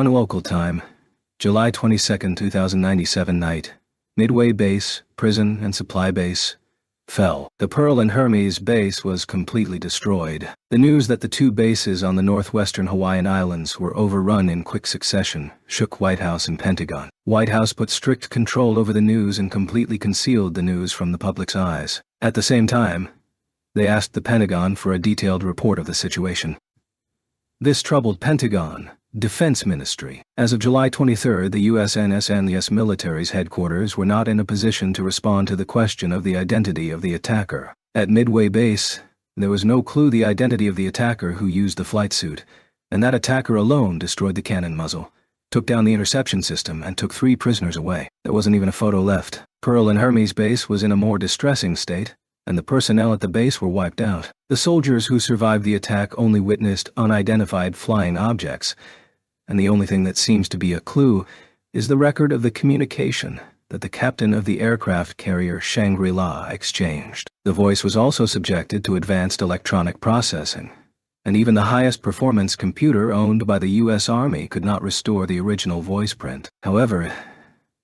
1 local time, July 22, 2097 night, Midway Base, Prison and Supply Base, fell. The Pearl and Hermes base was completely destroyed. The news that the two bases on the northwestern Hawaiian Islands were overrun in quick succession shook White House and Pentagon. White House put strict control over the news and completely concealed the news from the public's eyes. At the same time, they asked the Pentagon for a detailed report of the situation. This troubled Pentagon, Defense Ministry. As of July 23, the USNS and the US military's headquarters were not in a position to respond to the question of the identity of the attacker. At Midway Base, there was no clue the identity of the attacker who used the flight suit, and that attacker alone destroyed the cannon muzzle, took down the interception system, and took 3 prisoners away. There wasn't even a photo left. Pearl and Hermes Base was in a more distressing state, and the personnel at the base were wiped out. The soldiers who survived the attack only witnessed unidentified flying objects, and the only thing that seems to be a clue is the record of the communication that the captain of the aircraft carrier Shangri-La exchanged. The voice was also subjected to advanced electronic processing, and even the highest performance computer owned by the U.S. Army could not restore the original voice print. However,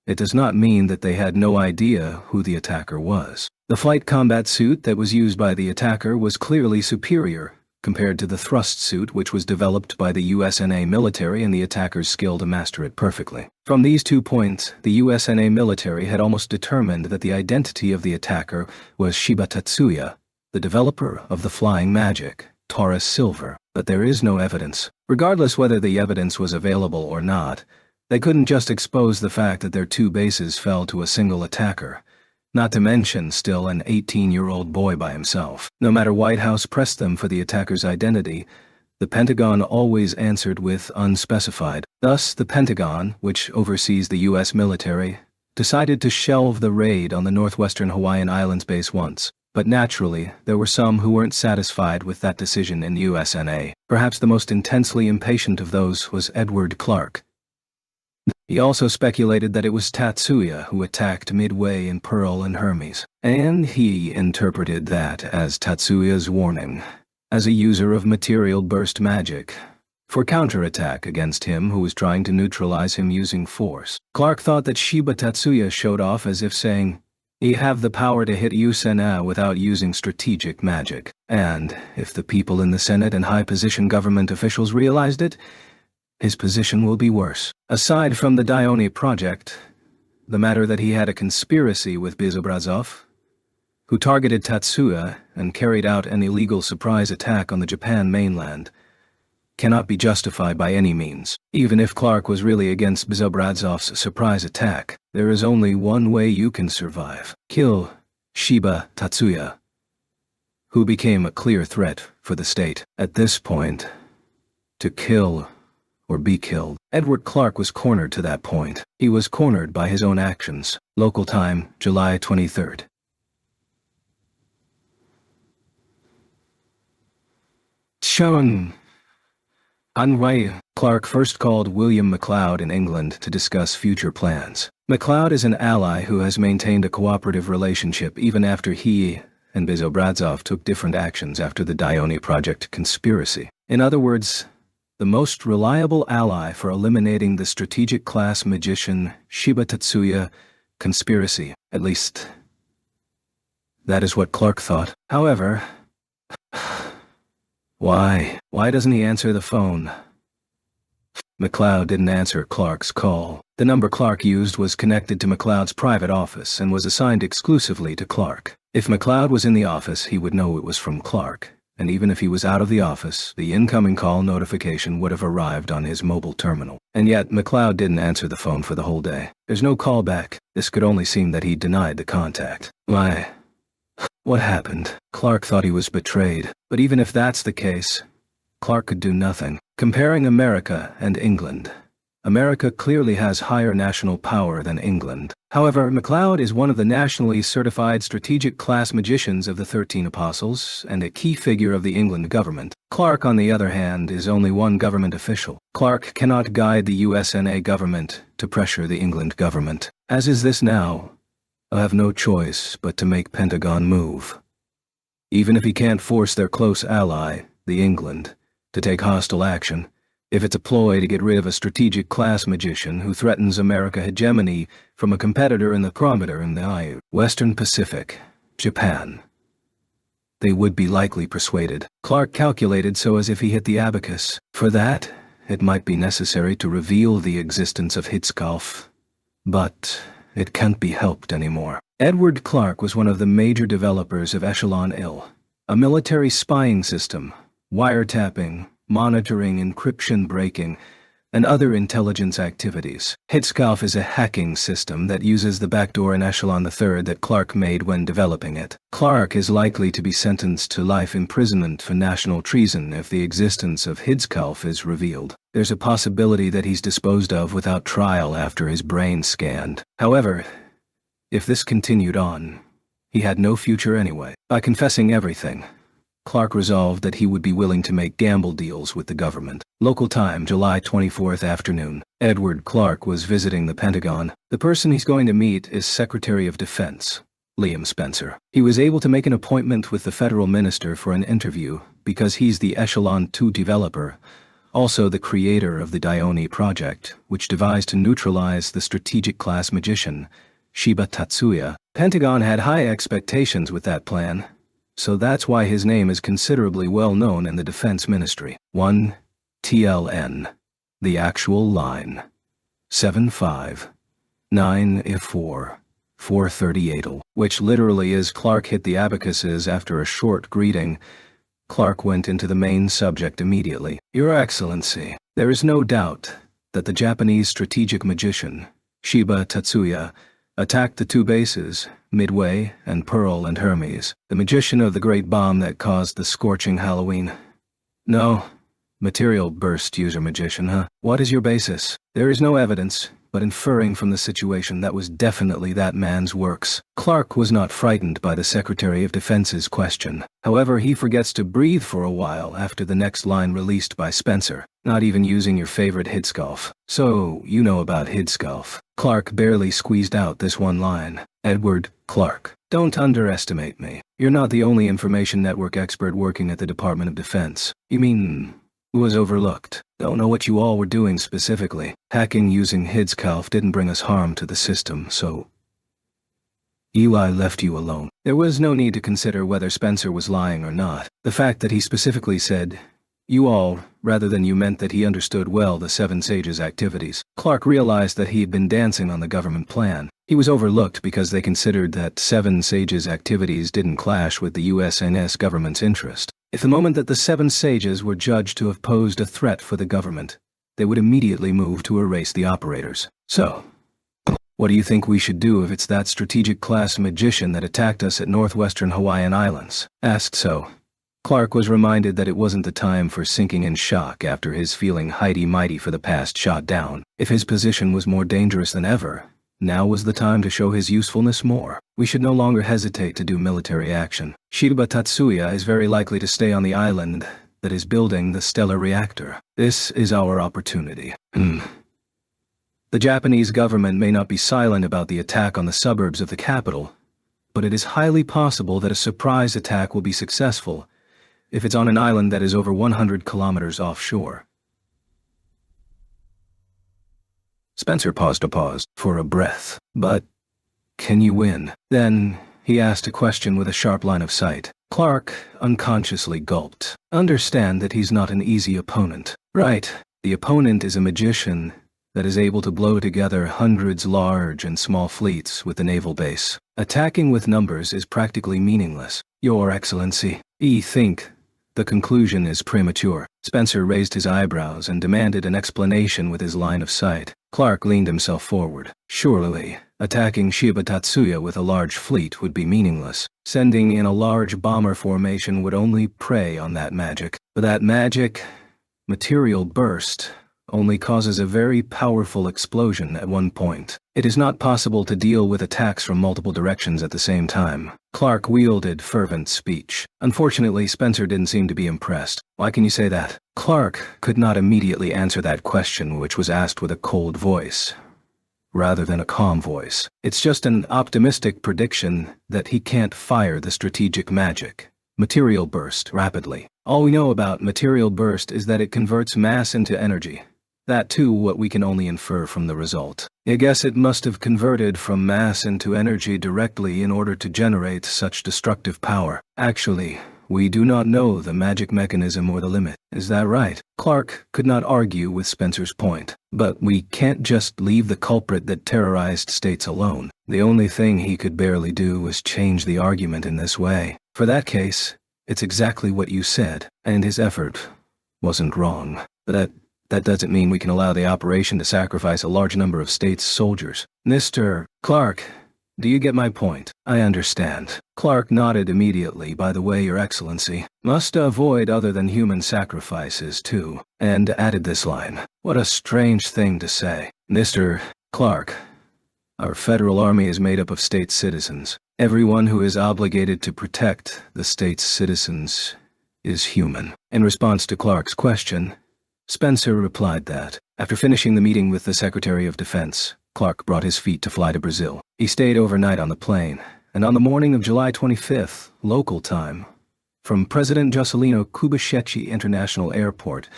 it does not mean that they had no idea who the attacker was. The flight combat suit that was used by the attacker was clearly superior compared to the thrust suit which was developed by the USNA military, and the attacker's skill to master it perfectly. From these 2 points, the USNA military had almost determined that the identity of the attacker was Shiba Tatsuya, the developer of the flying magic, Taurus Silver. But there is no evidence. Regardless whether the evidence was available or not, they couldn't just expose the fact that their 2 bases fell to a single attacker, not to mention still an 18-year-old boy by himself. No matter White House pressed them for the attacker's identity, the Pentagon always answered with unspecified. Thus, the Pentagon, which oversees the U.S. military, decided to shelve the raid on the northwestern Hawaiian Islands base once. But naturally, there were some who weren't satisfied with that decision in USNA. Perhaps the most intensely impatient of those was Edward Clark. He also speculated that it was Tatsuya who attacked Midway in Pearl and Hermes, and he interpreted that as Tatsuya's warning, as a user of material burst magic, for counterattack against him who was trying to neutralize him using force. Clark thought that Shiba Tatsuya showed off as if saying, "I have the power to hit you, Senna, without using strategic magic." And if the people in the Senate and high-position government officials realized it, his position will be worse. Aside from the Dione project, the matter that he had a conspiracy with Bezobrazov, who targeted Tatsuya and carried out an illegal surprise attack on the Japan mainland, cannot be justified by any means. Even if Clark was really against Bezobrazov's surprise attack, there is only one way you can survive: kill Shiba Tatsuya, who became a clear threat for the state. At this point, to kill or be killed. Edward Clark was cornered to that point. He was cornered by his own actions. Local time, July 23rd. Sharon Anway. Clark first called William McLeod in England to discuss future plans. McLeod is an ally who has maintained a cooperative relationship even after he and Bezobrazov took different actions after the Dione Project conspiracy. In other words, the most reliable ally for eliminating the strategic class magician Shiba Tatsuya conspiracy. At least, that is what Clark thought. However, why doesn't he answer the phone? McLeod didn't answer Clark's call. The number Clark used was connected to McLeod's private office and was assigned exclusively to Clark. If McLeod was in the office, he would know it was from Clark. And even if he was out of the office, the incoming call notification would have arrived on his mobile terminal. And yet, McLeod didn't answer the phone for the whole day. There's no callback. This could only seem that he denied the contact. Why? What happened? Clark thought he was betrayed. But even if that's the case, Clark could do nothing. Comparing America and England, America clearly has higher national power than England. However, McLeod is one of the nationally certified strategic class magicians of the 13 Apostles and a key figure of the England government. Clark, on the other hand, is only one government official. Clark cannot guide the USNA government to pressure the England government. As is this now, I have no choice but to make Pentagon move. Even if he can't force their close ally, the England, to take hostile action, If it's a ploy to get rid of a strategic class magician who threatens American hegemony from a competitor in the chronometer in the Western Pacific, Japan, they would be likely persuaded. Clark calculated so as if he hit the abacus. For that, it might be necessary to reveal the existence of Hitzkopf. But it can't be helped anymore. Edward Clark was one of the major developers of Echelon IL, a military spying system, wiretapping, monitoring, encryption breaking, and other intelligence activities. Hitzkopf is a hacking system that uses the backdoor in Echelon III that Clark made when developing it. Clark is likely to be sentenced to life imprisonment for national treason if the existence of Hitzkopf is revealed. There's a possibility that he's disposed of without trial after his brain scanned. However, if this continued on, he had no future anyway. By confessing everything, Clark resolved that he would be willing to make gamble deals with the government. Local time, July 24th afternoon. Edward Clark was visiting the Pentagon. The person he's going to meet is Secretary of Defense, Liam Spencer. He was able to make an appointment with the federal minister for an interview because he's the Echelon II developer, also the creator of the Dione project, which devised to neutralize the strategic class magician, Shiba Tatsuya. Pentagon had high expectations with that plan, so that's why his name is considerably well known in the Defense Ministry. 1. TLN. The actual line. 759 438, which literally is Clark hit the abacuses. After a short greeting, Clark went into the main subject immediately. Your Excellency, there is no doubt that the Japanese strategic magician, Shiba Tatsuya, attacked the two bases, Midway and Pearl and Hermes, the magician of the great bomb that caused the scorching Halloween. No. Material burst user magician, huh? What is your basis? There is no evidence, but inferring from the situation that was definitely that man's works. Clark was not frightened by the Secretary of Defense's question. However, he forgets to breathe for a while after the next line released by Spencer. Not even using your favorite Hitzkopf. So, you know about Hitzkopf. Clark barely squeezed out this one line. Edward Clark. Don't underestimate me. You're not the only information network expert working at the Department of Defense. You mean, was overlooked. Don't know what you all were doing specifically. Hacking using Hitzkopf didn't bring us harm to the system, so Eli left you alone. There was no need to consider whether Spencer was lying or not. The fact that he specifically said, you all, rather than you meant that he understood well the Seven Sages' activities. Clark realized that he had been dancing on the government plan. He was overlooked because they considered that Seven Sages' activities didn't clash with the USNS government's interest. If the moment that the Seven Sages were judged to have posed a threat for the government, they would immediately move to erase the operators. So, what do you think we should do if it's that strategic class magician that attacked us at northwestern Hawaiian Islands? Asked so. Clark was reminded that it wasn't the time for sinking in shock after his feeling highty-mighty for the past shot down. If his position was more dangerous than ever, now was the time to show his usefulness more. We should no longer hesitate to do military action. Shiba Tatsuya is very likely to stay on the island that is building the stellar reactor. This is our opportunity. The Japanese government may not be silent about the attack on the suburbs of the capital, but it is highly possible that a surprise attack will be successful if it's on an island that is over 100 kilometers offshore. Spencer paused for a breath. But can you win? Then he asked a question with a sharp line of sight. Clark unconsciously gulped. Understand that he's not an easy opponent. Right. The opponent is a magician that is able to blow together hundreds large and small fleets with the naval base. Attacking with numbers is practically meaningless. Your Excellency, I think the conclusion is premature. Spencer raised his eyebrows and demanded an explanation with his line of sight. Clark leaned himself forward. Surely, attacking Shiba Tatsuya with a large fleet would be meaningless. Sending in a large bomber formation would only prey on that magic. But that magic, material burst, only causes a very powerful explosion at one point. It is not possible to deal with attacks from multiple directions at the same time. Clark wielded fervent speech. Unfortunately, Spencer didn't seem to be impressed. Why can you say that? Clark could not immediately answer that question, which was asked with a cold voice, rather than a calm voice. It's just an optimistic prediction that he can't fire the strategic magic. Material burst rapidly. All we know about material burst is that it converts mass into energy. That too what we can only infer from the result. I guess it must have converted from mass into energy directly in order to generate such destructive power. Actually, we do not know the magic mechanism or the limit. Is that right? Clark could not argue with Spencer's point. But we can't just leave the culprit that terrorized states alone. The only thing he could barely do was change the argument in this way. For that case, it's exactly what you said, and his effort wasn't wrong. But that doesn't mean we can allow the operation to sacrifice a large number of states' soldiers. Mr. Clark, do you get my point? I understand. Clark nodded immediately. By the way, Your Excellency, must avoid other than human sacrifices too, and added this line. What a strange thing to say. Mr. Clark, our federal army is made up of state citizens. Everyone who is obligated to protect the state's citizens is human. In response to Clark's question, Spencer replied that, after finishing the meeting with the Secretary of Defense, Clark brought his feet to fly to Brazil. He stayed overnight on the plane, and on the morning of July 25th, local time, from President Juscelino Kubitschek International Airport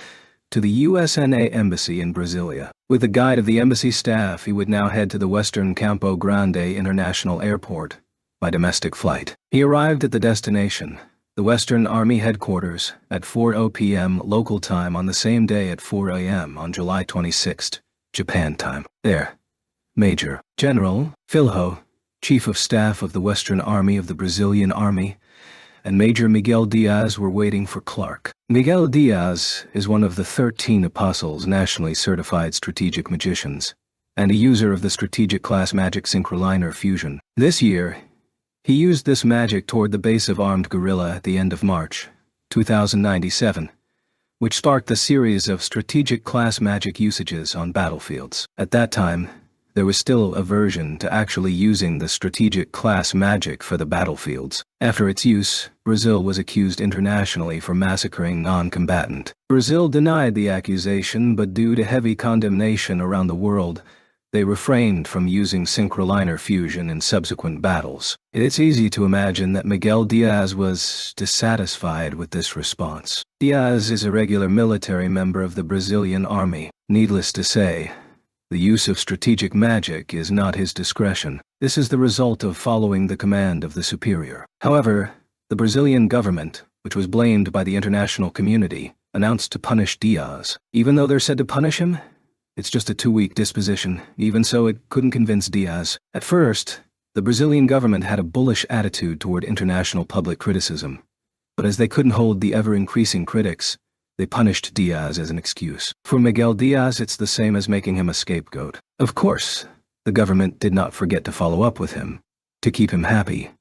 to the USNA Embassy in Brasilia. With the guide of the embassy staff, he would now head to the Western Campo Grande International Airport by domestic flight. He arrived at the destination, the Western Army Headquarters, at 4:00 p.m. local time on the same day at 4 a.m. on July 26th, Japan time. There, Major General Filho, Chief of Staff of the Western Army of the Brazilian Army, and Major Miguel Diaz were waiting for Clark. Miguel Diaz is one of the 13 apostles nationally certified strategic magicians, and a user of the strategic class magic Synchronliner fusion. This year, he used this magic toward the base of armed guerrilla at the end of March 2097, which sparked a series of strategic class magic usages on battlefields. At that time, there was still aversion to actually using the strategic class magic for the battlefields. After its use, Brazil was accused internationally for massacring non-combatant. Brazil denied the accusation, but due to heavy condemnation around the world, they refrained from using Synchronliner fusion in subsequent battles. It's easy to imagine that Miguel Diaz was dissatisfied with this response. Diaz is a regular military member of the Brazilian army. Needless to say, the use of strategic magic is not his discretion. This is the result of following the command of the superior. However, the Brazilian government, which was blamed by the international community, announced to punish Diaz. Even though they're said to punish him, it's just a 2-week disposition. Even so, it couldn't convince Diaz. At first, the Brazilian government had a bullish attitude toward international public criticism. But as they couldn't hold the ever-increasing critics, they punished Diaz as an excuse. For Miguel Diaz, it's the same as making him a scapegoat. Of course, the government did not forget to follow up with him, to keep him happy,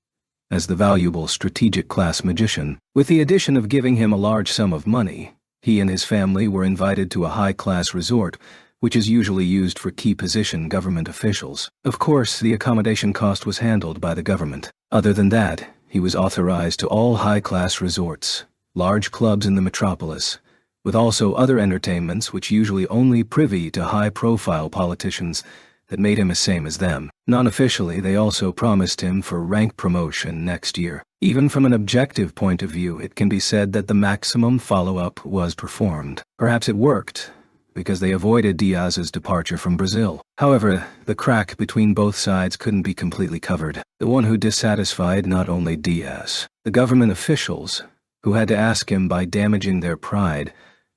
as the valuable strategic class magician. With the addition of giving him a large sum of money, he and his family were invited to a high-class resort, which is usually used for key position government officials. Of course, the accommodation cost was handled by the government. Other than that, he was authorized to all high-class resorts, large clubs in the metropolis, with also other entertainments which usually only privy to high-profile politicians that made him the same as them. Non-officially, they also promised him for rank promotion next year. Even from an objective point of view, it can be said that the maximum follow-up was performed. Perhaps it worked, because they avoided Diaz's departure from Brazil. However, the crack between both sides couldn't be completely covered. The one who dissatisfied not only Diaz, the government officials, who had to ask him by damaging their pride,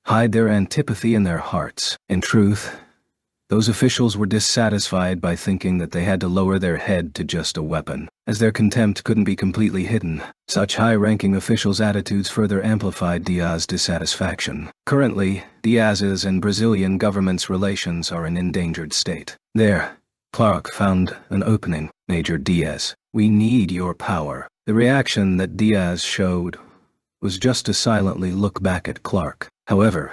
hide their antipathy in their hearts. In truth, those officials were dissatisfied by thinking that they had to lower their head to just a weapon. As their contempt couldn't be completely hidden, such high-ranking officials' attitudes further amplified Diaz's dissatisfaction. Currently, Diaz's and Brazilian government's relations are in endangered state. There, Clark found an opening. Major Diaz, we need your power. The reaction that Diaz showed was just to silently look back at Clark. However,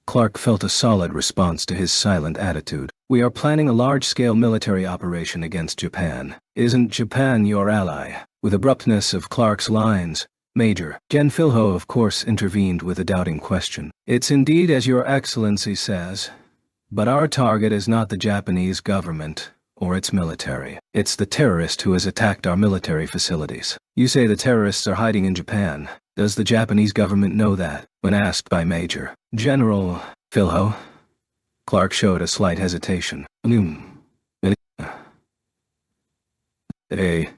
Clark felt a solid response to his silent attitude. We are planning a large-scale military operation against Japan. Isn't Japan your ally? With abruptness of Clark's lines, Major Gen Filho of course intervened with a doubting question. It's indeed as your excellency says, but our target is not the Japanese government or its military. It's the terrorist who has attacked our military facilities. You say the terrorists are hiding in Japan. Does the Japanese government know that? When asked by Major General Philho, Clark showed a slight hesitation. They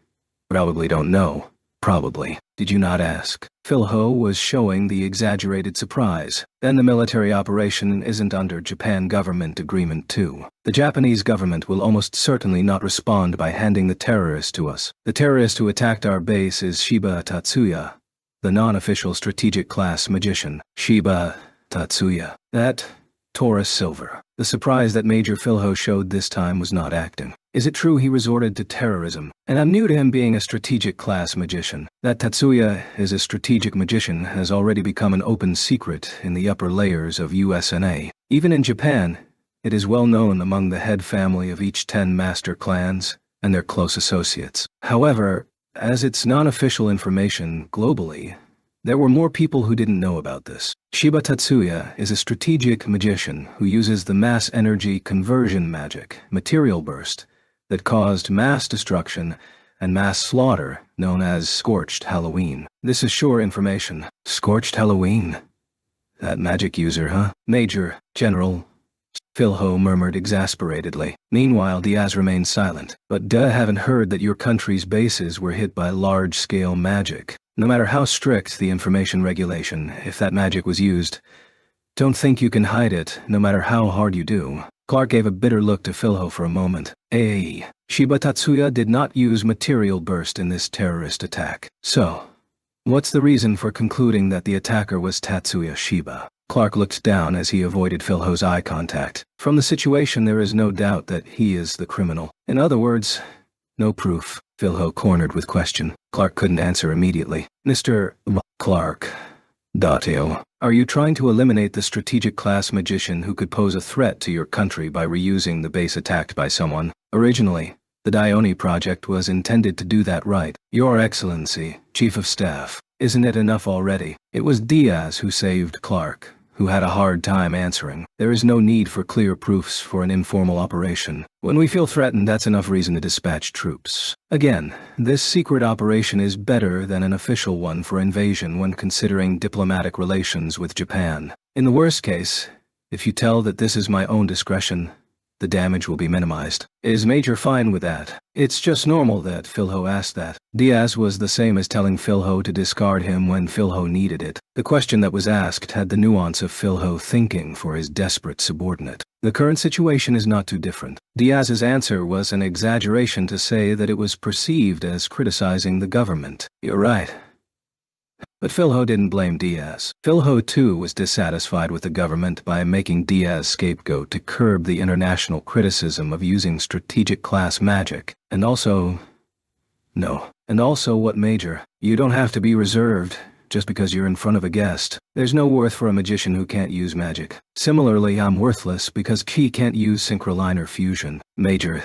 probably don't know. Probably. Did you not ask? Philho was showing the exaggerated surprise. Then the military operation isn't under Japan government agreement too. The Japanese government will almost certainly not respond by handing the terrorist to us. The terrorist who attacked our base is Shiba Tatsuya, the non-official strategic class magician. Shiba Tatsuya. That Taurus Silver. The surprise that Major Philho showed this time was not acting. Is it true he resorted to terrorism? And I'm new to him being a strategic class magician. That Tatsuya is a strategic magician has already become an open secret in the upper layers of USNA. Even in Japan, it is well known among the head family of each 10 master clans and their close associates. However, as it's non-official information globally, there were more people who didn't know about this. Shiba Tatsuya is a strategic magician who uses the mass energy conversion magic, Material Burst, that caused mass destruction and mass slaughter known as Scorched Halloween. This is sure information. Scorched Halloween? That magic user, huh? Major General Philho murmured exasperatedly. Meanwhile, Diaz remained silent. But haven't heard that your country's bases were hit by large-scale magic. No matter how strict the information regulation, if that magic was used, don't think you can hide it, no matter how hard you do. Clark gave a bitter look to Philho for a moment. Shiba Tatsuya did not use Material Burst in this terrorist attack. So, what's the reason for concluding that the attacker was Tatsuya Shiba? Clark looked down as he avoided Philho's eye contact. From the situation, there is no doubt that he is the criminal. In other words, no proof. Philho cornered with question. Clark couldn't answer immediately. Mr. Clark. Datio. Are you trying to eliminate the strategic class magician who could pose a threat to your country by reusing the base attacked by someone? Originally, the Dione project was intended to do that right. Your Excellency, Chief of Staff, isn't it enough already? It was Diaz who saved Clark, who had a hard time answering. There is no need for clear proofs for an informal operation. When we feel threatened, that's enough reason to dispatch troops. Again, this secret operation is better than an official one for invasion when considering diplomatic relations with Japan. In the worst case, if you tell that this is my own discretion, the damage will be minimized. Is Major fine with that? It's just normal that Philho asked that. Diaz was the same as telling Philho to discard him when Philho needed it. The question that was asked had the nuance of Philho thinking for his desperate subordinate. The current situation is not too different. Diaz's answer was an exaggeration to say that it was perceived as criticizing the government. You're right. But Philho didn't blame Diaz. Philho too was dissatisfied with the government by making Diaz scapegoat to curb the international criticism of using strategic class magic. And also what, Major? You don't have to be reserved just because you're in front of a guest. There's no worth for a magician who can't use magic. Similarly, I'm worthless because he can't use synchroliner fusion. Major,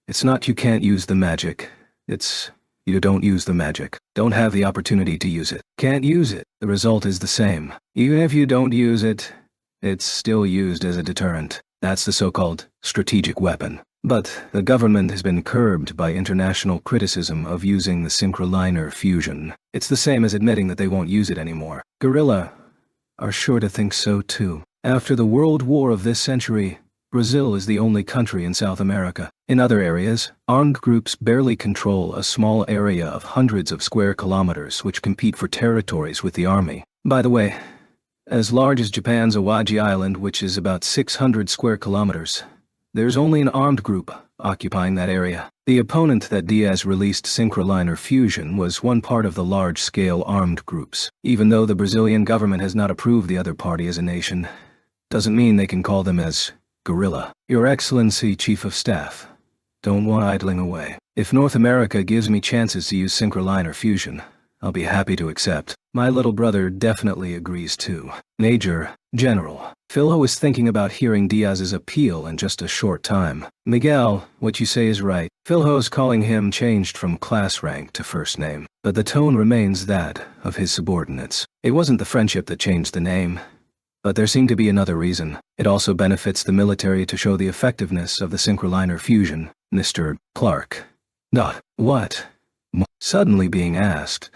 it's not you can't use the magic. It's you don't use the magic. Don't have the opportunity to use it. Can't use it. The result is the same. Even if you don't use it, it's still used as a deterrent. That's the so-called strategic weapon. But the government has been curbed by international criticism of using the synchroliner fusion. It's the same as admitting that they won't use it anymore. Guerrilla are sure to think so too. After the World War of this century, Brazil is the only country in South America. In other areas, armed groups barely control a small area of hundreds of square kilometers which compete for territories with the army. By the way, as large as Japan's Awaji Island, which is about 600 square kilometers, there's only an armed group occupying that area. The opponent that Diaz released synchroliner fusion was one part of the large-scale armed groups. Even though the Brazilian government has not approved the other party as a nation, doesn't mean they can call them as guerrilla. Your Excellency, Chief of Staff, don't want idling away. If North America gives me chances to use synchroliner fusion, I'll be happy to accept. My little brother definitely agrees too. Major General. Philho was thinking about hearing Diaz's appeal in just a short time. Miguel, what you say is right. Philho's calling him changed from class rank to first name, but the tone remains that of his subordinates. It wasn't the friendship that changed the name, but there seemed to be another reason. It also benefits the military to show the effectiveness of the synchroliner fusion, Mr. Clark. Not what? Suddenly being asked,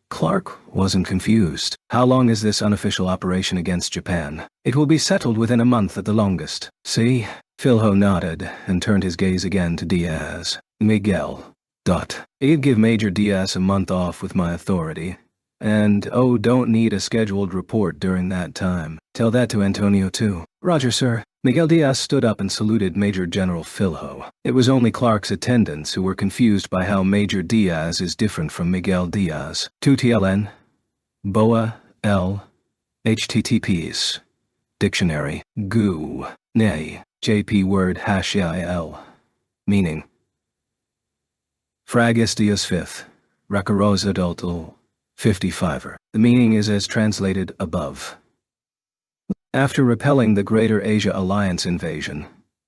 Clark wasn't confused. How long is this unofficial operation against Japan? It will be settled within a month at the longest. See? Philho nodded and turned his gaze again to Diaz. Miguel. I'd give Major Diaz a month off with my authority. And, oh, don't need a scheduled report during that time. Tell that to Antonio too. Roger, sir. Miguel Diaz stood up and saluted Major General Philho. It was only Clark's attendants who were confused by how Major Diaz is different from Miguel Diaz. 2TLN. Boa, L. HTTPs. Dictionary. Goo. Nay. JP word #IL. Meaning. Fragistius 5th. Rakarosa adultal. 55er. The meaning is as translated above. After repelling the Greater Asia Alliance invasion,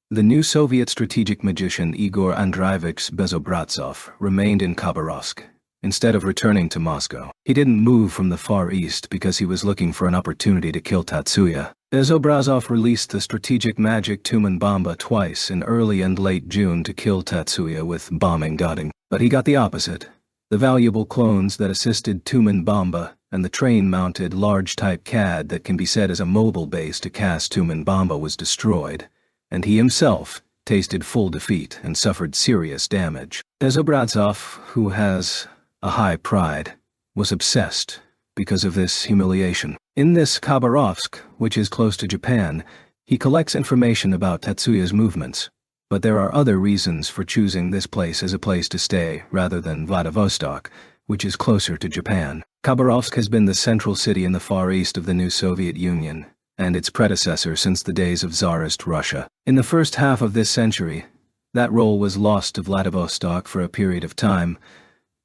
the new Soviet strategic magician Igor Andreevich Bezobratsov remained in Khabarovsk, instead of returning to Moscow. He didn't move from the Far East because he was looking for an opportunity to kill Tatsuya. Bezobratsov released the strategic magic Tumen Bomba twice in early and late June to kill Tatsuya with bombing gutting, but he got the opposite. The valuable clones that assisted Tumen Bomba and the train-mounted large-type CAD that can be said as a mobile base to cast Tumen Bomba was destroyed, and he himself tasted full defeat and suffered serious damage. Bezobratsov, who has a high pride, was obsessed because of this humiliation. In this Khabarovsk, which is close to Japan, he collects information about Tatsuya's movements. But there are other reasons for choosing this place as a place to stay rather than Vladivostok, which is closer to Japan. Khabarovsk has been the central city in the Far East of the new Soviet Union, and its predecessor since the days of Tsarist Russia. In the first half of this century, that role was lost to Vladivostok for a period of time,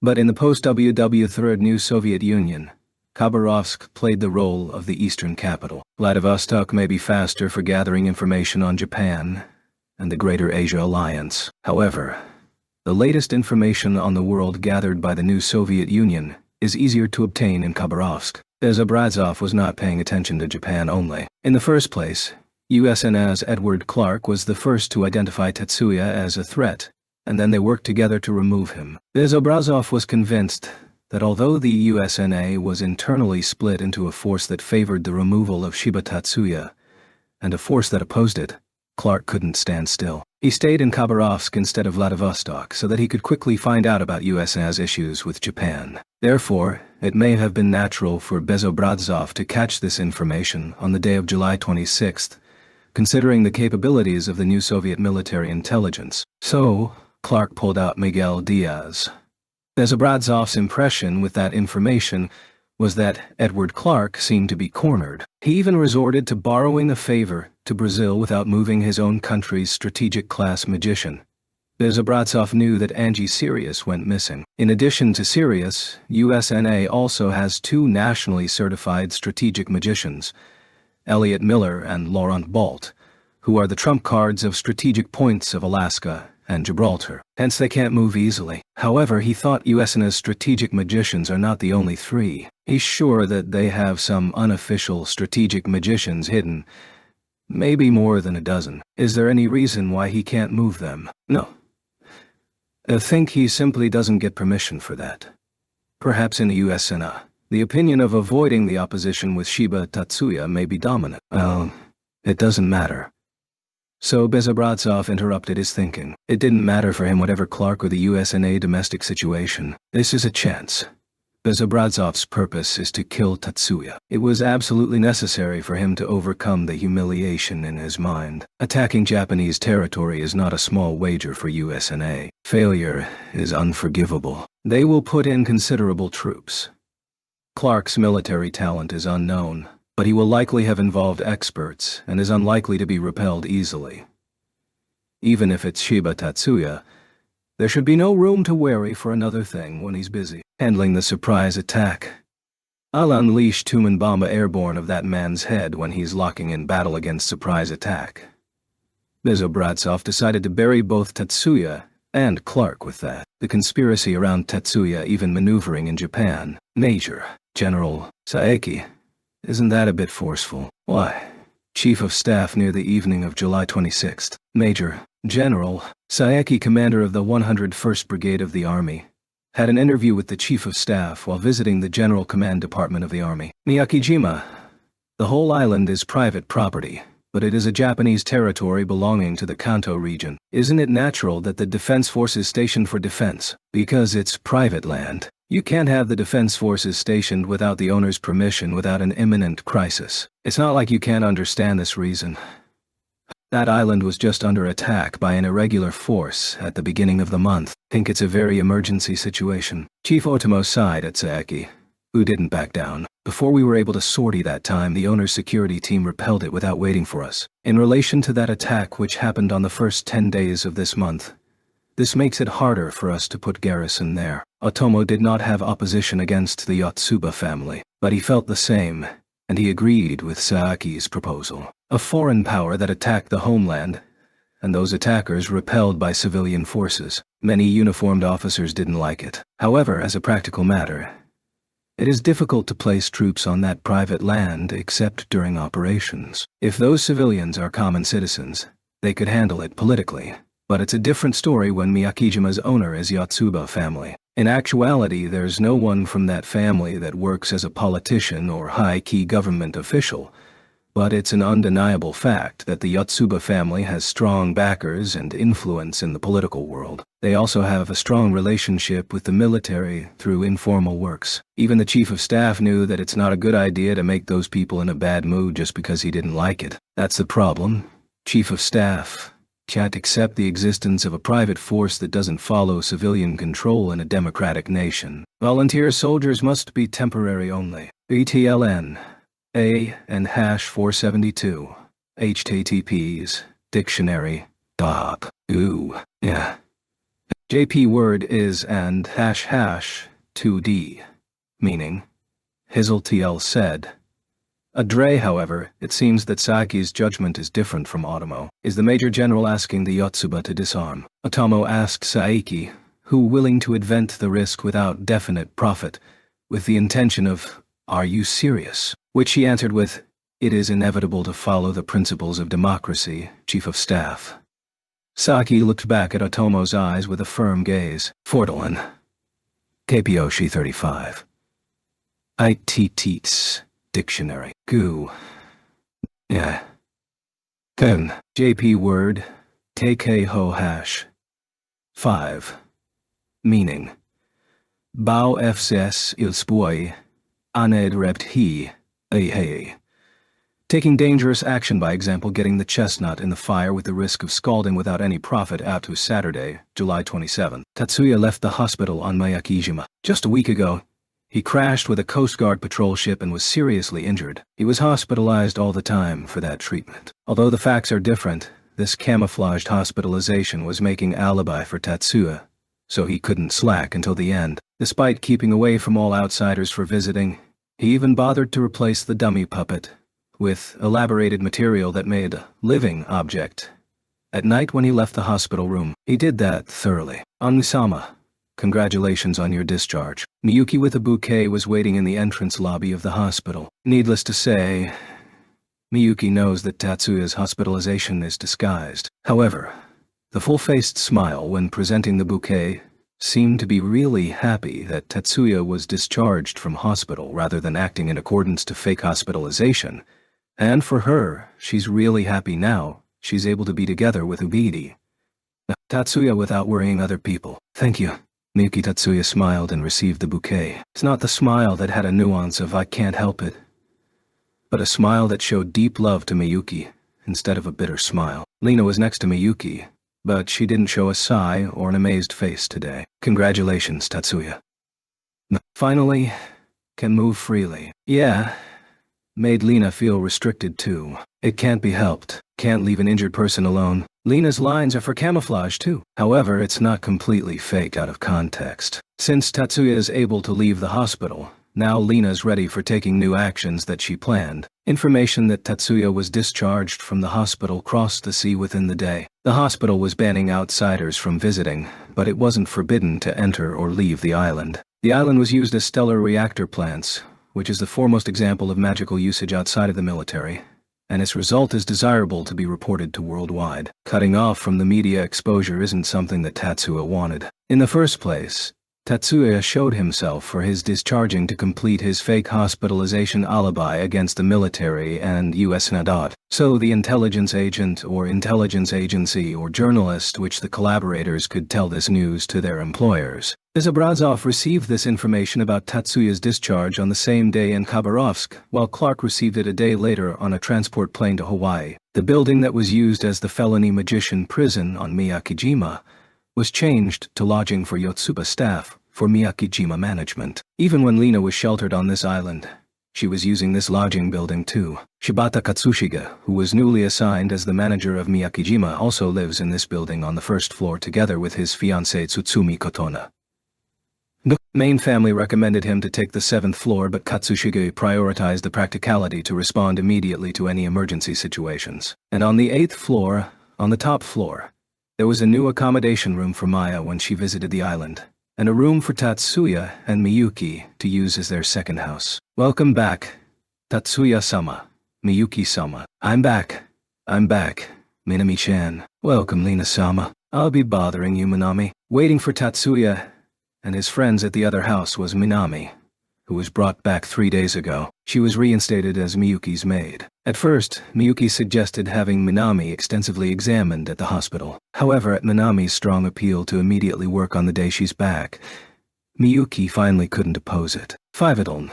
but in the post-WW Third New Soviet Union, Khabarovsk played the role of the eastern capital. Vladivostok may be faster for gathering information on Japan and the Greater Asia Alliance. However, the latest information on the world gathered by the new Soviet Union is easier to obtain in Khabarovsk. Bezobratsov was not paying attention to Japan only. In the first place, USNA's Edward Clark was the first to identify Tatsuya as a threat, and then they worked together to remove him. Bezobratsov was convinced that although the USNA was internally split into a force that favored the removal of Shiba Tatsuya and a force that opposed it, Clark couldn't stand still. He stayed in Khabarovsk instead of Vladivostok so that he could quickly find out about USNA's issues with Japan. Therefore, it may have been natural for Bezobratsov to catch this information on the day of July 26th, considering the capabilities of the new Soviet military intelligence. So, Clark pulled out Miguel Diaz. Bezobratsov's impression with that information was that Edward Clark seemed to be cornered. He even resorted to borrowing a favor to Brazil without moving his own country's strategic-class magician. Bezobratsov knew that Angie Sirius went missing. In addition to Sirius, USNA also has two nationally certified strategic magicians, Elliot Miller and Laurent Balt, who are the trump cards of strategic points of Alaska and Gibraltar. Hence they can't move easily. However, he thought USNA's strategic magicians are not the only three. He's sure that they have some unofficial strategic magicians hidden, maybe more than a dozen. Is there any reason why he can't move them? No. I think he simply doesn't get permission for that. Perhaps in the USNA, the opinion of avoiding the opposition with Shiba Tatsuya may be dominant. Well, it doesn't matter. So Bezobratsov interrupted his thinking. It didn't matter for him whatever Clark or the USNA domestic situation. This is a chance. Bezobratsov's purpose is to kill Tatsuya. It was absolutely necessary for him to overcome the humiliation in his mind. Attacking Japanese territory is not a small wager for USNA. Failure is unforgivable. They will put in considerable troops. Clark's military talent is unknown, but he will likely have involved experts and is unlikely to be repelled easily. Even if it's Shiba Tatsuya, there should be no room to worry for another thing when he's busy handling the surprise attack. I'll unleash Tumen Bomba airborne of that man's head when he's locking in battle against surprise attack. Bezobratsov decided to bury both Tatsuya and Clark with that. The conspiracy around Tatsuya even maneuvering in Japan. Major General Saeki. Isn't that a bit forceful? Why? Chief of Staff near the evening of July 26th. Major General Saeki, commander of the 101st Brigade of the Army, had an interview with the Chief of Staff while visiting the General Command Department of the Army. Miyakijima. The whole island is private property, but it is a Japanese territory belonging to the Kanto region. Isn't it natural that the defense forces stationed for defense? Because it's private land. You can't have the defense forces stationed without the owner's permission without an imminent crisis. It's not like you can't understand this reason. That island was just under attack by an irregular force at the beginning of the month. Think it's a very emergency situation. Chief Otomo sighed at Saeki, who didn't back down. Before we were able to sortie that time, the owner's security team repelled it without waiting for us. In relation to that attack which happened on the first 10 days of this month, this makes it harder for us to put garrison there. Otomo did not have opposition against the Yotsuba family, but he felt the same, and he agreed with Saeki's proposal. A foreign power that attacked the homeland, and those attackers repelled by civilian forces. Many uniformed officers didn't like it. However, as a practical matter, it is difficult to place troops on that private land except during operations. If those civilians are common citizens, they could handle it politically. But it's a different story when Miyakijima's owner is Yotsuba family. In actuality, there's no one from that family that works as a politician or high-key government official, but it's an undeniable fact that the Yotsuba family has strong backers and influence in the political world. They also have a strong relationship with the military through informal works. Even the Chief of Staff knew that it's not a good idea to make those people in a bad mood just because he didn't like it. That's the problem. Chief of Staff can't accept the existence of a private force that doesn't follow civilian control in a democratic nation. Volunteer soldiers must be temporary only. BTLN A and #472 HTTPs dictionary dot ooh yeah JP word is and #2D meaning Hizzle said. Adre, however, it seems that Saeki's judgment is different from Otomo. Is the Major General asking the Yotsuba to disarm? Otomo asked Saeki, who willing to advent the risk without definite profit, with the intention of, "Are you serious?" Which he answered with, "It is inevitable to follow the principles of democracy, Chief of Staff." Saeki looked back at Otomo's eyes with a firm gaze. Fortolin. KPOshi 35. ITTs. Dictionary. Goo. Yeah. Kun. JP word. TK-ho #5. Meaning. Bao fcs il spui. Aned rept he. Hey. Taking dangerous action, by example getting the chestnut in the fire with the risk of scalding without any profit. Out to Saturday, July 27. Tatsuya left the hospital on Miyakijima. Just a week ago, he crashed with a Coast Guard patrol ship and was seriously injured. He was hospitalized all the time for that treatment. Although the facts are different, this camouflaged hospitalization was making alibi for Tatsuya, so he couldn't slack until the end. Despite keeping away from all outsiders for visiting, he even bothered to replace the dummy puppet with elaborated material that made a living object. At night when he left the hospital room, he did that thoroughly. Onsama. Congratulations on your discharge. Miyuki with a bouquet was waiting in the entrance lobby of the hospital. Needless to say, Miyuki knows that Tatsuya's hospitalization is disguised. However, the full-faced smile when presenting the bouquet seemed to be really happy that Tatsuya was discharged from hospital rather than acting in accordance to fake hospitalization. And for her, she's really happy now she's able to be together with Ubidi. Tatsuya without worrying other people. Thank you. Miyuki. Tatsuya smiled and received the bouquet. It's not the smile that had a nuance of "I can't help it," but a smile that showed deep love to Miyuki, instead of a bitter smile. Lena was next to Miyuki, but she didn't show a sigh or an amazed face today. Congratulations, Tatsuya. Finally, can move freely. Yeah. Made Lena feel restricted too. It can't be helped. Can't leave an injured person alone. Lena's lines are for camouflage too. However, it's not completely faked out of context. Since Tatsuya is able to leave the hospital, now Lena's ready for taking new actions that she planned. Information that Tatsuya was discharged from the hospital crossed the sea within the day. The hospital was banning outsiders from visiting, but it wasn't forbidden to enter or leave the island. The island was used as stellar reactor plants, which is the foremost example of magical usage outside of the military, and its result is desirable to be reported to worldwide. Cutting off from the media exposure isn't something that Tatsuya wanted. In the first place, Tatsuya showed himself for his discharging to complete his fake hospitalization alibi against the military and US Nadat. So the intelligence agent or intelligence agency or journalist which the collaborators could tell this news to their employers. Zabrazov received this information about Tatsuya's discharge on the same day in Khabarovsk, while Clark received it a day later on a transport plane to Hawaii. The building that was used as the felony magician prison on Miyakijima was changed to lodging for Yotsuba staff for Miyakijima management. Even when Lena was sheltered on this island, she was using this lodging building too. Shibata Katsushiga, who was newly assigned as the manager of Miyakijima, also lives in this building on the first floor together with his fiancée Tsutsumi Kotona. The main family recommended him to take the 7th floor, but Katsushige prioritized the practicality to respond immediately to any emergency situations. And on the 8th floor, on the top floor, there was a new accommodation room for Maya when she visited the island, and a room for Tatsuya and Miyuki to use as their second house. Welcome back, Tatsuya-sama, Miyuki-sama. I'm back, Minami-chan. Welcome, Lena-sama. I'll be bothering you, Minami. Waiting for Tatsuya and his friends at the other house was Minami, who was brought back 3 days ago. She was reinstated as Miyuki's maid. At first, Miyuki suggested having Minami extensively examined at the hospital. However, at Minami's strong appeal to immediately work on the day she's back, Miyuki finally couldn't oppose it. Fivedon,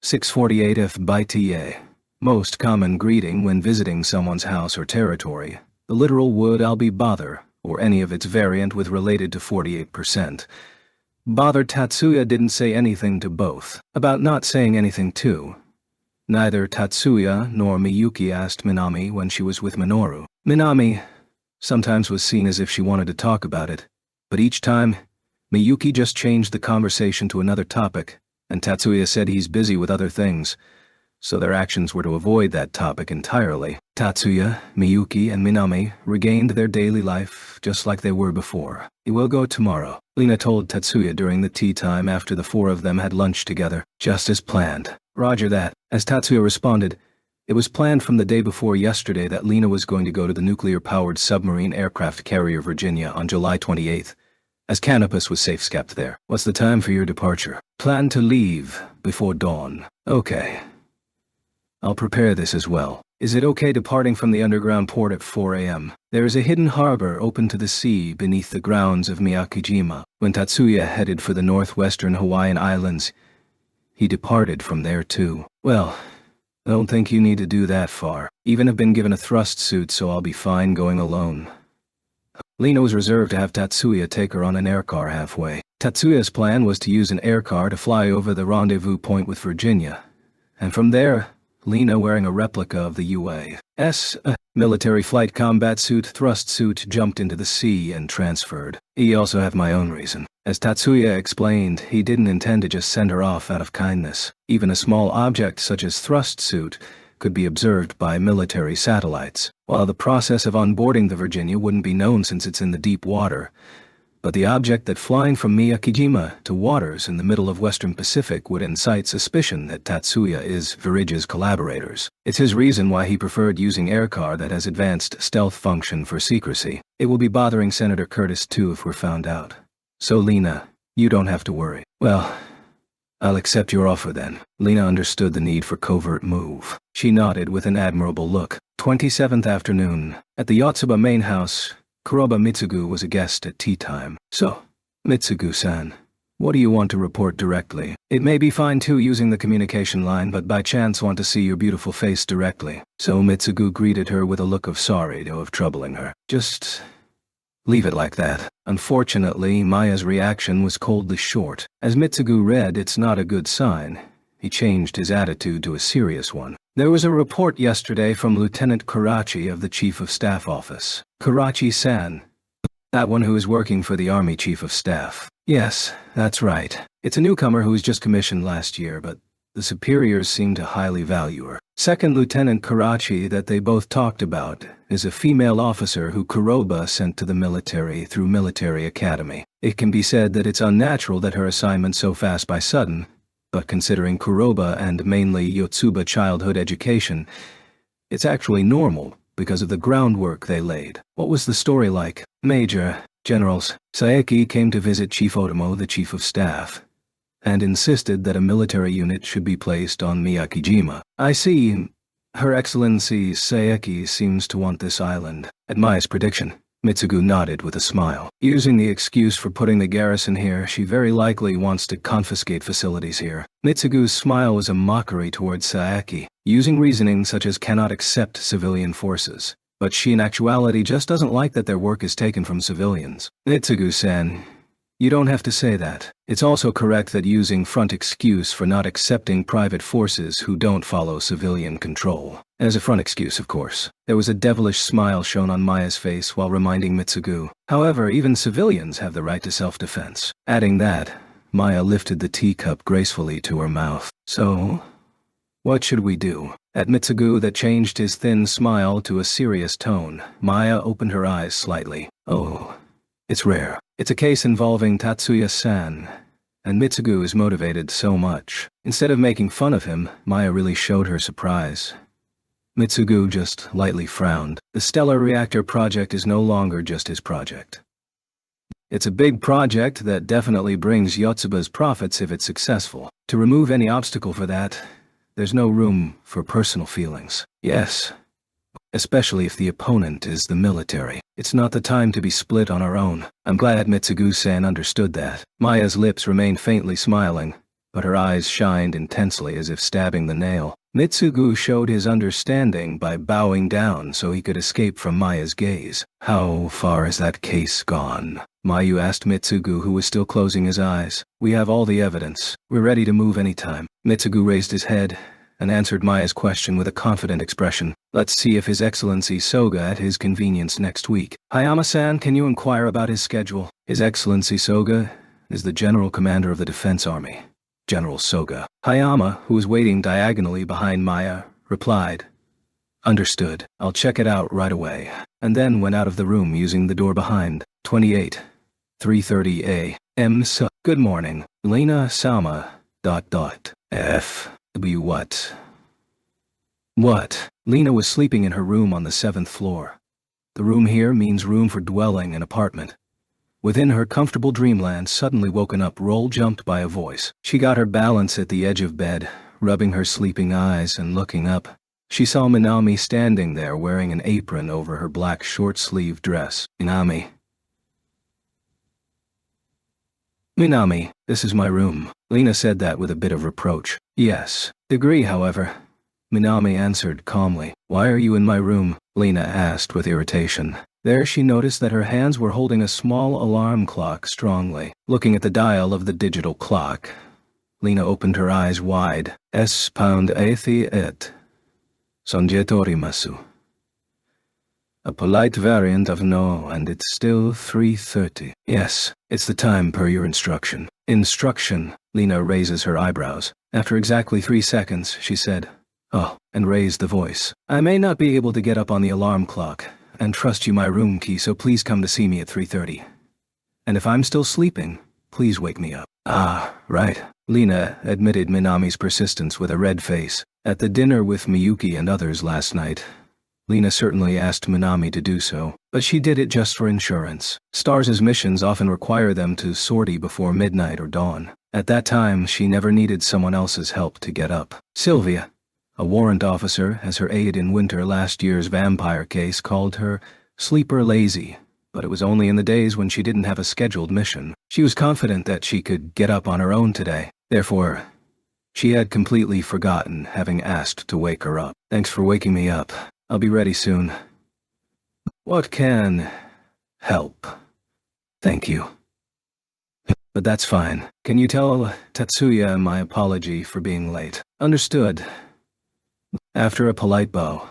648 F by TA. Most common greeting when visiting someone's house or territory. The literal would I'll be bother, or any of its variant with related to 48%. Bothered Tatsuya didn't say anything to both. About not saying anything too, neither Tatsuya nor Miyuki asked Minami when she was with Minoru. Minami sometimes was seen as if she wanted to talk about it, but each time, Miyuki just changed the conversation to another topic, and Tatsuya said he's busy with other things, so their actions were to avoid that topic entirely. Tatsuya, Miyuki, and Minami regained their daily life just like they were before. "We will go tomorrow," Lena told Tatsuya during the tea time after the 4 of them had lunch together. "Just as planned." "Roger that." As Tatsuya responded, it was planned from the day before yesterday that Lena was going to go to the nuclear-powered submarine aircraft carrier Virginia on July 28th, as Canopus was safe-skept there. "What's the time for your departure?" "Plan to leave before dawn." "Okay. I'll prepare this as well. Is it okay departing from the underground port at 4 a.m.? There is a hidden harbor open to the sea beneath the grounds of Miyakijima. When Tatsuya headed for the northwestern Hawaiian Islands, he departed from there too. "Well, I don't think you need to do that far. Even have been given a thrust suit, so I'll be fine going alone." Lena was reserved to have Tatsuya take her on an aircar halfway. Tatsuya's plan was to use an aircar to fly over the rendezvous point with Virginia, and from there, Lena, wearing a replica of the UAS military flight combat suit thrust suit, jumped into the sea and transferred. "I also have my own reason." As Tatsuya explained, he didn't intend to just send her off out of kindness. Even a small object such as thrust suit could be observed by military satellites. While the process of onboarding the Virginia wouldn't be known since it's in the deep water, but the object that flying from Miyakijima to waters in the middle of Western Pacific would incite suspicion that Tatsuya is Virige's collaborators. It's his reason why he preferred using aircar that has advanced stealth function for secrecy. It will be bothering Senator Curtis too if we're found out. So Lena, you don't have to worry. "Well, I'll accept your offer then." Lena understood the need for covert move. She nodded with an admirable look. 27th afternoon. At the Yotsuba main house, Kuroba Mitsugu was a guest at tea time. "So, Mitsugu-san, what do you want to report directly? It may be fine too using the communication line, but by chance want to see your beautiful face directly." So Mitsugu greeted her with a look of sorry to have troubling her. "Just leave it like that." Unfortunately, Maya's reaction was coldly short. As Mitsugu read it's not a good sign, he changed his attitude to a serious one. "There was a report yesterday from Lieutenant Karachi of the Chief of Staff Office." "Karachi-san? That one who is working for the Army Chief of Staff?" "Yes, that's right. It's a newcomer who was just commissioned last year, but the superiors seem to highly value her." Second Lieutenant Karachi that they both talked about is a female officer who Kuroba sent to the military through Military Academy. It can be said that it's unnatural that her assignment so fast by sudden, but considering Kuroba and mainly Yotsuba childhood education, It's actually normal because of the groundwork they laid. What was the story like? Major, generals, Saeki came to visit Chief Otomo, the chief of staff, and insisted that a military unit should be placed on Miyakijima. I see. Her Excellency Saeki seems to want this island. At Maya's prediction, Mitsugu nodded with a smile. Using the excuse for putting the garrison here, she very likely wants to confiscate facilities here. Mitsugu's smile was a mockery towards Saeki, using reasoning such as cannot accept civilian forces. But she in actuality just doesn't like that their work is taken from civilians. Mitsugu-san, you don't have to say that. It's also correct that using front excuse for not accepting private forces who don't follow civilian control. As a front excuse, of course. There was a devilish smile shown on Maya's face while reminding Mitsugu. However, even civilians have the right to self-defense. Adding that, Maya lifted the teacup gracefully to her mouth. So, what should we do? At Mitsugu that changed his thin smile to a serious tone, Maya opened her eyes slightly. Oh, it's rare. It's a case involving Tatsuya-san, and Mitsugu is motivated so much. Instead of making fun of him, Maya really showed her surprise. Mitsugu just lightly frowned. The Stellar Reactor project is no longer just his project. It's a big project that definitely brings Yotsuba's profits if it's successful. To remove any obstacle for that, there's no room for personal feelings. Yes, especially if the opponent is the military. It's not the time to be split on our own. I'm glad Mitsugu-san understood that. Maya's lips remained faintly smiling, but her eyes shined intensely as if stabbing the nail. Mitsugu showed his understanding by bowing down so he could escape from Maya's gaze. How far has that case gone? Mayu asked Mitsugu, who was still closing his eyes. We have all the evidence. We're ready to move anytime. Mitsugu raised his head and answered Maya's question with a confident expression. Let's see if His Excellency Soga at his convenience next week. Hayama-san, can you inquire about his schedule? His Excellency Soga is the General Commander of the Defense Army. General Soga. Hayama, who was waiting diagonally behind Maya, replied, Understood. I'll check it out right away. And then went out of the room using the door behind. 28. 3:30 a.m. Good morning. Lena Sama. F. W. What? Lena was sleeping in her room on the 7th floor. The room here means room for dwelling, an apartment. Within her comfortable dreamland, suddenly woken up, jumped by a voice. She got her balance at the edge of bed, rubbing her sleeping eyes and looking up. She saw Minami standing there wearing an apron over her black short-sleeved dress. Minami, this is my room. Lena said that with a bit of reproach. Yes. Degree, however. Minami answered calmly. Why are you in my room? Lena asked with irritation. There she noticed that her hands were holding a small alarm clock strongly. Looking at the dial of the digital clock, Lena opened her eyes wide. S#80 Sonjetorimasu. A polite variant of no, and it's still 3:30. Yes, it's the time per your instruction. Instruction. Lena raises her eyebrows. After exactly 3 seconds, she said, Oh, and raised the voice. I may not be able to get up on the alarm clock and trust you my room key, so please come to see me at 3:30. And if I'm still sleeping, please wake me up. Ah, right. Lena admitted Minami's persistence with a red face. At the dinner with Miyuki and others last night, Lena certainly asked Minami to do so, but she did it just for insurance. Stars' missions often require them to sortie before midnight or dawn. At that time, she never needed someone else's help to get up. Sylvia, a warrant officer, as her aide in Winter last year's vampire case, called her sleeper lazy, but it was only in the days when she didn't have a scheduled mission. She was confident that she could get up on her own today. Therefore, she had completely forgotten having asked to wake her up. Thanks for waking me up. I'll be ready soon. What can help? Thank you. But that's fine. Can you tell Tatsuya my apology for being late? Understood. After a polite bow,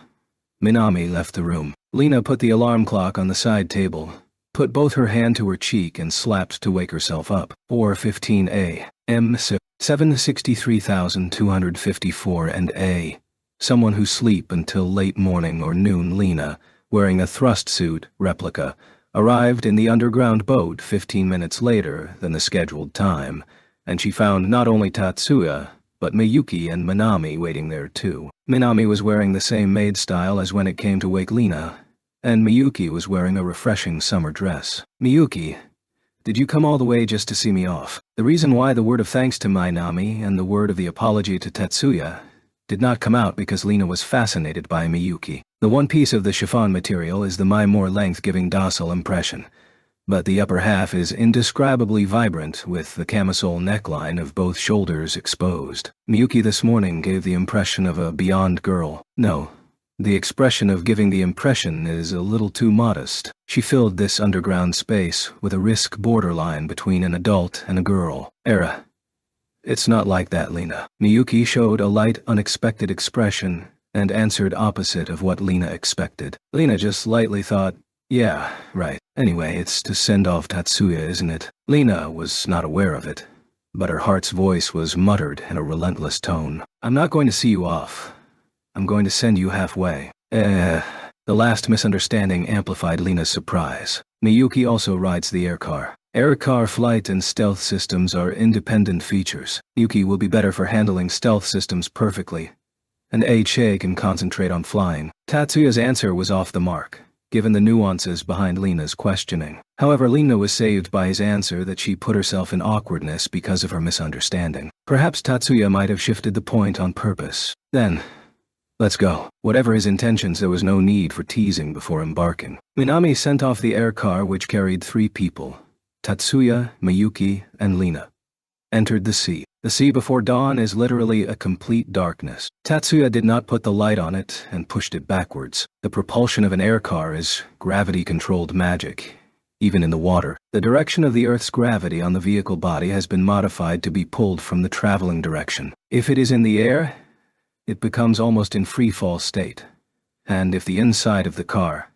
Minami left the room. Lena put the alarm clock on the side table, put both her hand to her cheek and slapped to wake herself up. 4:15 a.m. 763,254 and A. Someone who sleep until late morning or noon. Lena, wearing a thrust suit replica, arrived in the underground boat 15 minutes later than the scheduled time, and she found not only Tatsuya, but Miyuki and Minami waiting there too. Minami was wearing the same maid style as when it came to wake Lena, and Miyuki was wearing a refreshing summer dress. "Miyuki, did you come all the way just to see me off?" The reason why the word of thanks to Minami and the word of the apology to Tatsuya did not come out because Lena was fascinated by Miyuki. The one piece of the chiffon material is the more length giving docile impression, but the upper half is indescribably vibrant with the camisole neckline of both shoulders exposed. Miyuki this morning gave the impression of a beyond girl. No, the expression of giving the impression is a little too modest. She filled this underground space with a risk borderline between an adult and a girl. Era. It's not like that, Lena. Miyuki showed a light, unexpected expression and answered opposite of what Lena expected. Lena just lightly thought, yeah, right. Anyway, it's to send off Tatsuya, isn't it? Lena was not aware of it, but her heart's voice was muttered in a relentless tone. I'm not going to see you off. I'm going to send you halfway. The last misunderstanding amplified Lena's surprise. Miyuki also rides the air car. Air car flight and stealth systems are independent features. Miyuki will be better for handling stealth systems perfectly, and Che can concentrate on flying. Tatsuya's answer was off the mark, given the nuances behind Lena's questioning. However, Lena was saved by his answer that she put herself in awkwardness because of her misunderstanding. Perhaps Tatsuya might have shifted the point on purpose. Then, let's go. Whatever his intentions, there was no need for teasing before embarking. Minami sent off the air car, which carried 3 people, Tatsuya, Miyuki, and Lena. Entered the sea. The sea before dawn is literally a complete darkness. Tatsuya did not put the light on it and pushed it backwards. The propulsion of an air car is gravity-controlled magic, even in the water. The direction of the Earth's gravity on the vehicle body has been modified to be pulled from the traveling direction. If it is in the air, it becomes almost in free-fall state. And if the inside of the car,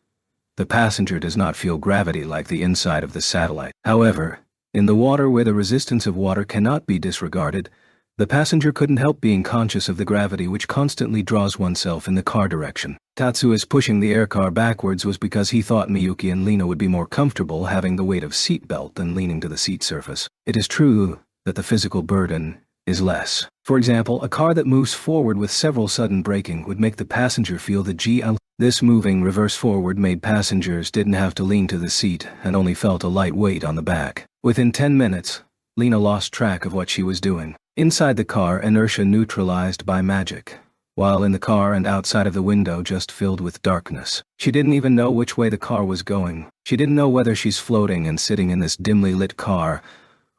the passenger does not feel gravity like the inside of the satellite. However, in the water where the resistance of water cannot be disregarded, the passenger couldn't help being conscious of the gravity which constantly draws oneself in the car direction. Tatsuya's pushing the air car backwards was because he thought Miyuki and Lena would be more comfortable having the weight of seatbelt than leaning to the seat surface. It is true that the physical burden is less. For example, a car that moves forward with several sudden braking would make the passenger feel the GL. This moving reverse forward made passengers didn't have to lean to the seat and only felt a light weight on the back. Within 10 minutes, Lena lost track of what she was doing. Inside the car, inertia neutralized by magic, while in the car and outside of the window just filled with darkness. She didn't even know which way the car was going. She didn't know whether she's floating and sitting in this dimly lit car,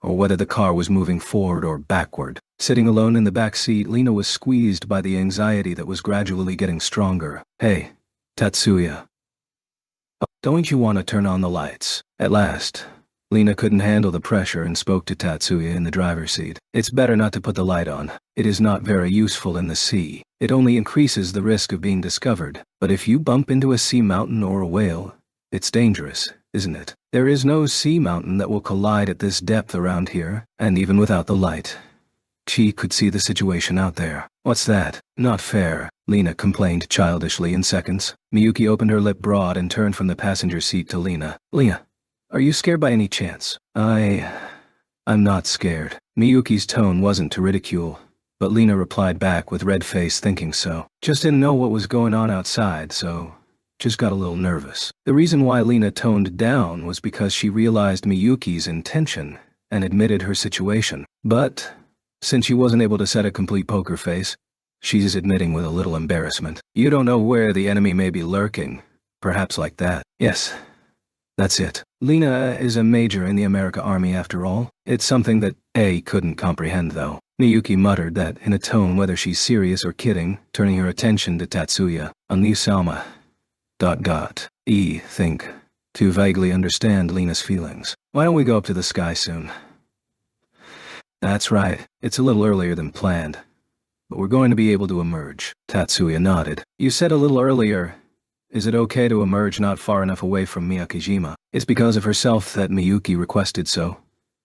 or whether the car was moving forward or backward. Sitting alone in the back seat, Lena was squeezed by the anxiety that was gradually getting stronger. Hey, Tatsuya. Don't you want to turn on the lights? At last, Lena couldn't handle the pressure and spoke to Tatsuya in the driver's seat. It's better not to put the light on. It is not very useful in the sea. It only increases the risk of being discovered. But if you bump into a sea mountain or a whale, it's dangerous, isn't it? There is no sea mountain that will collide at this depth around here, and even without the light, she could see the situation out there. What's that? Not fair, Lena complained childishly in seconds. Miyuki opened her lip broad and turned from the passenger seat to Lena. Lena, are you scared by any chance? I'm not scared. Miyuki's tone wasn't to ridicule, but Lena replied back with red face thinking so. Just didn't know what was going on outside, so just got a little nervous. The reason why Lena toned down was because she realized Miyuki's intention and admitted her situation. But since she wasn't able to set a complete poker face, she's admitting with a little embarrassment. You don't know where the enemy may be lurking. Perhaps like that. Yes, that's it. Lena is a major in the American Army after all. It's something that A couldn't comprehend though. Miyuki muttered that in a tone whether she's serious or kidding, turning her attention to Tatsuya. Salma. Think. To vaguely understand Lena's feelings. Why don't we go up to the sky soon? That's right. It's a little earlier than planned. But we're going to be able to emerge. Tatsuya nodded. You said a little earlier. Is it okay to emerge not far enough away from Miyakijima? It's because of herself that Miyuki requested so.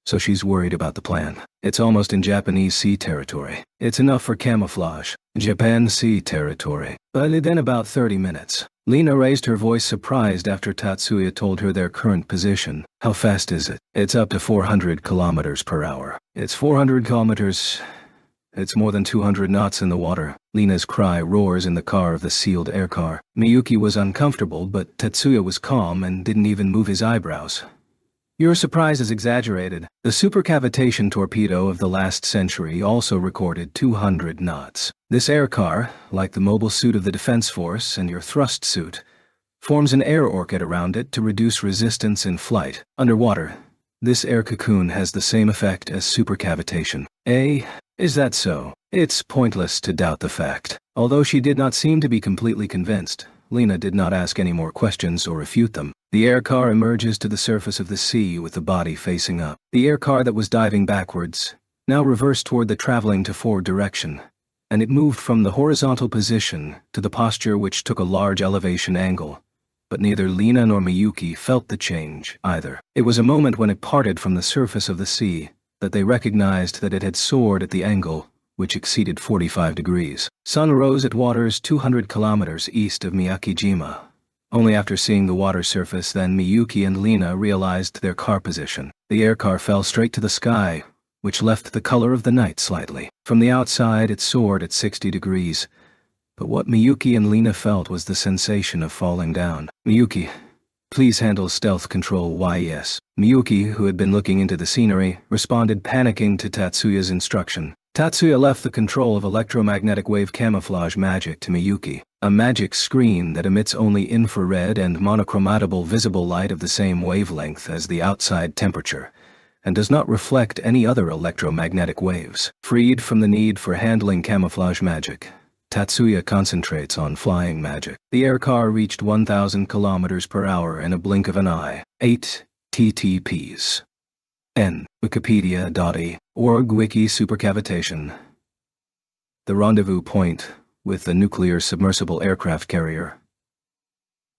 So she's worried about the plan. It's almost in Japanese sea territory. It's enough for camouflage. Japan sea territory. But then about 30 minutes. Lena raised her voice surprised after Tatsuya told her their current position. How fast is it? It's up to 400 kilometers per hour. It's 400 kilometers. It's more than 200 knots in the water. Lena's cry roars in the car of the sealed air car. Miyuki was uncomfortable, but Tetsuya was calm and didn't even move his eyebrows. Your surprise is exaggerated. The supercavitation torpedo of the last century also recorded 200 knots. This air car, like the mobile suit of the Defense Force and your thrust suit, forms an air orchid around it to reduce resistance in flight. Underwater, this air cocoon has the same effect as supercavitation. Is that so? It's pointless to doubt the fact. Although she did not seem to be completely convinced, Lena did not ask any more questions or refute them. The air car emerges to the surface of the sea with the body facing up. The air car that was diving backwards now reversed toward the traveling to forward direction, and it moved from the horizontal position to the posture which took a large elevation angle. But neither Lena nor Miyuki felt the change either. It was a moment when it parted from the surface of the sea that they recognized that it had soared at the angle which exceeded 45 degrees. Sun rose at waters 200 kilometers east of Miyakijima. Only after seeing the water surface then Miyuki and Lena realized their car position. The air car fell straight to the sky, which left the color of the night slightly. From the outside it soared at 60 degrees, but what Miyuki and Lena felt was the sensation of falling down. Miyuki, please handle stealth control. Yes. Miyuki, who had been looking into the scenery, responded panicking to Tatsuya's instruction. Tatsuya left the control of electromagnetic wave camouflage magic to Miyuki, a magic screen that emits only infrared and monochromatable visible light of the same wavelength as the outside temperature, and does not reflect any other electromagnetic waves. Freed from the need for handling camouflage magic, Tatsuya concentrates on flying magic. The air car reached 1,000 kilometers per hour in a blink of an eye. 8 TTPs. N. Wikipedia.org Wiki Supercavitation. The rendezvous point with the nuclear submersible aircraft carrier.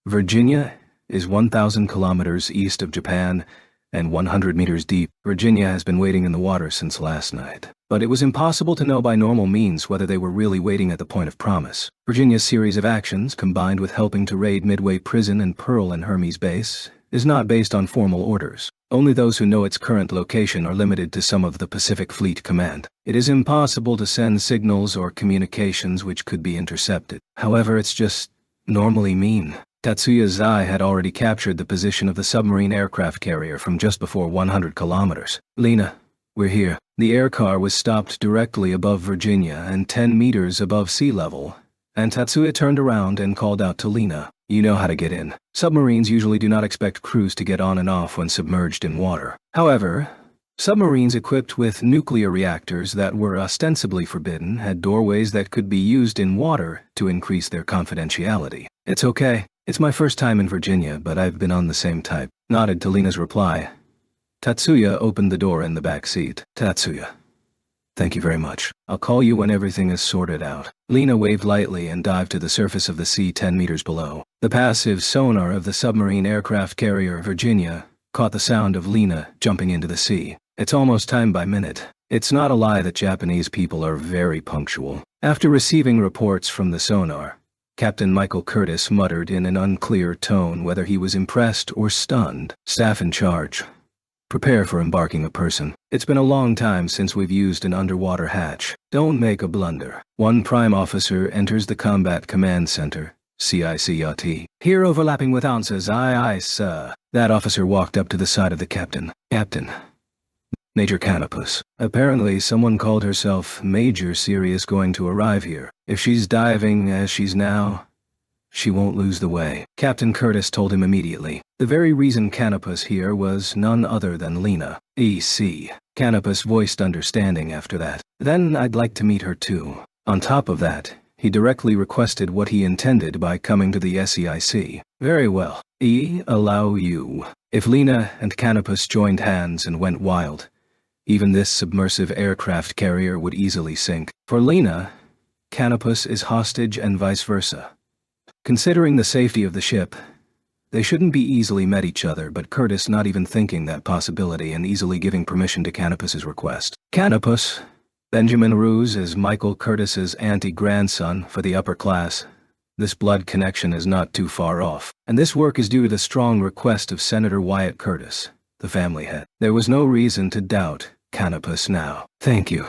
Virginia is 1,000 kilometers east of Japan and 100 meters deep. Virginia has been waiting in the water since last night, but it was impossible to know by normal means whether they were really waiting at the point of promise. Virginia's series of actions, combined with helping to raid Midway Prison and Pearl and Hermes Base, is not based on formal orders. Only those who know its current location are limited to some of the Pacific Fleet Command. It is impossible to send signals or communications which could be intercepted. However, it's just normally mean. Tatsuya's eye had already captured the position of the submarine aircraft carrier from just before 100 kilometers. Lena, we're here. The air car was stopped directly above Virginia and 10 meters above sea level, and Tatsuya turned around and called out to Lena. You know how to get in. Submarines usually do not expect crews to get on and off when submerged in water. However, submarines equipped with nuclear reactors that were ostensibly forbidden had doorways that could be used in water to increase their confidentiality. It's okay. It's my first time in Virginia, but I've been on the same type. Nodded to Lena's reply. Tatsuya opened the door in the back seat. Tatsuya. Thank you very much. I'll call you when everything is sorted out. Lena waved lightly and dived to the surface of the sea 10 meters below. The passive sonar of the submarine aircraft carrier Virginia caught the sound of Lena jumping into the sea. It's almost time by minute. It's not a lie that Japanese people are very punctual. After receiving reports from the sonar, Captain Michael Curtis muttered in an unclear tone whether he was impressed or stunned. Staff in charge. Prepare for embarking a person. It's been a long time since we've used an underwater hatch. Don't make a blunder. One prime officer enters the Combat Command Center, CICRT. Here overlapping with ounces. Aye, sir. That officer walked up to the side of the captain. Captain. Major Canopus. Apparently someone called herself Major Sirius going to arrive here. If she's diving as she's now, she won't lose the way. Captain Curtis told him immediately. The very reason Canopus here was none other than Lena. E.C. Canopus voiced understanding after that. Then I'd like to meet her too. On top of that, he directly requested what he intended by coming to the SEIC. Very well. Allow you. If Lena and Canopus joined hands and went wild, even this submersive aircraft carrier would easily sink. For Lena, Canopus is hostage and vice versa. Considering the safety of the ship, they shouldn't be easily met each other, but Curtis not even thinking that possibility and easily giving permission to Canopus's request. Canopus, Benjamin Ruse is Michael Curtis's auntie-grandson for the upper class. This blood connection is not too far off, and this work is due to the strong request of Senator Wyatt Curtis, the family head. There was no reason to doubt Canopus now. Thank you.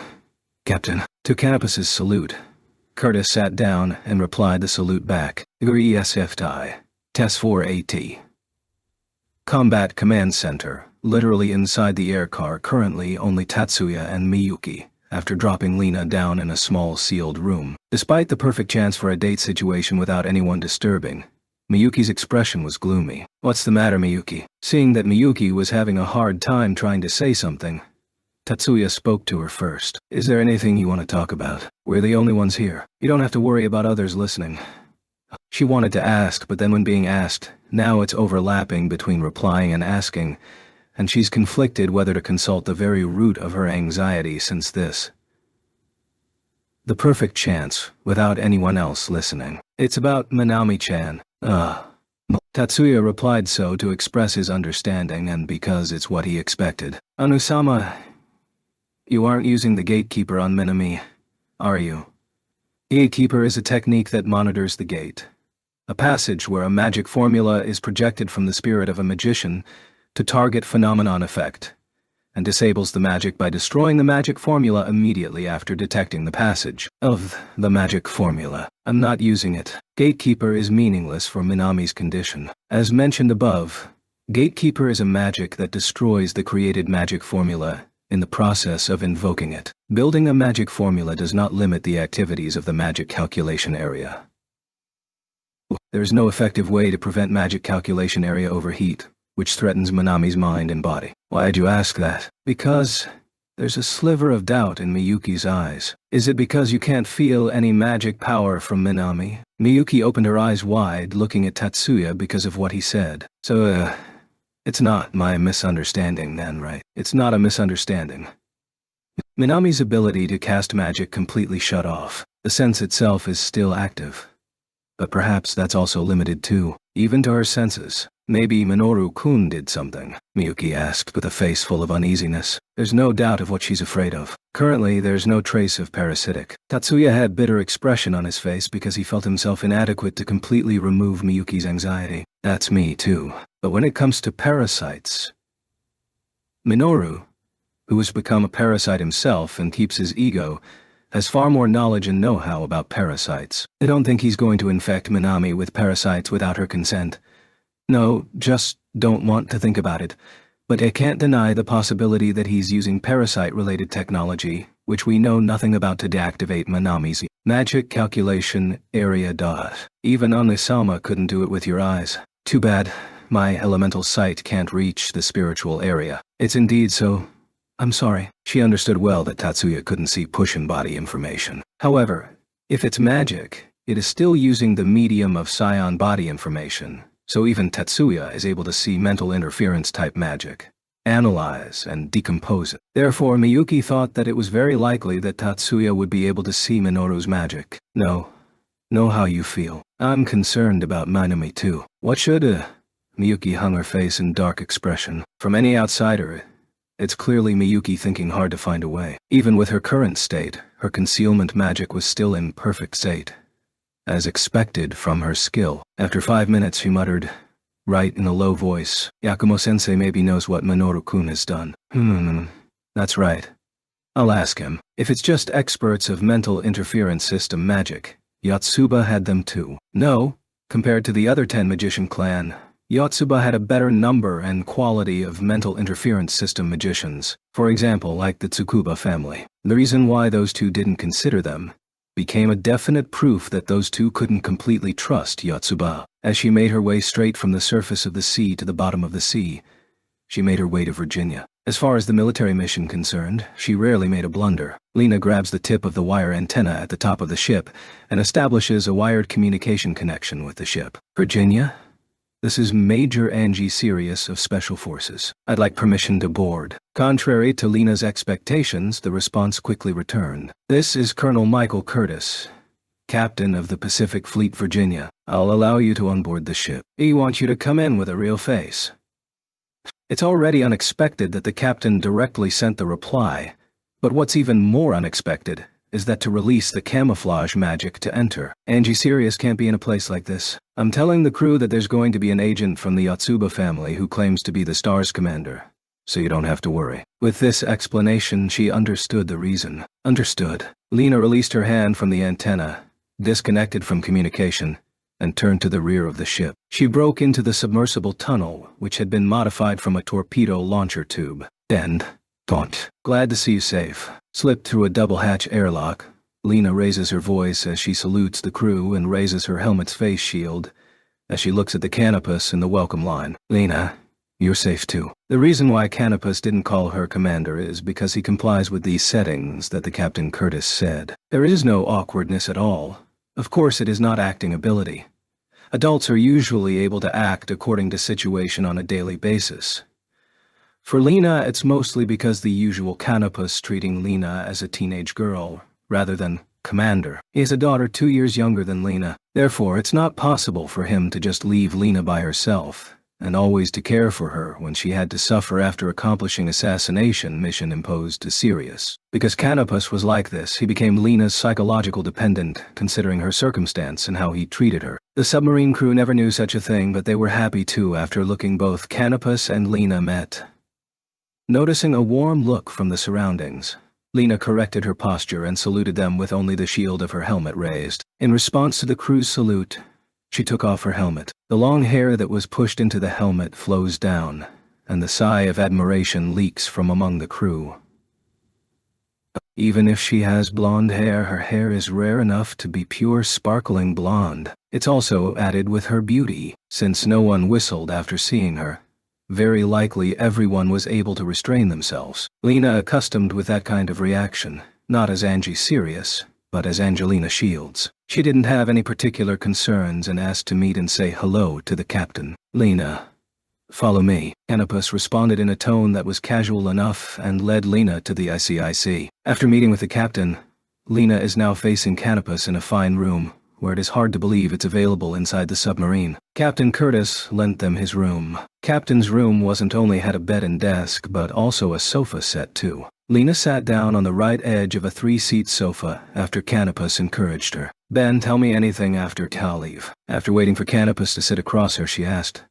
Captain. To Canopus's salute, Curtis sat down and replied the salute back. ESFTI. TES 4AT. Combat Command Center, literally inside the air car, currently only Tatsuya and Miyuki, after dropping Lena down in a small sealed room. Despite the perfect chance for a date situation without anyone disturbing, Miyuki's expression was gloomy. What's the matter, Miyuki? Seeing that Miyuki was having a hard time trying to say something, Tatsuya spoke to her first. Is there anything you want to talk about? We're the only ones here. You don't have to worry about others listening. She wanted to ask, but then when being asked, now it's overlapping between replying and asking, and she's conflicted whether to consult the very root of her anxiety since this. The perfect chance, without anyone else listening. It's about Minami-chan. Tatsuya replied so to express his understanding and because it's what he expected. Anusama, you aren't using the gatekeeper on Minami, are you? Gatekeeper is a technique that monitors the gate. A passage where a magic formula is projected from the spirit of a magician to target phenomenon effect, and disables the magic by destroying the magic formula immediately after detecting the passage of the magic formula. I'm not using it. Gatekeeper is meaningless for Minami's condition. As mentioned above, Gatekeeper is a magic that destroys the created magic formula in the process of invoking it. Building a magic formula does not limit the activities of the magic calculation area. There is no effective way to prevent magic calculation area overheat, which threatens Minami's mind and body. Why'd you ask that? Because there's a sliver of doubt in Miyuki's eyes. Is it because you can't feel any magic power from Minami? Miyuki opened her eyes wide, looking at Tatsuya because of what he said. So, it's not my misunderstanding then, right? It's not a misunderstanding. Minami's ability to cast magic completely shut off. The sense itself is still active. But perhaps that's also limited too, even to her senses. Maybe Minoru-kun did something, Miyuki asked with a face full of uneasiness. There's no doubt of what she's afraid of. Currently, there's no trace of parasitic. Tatsuya had bitter expression on his face because he felt himself inadequate to completely remove Miyuki's anxiety. That's me too. But when it comes to parasites, Minoru, who has become a parasite himself and keeps his ego, has far more knowledge and know-how about parasites. I don't think he's going to infect Minami with parasites without her consent. No, just don't want to think about it. But I can't deny the possibility that he's using parasite-related technology, which we know nothing about, to deactivate Minami's magic calculation area. Even Onisama couldn't do it with your eyes. Too bad. My elemental sight can't reach the spiritual area. It's indeed so. I'm sorry. She understood well that Tatsuya couldn't see push and body information. However, if it's magic, it is still using the medium of psion body information, so even Tatsuya is able to see mental interference type magic, analyze and decompose it. Therefore, Miyuki thought that it was very likely that Tatsuya would be able to see Minoru's magic. No. Know how you feel. I'm concerned about Minami too. What should Miyuki hung her face in dark expression. From any outsider, it's clearly Miyuki thinking hard to find a way. Even with her current state, her concealment magic was still in perfect state, as expected from her skill. After 5 minutes she muttered, right in a low voice, Yakumo-sensei maybe knows what Minoru-kun has done. That's right. I'll ask him. If it's just experts of mental interference system magic, Yotsuba had them too. No, compared to the other 10 magician clan, Yotsuba had a better number and quality of mental interference system magicians, for example like the Tsukuba family. The reason why those two didn't consider them became a definite proof that those two couldn't completely trust Yotsuba. As she made her way straight from the surface of the sea to the bottom of the sea, she made her way to Virginia. As far as the military mission concerned, she rarely made a blunder. Lena grabs the tip of the wire antenna at the top of the ship and establishes a wired communication connection with the ship. Virginia? This is Major Angie Sirius of Special Forces. I'd like permission to board. Contrary to Lena's expectations, the response quickly returned. This is Colonel Michael Curtis, Captain of the Pacific Fleet, Virginia. I'll allow you to onboard the ship. He wants you to come in with a real face. It's already unexpected that the captain directly sent the reply, but what's even more unexpected is that to release the camouflage magic to enter. Angie Sirius can't be in a place like this. I'm telling the crew that there's going to be an agent from the Yotsuba family who claims to be the STARS commander. so you don't have to worry." With this explanation, she understood the reason. Understood. Lena released her hand from the antenna, disconnected from communication, and turned to the rear of the ship. She broke into the submersible tunnel, which had been modified from a torpedo launcher tube. "And, don't. Glad to see you safe." Slipped through a double-hatch airlock, Lena raises her voice as she salutes the crew and raises her helmet's face shield as she looks at the Canopus in the welcome line. "Lena, you're safe too." The reason why Canopus didn't call her commander is because he complies with these settings that the Captain Curtis said. There is no awkwardness at all. Of course, it is not acting ability. Adults are usually able to act according to situation on a daily basis. For Lena, it's mostly because the usual Canopus treating Lena as a teenage girl, rather than commander. He has a daughter 2 years younger than Lena. Therefore, it's not possible for him to just leave Lena by herself, and always to care for her when she had to suffer after accomplishing assassination mission imposed to Sirius. Because Canopus was like this, he became Lena's psychological dependent, considering her circumstance and how he treated her. The submarine crew never knew such a thing, but they were happy too after looking both Canopus and Lena met. Noticing a warm look from the surroundings, Lena corrected her posture and saluted them with only the shield of her helmet raised. In response to the crew's salute, she took off her helmet. The long hair that was pushed into the helmet flows down, and the sigh of admiration leaks from among the crew. Even if she has blonde hair, her hair is rare enough to be pure sparkling blonde. It's also added with her beauty, since no one whistled after seeing her. Very likely everyone was able to restrain themselves. Lena accustomed with that kind of reaction, not as Angie Sirius, but as Angelina Shields. She didn't have any particular concerns and asked to meet and say hello to the captain. "Lena, follow me." Canopus responded in a tone that was casual enough and led Lena to the ICIC. After meeting with the captain, Lena is now facing Canopus in a fine room, where it is hard to believe it's available inside the submarine. Captain Curtis lent them his room. Captain's room wasn't only had a bed and desk, but also a sofa set too. Lena sat down on the right edge of a 3-seat sofa after Canopus encouraged her. "Ben, tell me anything after I'll leave." After waiting for Canopus to sit across her, she asked.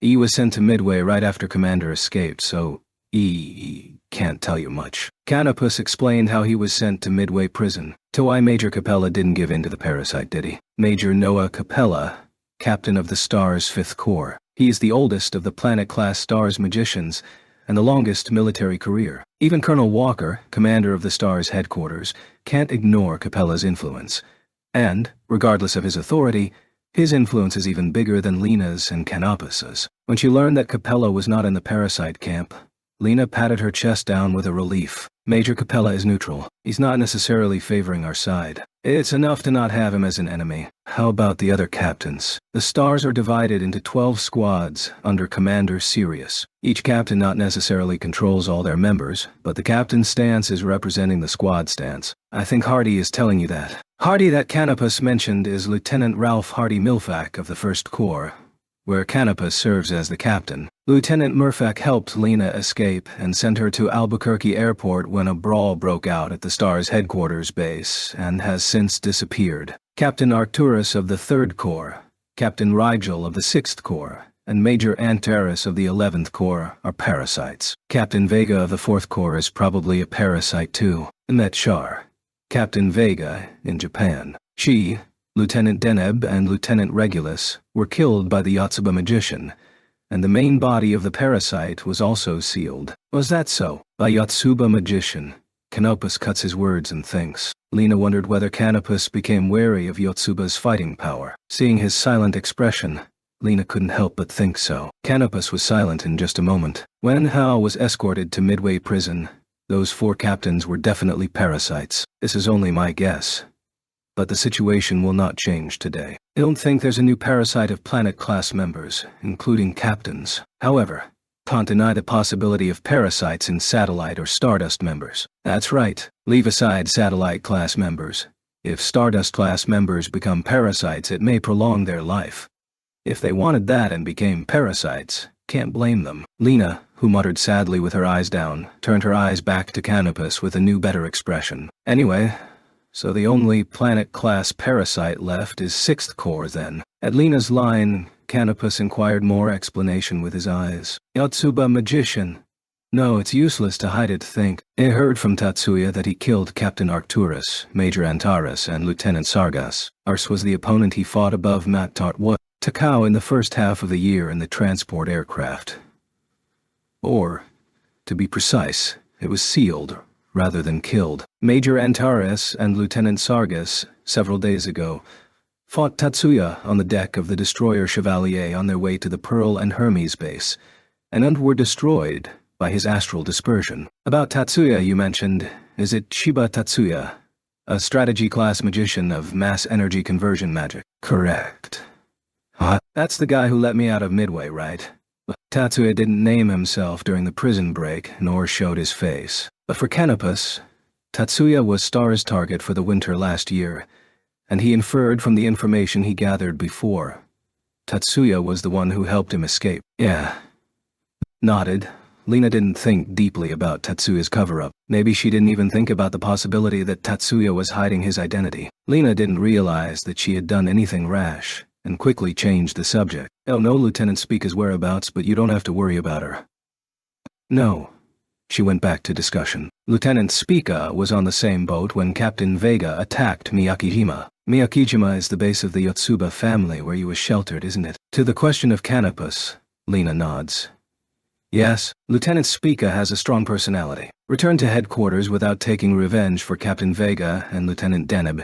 "E was sent to Midway right after Commander escaped, so E can't tell you much." Canopus explained how he was sent to Midway Prison. To why Major Capella didn't give in to the parasite, did he? Major Noah Capella, captain of the STARS 5th Corps. He is the oldest of the Planet-class STARS magicians and the longest military career. Even Colonel Walker, commander of the STARS headquarters, can't ignore Capella's influence. And, regardless of his authority, his influence is even bigger than Lena's and Canopus's. When she learned that Capella was not in the parasite camp, Lena patted her chest down with a relief. Major Capella is neutral. He's not necessarily favoring our side. It's enough to not have him as an enemy. How about the other captains? The STARS are divided into 12 squads under Commander Sirius. Each captain not necessarily controls all their members, but the captain's stance is representing the squad stance. I think Hardy is telling you that. Hardy that Canopus mentioned is Lieutenant Ralph Hardy Milfack of the 1st Corps, where Canopus serves as the captain. Lieutenant Milfack helped Lena escape and sent her to Albuquerque Airport when a brawl broke out at the STARS headquarters base and has since disappeared. Captain Arcturus of the 3rd Corps, Captain Rigel of the 6th Corps, and Major Antares of the 11th Corps are parasites. Captain Vega of the 4th Corps is probably a parasite too. Met Char, Captain Vega, in Japan. She, Lieutenant Deneb and Lieutenant Regulus were killed by the Yotsuba magician, and the main body of the parasite was also sealed. Was that so? By Yotsuba magician. Canopus cuts his words and thinks. Lena wondered whether Canopus became wary of Yotsuba's fighting power. Seeing his silent expression, Lena couldn't help but think so. Canopus was silent in just a moment. When Hal was escorted to Midway Prison, those 4 captains were definitely parasites. This is only my guess, but the situation will not change today. I don't think there's a new parasite of Planet-class members, including captains. However, can't deny the possibility of parasites in Satellite or Stardust members. That's right, leave aside Satellite-class members. If Stardust-class members become parasites, it may prolong their life. If they wanted that and became parasites, can't blame them. Lena, who muttered sadly with her eyes down, turned her eyes back to Canopus with a new better expression. Anyway, so the only Planet-class parasite left is 6th Corps then. At Lena's line, Canopus inquired more explanation with his eyes. Yotsuba magician. No, it's useless to hide it. Think. I heard from Tatsuya that he killed Captain Arcturus, Major Antares, and Lieutenant Sargas. Ars was the opponent he fought above Takao in the first half of the year in the transport aircraft. Or, to be precise, it was sealed, rather than killed. Major Antares and Lieutenant Sargas, several days ago, fought Tatsuya on the deck of the destroyer Chevalier on their way to the Pearl and Hermes base, and were destroyed by his astral dispersion. About Tatsuya you mentioned, is it Shiba Tatsuya, a strategy-class magician of mass energy conversion magic? Correct. What? That's the guy who let me out of Midway, right? Tatsuya didn't name himself during the prison break, nor showed his face. But for Canopus, Tatsuya was Star's target for the winter last year, and he inferred from the information he gathered before. Tatsuya was the one who helped him escape. Yeah. Nodded. Lena didn't think deeply about Tatsuya's cover-up. Maybe she didn't even think about the possibility that Tatsuya was hiding his identity. Lena didn't realize that she had done anything rash, and quickly changed the subject. Oh, no, Lieutenant Spica's whereabouts, but you don't have to worry about her. No. She went back to discussion. Lieutenant Spica was on the same boat when Captain Vega attacked Miyakijima. Miyakijima is the base of the Yotsuba family where you was sheltered, isn't it? To the question of Canopus, Lena nods. Yes, Lieutenant Spica has a strong personality. Returned to headquarters without taking revenge for Captain Vega and Lieutenant Deneb.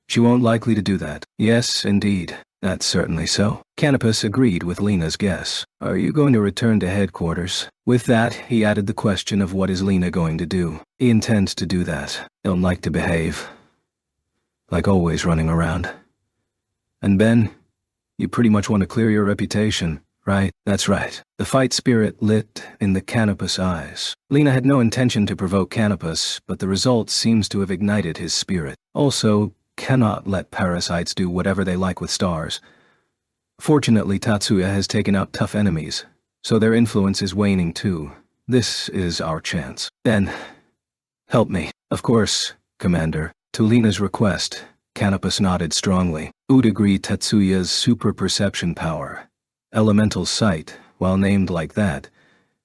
She won't likely to do that. Yes, indeed. That's certainly so. Canopus agreed with Lena's guess. Are you going to return to headquarters? With that, he added the question of what is Lena going to do. He intends to do that. Don't like to behave. Like always running around. And Ben, you pretty much want to clear your reputation, right? That's right. The fight spirit lit in the Canopus eyes. Lena had no intention to provoke Canopus, but the result seems to have ignited his spirit. Also, cannot let parasites do whatever they like with stars. Fortunately, Tatsuya has taken out tough enemies, so their influence is waning too. This is our chance. Then, help me. Of course, Commander. To Lena's request, Canopus nodded strongly. Udagri Tatsuya's super perception power, elemental sight, while named like that,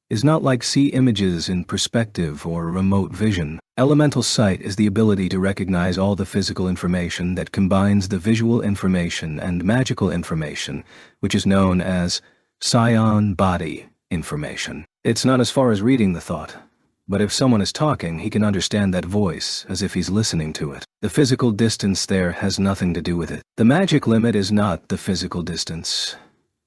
is not like see images in perspective or remote vision. Elemental sight is the ability to recognize all the physical information that combines the visual information and magical information, which is known as psion body information. It's not as far as reading the thought, but if someone is talking, he can understand that voice as if he's listening to it. The physical distance there has nothing to do with it. The magic limit is not the physical distance,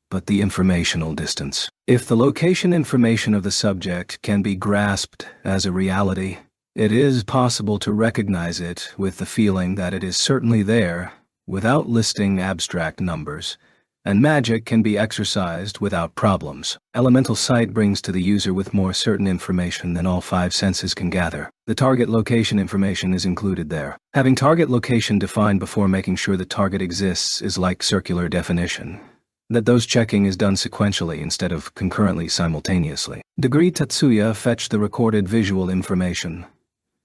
but the informational distance. If the location information of the subject can be grasped as a reality, it is possible to recognize it with the feeling that it is certainly there, without listing abstract numbers, and magic can be exercised without problems. Elemental sight brings to the user with more certain information than all 5 senses can gather. The target location information is included there. Having target location defined before making sure the target exists is like circular definition. That those checking is done sequentially instead of concurrently simultaneously. Degree Tatsuya fetched the recorded visual information,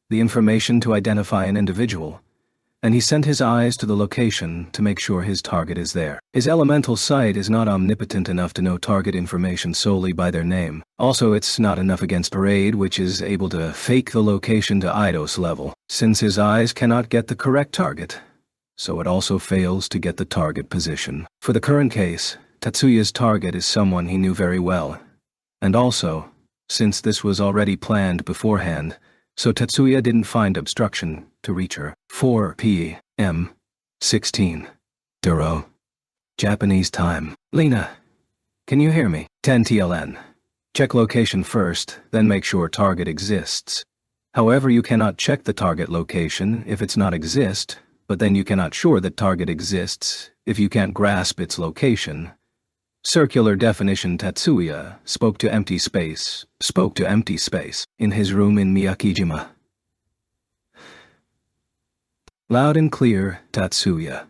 the information to identify an individual, and he sent his eyes to the location to make sure his target is there. His elemental sight is not omnipotent enough to know target information solely by their name. Also, it's not enough against Parade, which is able to fake the location to Eidos level, since his eyes cannot get the correct target. So it also fails to get the target position. For the current case, Tatsuya's target is someone he knew very well. And also, since this was already planned beforehand, so Tatsuya didn't find obstruction to reach her. 4 p.m. 16. Duro. Japanese time. Lena, can you hear me? 10 TLN. Check location first, then make sure target exists. However, you cannot check the target location if it's not exist, but then you cannot sure that target exists if you can't grasp its location. Circular definition. Tatsuya spoke to empty space in his room in Miyakijima. Loud and clear, Tatsuya.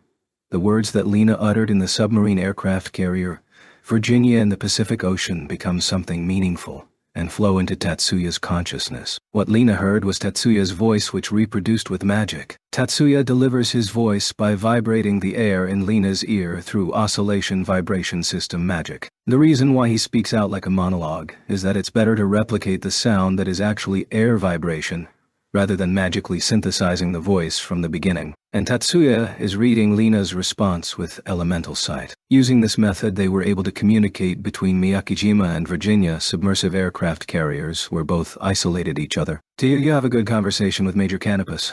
The words that Lena uttered in the submarine aircraft carrier, Virginia in the Pacific Ocean, become something meaningful and flow into Tatsuya's consciousness. What Lena heard was Tatsuya's voice, which reproduced with magic. Tatsuya delivers his voice by vibrating the air in Lena's ear through oscillation vibration system magic. The reason why he speaks out like a monologue is that it's better to replicate the sound that is actually air vibration, rather than magically synthesizing the voice from the beginning. And Tatsuya is reading Lena's response with elemental sight. Using this method, they were able to communicate between Miyakijima and Virginia. Submersive aircraft carriers were both isolated each other. Do you have a good conversation with Major Canopus?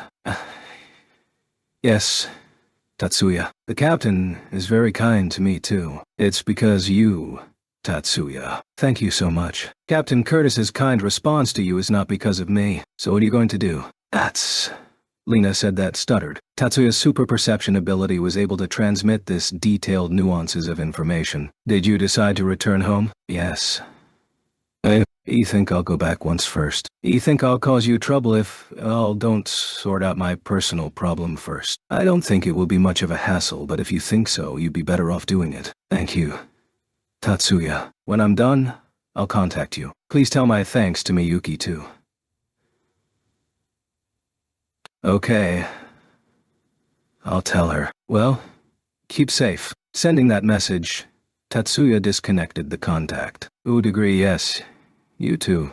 Yes, Tatsuya. The captain is very kind to me too. It's because you, Tatsuya. Thank you so much. Captain Curtis's kind response to you is not because of me. So what are you going to do? Lena said that stuttered. Tatsuya's super perception ability was able to transmit this detailed nuances of information. Did you decide to return home? Yes. You think I'll go back once first? You think I'll cause you trouble if I'll don't sort out my personal problem first? I don't think it will be much of a hassle, but if you think so, you'd be better off doing it. Thank you, Tatsuya. When I'm done, I'll contact you. Please tell my thanks to Miyuki too. Okay. I'll tell her. Well, keep safe. Sending that message, Tatsuya disconnected the contact. Degree, yes. You too.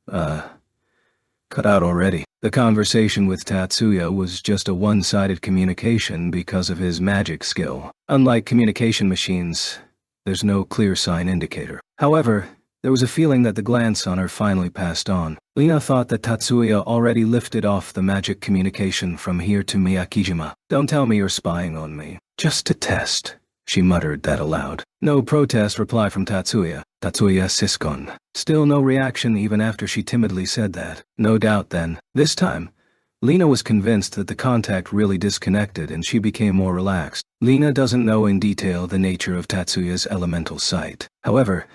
Cut out already. The conversation with Tatsuya was just a one-sided communication because of his magic skill. Unlike communication machines, there's no clear sign indicator. However, there was a feeling that the glance on her finally passed on. Lena thought that Tatsuya already lifted off the magic communication from here to Miyakijima. Don't tell me you're spying on me. Just to test. She muttered that aloud. No protest reply from Tatsuya. Tatsuya Siskon. Still no reaction even after she timidly said that. No doubt then. This time, Lena was convinced that the contact really disconnected and she became more relaxed. Lena doesn't know in detail the nature of Tatsuya's elemental sight. However,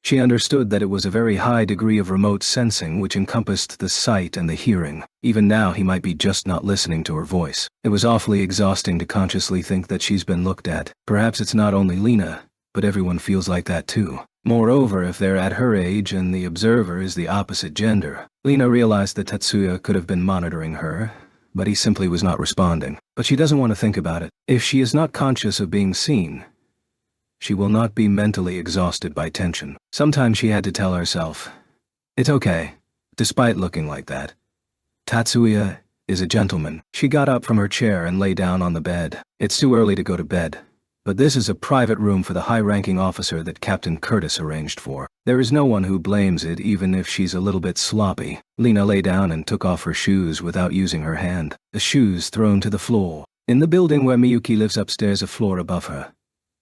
she understood that it was a very high degree of remote sensing which encompassed the sight and the hearing. Even now he might be just not listening to her voice. It was awfully exhausting to consciously think that she's been looked at. Perhaps it's not only Lena, but everyone feels like that too. Moreover, if they're at her age and the observer is the opposite gender. Lena realized that Tatsuya could have been monitoring her, but he simply was not responding. But she doesn't want to think about it. If she is not conscious of being seen, she will not be mentally exhausted by tension. Sometimes she had to tell herself, it's okay, despite looking like that. Tatsuya is a gentleman. She got up from her chair and lay down on the bed. It's too early to go to bed, but this is a private room for the high-ranking officer that Captain Curtis arranged for. There is no one who blames it, even if she's a little bit sloppy. Lena lay down and took off her shoes without using her hand. The shoes thrown to the floor. In the building where Miyuki lives upstairs, a floor above her.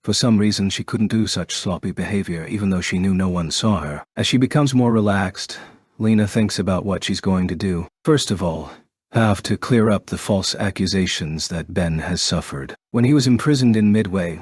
For some reason, she couldn't do such sloppy behavior even though she knew no one saw her. As she becomes more relaxed, Lena thinks about what she's going to do. First of all, have to clear up the false accusations that Ben has suffered. When he was imprisoned in Midway,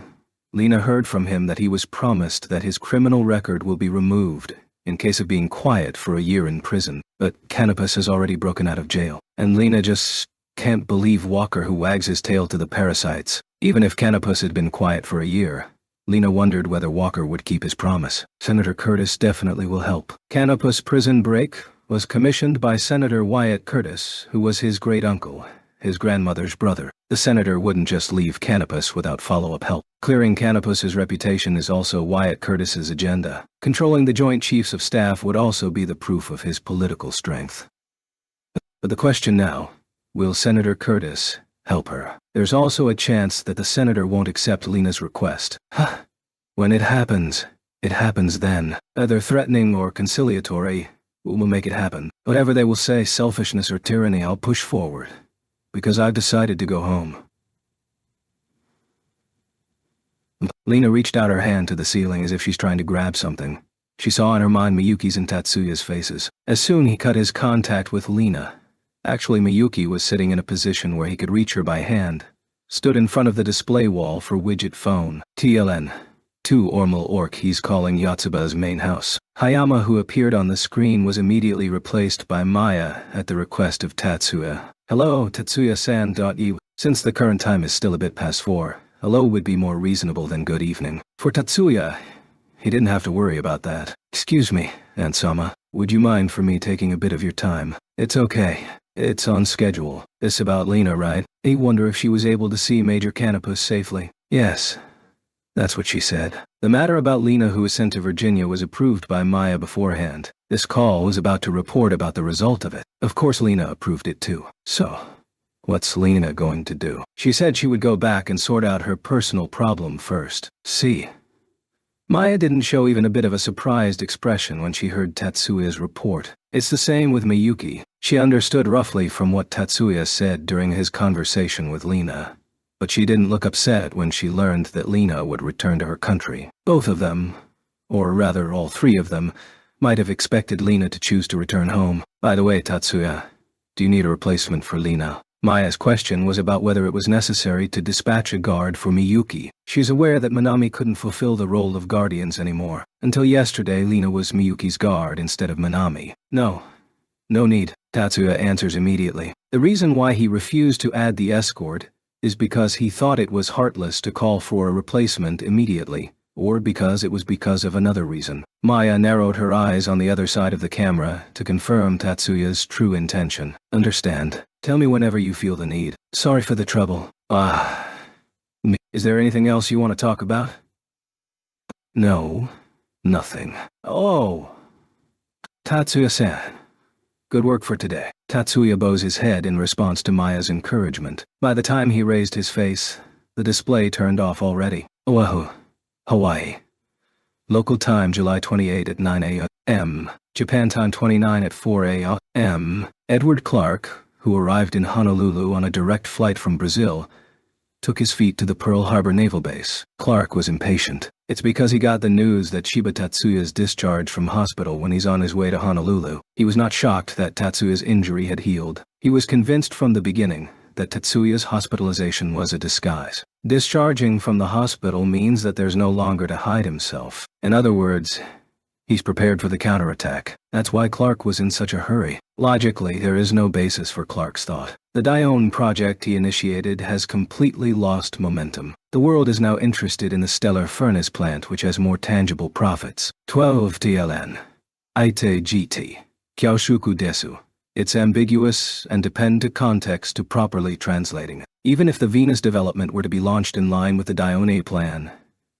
Lena heard from him that he was promised that his criminal record will be removed in case of being quiet for a year in prison. But Canopus has already broken out of jail, and Lena just can't believe Walker who wags his tail to the parasites. Even if Canopus had been quiet for a year, Lena wondered whether Walker would keep his promise. Senator Curtis definitely will help. Canopus Prison Break was commissioned by Senator Wyatt Curtis, who was his great-uncle, his grandmother's brother. The senator wouldn't just leave Canopus without follow-up help. Clearing Canopus's reputation is also Wyatt Curtis's agenda. Controlling the Joint Chiefs of Staff would also be the proof of his political strength. But the question now, will Senator Curtis help her? There's also a chance that the senator won't accept Lena's request. When it happens then. Either threatening or conciliatory, we'll make it happen. Whatever they will say, selfishness or tyranny, I'll push forward. Because I've decided to go home. Lena reached out her hand to the ceiling as if she's trying to grab something. She saw in her mind Miyuki's and Tatsuya's faces. As soon he cut his contact with Lena. Actually, Miyuki was sitting in a position where he could reach her by hand. Stood in front of the display wall for widget phone. TLN. 2 Ormal Orc, he's calling Yotsuba's main house. Hayama, who appeared on the screen, was immediately replaced by Maya at the request of Tatsuya. Hello, Tatsuya-san. Since the current time is still a bit past 4, hello would be more reasonable than good evening. For Tatsuya, he didn't have to worry about that. Excuse me, Aunt Sama. Would you mind for me taking a bit of your time? It's okay. It's on schedule. This about Lena, right? I wonder if she was able to see Major Canopus safely. Yes. That's what she said. The matter about Lena who was sent to Virginia was approved by Maya beforehand. This call was about to report about the result of it. Of course Lena approved it too. So, what's Lena going to do? She said she would go back and sort out her personal problem first. See? Maya didn't show even a bit of a surprised expression when she heard Tatsuya's report. It's the same with Miyuki. She understood roughly from what Tatsuya said during his conversation with Lena. But she didn't look upset when she learned that Lena would return to her country. Both of them, or rather all three of them, might have expected Lena to choose to return home. By the way, Tatsuya, do you need a replacement for Lena? Maya's question was about whether it was necessary to dispatch a guard for Miyuki. She's aware that Manami couldn't fulfill the role of guardians anymore. Until yesterday, Lena was Miyuki's guard instead of Manami. No need, Tatsuya answers immediately. The reason why he refused to add the escort is because he thought it was heartless to call for a replacement immediately, or because it was because of another reason. Maya narrowed her eyes on the other side of the camera to confirm Tatsuya's true intention. Understand. Tell me whenever you feel the need. Sorry for the trouble. Is there anything else you want to talk about? No, nothing. Oh. Tatsuya-san. Good work for today. Tatsuya bows his head in response to Maya's encouragement. By the time he raised his face, the display turned off already. Oahu, Hawaii. Local time July 28 at 9 a.m. Japan time 29 at 4 a.m. Edward Clark, who arrived in Honolulu on a direct flight from Brazil, took his feet to the Pearl Harbor Naval Base. Clark was impatient. It's because he got the news that Shiba Tatsuya's discharged from hospital when he's on his way to Honolulu. He was not shocked that Tatsuya's injury had healed. He was convinced from the beginning that Tatsuya's hospitalization was a disguise. Discharging from the hospital means that there's no longer to hide himself. In other words, he's prepared for the counterattack. That's why Clark was in such a hurry. Logically, there is no basis for Clark's thought. The Dione project he initiated has completely lost momentum. The world is now interested in the stellar furnace plant, which has more tangible profits. 12 TLN. Ite GT. Kyaoshuku desu. It's ambiguous and depend to context to properly translating it. Even if the Venus development were to be launched in line with the Dione plan,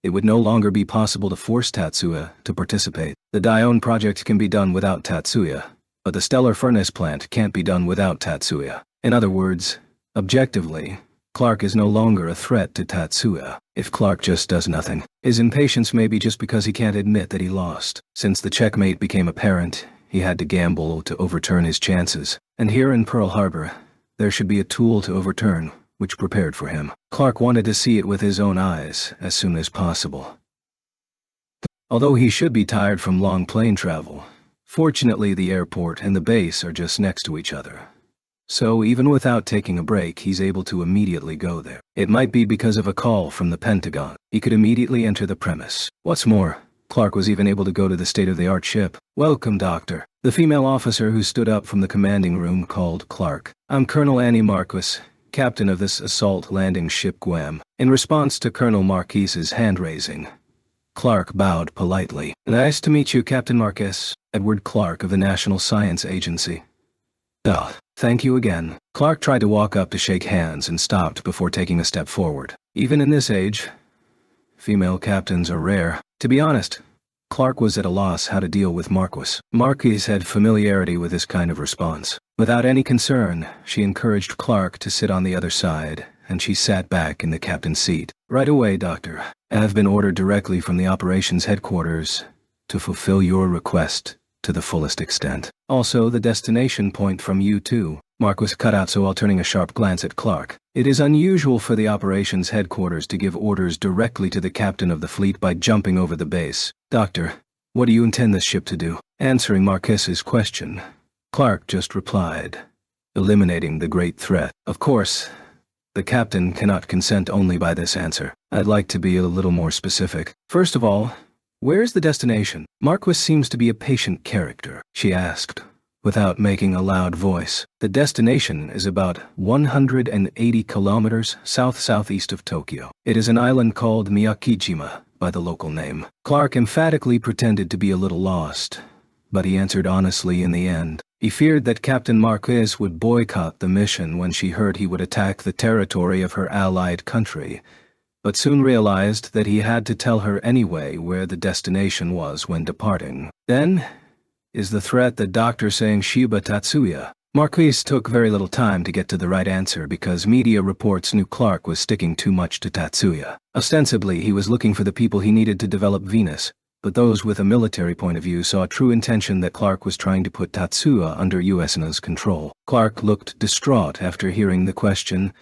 it would no longer be possible to force Tatsuya to participate. The Dione project can be done without Tatsuya, but the stellar furnace plant can't be done without Tatsuya. In other words, objectively, Clark is no longer a threat to Tatsuya. If Clark just does nothing, his impatience may be just because he can't admit that he lost. Since the checkmate became apparent, he had to gamble to overturn his chances. And here in Pearl Harbor, there should be a tool to overturn, which prepared for him. Clark wanted to see it with his own eyes as soon as possible. Although he should be tired from long plane travel, fortunately the airport and the base are just next to each other. So even without taking a break, he's able to immediately go there. It might be because of a call from the Pentagon. He could immediately enter the premise. What's more, Clark was even able to go to the state-of-the-art ship. Welcome, Doctor. The female officer who stood up from the commanding room called Clark. I'm Colonel Annie Marquis, captain of this assault landing ship Guam. In response to Colonel Marquis's hand-raising, Clark bowed politely. Nice to meet you, Captain Marquis. Edward Clark of the National Science Agency. Oh, thank you again. Clark tried to walk up to shake hands and stopped before taking a step forward. Even in this age, female captains are rare. To be honest, Clark was at a loss how to deal with Marquis. Marquis had familiarity with this kind of response. Without any concern, she encouraged Clark to sit on the other side, and she sat back in the captain's seat. Right away, Doctor. I have been ordered directly from the operations headquarters to fulfill your request to the fullest extent. Also, the destination point from you too. Marquis cut out so while turning a sharp glance at Clark. It is unusual for the operations headquarters to give orders directly to the captain of the fleet by jumping over the base. Doctor, what do you intend this ship to do? Answering Marquis's question, Clark just replied, eliminating the great threat. Of course, the captain cannot consent only by this answer. I'd like to be a little more specific. First of all, where's the destination? Marquis seems to be a patient character, she asked, without making a loud voice. The destination is about 180 kilometers south-southeast of Tokyo. It is an island called Miyakijima by the local name. Clark emphatically pretended to be a little lost, but he answered honestly in the end. He feared that Captain Marquez would boycott the mission when she heard he would attack the territory of her allied country, but soon realized that he had to tell her anyway where the destination was when departing. Then is the threat that Dr. saying Shiba Tatsuya. Marquise took very little time to get to the right answer because media reports knew Clark was sticking too much to Tatsuya. Ostensibly, he was looking for the people he needed to develop Venus, but those with a military point of view saw true intention that Clark was trying to put Tatsuya under USNA's control. Clark looked distraught after hearing the question,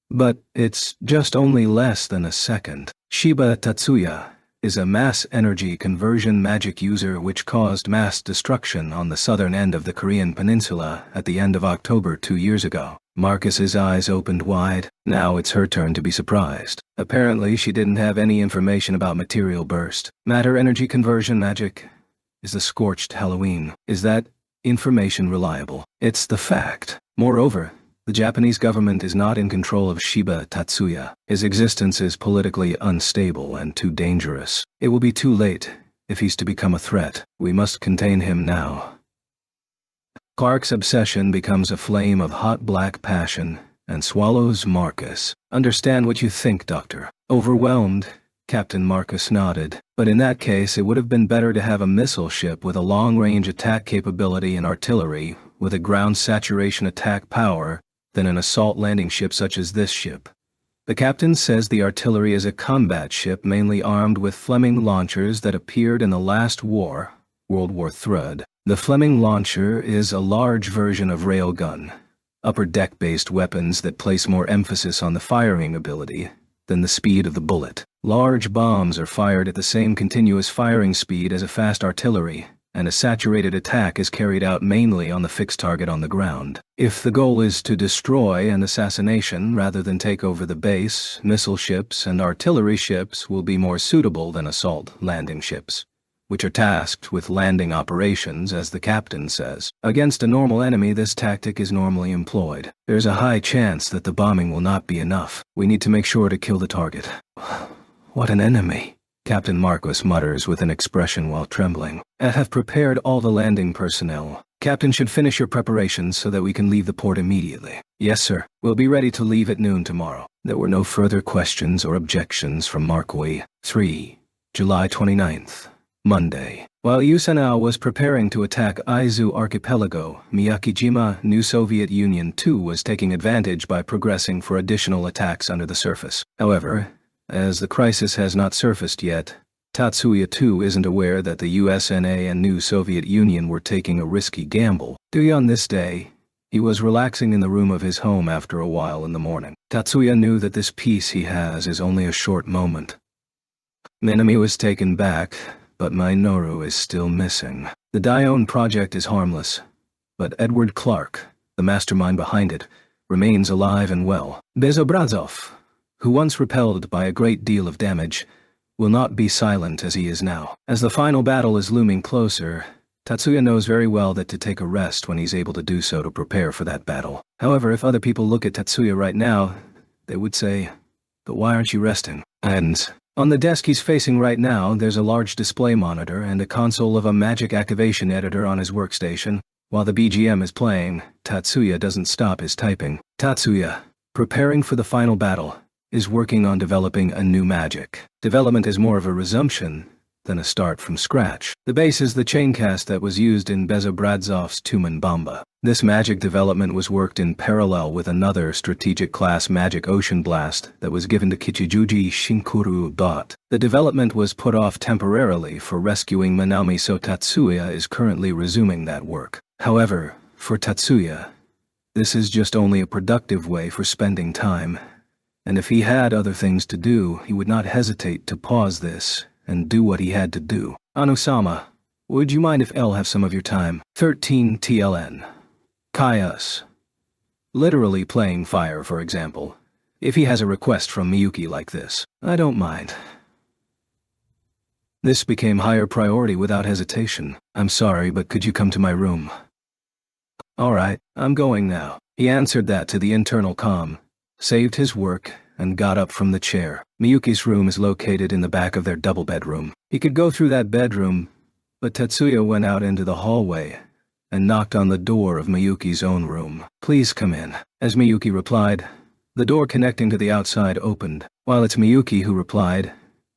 but it's just only less than a second. Shiba Tatsuya is a mass energy conversion magic user which caused mass destruction on the southern end of the Korean peninsula at the end of October 2 years ago. Marcus's eyes opened wide. Now it's her turn to be surprised. Apparently she didn't have any information about material burst. Matter energy conversion magic is the scorched Halloween. Is that information reliable? It's the fact. Moreover, the Japanese government is not in control of Shiba Tatsuya. His existence is politically unstable and too dangerous. It will be too late if he's to become a threat. We must contain him now. Clark's obsession becomes a flame of hot black passion and swallows Marcus. Understand what you think, Doctor. Overwhelmed, Captain Marcus nodded. But in that case, it would have been better to have a missile ship with a long-range attack capability and artillery with a ground saturation attack power than an assault landing ship such as this ship. The captain says the artillery is a combat ship mainly armed with Fleming launchers that appeared in the last war, World War III. The Fleming launcher is a large version of railgun, upper deck-based weapons that place more emphasis on the firing ability than the speed of the bullet. Large bombs are fired at the same continuous firing speed as a fast artillery, and a saturated attack is carried out mainly on the fixed target on the ground. If the goal is to destroy an assassination rather than take over the base, missile ships and artillery ships will be more suitable than assault landing ships, which are tasked with landing operations, as the captain says. Against a normal enemy, this tactic is normally employed. There's a high chance that the bombing will not be enough. We need to make sure to kill the target. What an enemy, Captain Marcus mutters with an expression while trembling. I have prepared all the landing personnel. Captain should finish your preparations so that we can leave the port immediately. Yes, sir. We'll be ready to leave at noon tomorrow. There were no further questions or objections from Marquis. 3. July 29th. Monday. While Yusanao was preparing to attack Izu Archipelago, Miyakijima, New Soviet Union too was taking advantage by progressing for additional attacks under the surface. However, as the crisis has not surfaced yet, Tatsuya too isn't aware that the USNA and New Soviet Union were taking a risky gamble. On this day, he was relaxing in the room of his home after a while in the morning. Tatsuya knew that this peace he has is only a short moment. Minami was taken back, but Minoru is still missing. The Dione project is harmless, but Edward Clark, the mastermind behind it, remains alive and well. Bezobrazov, who once repelled by a great deal of damage, will not be silent as he is now. As the final battle is looming closer, Tatsuya knows very well that to take a rest when he's able to do so to prepare for that battle. However, if other people look at Tatsuya right now, they would say, "But why aren't you resting?" And on the desk he's facing right now, there's a large display monitor and a console of a magic activation editor on his workstation. While the BGM is playing, Tatsuya doesn't stop his typing. Tatsuya, preparing for the final battle, is working on developing a new magic. Development is more of a resumption than a start from scratch. The base is the chaincast that was used in Bezobrazov's Tumen Bomba. This magic development was worked in parallel with another strategic class magic ocean blast that was given to Kichijuji Shinkuru Dot. The development was put off temporarily for rescuing Minami, so Tatsuya is currently resuming that work. However, for Tatsuya, this is just only a productive way for spending time, and if he had other things to do, he would not hesitate to pause this and do what he had to do. Anu-sama, would you mind if L have some of your time? 13 TLN. Kaius. Literally playing fire, for example. If he has a request from Miyuki like this, I don't mind. This became higher priority without hesitation. I'm sorry, but could you come to my room? All right, I'm going now. He answered that to the internal comm, saved his work, and got up from the chair. Miyuki's room is located in the back of their double bedroom. He could go through that bedroom, but Tatsuya went out into the hallway and knocked on the door of Miyuki's own room. "Please come in." As Miyuki replied, the door connecting to the outside opened. While it's Miyuki who replied,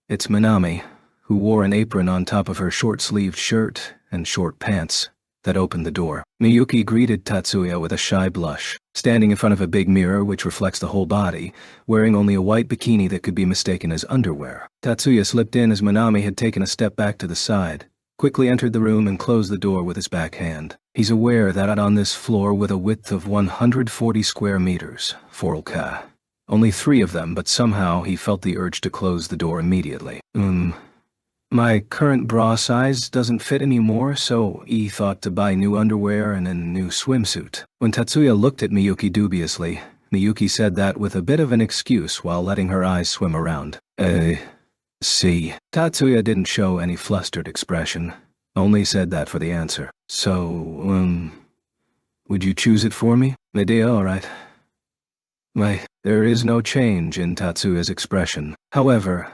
it's Minami, who wore an apron on top of her short-sleeved shirt and short pants, that opened the door. Miyuki greeted Tatsuya with a shy blush, standing in front of a big mirror which reflects the whole body, wearing only a white bikini that could be mistaken as underwear. Tatsuya slipped in as Minami had taken a step back to the side, quickly entered the room and closed the door with his backhand. He's aware that on this floor with a width of 140 square meters, Forlka, only 3 of them, but somehow he felt the urge to close the door immediately. My current bra size doesn't fit anymore, so he thought to buy new underwear and a new swimsuit. When Tatsuya looked at Miyuki dubiously, Miyuki said that with a bit of an excuse while letting her eyes swim around. See. Tatsuya didn't show any flustered expression, only said that for the answer. So, would you choose it for me? Idea, alright. There is no change in Tatsuya's expression. However,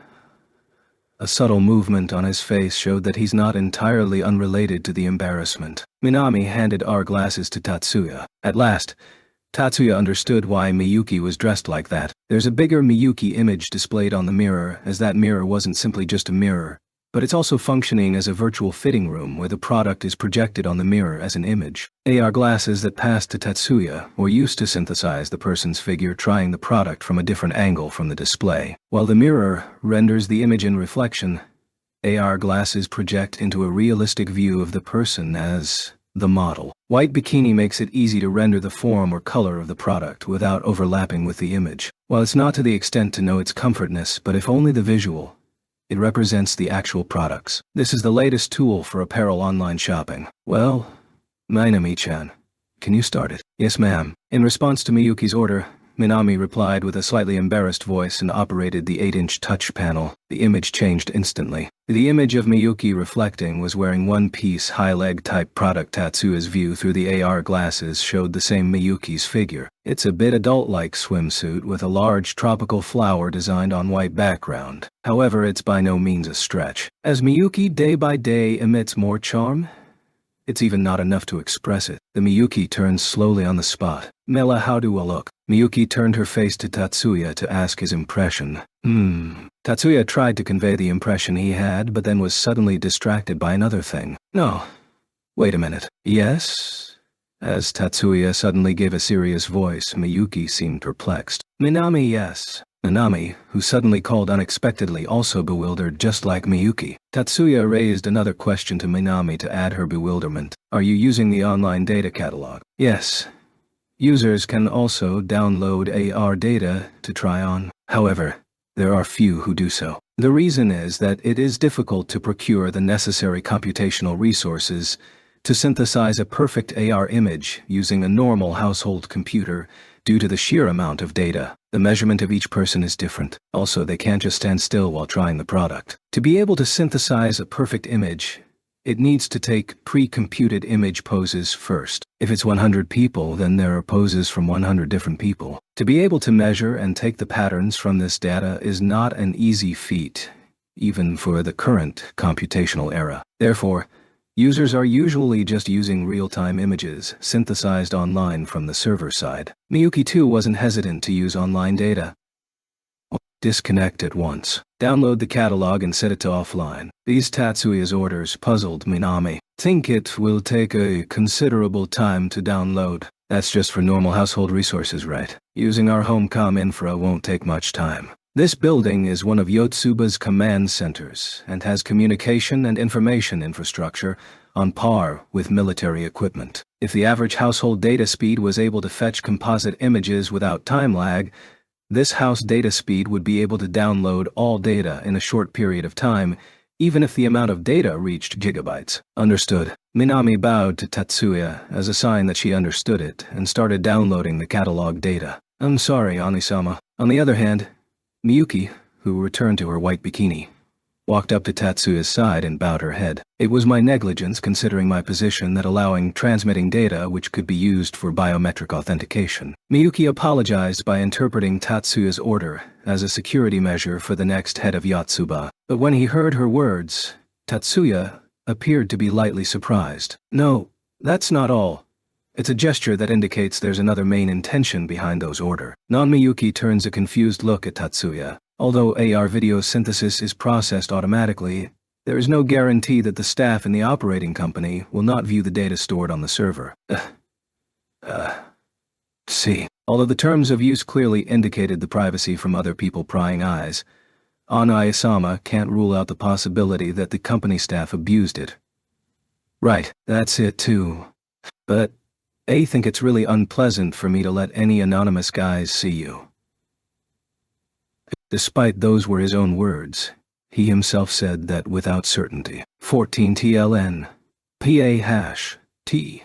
a subtle movement on his face showed that he's not entirely unrelated to the embarrassment. Minami handed our glasses to Tatsuya. At last, Tatsuya understood why Miyuki was dressed like that. There's a bigger Miyuki image displayed on the mirror, as that mirror wasn't simply just a mirror, but it's also functioning as a virtual fitting room where the product is projected on the mirror as an image. AR glasses that passed to Tatsuya were used to synthesize the person's figure, trying the product from a different angle from the display. While the mirror renders the image in reflection, AR glasses project into a realistic view of the person as the model. White bikini makes it easy to render the form or color of the product without overlapping with the image. While it's not to the extent to know its comfortness, but if only the visual, it represents the actual products. This is the latest tool for apparel online shopping. Well, Minami-chan, can you start it? Yes, ma'am. In response to Miyuki's order, Minami replied with a slightly embarrassed voice and operated the 8-inch touch panel. The image changed instantly. The image of Miyuki reflecting was wearing one-piece high-leg type product. Tatsuya's view through the AR glasses showed the same Miyuki's figure. It's a bit adult-like swimsuit with a large tropical flower designed on white background. However, it's by no means a stretch. As Miyuki day by day emits more charm, it's even not enough to express it. The Miyuki turns slowly on the spot. Mela, how do I look? Miyuki turned her face to Tatsuya to ask his impression. Tatsuya tried to convey the impression he had, but then was suddenly distracted by another thing. No. Wait a minute. Yes? As Tatsuya suddenly gave a serious voice, Miyuki seemed perplexed. Minami, yes. Minami, who suddenly called unexpectedly, also bewildered just like Miyuki. Tatsuya raised another question to Minami to add her bewilderment. Are you using the online data catalog? Yes. Users can also download AR data to try on. However, there are few who do so. The reason is that it is difficult to procure the necessary computational resources to synthesize a perfect AR image using a normal household computer due to the sheer amount of data. The measurement of each person is different. Also, they can't just stand still while trying the product. To be able to synthesize a perfect image, it needs to take pre-computed image poses first. If it's 100 people, then there are poses from 100 different people. To be able to measure and take the patterns from this data is not an easy feat, even for the current computational era. Therefore, users are usually just using real-time images synthesized online from the server side. Miyuki too wasn't hesitant to use online data. Disconnect at once. Download the catalog and set it to offline. These Tatsuya's orders puzzled Minami. Think it will take a considerable time to download. That's just for normal household resources, right? Using our home-com infra won't take much time. This building is one of Yotsuba's command centers and has communication and information infrastructure on par with military equipment. If the average household data speed was able to fetch composite images without time lag, this house data speed would be able to download all data in a short period of time, even if the amount of data reached gigabytes. Understood. Minami bowed to Tatsuya as a sign that she understood it and started downloading the catalog data. I'm sorry, Anisama. On the other hand, Miyuki, who returned to her white bikini, walked up to Tatsuya's side and bowed her head. It was my negligence, considering my position, that allowing transmitting data which could be used for biometric authentication. Miyuki apologized by interpreting Tatsuya's order as a security measure for the next head of Yotsuba. But when he heard her words, Tatsuya appeared to be lightly surprised. "No, that's not all. It's a gesture that indicates there's another main intention behind those orders." Non-Miyuki turns a confused look at Tatsuya. Although AR video synthesis is processed automatically, there is no guarantee that the staff in the operating company will not view the data stored on the server. See. Although the terms of use clearly indicated the privacy from other people prying eyes, Ana-Isama can't rule out the possibility that the company staff abused it. "Right, that's it too. But I think it's really unpleasant for me to let any anonymous guys see you." Despite those were his own words, he himself said that without certainty. 14 TLN. PA hash. T.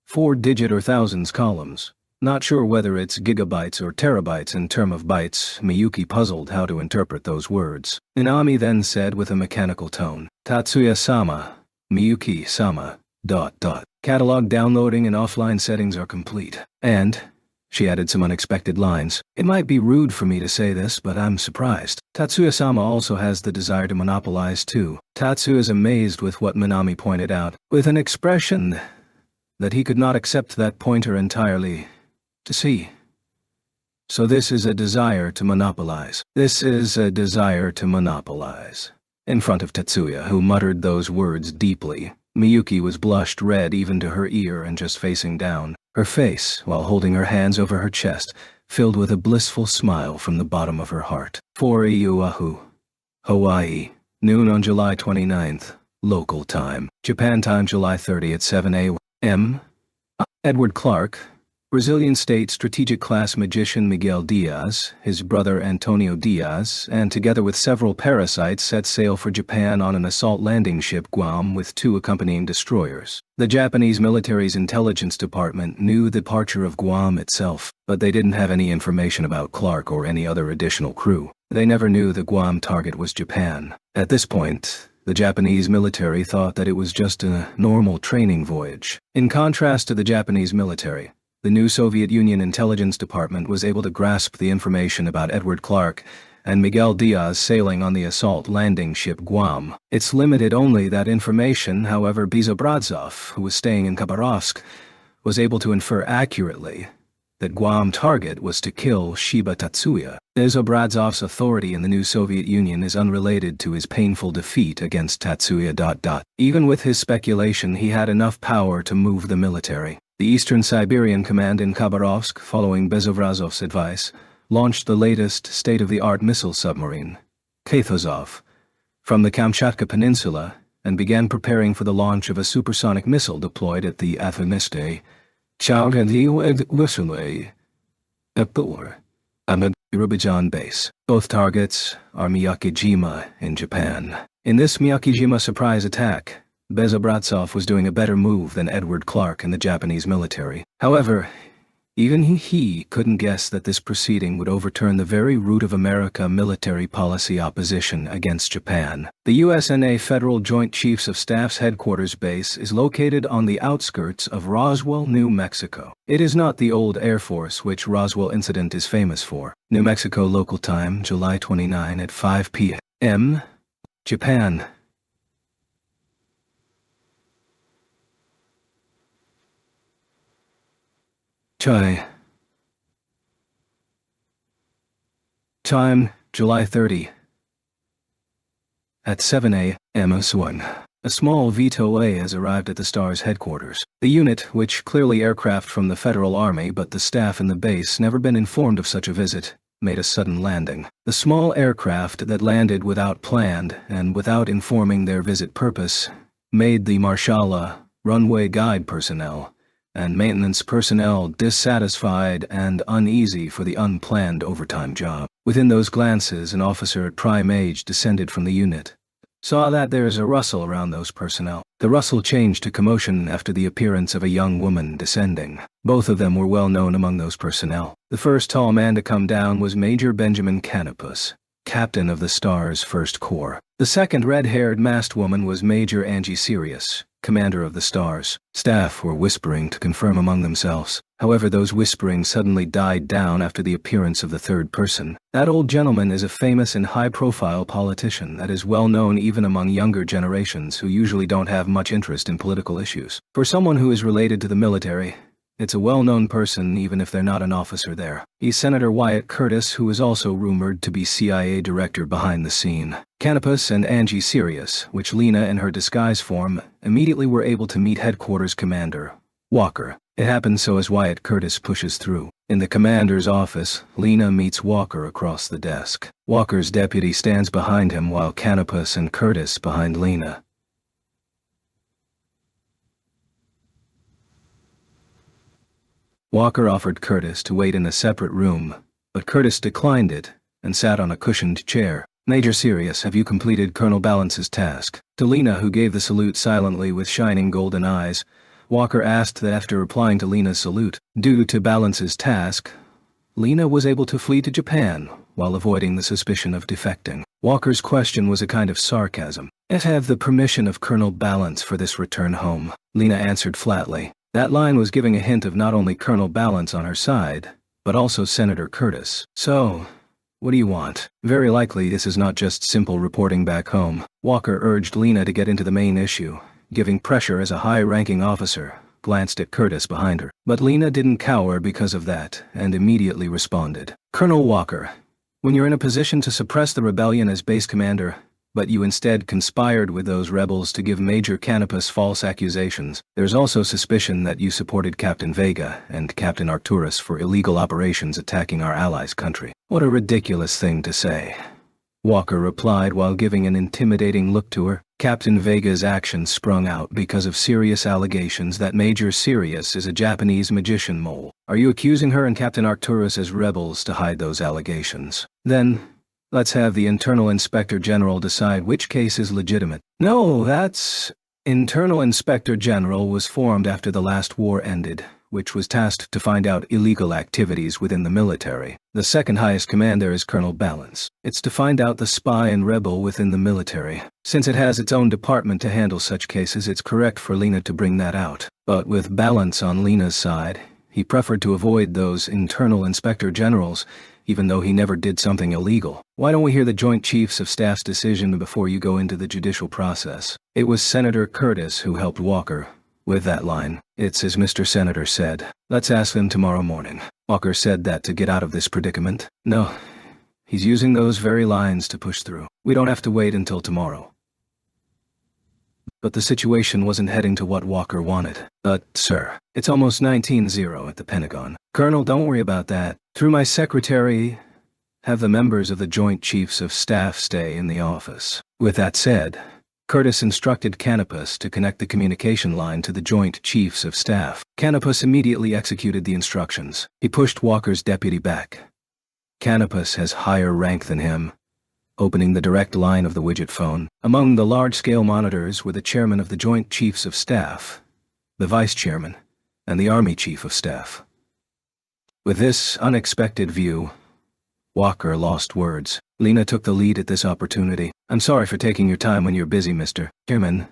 4-digit or thousands columns. Not sure whether it's gigabytes or terabytes in term of bytes. Miyuki puzzled how to interpret those words. Inami then said with a mechanical tone, "Tatsuya-sama, Miyuki-sama, ... Catalog downloading and offline settings are complete." And she added some unexpected lines. "It might be rude for me to say this, but I'm surprised. Tatsuya-sama also has the desire to monopolize too." Tatsuya is amazed with what Minami pointed out, with an expression that he could not accept that pointer entirely. To see. So this is a desire to monopolize. This is a desire to monopolize. In front of Tatsuya, who muttered those words deeply, Miyuki was blushed red even to her ear and just facing down. Her face, while holding her hands over her chest, filled with a blissful smile from the bottom of her heart. 4 Oahu, Hawaii, noon on July 29th, local time. Japan time July 30 at 7 a.m. Edward Clark, Brazilian State Strategic Class magician Miguel Diaz, his brother Antonio Diaz, and together with several parasites set sail for Japan on an assault landing ship Guam with 2 accompanying destroyers. The Japanese military's intelligence department knew the departure of Guam itself, but they didn't have any information about Clark or any other additional crew. They never knew the Guam target was Japan. At this point, the Japanese military thought that it was just a normal training voyage. In contrast to the Japanese military, the new Soviet Union intelligence department was able to grasp the information about Edward Clark and Miguel Diaz sailing on the assault landing ship Guam. It's limited only that information, however. Bezobrazov, who was staying in Khabarovsk, was able to infer accurately that Guam target was to kill Shiba Tatsuya. Bezobrazov's authority in the new Soviet Union is unrelated to his painful defeat against Tatsuya. Even with his speculation, he had enough power to move the military. The Eastern Siberian Command in Khabarovsk, following Bezobrazov's advice, launched the latest state-of-the-art missile submarine, Kathozov, from the Kamchatka Peninsula and began preparing for the launch of a supersonic missile deployed at the Afghanistan Azerbaijan base. Both targets are Miyakijima in Japan. In this Miyakijima surprise attack, Bezobrazov was doing a better move than Edward Clark in the Japanese military. However, even he couldn't guess that this proceeding would overturn the very root of American military policy opposition against Japan. The USNA Federal Joint Chiefs of Staff's headquarters base is located on the outskirts of Roswell, New Mexico. It is not the old Air Force which Roswell incident is famous for. New Mexico local time, July 29 at 5 p.m. Japan. Chai. Time, July 30. At 7 a.m. A small VTOL has arrived at the STAR's headquarters. The unit, which clearly aircraft from the Federal Army but the staff in the base never been informed of such a visit, made a sudden landing. The small aircraft that landed without planned and without informing their visit purpose made the Marshala runway guide personnel and maintenance personnel dissatisfied and uneasy for the unplanned overtime job. Within those glances, an officer at prime age descended from the unit. Saw that there is a rustle around those personnel. The rustle changed to commotion after the appearance of a young woman descending. Both of them were well known among those personnel. The first tall man to come down was Major Benjamin Canopus, captain of the STAR's First Corps. The second red-haired masked woman was Major Angie Sirius, commander of the Stars. Staff were whispering to confirm among themselves. However, those whisperings suddenly died down after the appearance of the third person. That old gentleman is a famous and high-profile politician that is well known even among younger generations who usually don't have much interest in political issues. For someone who is related to the military, it's a well-known person even if they're not an officer there. He's Senator Wyatt Curtis, who is also rumored to be CIA director behind the scene. Canopus and Angie Sirius, which Lena in her disguise form, immediately were able to meet headquarters commander Walker. It happens so as Wyatt Curtis pushes through. In the commander's office, Lena meets Walker across the desk. Walker's deputy stands behind him while Canopus and Curtis behind Lena. Walker offered Curtis to wait in a separate room, but Curtis declined it and sat on a cushioned chair. Major Sirius, have you completed Colonel Balance's task? To Lena, who gave the salute silently with shining golden eyes, Walker asked that after replying to Lena's salute, due to Balance's task, Lena was able to flee to Japan while avoiding the suspicion of defecting. Walker's question was a kind of sarcasm. I have the permission of Colonel Balance for this return home, Lena answered flatly. That line was giving a hint of not only Colonel Balance on her side, but also Senator Curtis. So, what do you want? Very likely this is not just simple reporting back home. Walker urged Lena to get into the main issue, giving pressure as a high-ranking officer, glanced at Curtis behind her. But Lena didn't cower because of that, and immediately responded. Colonel Walker, when you're in a position to suppress the rebellion as base commander, but you instead conspired with those rebels to give Major Canopus false accusations, there's also suspicion that you supported Captain Vega and Captain Arcturus for illegal operations attacking our allies' country. What a ridiculous thing to say, Walker replied while giving an intimidating look to her. Captain Vega's actions sprung out because of serious allegations that Major Sirius is a Japanese magician mole. Are you accusing her and Captain Arcturus as rebels to hide those allegations? Then, let's have the Internal Inspector General decide which case is legitimate. No, that's... Internal Inspector General was formed after the last war ended, which was tasked to find out illegal activities within the military. The second highest commander is Colonel Balance. It's to find out the spy and rebel within the military. Since it has its own department to handle such cases, it's correct for Lena to bring that out. But with Balance on Lena's side, he preferred to avoid those Internal Inspector Generals, even though he never did something illegal. Why don't we hear the Joint Chiefs of Staff's decision before you go into the judicial process? It was Senator Curtis who helped Walker with that line. It's as Mr. Senator said. Let's ask them tomorrow morning. Walker said that to get out of this predicament. No, he's using those very lines to push through. We don't have to wait until tomorrow. But the situation wasn't heading to what Walker wanted. Sir, it's almost 19-0 at the Pentagon. Colonel, don't worry about that. Through my secretary, have the members of the Joint Chiefs of Staff stay in the office. With that said, Curtis instructed Canopus to connect the communication line to the Joint Chiefs of Staff. Canopus immediately executed the instructions. He pushed Walker's deputy back. Canopus has higher rank than him, opening the direct line of the widget phone. Among the large-scale monitors were the chairman of the Joint Chiefs of Staff, the vice chairman, and the Army Chief of Staff. With this unexpected view, Walker lost words. Lena took the lead at this opportunity. I'm sorry for taking your time when you're busy, Mr. Chairman.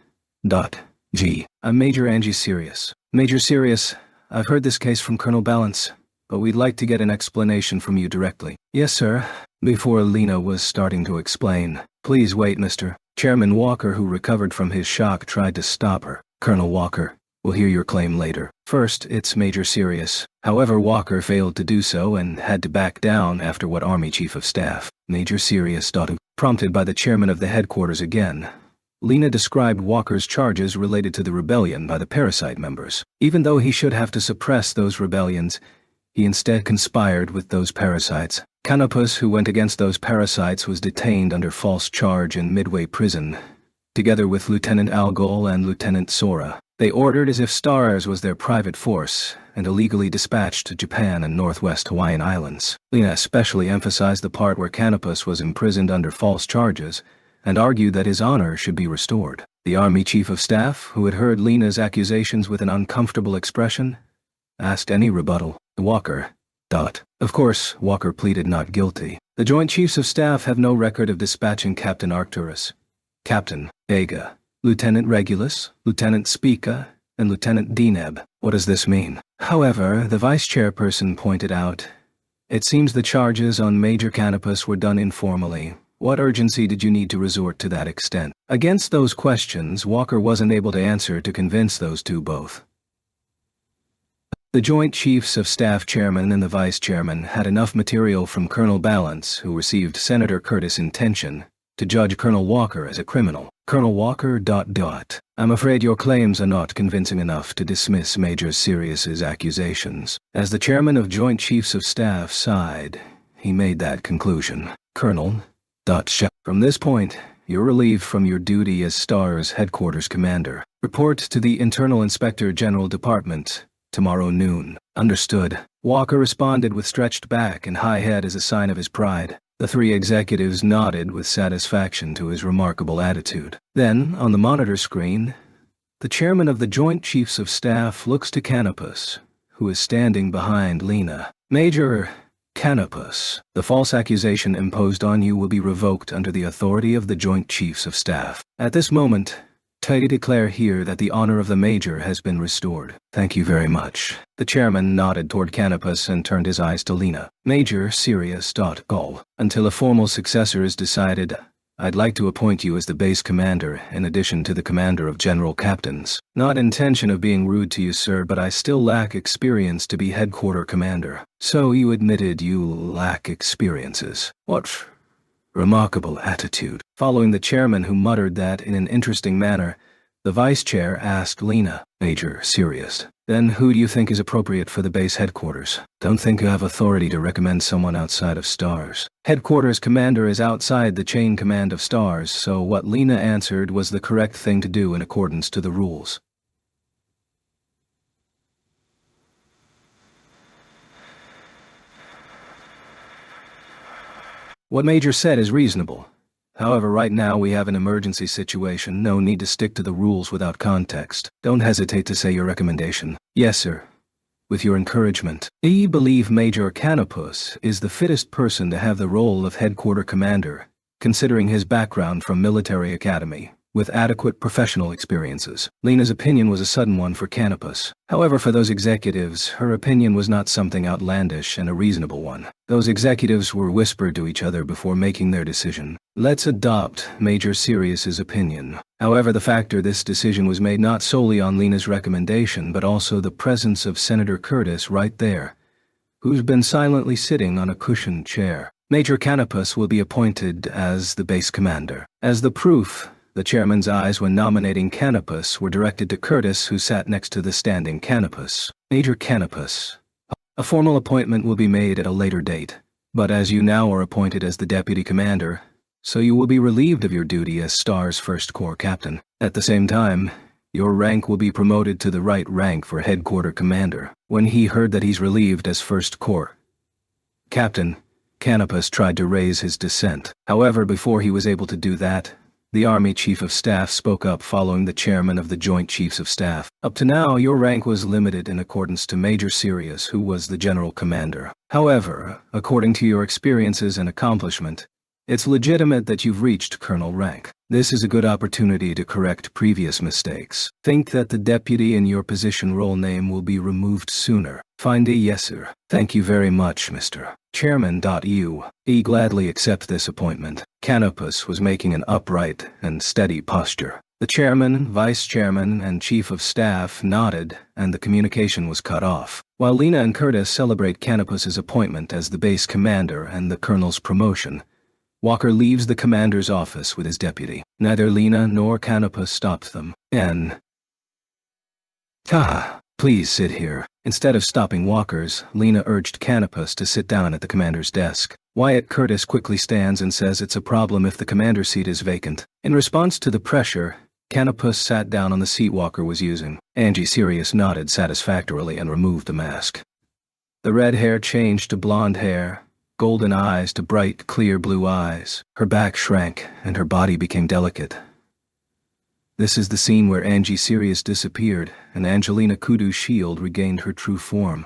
G. I'm Major Angie Sirius. Major Sirius, I've heard this case from Colonel Balance, but we'd like to get an explanation from you directly. Yes, sir. Before Lena was starting to explain, please wait, Mr. Chairman Walker, who recovered from his shock, tried to stop her. Colonel Walker, we'll hear your claim later. First, it's Major Sirius. However, Walker failed to do so and had to back down after what Army Chief of Staff, Major Sirius, prompted by the chairman of the headquarters again. Lena described Walker's charges related to the rebellion by the Parasite members. Even though he should have to suppress those rebellions, he instead conspired with those parasites. Canopus, who went against those parasites, was detained under false charge in Midway Prison, together with Lieutenant Algol and Lieutenant Sora. They ordered as if Stars was their private force and illegally dispatched to Japan and Northwest Hawaiian Islands. Lena especially emphasized the part where Canopus was imprisoned under false charges and argued that his honor should be restored. The Army Chief of Staff, who had heard Lena's accusations with an uncomfortable expression, asked any rebuttal. Walker. Of course, Walker pleaded not guilty. The Joint Chiefs of Staff have no record of dispatching Captain Arcturus, Captain Vega, Lieutenant Regulus, Lieutenant Spica, and Lieutenant Deneb. What does this mean? However, the vice chairperson pointed out, it seems the charges on Major Canopus were done informally. What urgency did you need to resort to that extent? Against those questions, Walker wasn't able to answer to convince those two both. The Joint Chiefs of Staff Chairman and the Vice Chairman had enough material from Colonel Balance, who received Senator Curtis' intention, to judge Colonel Walker as a criminal. Colonel Walker ... I'm afraid your claims are not convincing enough to dismiss Major Sirius's accusations. As the Chairman of Joint Chiefs of Staff sighed, he made that conclusion. Colonel ... From this point, you're relieved from your duty as STARS Headquarters Commander. Report to the Internal Inspector General Department tomorrow noon. Understood. Walker responded with stretched back and high head as a sign of his pride. The three executives nodded with satisfaction to his remarkable attitude. Then, on the monitor screen, the chairman of the Joint Chiefs of Staff looks to Canopus, who is standing behind Lena. Major Canopus, the false accusation imposed on you will be revoked under the authority of the Joint Chiefs of Staff. At this moment, I declare here that the honor of the Major has been restored. Thank you very much. The chairman nodded toward Canopus and turned his eyes to Lena. Major Sirius. Until a formal successor is decided, I'd like to appoint you as the base commander in addition to the commander of general captains. Not intention of being rude to you, sir, but I still lack experience to be headquarter commander. So you admitted you lack experiences. What remarkable attitude. Following the chairman, who muttered that in an interesting manner, the vice chair asked Lena, Major Sirius, then who do you think is appropriate for the base headquarters? Don't think you have authority to recommend someone outside of STARS. Headquarters commander is outside the chain command of STARS, so what Lena answered was the correct thing to do in accordance to the rules. What Major said is reasonable. However, right now we have an emergency situation, no need to stick to the rules without context. Don't hesitate to say your recommendation. Yes, sir. With your encouragement. I believe Major Canopus is the fittest person to have the role of headquarter commander, considering his background from military academy, with adequate professional experiences. Lena's opinion was a sudden one for Canopus. However, for those executives, her opinion was not something outlandish and a reasonable one. Those executives were whispered to each other before making their decision. Let's adopt Major Sirius's opinion. However, the factor this decision was made not solely on Lena's recommendation, but also the presence of Senator Curtis right there, who's been silently sitting on a cushioned chair. Major Canopus will be appointed as the base commander. As the proof, the chairman's eyes when nominating Canopus were directed to Curtis, who sat next to the standing Canopus. Major Canopus. A formal appointment will be made at a later date, but as you now are appointed as the deputy commander, so you will be relieved of your duty as STARS First Corps Captain. At the same time, your rank will be promoted to the right rank for headquarter commander. When he heard that he's relieved as First Corps Captain, Canopus tried to raise his dissent. However, before he was able to do that, the Army Chief of Staff spoke up following the chairman of the Joint Chiefs of Staff. Up to now, your rank was limited in accordance to Major Sirius, who was the general commander. However, according to your experiences and accomplishment, it's legitimate that you've reached colonel rank. This is a good opportunity to correct previous mistakes. Think that the deputy in your position role name will be removed sooner. Find a yes, sir. Thank you very much, Mr. Chairman. I gladly accept this appointment. Canopus was making an upright and steady posture. The chairman, vice chairman, and chief of staff nodded, and the communication was cut off. While Lena and Curtis celebrate Canopus's appointment as the base commander and the colonel's promotion, Walker leaves the commander's office with his deputy. Neither Lena nor Canopus stopped them. Please sit here. Instead of stopping Walker's, Lena urged Canopus to sit down at the commander's desk. Wyatt Curtis quickly stands and says it's a problem if the commander's seat is vacant. In response to the pressure, Canopus sat down on the seat Walker was using. Angie Sirius nodded satisfactorily and removed the mask. The red hair changed to blonde hair, golden eyes to bright, clear blue eyes. Her back shrank, and her body became delicate. This is the scene where Angie Sirius disappeared, and Angelina Kudu's shield regained her true form.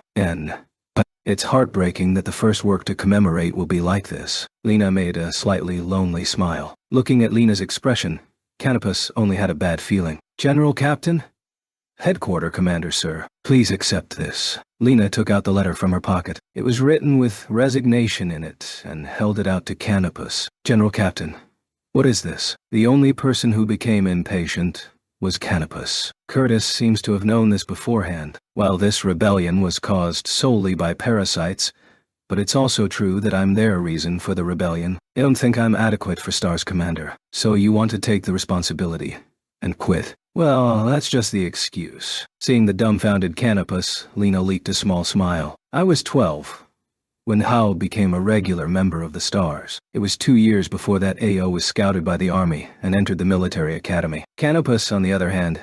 It's heartbreaking that the first work to commemorate will be like this. Lena made a slightly lonely smile. Looking at Lena's expression, Canopus only had a bad feeling. General Captain? Headquarter Commander, sir. Please accept this. Lena took out the letter from her pocket. It was written with resignation in it and held it out to Canopus. General Captain, what is this? The only person who became impatient was Canopus. Curtis seems to have known this beforehand. While this rebellion was caused solely by parasites, but it's also true that I'm their reason for the rebellion. I don't think I'm adequate for Stars Commander. So you want to take the responsibility and quit? Well, that's just the excuse. Seeing the dumbfounded Canopus, Lena leaked a small smile. I was 12 when Hao became a regular member of the Stars. It was 2 years before that AO was scouted by the army and entered the military academy. Canopus, on the other hand,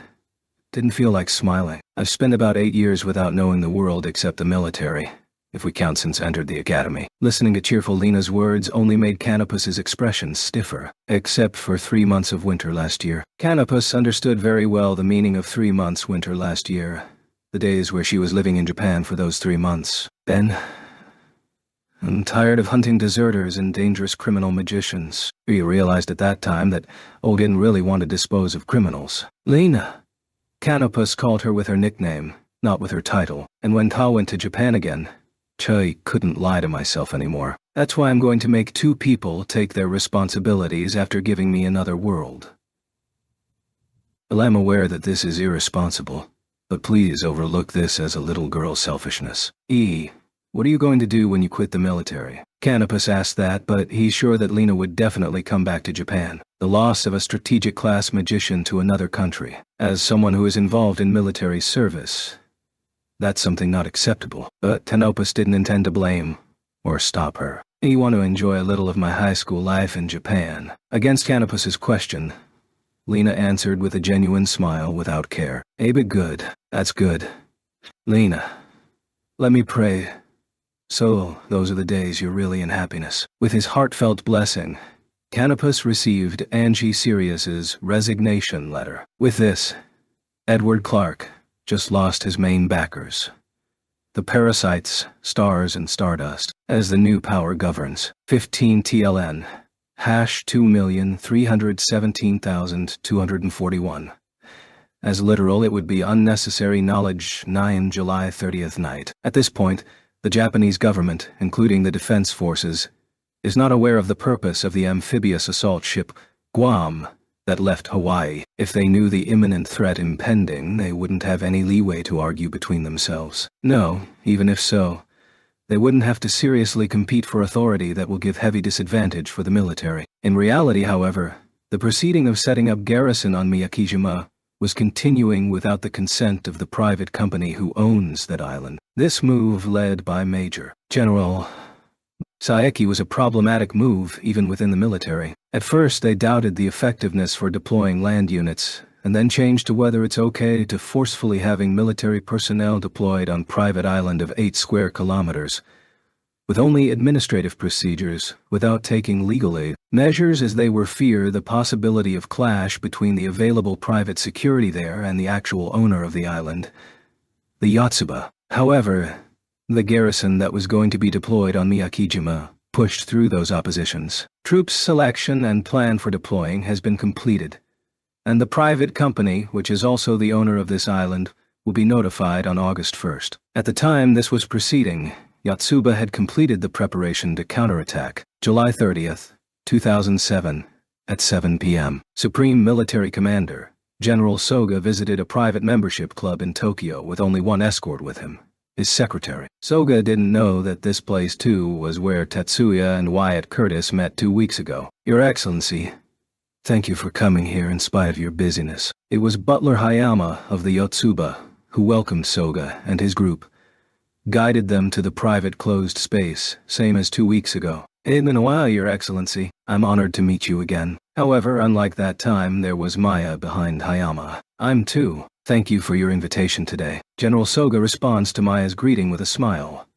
didn't feel like smiling. I've spent about 8 years without knowing the world except the military, if we count since entered the academy. Listening to cheerful Lena's words only made Canopus's expression stiffer, except for 3 months of winter last year. Canopus understood very well the meaning of 3 months winter last year, the days where she was living in Japan for those 3 months. Then, I'm tired of hunting deserters and dangerous criminal magicians. We realized at that time that Olga didn't really want to dispose of criminals. Lena. Canopus called her with her nickname, not with her title, and when Ta went to Japan again, I couldn't lie to myself anymore. That's why I'm going to make 2 people take their responsibilities after giving me another world. Well, I'm aware that this is irresponsible, but please overlook this as a little girl selfishness. What are you going to do when you quit the military? Canopus asked that, but he's sure that Lena would definitely come back to Japan. The loss of a strategic class magician to another country. As someone who is involved in military service, that's something not acceptable. But Canopus didn't intend to blame or stop her. I want to enjoy a little of my high school life in Japan. Against Canopus's question, Lena answered with a genuine smile without care. But good. That's good. Lena, let me pray. So, those are the days you're really in happiness. With his heartfelt blessing, Canopus received Angie Sirius's resignation letter. With this, Edward Clark just lost his main backers. The parasites, stars and stardust, as the new power governs. 15 TLN, #2,317,241. As literal, it would be unnecessary knowledge 9 July 30th night. At this point, the Japanese government, including the defense forces, is not aware of the purpose of the amphibious assault ship Guam that left Hawaii. If they knew the imminent threat impending, they wouldn't have any leeway to argue between themselves. No, even if so, they wouldn't have to seriously compete for authority that will give heavy disadvantage for the military. In reality, however, the proceeding of setting up garrison on Miyakijima was continuing without the consent of the private company who owns that island. This move, led by Major General Saeki, was a problematic move even within the military. At first they doubted the effectiveness for deploying land units, and then changed to whether it's okay to forcefully having military personnel deployed on private island of 8 square kilometers, with only administrative procedures, without taking legal aid measures, as they were fear the possibility of clash between the available private security there and the actual owner of the island, the Yotsuba. However, the garrison that was going to be deployed on Miyakijima pushed through those oppositions. Troops selection and plan for deploying has been completed, and the private company, which is also the owner of this island, will be notified on August 1st. At the time this was proceeding, Yotsuba had completed the preparation to counterattack. July 30th, 2007, at 7 p.m. Supreme Military Commander General Soga visited a private membership club in Tokyo with only one escort with him, his secretary. Soga didn't know that this place too was where Tetsuya and Wyatt Curtis met 2 weeks ago. Your Excellency, thank you for coming here in spite of your busyness. It was Butler Hayama of the Yotsuba who welcomed Soga and his group, guided them to the private closed space, same as 2 weeks ago. It's been a while, Your Excellency. I'm honored to meet you again. However, unlike that time, there was Maya behind Hayama. I'm too. Thank you for your invitation today. General Soga responds to Maya's greeting with a smile.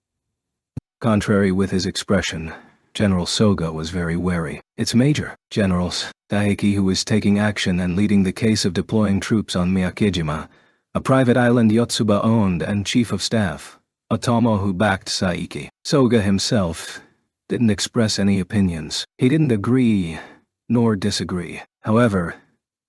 Contrary with his expression, General Soga was very wary. It's Major General Saeki who is taking action and leading the case of deploying troops on Miyakijima, a private island Yotsuba owned, and Chief of Staff Otomo, who backed Saeki. Soga himself didn't express any opinions. He didn't agree nor disagree. However,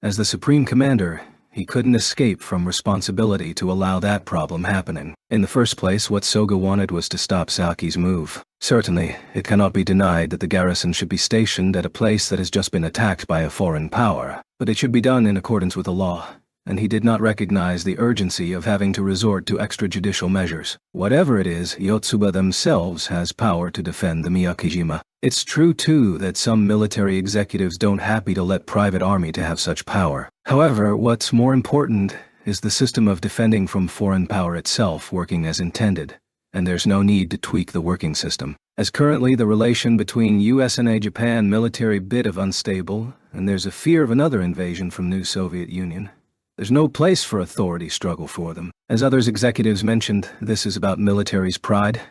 As the Supreme Commander, he couldn't escape from responsibility to allow that problem happening. In the first place, what Soga wanted was to stop Saki's move. Certainly, it cannot be denied that the garrison should be stationed at a place that has just been attacked by a foreign power, but it should be done in accordance with the law, and he did not recognize the urgency of having to resort to extrajudicial measures. Whatever it is, Yotsuba themselves has power to defend the Miyakijima. It's true too that some military executives don't happy to let private army to have such power. However, what's more important is the system of defending from foreign power itself working as intended, and there's no need to tweak the working system. As currently the relation between US and Japan military bit of unstable, and there's a fear of another invasion from new Soviet Union. There's no place for authority struggle for them. As others executives mentioned, this is about military's pride.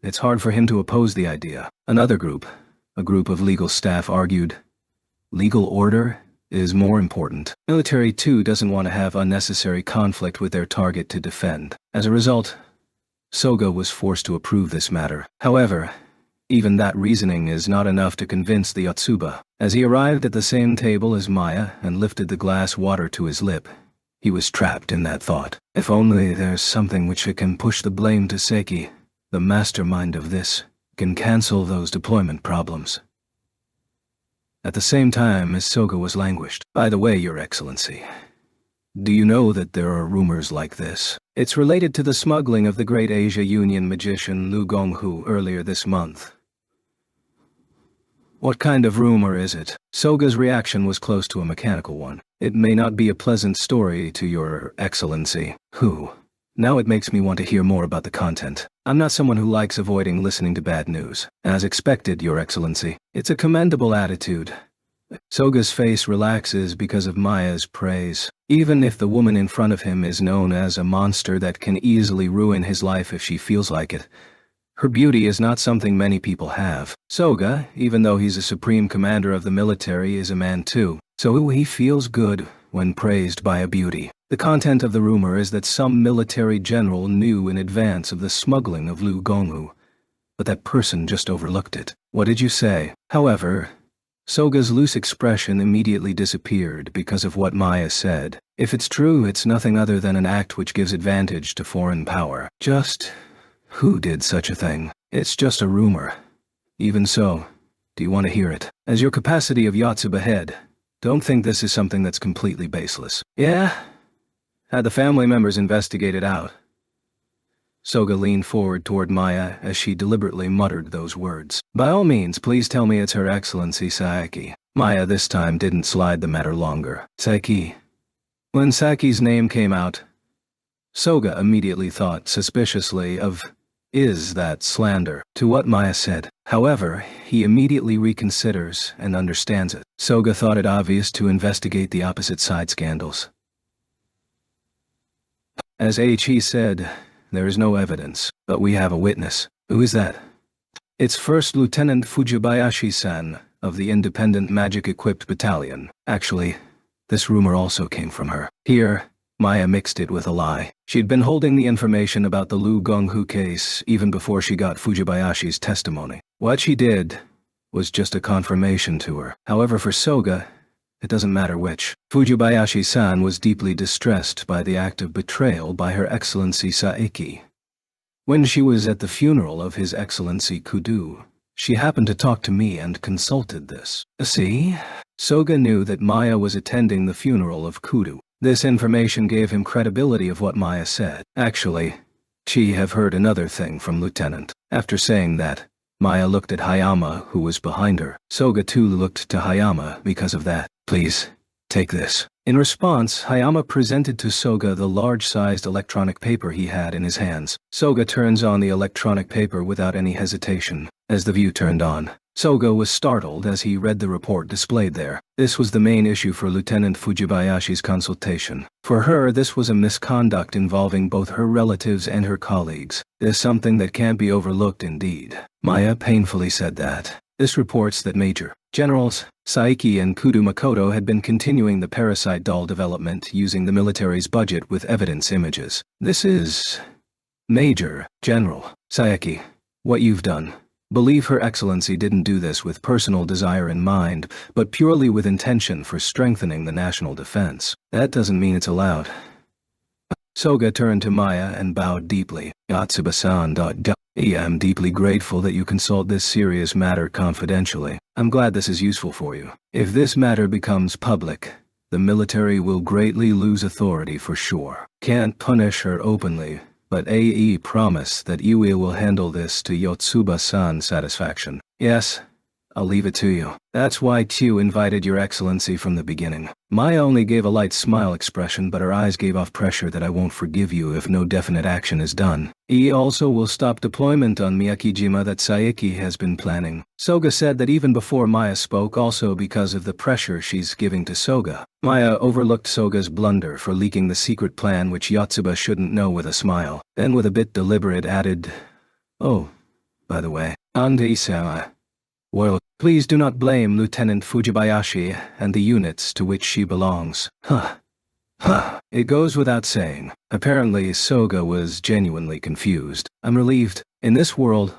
It's hard for him to oppose the idea. Another group, a group of legal staff, argued, legal order is more important. Military too doesn't want to have unnecessary conflict with their target to defend. As a result, Soga was forced to approve this matter. However, even that reasoning is not enough to convince the Yotsuba. As he arrived at the same table as Maya and lifted the glass water to his lip, he was trapped in that thought. If only there's something which can push the blame to Seki, the mastermind of this, can cancel those deployment problems. At the same time as Soga was languished. By the way, Your Excellency, do you know that there are rumors like this? It's related to the smuggling of the Great Asia Union magician Lu Gonghu earlier this month. What kind of rumor is it? Soga's reaction was close to a mechanical one. It may not be a pleasant story to Your Excellency. Who? Now it makes me want to hear more about the content. I'm not someone who likes avoiding listening to bad news. As expected, Your Excellency. It's a commendable attitude. Soga's face relaxes because of Maya's praise. Even if the woman in front of him is known as a monster that can easily ruin his life if she feels like it, her beauty is not something many people have. Soga, even though he's a supreme commander of the military, is a man too, so he feels good when praised by a beauty. The content of the rumor is that some military general knew in advance of the smuggling of Lu Gonghu, but that person just overlooked it. What did you say? However, Soga's loose expression immediately disappeared because of what Maya said. If it's true, it's nothing other than an act which gives advantage to foreign power. Just who did such a thing? It's just a rumor. Even so, do you want to hear it? As your capacity of Yotsuba head, don't think this is something that's completely baseless. Yeah? Had the family members investigated out? Soga leaned forward toward Maya as she deliberately muttered those words. By all means, please tell me it's Her Excellency Saeki. Maya this time didn't slide the matter longer. Saeki. When Saki's name came out, Soga immediately thought suspiciously of, is that slander? To what Maya said. However, he immediately reconsiders and understands it. Soga thought it obvious to investigate the opposite side scandals. As He said, there is no evidence, but we have a witness. Who is that? It's First Lieutenant Fujibayashi-san of the Independent Magic-Equipped Battalion. Actually, this rumor also came from her. Here, Maya mixed it with a lie. She'd been holding the information about the Lu Gonghu case even before she got Fujibayashi's testimony. What she did was just a confirmation to her. However, for Soga, it doesn't matter which. Fujibayashi-san was deeply distressed by the act of betrayal by Her Excellency Saeki. When she was at the funeral of His Excellency Kudu, she happened to talk to me and consulted this. See? Soga knew that Maya was attending the funeral of Kudu. This information gave him credibility of what Maya said. Actually, she have heard another thing from Lieutenant. After saying that, Maya looked at Hayama, who was behind her. Soga too looked to Hayama because of that. Please, take this. In response, Hayama presented to Soga the large-sized electronic paper he had in his hands. Soga turns on the electronic paper without any hesitation. As the view turned on, Soga was startled as he read the report displayed there. This was the main issue for Lieutenant Fujibayashi's consultation. For her, this was a misconduct involving both her relatives and her colleagues. This is something that can't be overlooked indeed. Maya painfully said that. This reports that Major Generals Saeki and Kudu Makoto had been continuing the parasite doll development using the military's budget with evidence images. This is Major General Saeki. What you've done. Believe Her Excellency didn't do this with personal desire in mind, but purely with intention for strengthening the national defense. That doesn't mean it's allowed. Soga turned to Maya and bowed deeply. Yotsuba-san. I'm deeply grateful that you consult this serious matter confidentially. I'm glad this is useful for you. If this matter becomes public, the military will greatly lose authority for sure. Can't punish her openly, but AE promise that Iue will handle this to Yotsuba-san's satisfaction. Yes, I'll leave it to you. That's why Chu invited Your Excellency from the beginning. Maya only gave a light smile expression, but her eyes gave off pressure that I won't forgive you if no definite action is done. He also will stop deployment on Miyakijima that Saeki has been planning. Soga said that even before Maya spoke, also because of the pressure she's giving to Soga. Maya overlooked Soga's blunder for leaking the secret plan which Yotsuba shouldn't know with a smile. Then with a bit deliberate added, "Oh, by the way, Ande-sama. Well, please do not blame Lieutenant Fujibayashi and the units to which she belongs." It goes without saying. Apparently, Soga was genuinely confused. I'm relieved. In this world,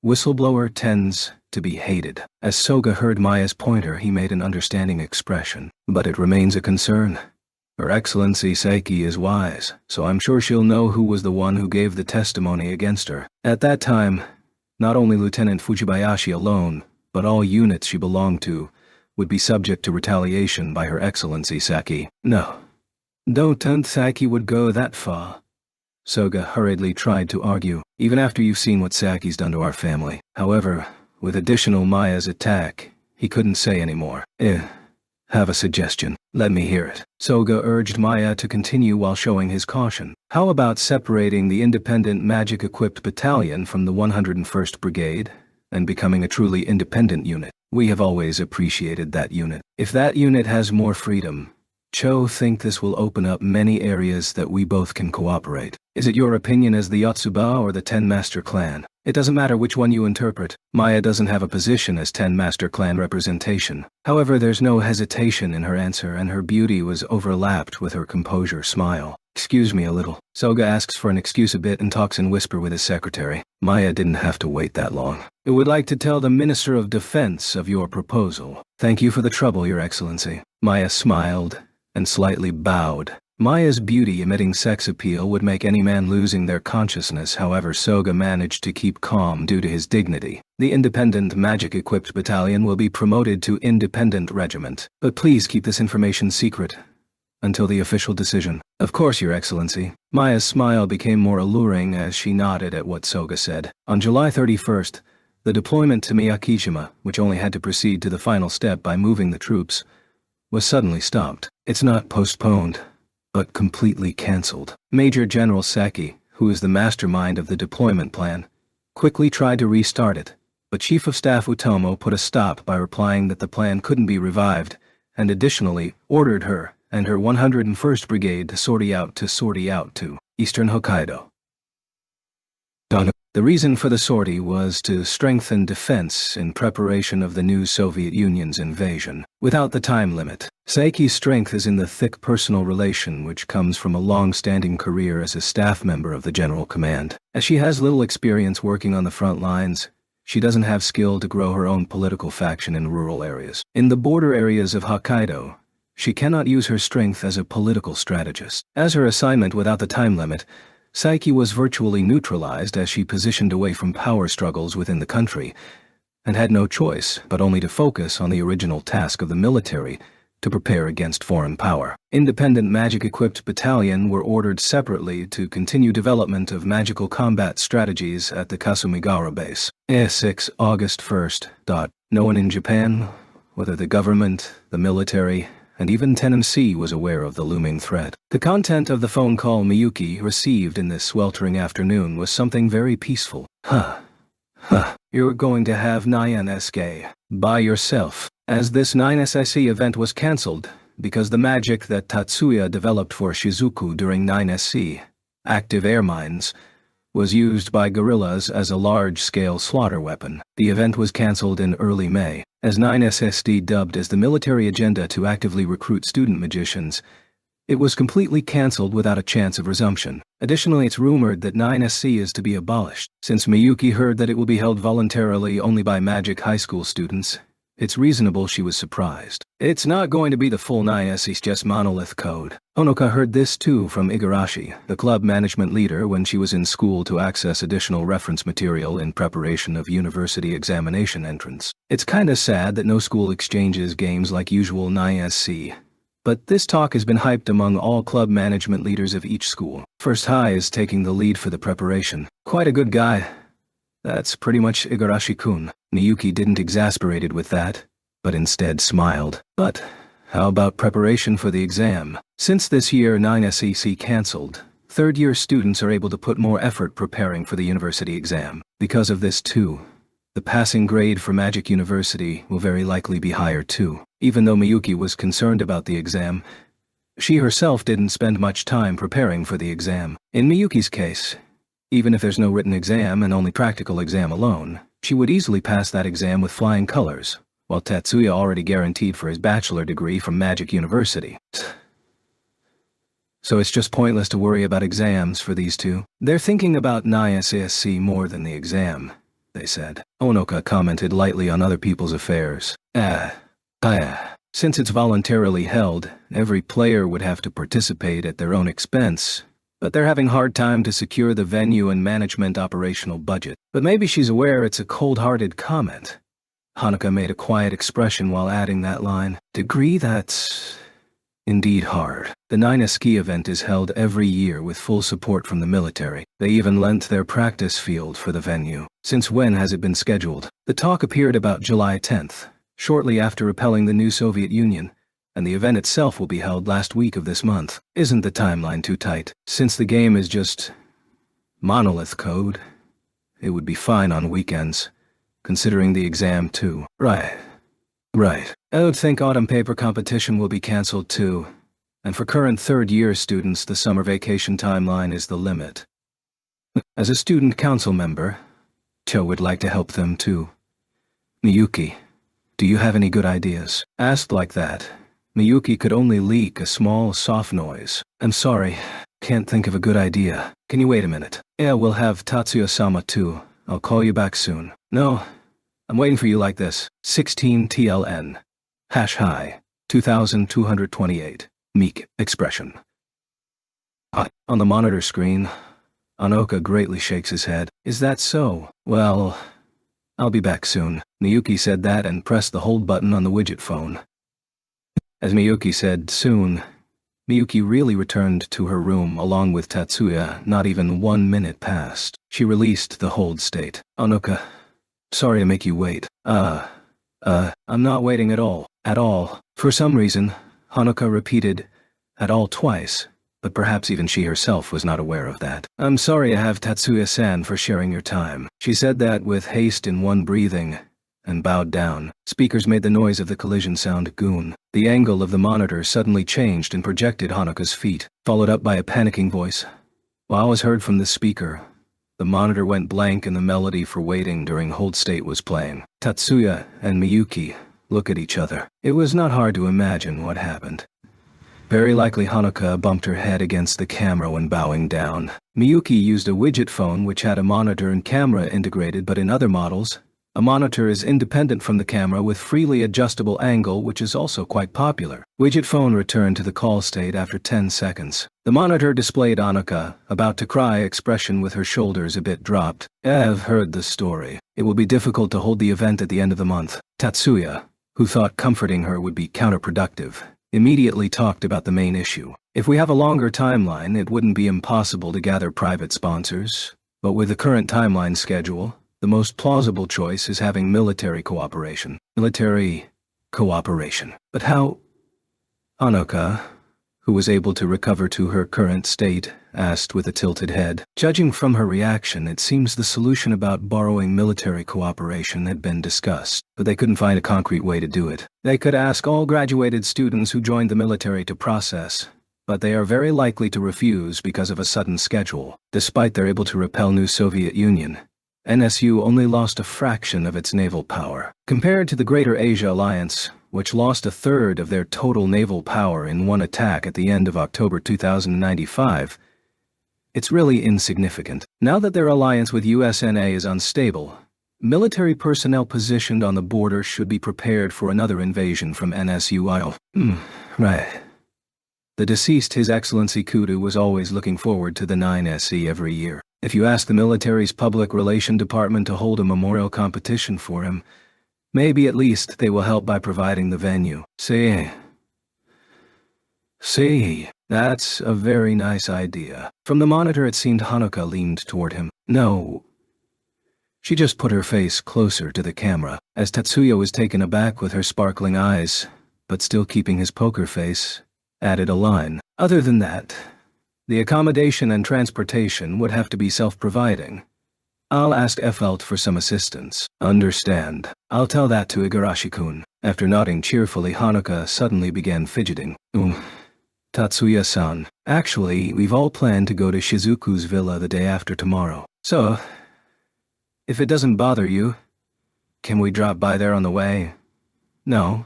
whistleblower tends to be hated. As Soga heard Maya's pointer, he made an understanding expression. But it remains a concern. Her Excellency Saeki is wise, so I'm sure she'll know who was the one who gave the testimony against her. At that time, not only Lieutenant Fujibayashi alone, but all units she belonged to would be subject to retaliation by Her Excellency Saki. No. Don't think Saki would go that far. Soga hurriedly tried to argue, even after you've seen what Saki's done to our family. However, with additional Maya's attack, he couldn't say anymore. Have a suggestion. Let me hear it. Soga urged Maya to continue while showing his caution. How about separating the independent magic-equipped battalion from the 101st Brigade and becoming a truly independent unit? We have always appreciated that unit. If that unit has more freedom, Cho think this will open up many areas that we both can cooperate. Is it your opinion as the Yotsuba or the Ten Master Clan? It doesn't matter which one you interpret. Maya doesn't have a position as Ten Master Clan representation. However, there's no hesitation in her answer, and her beauty was overlapped with her composure smile. Excuse me a little. Soga asks for an excuse a bit and talks in whisper with his secretary. Maya didn't have to wait that long. I would like to tell the Minister of Defense of your proposal. Thank you for the trouble, Your Excellency. Maya smiled and slightly bowed. Maya's beauty emitting sex appeal would make any man losing their consciousness. However, Soga managed to keep calm due to his dignity. The independent magic-equipped battalion will be promoted to independent regiment. But please keep this information secret until the official decision. Of course, Your Excellency. Maya's smile became more alluring as she nodded at what Soga said. On July 31st, the deployment to Miyakijima, which only had to proceed to the final step by moving the troops, was suddenly stopped. It's not postponed, but completely cancelled. Major General Saki, who is the mastermind of the deployment plan, quickly tried to restart it, but Chief of Staff Utomo put a stop by replying that the plan couldn't be revived, and additionally ordered her and her 101st Brigade to sortie out to Eastern Hokkaido. The reason for the sortie was to strengthen defense in preparation of the new Soviet Union's invasion. Without the time limit, Saiki's strength is in the thick personal relation which comes from a long-standing career as a staff member of the General Command. As she has little experience working on the front lines, she doesn't have skill to grow her own political faction in rural areas. In the border areas of Hokkaido, she cannot use her strength as a political strategist. As her assignment without the time limit, Saiki was virtually neutralized as she positioned away from power struggles within the country, and had no choice but only to focus on the original task of the military to prepare against foreign power. Independent magic-equipped battalion were ordered separately to continue development of magical combat strategies at the Kasumigara base. 6 August 1st. No one in Japan, whether the government, the military, and even Tennessee was aware of the looming threat. The content of the phone call Miyuki received in this sweltering afternoon was something very peaceful. You're going to have 9SK by yourself, as this 9SIC event was cancelled because the magic that Tatsuya developed for Shizuku during 9SC, active air mines, was used by guerrillas as a large-scale slaughter weapon. The event was cancelled in early May, as 9SSD dubbed as the military agenda to actively recruit student magicians, It was completely cancelled without a chance of resumption. Additionally, it's rumored that 9SC is to be abolished. Since Miyuki heard that it will be held voluntarily only by Magic High School students, it's reasonable she was surprised. It's not going to be the full 9SC, it's just monolith code. Honoka heard this too from Igarashi, the club management leader, when she was in school to access additional reference material in preparation of university examination entrance. It's kinda sad that no school exchanges games like usual 9SC. But this talk has been hyped among all club management leaders of each school. First High is taking the lead for the preparation. Quite a good guy. That's pretty much Igarashi-kun. Miyuki didn't exasperated with that, but instead smiled. But how about preparation for the exam? Since this year 9SEC cancelled, third-year students are able to put more effort preparing for the university exam. Because of this too, the passing grade for Magic University will very likely be higher too. Even though Miyuki was concerned about the exam, she herself didn't spend much time preparing for the exam. In Miyuki's case, even if there's no written exam and only practical exam alone, she would easily pass that exam with flying colors, while Tatsuya already guaranteed for his bachelor degree from Magic University. So it's just pointless to worry about exams for these two. They're thinking about NISASC more than the exam, they said. Onoka commented lightly on other people's affairs. Since it's voluntarily held, every player would have to participate at their own expense, but they're having a hard time to secure the venue and management operational budget. But maybe she's aware it's a cold-hearted comment. Hanuka made a quiet expression while adding that line. Degree, that's indeed hard. The 9SC event is held every year with full support from the military. They even lent their practice field for the venue. Since when has it been scheduled? The talk appeared about July 10th, shortly after repelling the new Soviet Union, and the event itself will be held last week of this month. Isn't the timeline too tight? Since the game is just monolith code, it would be fine on weekends, considering the exam too. Right. I would think autumn paper competition will be cancelled too, and for current third-year students the summer vacation timeline is the limit. As a student council member, Cho would like to help them too. Miyuki, do you have any good ideas? Asked like that, Miyuki could only leak a small, soft noise. I'm sorry, can't think of a good idea. Can you wait a minute? Yeah, we'll have Tatsuya-sama too. I'll call you back soon. No, I'm waiting for you like this. 16 TLN. #high. 2228. Meek expression. On the monitor screen, Onoka greatly shakes his head. Is that so? Well, I'll be back soon. Miyuki said that and pressed the hold button on the widget phone. As Miyuki said soon, Miyuki really returned to her room along with Tatsuya. Not even 1 minute passed. She released the hold state. Onoka, sorry to make you wait. I'm not waiting at all. At all. For some reason, Hanuka repeated, at all twice, but perhaps even she herself was not aware of that. I'm sorry to have Tatsuya-san for sharing your time. She said that with haste in one breathing, and bowed down. Speakers made the noise of the collision sound goon. The angle of the monitor suddenly changed and projected Hanuka's feet, followed up by a panicking voice. While was heard from the speaker, the monitor went blank and the melody for waiting during hold state was playing. Tatsuya and Miyuki look at each other. It was not hard to imagine what happened. Very likely Hanuka bumped her head against the camera when bowing down. Miyuki used a widget phone which had a monitor and camera integrated, but in other models, a monitor is independent from the camera with freely adjustable angle, which is also quite popular. Widget phone returned to the call state after 10 seconds. The monitor displayed Hanuka, about to cry expression with her shoulders a bit dropped. I've heard the story. It will be difficult to hold the event at the end of the month. Tatsuya, who thought comforting her would be counterproductive, immediately talked about the main issue. If we have a longer timeline, it wouldn't be impossible to gather private sponsors, but with the current timeline schedule, the most plausible choice is having military cooperation. Military cooperation. But how? Hanuka, who was able to recover to her current state, asked with a tilted head. Judging from her reaction, it seems the solution about borrowing military cooperation had been discussed, but they couldn't find a concrete way to do it. They could ask all graduated students who joined the military to process, but they are very likely to refuse because of a sudden schedule. Despite they're able to repel new Soviet Union, NSU only lost a fraction of its naval power. Compared to the Greater Asia Alliance, which lost a third of their total naval power in one attack at the end of October 2095, it's really insignificant. Now that their alliance with USNA is unstable, military personnel positioned on the border should be prepared for another invasion from NSUIL. Right. The deceased His Excellency Kudu was always looking forward to the 9SE every year. If you ask the military's public relation department to hold a memorial competition for him, maybe at least they will help by providing the venue. See, that's a very nice idea. From the monitor it seemed Hanukkah leaned toward him. No. She just put her face closer to the camera, as Tatsuya was taken aback with her sparkling eyes, but still keeping his poker face, added a line. Other than that, the accommodation and transportation would have to be self-providing. I'll ask Efelt for some assistance. Understand. I'll tell that to Igarashi-kun. After nodding cheerfully, Hanukkah suddenly began fidgeting. Tatsuya-san, actually, we've all planned to go to Shizuku's villa the day after tomorrow. So, if it doesn't bother you, can we drop by there on the way? No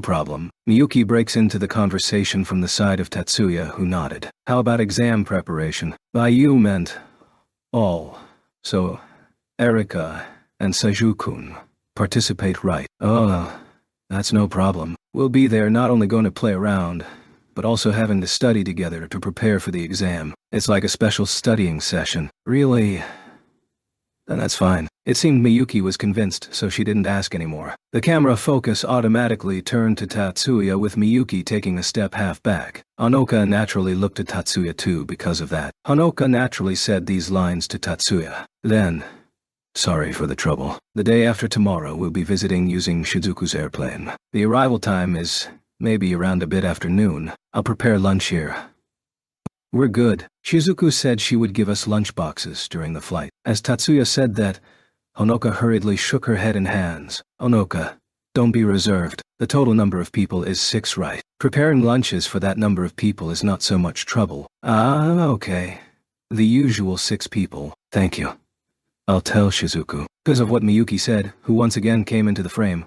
problem. Miyuki breaks into the conversation from the side of Tatsuya, who nodded. How about exam preparation? By you meant all. So, Erika and Seiju-kun participate, right? Oh, that's no problem. We'll be there not only going to play around, but also having to study together to prepare for the exam. It's like a special studying session. Really? Then that's fine. It seemed Miyuki was convinced, so she didn't ask anymore. The camera focus automatically turned to Tatsuya, with Miyuki taking a step half back. Honoka naturally looked at Tatsuya too because of that. Honoka naturally said these lines to Tatsuya. Then, sorry for the trouble. The day after tomorrow we'll be visiting using Shizuku's airplane. The arrival time is maybe around a bit after noon. I'll prepare lunch here. We're good. Shizuku said she would give us lunch boxes during the flight. As Tatsuya said that, Honoka hurriedly shook her head and hands. Honoka, don't be reserved. The total number of people is 6, right? Preparing lunches for that number of people is not so much trouble. Okay. The usual 6 people. Thank you. I'll tell Shizuku. Because of what Miyuki said, who once again came into the frame,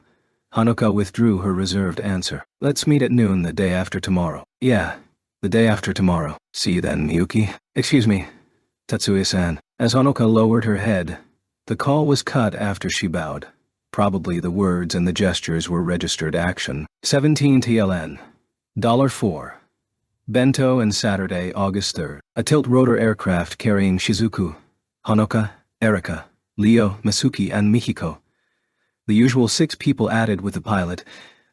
Hanukkah withdrew her reserved answer. Let's meet at noon the day after tomorrow. Yeah, the day after tomorrow. See you then, Miyuki. Excuse me, Tatsuya-san. As Hanukkah lowered her head, the call was cut after she bowed. Probably the words and the gestures were registered action. 17 TLN. $4. Bento and Saturday, August 3rd. A tilt-rotor aircraft carrying Shizuku, Hanukkah, Erika, Leo, Masuki, and Mihiko. The usual 6 people added with the pilot,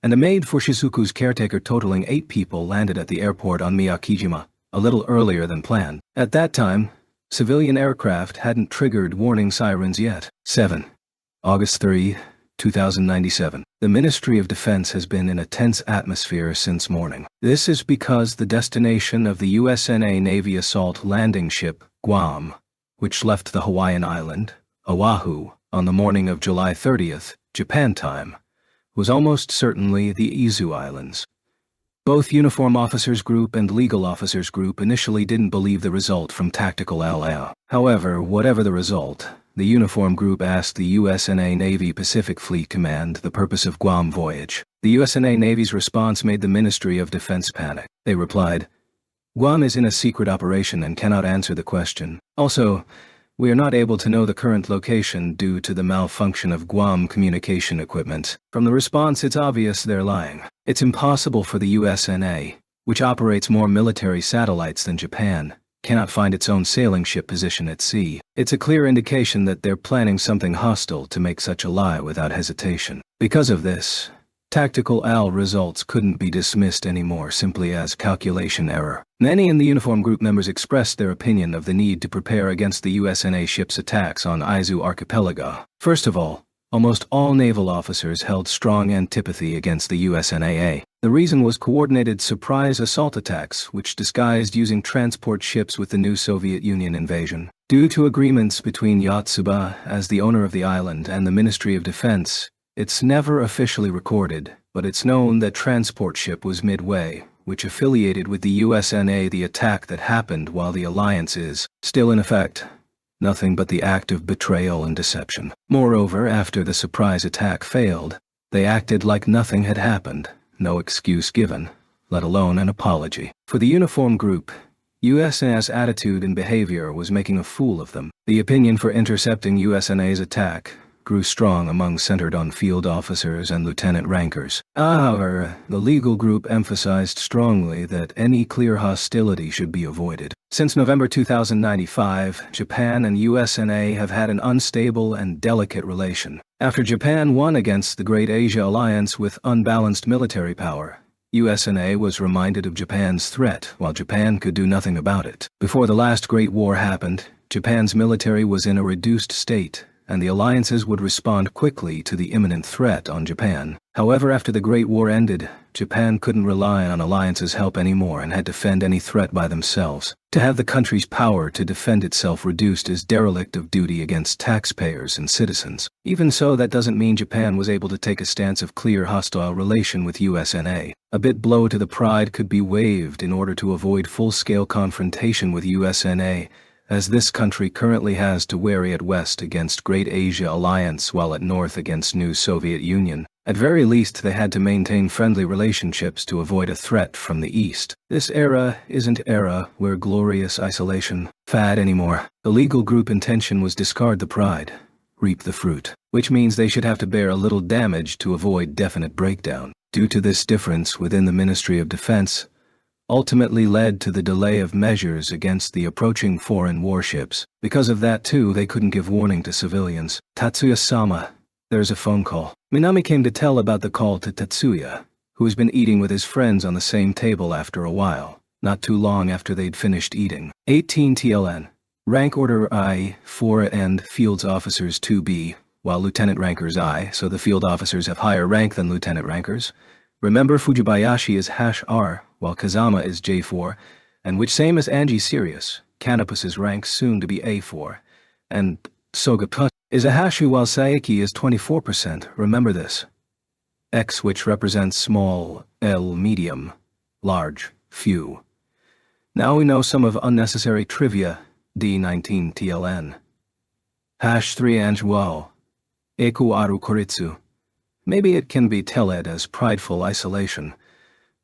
and a maid for Shizuku's caretaker totaling 8 people landed at the airport on Miyakijima, a little earlier than planned. At that time, civilian aircraft hadn't triggered warning sirens yet. 7. August 3, 2097. The Ministry of Defense has been in a tense atmosphere since morning. This is because the destination of the USNA Navy assault landing ship, Guam, which left the Hawaiian island, Oahu, on the morning of July 30th, Japan time, was almost certainly the Izu Islands. Both Uniform Officers Group and Legal Officers Group initially didn't believe the result from Tactical LA. However, whatever the result, the Uniform Group asked the USNA Navy Pacific Fleet Command the purpose of Guam voyage. The USNA Navy's response made the Ministry of Defense panic. They replied, "Guam is in a secret operation and cannot answer the question. Also, we are not able to know the current location due to the malfunction of Guam communication equipment." From the response, it's obvious they're lying. It's impossible for the USNA, which operates more military satellites than Japan, cannot find its own sailing ship position at sea. It's a clear indication that they're planning something hostile to make such a lie without hesitation. Because of this, Tactical AL results couldn't be dismissed anymore simply as calculation error. Many in the Uniform Group members expressed their opinion of the need to prepare against the USNA ship's attacks on Izu Archipelago. First of all, almost all naval officers held strong antipathy against the USNAA. The reason was coordinated surprise assault attacks which disguised using transport ships with the new Soviet Union invasion. Due to agreements between Yotsuba, as the owner of the island, and the Ministry of Defense, it's never officially recorded, but it's known that transport ship was midway, which affiliated with the USNA. The attack that happened while the alliance is still in effect. Nothing but the act of betrayal and deception. Moreover, after the surprise attack failed, They acted like nothing had happened, no excuse given, let alone an apology. For the uniform group, USNA's attitude and behavior was making a fool of them. The opinion for intercepting USNA's attack grew strong among centered on field officers and lieutenant rankers. However, the legal group emphasized strongly that any clear hostility should be avoided. Since November 2095, Japan and USNA have had an unstable and delicate relation. After Japan won against the Great Asia Alliance with unbalanced military power, USNA was reminded of Japan's threat while Japan could do nothing about it. Before the last Great War happened, Japan's military was in a reduced state, and the alliances would respond quickly to the imminent threat on Japan. However, after the Great War ended, Japan couldn't rely on alliances' help anymore and had to fend any threat by themselves. To have the country's power to defend itself reduced is derelict of duty against taxpayers and citizens. Even so, that doesn't mean Japan was able to take a stance of clear hostile relation with USNA. A bit blow to the pride could be waived in order to avoid full-scale confrontation with USNA, as this country currently has to wary at west against Great Asia Alliance while at north against new Soviet Union. At very least, they had to maintain friendly relationships to avoid a threat from the east. This era isn't era where glorious isolation fad anymore. The legal group intention was discard the pride, reap the fruit, which means they should have to bear a little damage to avoid definite breakdown. Due to this difference within the Ministry of Defense, ultimately led to the delay of measures against the approaching foreign warships. Because of that too, they couldn't give warning to civilians. Tatsuya-sama, there's a phone call. Minami came to tell about the call to Tatsuya, who has been eating with his friends on the same table after a while, not too long after they'd finished eating. 18 TLN. Rank order I, 4 and Fields Officers 2B, while Lieutenant Rankers I, so the field officers have higher rank than Lieutenant Rankers. Remember, Fujibayashi is #R, while Kazama is J4, and which same as Angie Sirius, Canopus is ranked soon to be A4, and Sogaput is a Hashu while Saiki is 24%, remember this. X, which represents small, L medium, large, few. Now we know some of unnecessary trivia, D19 TLN. #3 Anjuo, Eku Aru Koritsu. Maybe it can be teled as prideful isolation,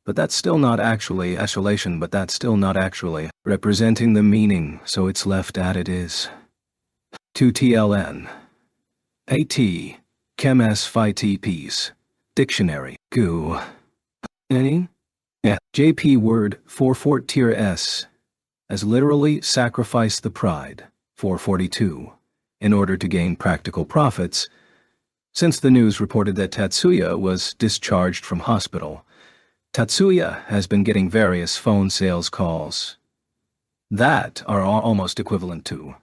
but that's still not actually isolation, but that's still not actually representing the meaning, so it's left at it is. 2 TLN. AT, Chem S Phi T Piece, Dictionary, Goo. Any? Yeah. JP word 44 tier S, as literally sacrifice the pride, 442, in order to gain practical profits. Since the news reported that Tatsuya was discharged from hospital, Tatsuya has been getting various phone sales calls that are almost equivalent to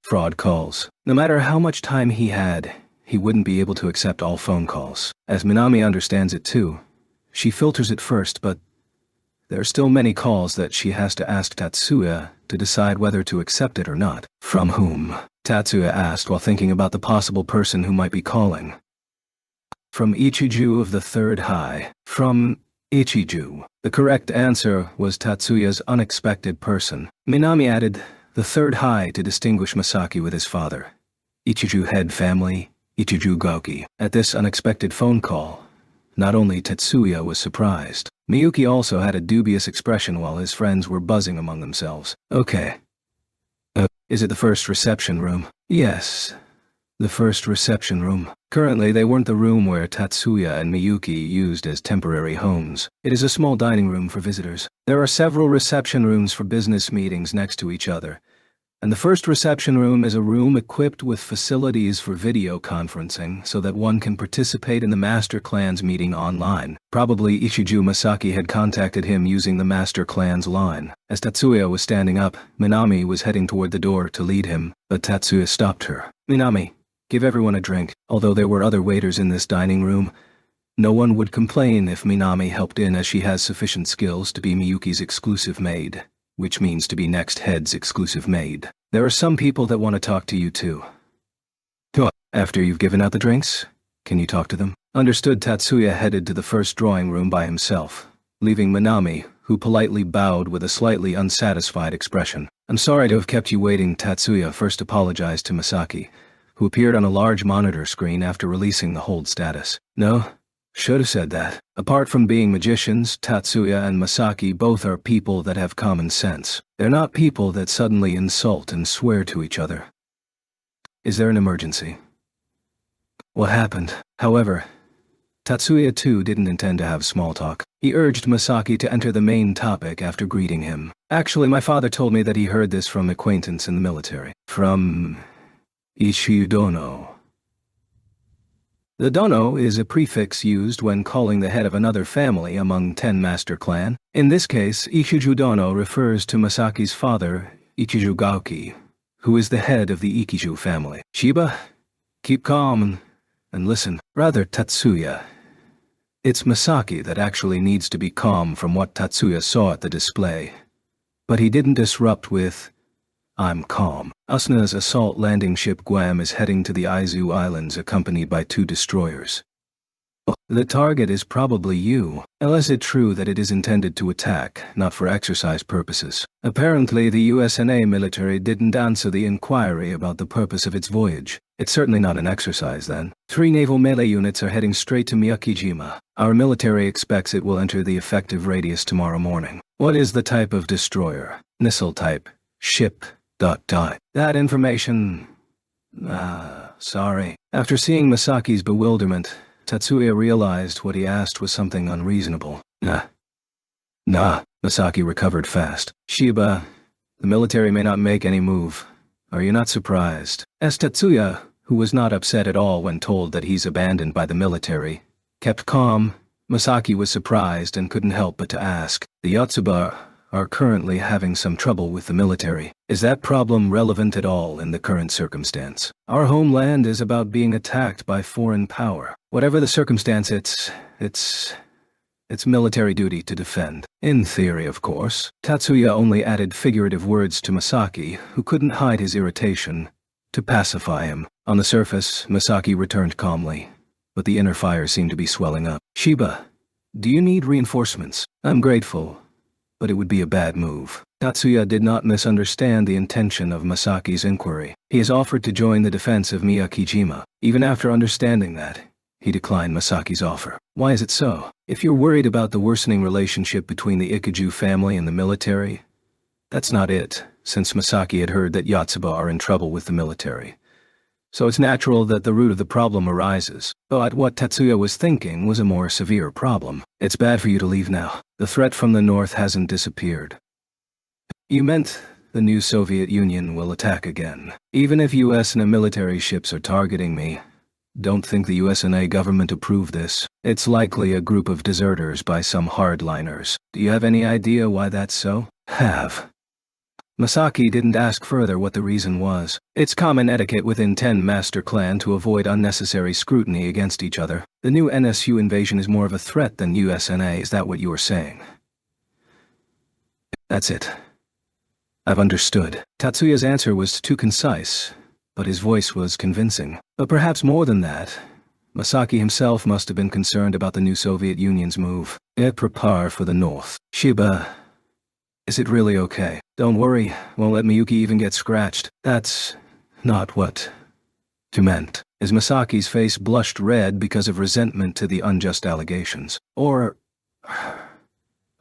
fraud calls. No matter how much time he had, he wouldn't be able to accept all phone calls. As Minami understands it too, she filters it first, but there are still many calls that she has to ask Tatsuya to decide whether to accept it or not. From whom? Tatsuya asked while thinking about the possible person who might be calling. From Ichiju of the Third High. From Ichiju. The correct answer was Tatsuya's unexpected person. Minami added the Third High to distinguish Masaki with his father. Ichiju head family, Ichiju Goki. At this unexpected phone call, not only Tatsuya was surprised, Miyuki also had a dubious expression while his friends were buzzing among themselves. Okay. Is it the first reception room? Yes. The first reception room. Currently, they weren't the room where Tatsuya and Miyuki used as temporary homes. It is a small dining room for visitors. There are several reception rooms for business meetings next to each other, and the first reception room is a room equipped with facilities for video conferencing so that one can participate in the Master Clan's meeting online. Probably Ichiju Masaki had contacted him using the Master Clan's line. As Tatsuya was standing up, Minami was heading toward the door to lead him, but Tatsuya stopped her. Minami, give everyone a drink. Although there were other waiters in this dining room, no one would complain if Minami helped in, as she has sufficient skills to be Miyuki's exclusive maid, which means to be next head's exclusive maid. There are some people that want to talk to you too. After you've given out the drinks, can you talk to them? Understood. Tatsuya headed to the first drawing room by himself, leaving Minami, who politely bowed with a slightly unsatisfied expression. I'm sorry to have kept you waiting. Tatsuya first apologized to Masaki, who appeared on a large monitor screen after releasing the hold status. No, should have said that. Apart from being magicians, Tatsuya and Masaki both are people that have common sense. They're not people that suddenly insult and swear to each other. Is there an emergency? What happened? However, Tatsuya too didn't intend to have small talk. He urged Masaki to enter the main topic after greeting him. Actually, my father told me that he heard this from acquaintance in the military. From Ichiyu Dono. The dono is a prefix used when calling the head of another family among 10 master clan. In this case, Ichiju Dono refers to Masaki's father, Ichiju Gaoki, who is the head of the Ikiju family. Shiba, keep calm and listen. Rather, Tatsuya. It's Masaki that actually needs to be calm from what Tatsuya saw at the display. But he didn't disrupt with, "I'm calm." Asuna's assault landing ship Guam is heading to the Izu Islands accompanied by 2 destroyers. The target is probably you, unless it's true that it is intended to attack, not for exercise purposes. Apparently the USNA military didn't answer the inquiry about the purpose of its voyage. It's certainly not an exercise then. 3 naval melee units are heading straight to Miyakijima. Our military expects it will enter the effective radius tomorrow morning. What is the type of destroyer? Missile type. Ship. ... That information... sorry. After seeing Masaki's bewilderment, Tatsuya realized what he asked was something unreasonable. Nah, Masaki recovered fast. Shiba, the military may not make any move. Are you not surprised? As Tatsuya, who was not upset at all when told that he's abandoned by the military, kept calm, Masaki was surprised and couldn't help but to ask. The Yotsuba are currently having some trouble with the military. Is that problem relevant at all in the current circumstance? Our homeland is about being attacked by foreign power. Whatever the circumstance, it's military duty to defend. In theory, of course. Tatsuya only added figurative words to Masaki, who couldn't hide his irritation, to pacify him. On the surface, Masaki returned calmly, but the inner fire seemed to be swelling up. Shiba, do you need reinforcements? I'm grateful, but it would be a bad move. Tatsuya did not misunderstand the intention of Masaki's inquiry. He has offered to join the defense of Miyakijima. Even after understanding that, he declined Masaki's offer. Why is it so? If you're worried about the worsening relationship between the Ikiju family and the military, that's not it, since Masaki had heard that Yotsuba are in trouble with the military. So it's natural that the root of the problem arises. But what Tatsuya was thinking was a more severe problem. It's bad for you to leave now. The threat from the north hasn't disappeared. You meant the new Soviet Union will attack again. Even if US and military ships are targeting me, don't think the USNA government approved this. It's likely a group of deserters by some hardliners. Do you have any idea why that's so? Masaki didn't ask further what the reason was. It's common etiquette within 10 master clan to avoid unnecessary scrutiny against each other. The new NSU invasion is more of a threat than USNA, is that what you were saying? That's it. I've understood. Tatsuya's answer was too concise, but his voice was convincing. But perhaps more than that, Masaki himself must have been concerned about the new Soviet Union's move. Prepare for the north. Shiba, is it really okay? Don't worry, won't let Miyuki even get scratched. That's not what you meant. As Masaki's face blushed red because of resentment to the unjust allegations. Or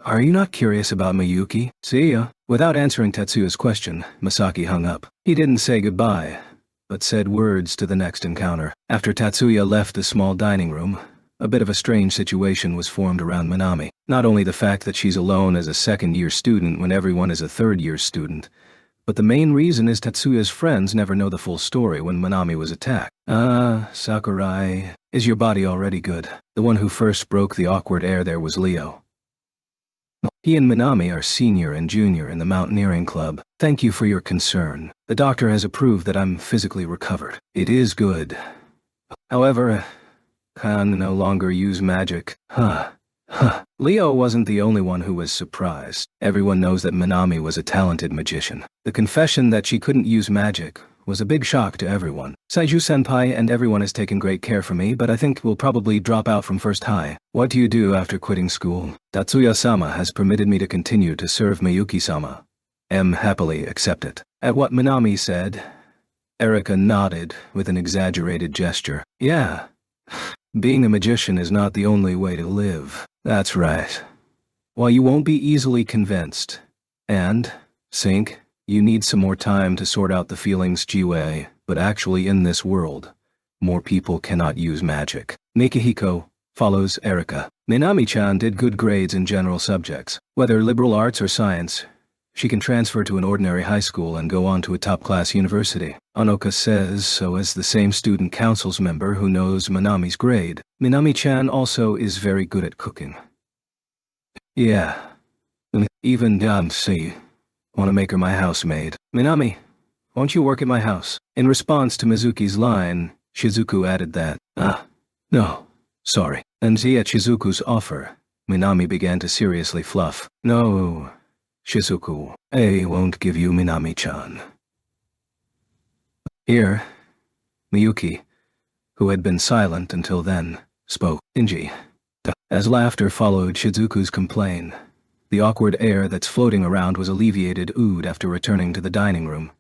are you not curious about Miyuki? See ya. Without answering Tetsuya's question, Masaki hung up. He didn't say goodbye, but said words to the next encounter. After Tatsuya left the small dining room, a bit of a strange situation was formed around Minami. Not only the fact that she's alone as a second-year student when everyone is a third-year student, but the main reason is Tatsuya's friends never know the full story when Minami was attacked. Sakurai, is your body already good? The one who first broke the awkward air there was Leo. He and Minami are senior and junior in the mountaineering club. Thank you for your concern. The doctor has approved that I'm physically recovered. It is good. However, can no longer use magic. Leo wasn't the only one who was surprised. Everyone knows that Minami was a talented magician. The confession that she couldn't use magic was a big shock to everyone. Saiju-senpai and everyone has taken great care for me, but I think we'll probably drop out from first high. What do you do after quitting school? Tatsuya-sama has permitted me to continue to serve Miyuki-sama. M happily accept it. At what Minami said, Erika nodded with an exaggerated gesture. Yeah. Being a magician is not the only way to live. That's right. While you won't be easily convinced, and, Sink, you need some more time to sort out the feelings Jiwei, but actually in this world, more people cannot use magic. Mikihiko follows Erika. Minami-chan did good grades in general subjects, whether liberal arts or science. She can transfer to an ordinary high school and go on to a top-class university. Anoka says so as the same student council's member who knows Minami's grade. Minami-chan also is very good at cooking. Yeah. Even Damsi. Want to make her my housemaid. Minami, won't you work at my house? In response to Mizuki's line, Shizuku added that, no, sorry. And at Shizuku's offer, Minami began to seriously fluff. No, Shizuku, I won't give you Minami-chan. Here, Miyuki, who had been silent until then, spoke. Inji. As laughter followed Shizuku's complaint, the awkward air that's floating around was alleviated after returning to the dining room.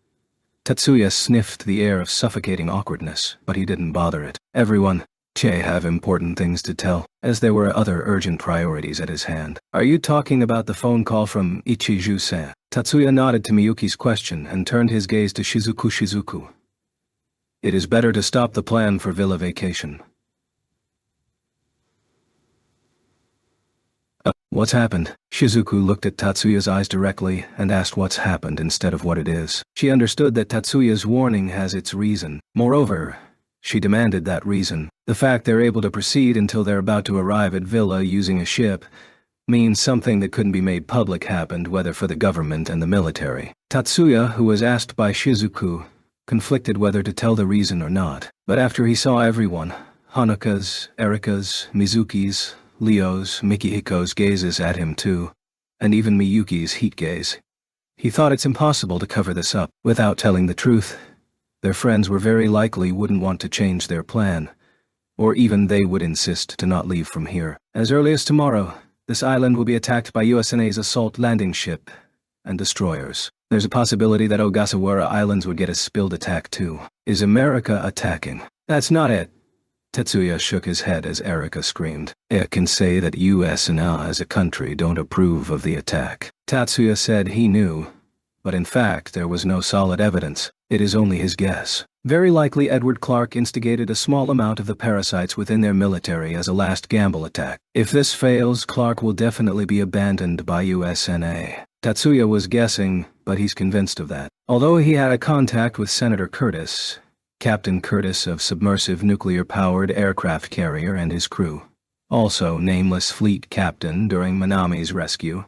Tatsuya sniffed the air of suffocating awkwardness, but he didn't bother it. Everyone, have important things to tell, as there were other urgent priorities at his hand. Are you talking about the phone call from Ichiju-san? Tatsuya nodded to Miyuki's question and turned his gaze to Shizuku. It is better to stop the plan for villa vacation. What's happened? Shizuku looked at Tatsuya's eyes directly and asked what's happened instead of what it is. She understood that Tatsuya's warning has its reason. Moreover, she demanded that reason. The fact they're able to proceed until they're about to arrive at Villa using a ship means something that couldn't be made public happened, whether for the government and the military. Tatsuya, who was asked by Shizuku, conflicted whether to tell the reason or not. But after he saw everyone, Hanuka's, Erika's, Mizuki's, Leo's, Mikihiko's gazes at him too, and even Miyuki's heat gaze, he thought it's impossible to cover this up. Without telling the truth, their friends were very likely wouldn't want to change their plan, or even they would insist to not leave from here. As early as tomorrow, this island will be attacked by USNA's assault landing ship and destroyers. There's a possibility that Ogasawara Islands would get a spilled attack too. Is America attacking? That's not it. Tetsuya shook his head as Erika screamed. I can say that USNA as a country don't approve of the attack. Tatsuya said he knew, but in fact there was no solid evidence. It is only his guess. Very likely Edward Clark instigated a small amount of the parasites within their military as a last gamble attack. If this fails, Clark will definitely be abandoned by USNA. Tatsuya was guessing, but he's convinced of that. Although he had a contact with Senator Curtis, Captain Curtis of submersive nuclear-powered aircraft carrier and his crew, also nameless fleet captain during Minami's rescue,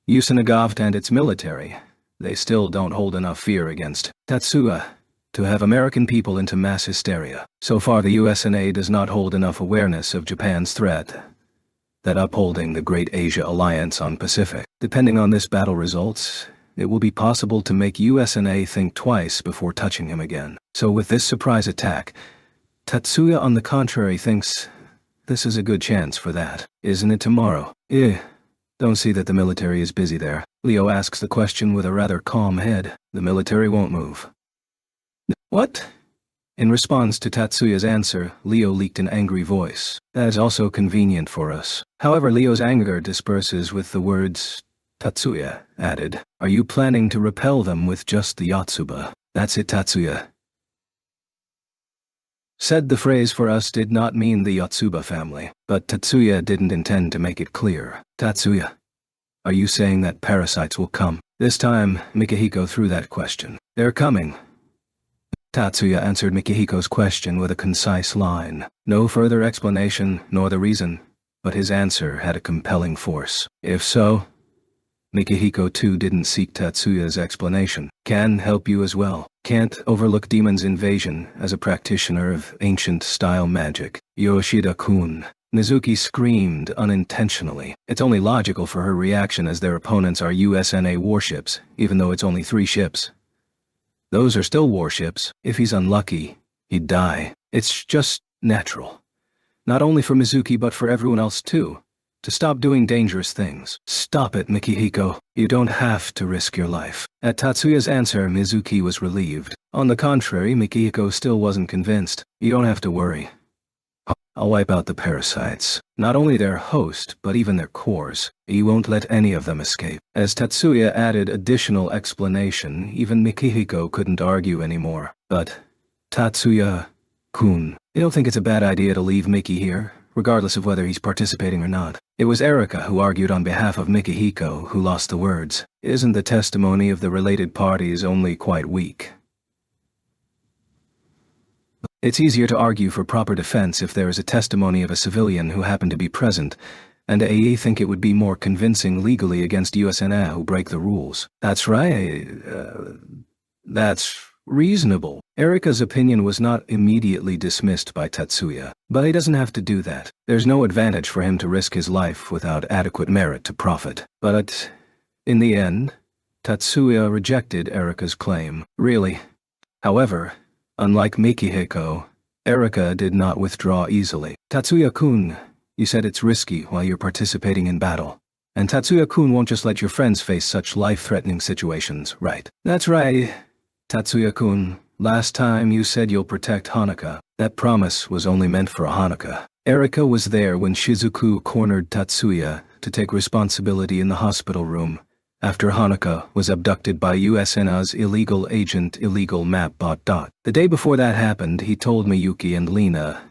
Usanagavt and its military, they still don't hold enough fear against Tatsuya to have American people into mass hysteria. So far the USNA does not hold enough awareness of Japan's threat that upholding the Great Asia Alliance on Pacific. Depending on this battle results, it will be possible to make USNA think twice before touching him again. So with this surprise attack, Tatsuya on the contrary thinks this is a good chance for that. Isn't it tomorrow? Don't see that the military is busy there. Leo asks the question with a rather calm head. The military won't move. What? In response to Tatsuya's answer, Leo leaked an angry voice. That is also convenient for us. However, Leo's anger disperses with the words, Tatsuya added, are you planning to repel them with just the Yotsuba? That's it, Tatsuya said. The phrase for us did not mean the Yotsuba family, but Tatsuya didn't intend to make it clear. Tatsuya, are you saying that parasites will come? This time, Mikihiko threw that question. They're coming. Tatsuya answered Mikihiko's question with a concise line. No further explanation, nor the reason, but his answer had a compelling force. If so, Mikihiko too didn't seek Tatsuya's explanation. Can help you as well. Can't overlook Demon's invasion as a practitioner of ancient-style magic. Yoshida-kun. Mizuki screamed unintentionally. It's only logical for her reaction as their opponents are USNA warships, even though it's only 3 ships. Those are still warships. If he's unlucky, he'd die. It's just natural. Not only for Mizuki but for everyone else too. to stop doing dangerous things. Stop it, Mikihiko. You don't have to risk your life. At Tatsuya's answer, Mizuki was relieved. On the contrary, Mikihiko still wasn't convinced. You don't have to worry. I'll wipe out the parasites. Not only their host, but even their cores. You won't let any of them escape. As Tatsuya added additional explanation, even Mikihiko couldn't argue anymore. But, Tatsuya-kun, you don't think it's a bad idea to leave Miki here, regardless of whether he's participating or not? It was Erika who argued on behalf of Mikihiko, who lost the words. Isn't the testimony of the related parties only quite weak? It's easier to argue for proper defense if there is a testimony of a civilian who happened to be present, and I think it would be more convincing legally against USNA who break the rules. That's right. That's reasonable. Erika's opinion was not immediately dismissed by Tatsuya, but he doesn't have to do that. There's no advantage for him to risk his life without adequate merit to profit. But, in the end, Tatsuya rejected Erika's claim. Really. However, unlike Mikihiko, Erika did not withdraw easily. Tatsuya-kun, you said it's risky while you're participating in battle. And Tatsuya-kun won't just let your friends face such life-threatening situations, right? That's right. Tatsuya-kun, last time you said you'll protect Hanuka. That promise was only meant for Hanuka. Erika was there when Shizuku cornered Tatsuya to take responsibility in the hospital room, after Hanuka was abducted by USNA's illegal agent Illegal Mapbot. The day before that happened, he told Miyuki and Lena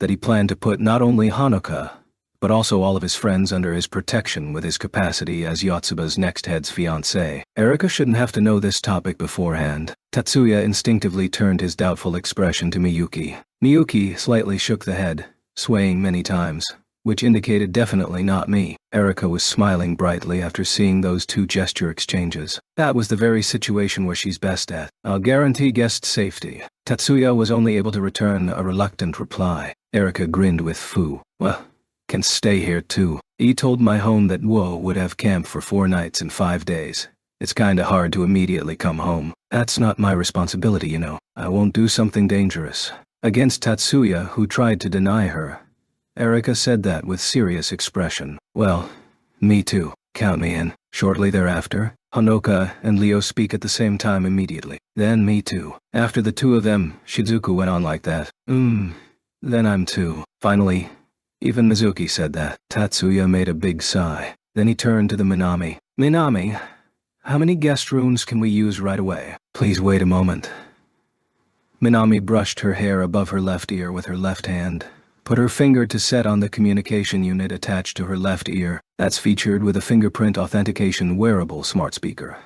that he planned to put not only Hanuka, but also all of his friends under his protection with his capacity as Yotsuba's next head's fiancé. Erika shouldn't have to know this topic beforehand. Tatsuya instinctively turned his doubtful expression to Miyuki. Miyuki slightly shook the head, swaying many times, which indicated definitely not me. Erika was smiling brightly after seeing those two gesture exchanges. That was the very situation where she's best at. I'll guarantee guest safety. Tatsuya was only able to return a reluctant reply. Erika grinned with fu. Well, can stay here too. He told my home that Wo would have camp for 4 nights and 5 days. It's kinda hard to immediately come home. That's not my responsibility, you know. I won't do something dangerous. Against Tatsuya, who tried to deny her, Erika said that with serious expression. Well, me too. Count me in. Shortly thereafter, Hanuka and Leo speak at the same time immediately. Then me too. After the two of them, Shizuku went on like that. Then I'm too. Finally, even Mizuki said that. Tatsuya made a big sigh. Then he turned to the Minami. Minami, how many guest rooms can we use right away? Please wait a moment. Minami brushed her hair above her left ear with her left hand, put her finger to set on the communication unit attached to her left ear. That's featured with a fingerprint authentication wearable smart speaker.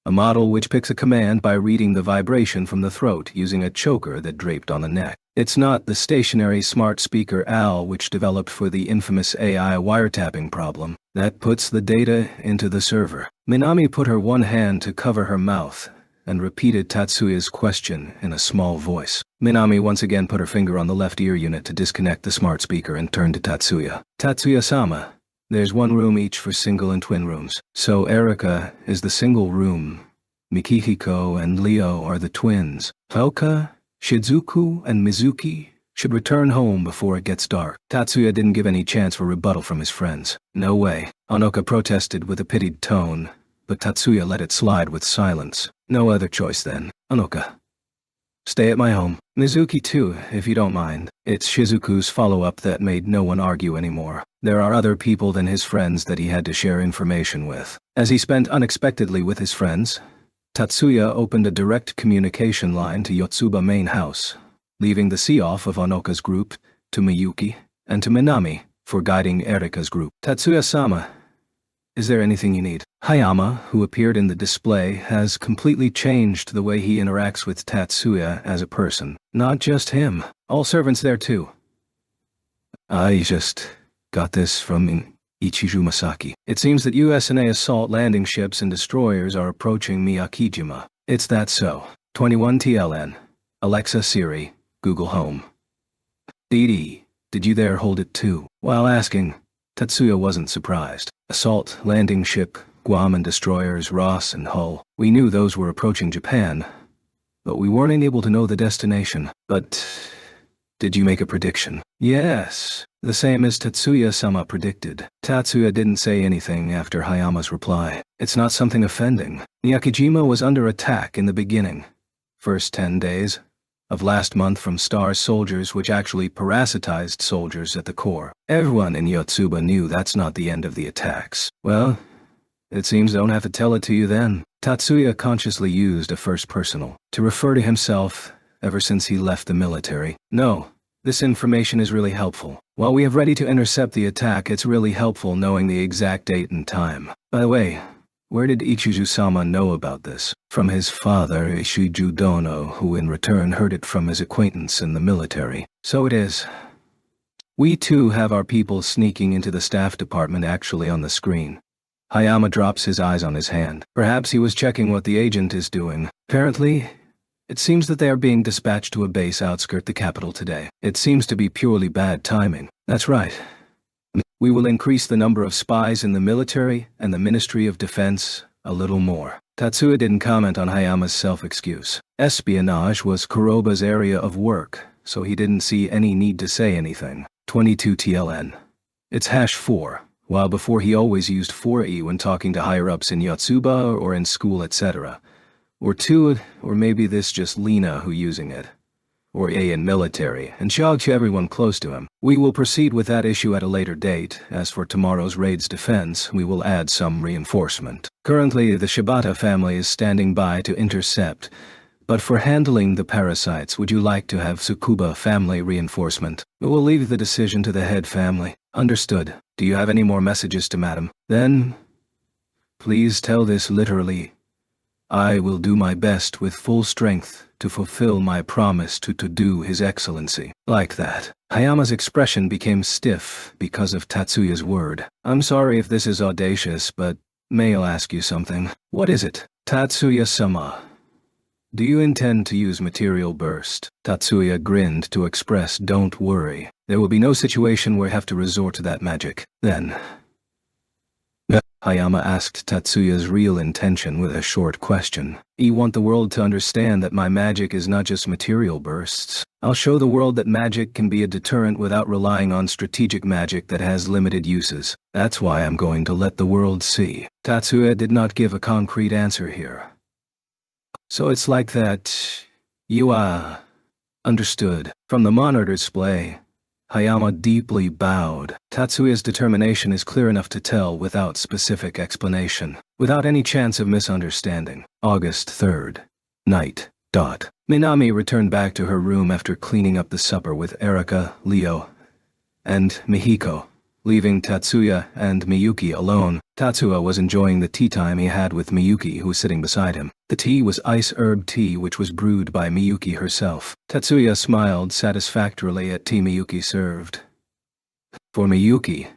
A model which picks a command by reading the vibration from the throat using a choker that draped on the neck. It's not the stationary smart speaker AL which developed for the infamous AI wiretapping problem. That puts the data into the server. Minami put her one hand to cover her mouth and repeated Tatsuya's question in a small voice. Minami once again put her finger on the left ear unit to disconnect the smart speaker and turned to Tatsuya. Tatsuya-sama, there's 1 room each for single and twin rooms. So Erika is the single room. Mikihiko and Leo are the twins. Haruka, Shizuku, and Mizuki should return home before it gets dark. Tatsuya didn't give any chance for rebuttal from his friends. No way. Hanuka protested with a pitied tone, but Tatsuya let it slide with silence. No other choice then. Hanuka, stay at my home. Mizuki too, if you don't mind. It's Shizuku's follow-up that made no one argue anymore. There are other people than his friends that he had to share information with. As he spent unexpectedly with his friends, Tatsuya opened a direct communication line to Yotsuba main house, leaving the see-off of Hanuka's group to Miyuki and to Minami for guiding Erika's group. Tatsuya-sama, is there anything you need? Hayama, who appeared in the display, has completely changed the way he interacts with Tatsuya as a person. Not just him. All servants there too. I just got this from Ichiju Masaki. It seems that USNA assault landing ships and destroyers are approaching Miyakijima. It's that so. 21 TLN. Alexa Siri, Google Home. Dee, did you there hold it too? While asking, Tatsuya wasn't surprised. Assault, landing ship, Guam and destroyers Ross and Hull. We knew those were approaching Japan, but we weren't able to know the destination. But Did you make a prediction? Yes, the same as Tatsuya-sama predicted. Tatsuya didn't say anything after Hayama's reply. It's not something offending. Miyakijima was under attack in the beginning. First 10 days of last month from star soldiers, which actually parasitized soldiers at the core. Everyone in Yotsuba knew that's not the end of the attacks. Well, it seems I don't have to tell it to you then. Tatsuya consciously used a first personal to refer to himself ever since he left the military. No, this information is really helpful. While we have ready to intercept the attack, it's really helpful knowing the exact date and time. By the way, where did Ichiju-sama know about this? From his father, Ishiju Dono, who in return heard it from his acquaintance in the military. So it is. We too have our people sneaking into the staff department actually on the screen. Hayama drops his eyes on his hand. Perhaps he was checking what the agent is doing. Apparently, it seems that they are being dispatched to a base outskirt the capital today. It seems to be purely bad timing. That's right. We will increase the number of spies in the military and the Ministry of Defense a little more. Tatsuya didn't comment on Hayama's self-excuse. Espionage was Kuroba's area of work, so he didn't see any need to say anything. 22 TLN. It's #4. While before he always used 4E when talking to higher-ups in Yotsuba or in school, etc. Or 2, or maybe this just Lena who using it. Or A in military, and shout to everyone close to him. We will proceed with that issue at a later date. As for tomorrow's raid's defense, we will add some reinforcement. Currently, the Shibata family is standing by to intercept, but for handling the parasites, would you like to have Tsukuba family reinforcement? We will leave the decision to the head family. Understood. Do you have any more messages to Madam? Then, please tell this literally. I will do my best with full strength to fulfill my promise to do His Excellency. Like that. Hayama's expression became stiff because of Tatsuya's word. I'm sorry if this is audacious, but may I ask you something? What is it? Tatsuya-sama. Do you intend to use material burst? Tatsuya grinned to express don't worry. There will be no situation where I have to resort to that magic. Then, Hayama asked Tatsuya's real intention with a short question. You want the world to understand that my magic is not just material bursts. I'll show the world that magic can be a deterrent without relying on strategic magic that has limited uses. That's why I'm going to let the world see. Tatsuya did not give a concrete answer here. So it's like that. You, understood. From the monitor display, Hayama deeply bowed. Tatsuya's determination is clear enough to tell without specific explanation, without any chance of misunderstanding. August 3rd. Night. Minami returned back to her room after cleaning up the supper with Erika, Leo, and Mihiko, leaving Tatsuya and Miyuki alone. Tatsuya was enjoying the tea time he had with Miyuki, who was sitting beside him. The tea was ice herb tea which was brewed by Miyuki herself. Tatsuya smiled satisfactorily at tea Miyuki served. For Miyuki,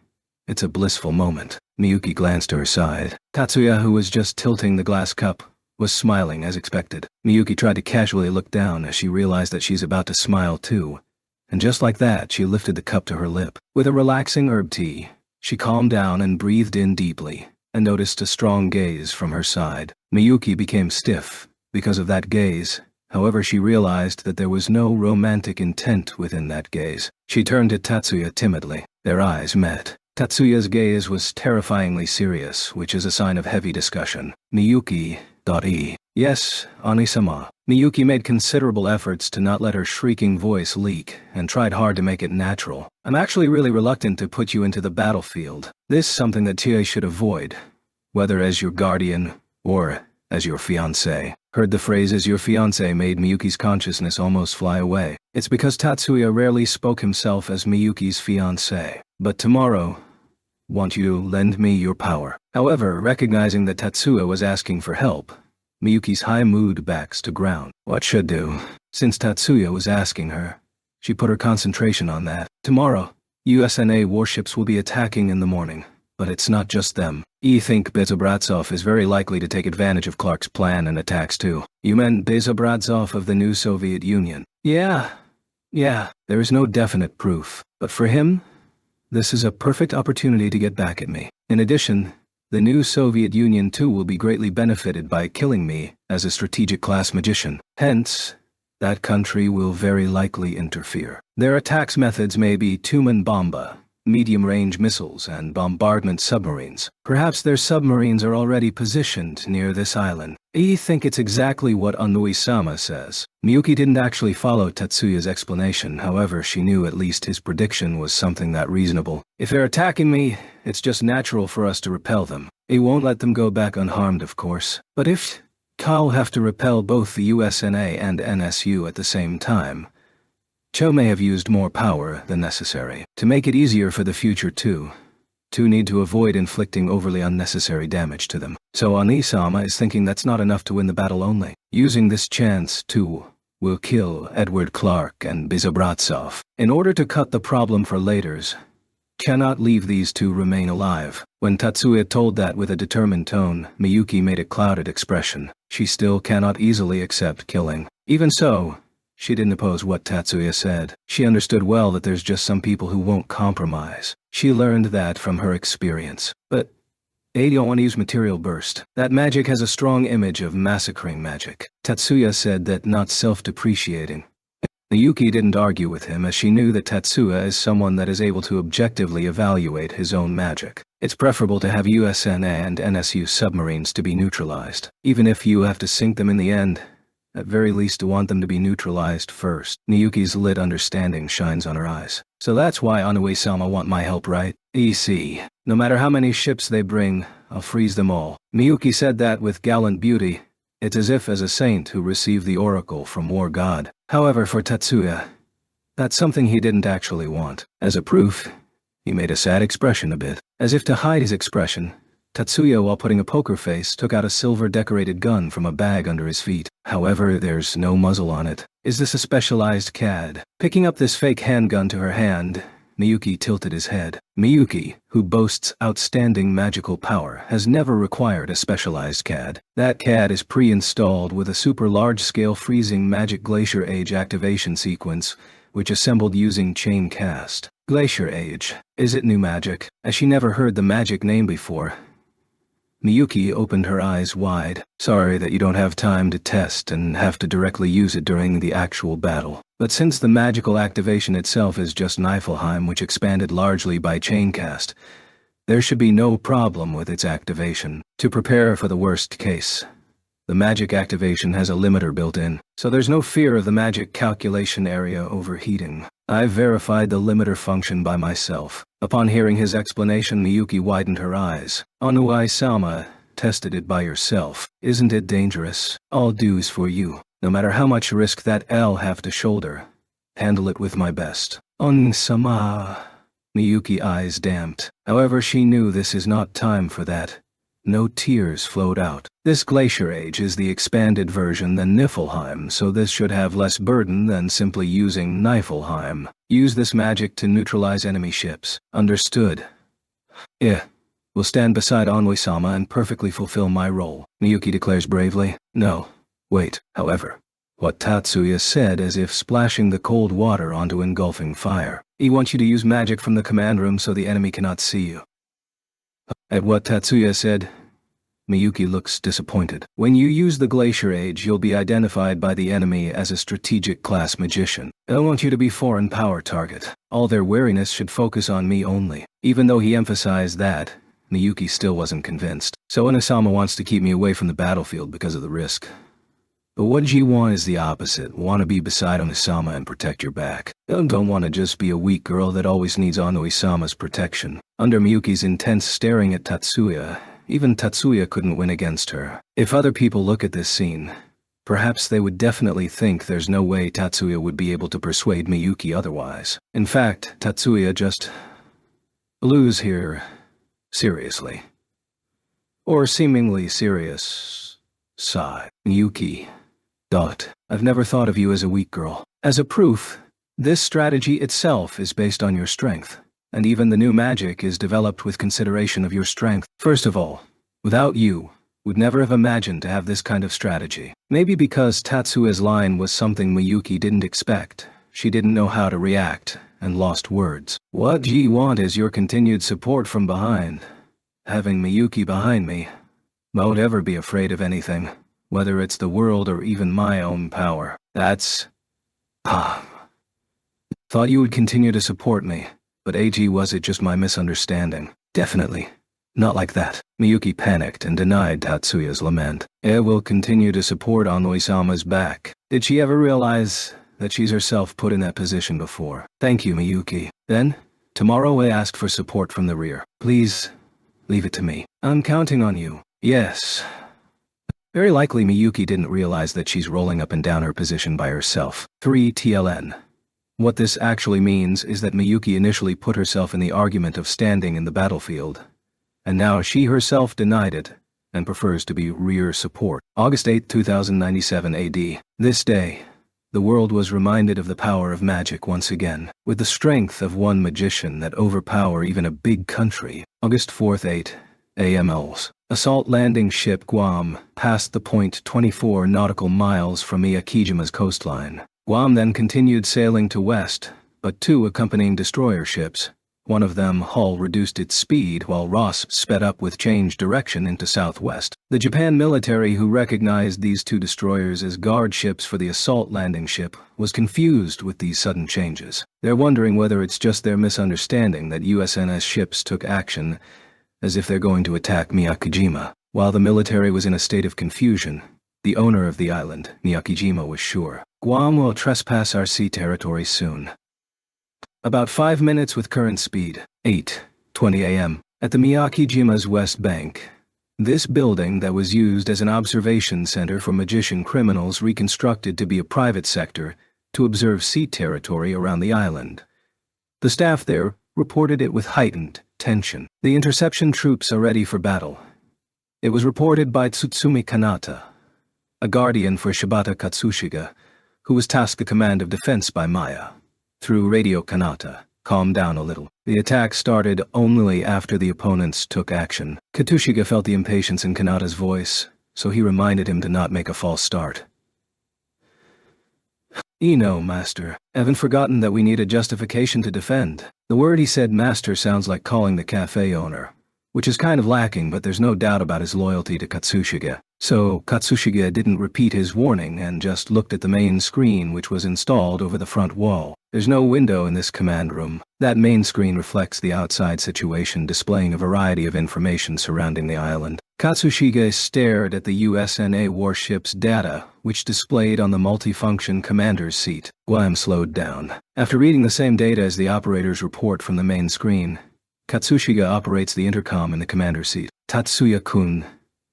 it's a blissful moment. Miyuki glanced to her side. Tatsuya, who was just tilting the glass cup, was smiling as expected. Miyuki tried to casually look down as she realized that she's about to smile too. And just like that, she lifted the cup to her lip. With a relaxing herb tea, she calmed down and breathed in deeply, and noticed a strong gaze from her side. Miyuki became stiff because of that gaze. However, she realized that there was no romantic intent within that gaze. She turned to Tatsuya timidly. Their eyes met. Tatsuya's gaze was terrifyingly serious, which is a sign of heavy discussion. Miyuki.e. Yes, Ani-sama. Miyuki made considerable efforts to not let her shrieking voice leak, and tried hard to make it natural. I'm actually really reluctant to put you into the battlefield. This is something that Tie should avoid, whether as your guardian, or as your fiancé. Heard the phrase as your fiancé made Miyuki's consciousness almost fly away. It's because Tatsuya rarely spoke himself as Miyuki's fiancé. But tomorrow, won't you lend me your power? However, recognizing that Tatsuya was asking for help, Miyuki's high mood backs to ground. What should do? Since Tatsuya was asking her, she put her concentration on that. Tomorrow, USNA warships will be attacking in the morning. But it's not just them. I think Bezobrazov is very likely to take advantage of Clark's plan and attacks too. You meant Bezobrazov of the new Soviet Union? Yeah. There is no definite proof. But for him, this is a perfect opportunity to get back at me. In addition, the new Soviet Union too will be greatly benefited by killing me as a strategic class magician. Hence, that country will very likely interfere. Their attacks methods may be Tumen Bomba, medium-range missiles, and bombardment submarines. Perhaps their submarines are already positioned near this island. I think it's exactly what Onui-sama says. Miyuki didn't actually follow Tatsuya's explanation, however she knew at least his prediction was something that reasonable. If they're attacking me, it's just natural for us to repel them. I won't let them go back unharmed, of course. But if I'll have to repel both the USNA and NSU at the same time, Cho may have used more power than necessary. To make it easier for the future too, need to avoid inflicting overly unnecessary damage to them. So Oni-sama is thinking that's not enough to win the battle only. Using this chance too, will kill Edward Clark and Bizobratsov. In order to cut the problem for laters, cannot leave these two remain alive. When Tatsuya told that with a determined tone, Miyuki made a clouded expression. She still cannot easily accept killing. Even so, she didn't oppose what Tatsuya said. She understood well that there's just some people who won't compromise. She learned that from her experience. But I don't want to use material burst. That magic has a strong image of massacring magic. Tatsuya said that, not self-depreciating. Miyuki didn't argue with him, as she knew that Tatsuya is someone that is able to objectively evaluate his own magic. It's preferable to have USNA and NSU submarines to be neutralized. Even if you have to sink them in the end, at very least to want them to be neutralized first. Miyuki's lit understanding shines on her eyes. So that's why Onui-sama want my help, right? EC. No matter how many ships they bring, I'll freeze them all. Miyuki said that with gallant beauty. It's as if as a saint who received the oracle from War God. However, for Tatsuya, that's something he didn't actually want. As a proof, he made a sad expression a bit. As if to hide his expression, Tatsuya, while putting a poker face, took out a silver-decorated gun from a bag under his feet. However, there's no muzzle on it. Is this a specialized CAD? Picking up this fake handgun to her hand, Miyuki tilted his head. Miyuki, who boasts outstanding magical power, has never required a specialized CAD. That CAD is pre-installed with a super large-scale freezing magic Glacier Age activation sequence, which assembled using chain cast. Glacier Age. Is it new magic? As she never heard the magic name before, Miyuki opened her eyes wide. Sorry that you don't have time to test and have to directly use it during the actual battle. But since the magical activation itself is just Niflheim, which expanded largely by chaincast, there should be no problem with its activation. To prepare for the worst case, the magic activation has a limiter built in, so there's no fear of the magic calculation area overheating. I've verified the limiter function by myself. Upon hearing his explanation, Miyuki widened her eyes. Onui-sama, tested it by yourself. Isn't it dangerous? All dues for you. No matter how much risk that I'll have to shoulder, handle it with my best. On-sama. Miyuki eyes damped. However, she knew this is not time for that. No tears flowed out. This Glacier Age is the expanded version than Niflheim, so this should have less burden than simply using Niflheim. Use this magic to neutralize enemy ships. Understood. Yeah. Will stand beside Onui-sama and perfectly fulfill my role, Miyuki declares bravely. No. Wait. However, what Tatsuya said, as if splashing the cold water onto engulfing fire. He wants you to use magic from the command room so the enemy cannot see you. At what Tatsuya said, Miyuki looks disappointed. When you use the Glacier Age, you'll be identified by the enemy as a strategic class magician. I want you to be foreign power target. All their wariness should focus on me only. Even though he emphasized that, Miyuki still wasn't convinced. So Onui-sama wants to keep me away from the battlefield because of the risk. But what you want is the opposite. Want to be beside Onui-sama and protect your back. Don't want to just be a weak girl that always needs Onui-sama's protection. Under Miyuki's intense staring at Tatsuya, even Tatsuya couldn't win against her. If other people look at this scene, perhaps they would definitely think there's no way Tatsuya would be able to persuade Miyuki otherwise. In fact, Tatsuya just lose here. Seriously. Or seemingly serious. Sigh. Miyuki. I've never thought of you as a weak girl. As a proof, this strategy itself is based on your strength, and even the new magic is developed with consideration of your strength. First of all, without you, would never have imagined to have this kind of strategy. Maybe because Tatsuya's line was something Miyuki didn't expect, she didn't know how to react, and lost words. What ye want is your continued support from behind. Having Miyuki behind me, won't ever be afraid of anything, whether it's the world or even my own power. That's Ah. Thought you would continue to support me, but AG, was it just my misunderstanding? Definitely. Not like that. Miyuki panicked and denied Tatsuya's lament. I will continue to support Onoi-sama's back. Did she ever realize that she's herself put in that position before? Thank you, Miyuki. Then, tomorrow I ask for support from the rear. Please, leave it to me. I'm counting on you. Yes. Very likely Miyuki didn't realize that she's rolling up and down her position by herself. 3 TLN. What this actually means is that Miyuki initially put herself in the argument of standing in the battlefield, and now she herself denied it and prefers to be rear support. August 8, 2097 AD. This day, the world was reminded of the power of magic once again, with the strength of one magician that overpower even a big country. August 4th, 8 AMLs. Assault landing ship Guam passed the point 24 nautical miles from Miyakijima's coastline. Guam then continued sailing to west, but 2 accompanying destroyer ships, one of them Hull, reduced its speed while Ross sped up with change direction into southwest. The Japan military, who recognized these 2 destroyers as guard ships for the assault landing ship, was confused with these sudden changes. They're wondering whether it's just their misunderstanding that USNS ships took action as if they're going to attack Miyakijima. While the military was in a state of confusion, the owner of the island, Miyakijima, was sure. Guam will trespass our sea territory soon. About 5 minutes with current speed. 8:20 a.m. At the Miyakijima's west bank. This building that was used as an observation center for magician criminals reconstructed to be a private sector to observe sea territory around the island. The staff there reported it with heightened tension. The interception troops are ready for battle. It was reported by Tsutsumi Kanata, a guardian for Shibata Katsushige, who was tasked the command of defense by Maya. Through radio, Kanata, calm down a little. The attack started only after the opponents took action. Katsushige felt the impatience in Kanata's voice, so he reminded him to not make a false start. Master. Haven't forgotten that we need a justification to defend. The word he said master sounds like calling the cafe owner, which is kind of lacking, but there's no doubt about his loyalty to Katsushige. So Katsushige didn't repeat his warning and just looked at the main screen, which was installed over the front wall. There's no window in this command room. That main screen reflects the outside situation, displaying a variety of information surrounding the island. Katsushige stared at the USNA warship's data, which displayed on the multifunction commander's seat. Guam slowed down. After reading the same data as the operator's report from the main screen, Katsushige operates the intercom in the commander's seat. Tatsuya-kun,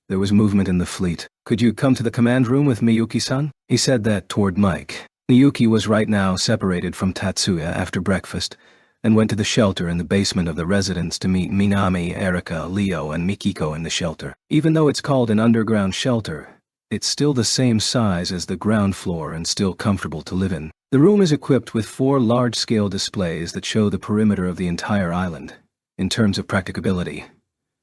there was movement in the fleet. Could you come to the command room with Miyuki-san? He said that toward Mike. Miyuki was right now separated from Tatsuya after breakfast, and went to the shelter in the basement of the residence to meet Minami, Erika, Leo, and Mikiko in the shelter. Even though it's called an underground shelter, it's still the same size as the ground floor and still comfortable to live in. The room is equipped with 4 large-scale displays that show the perimeter of the entire island. In terms of practicability,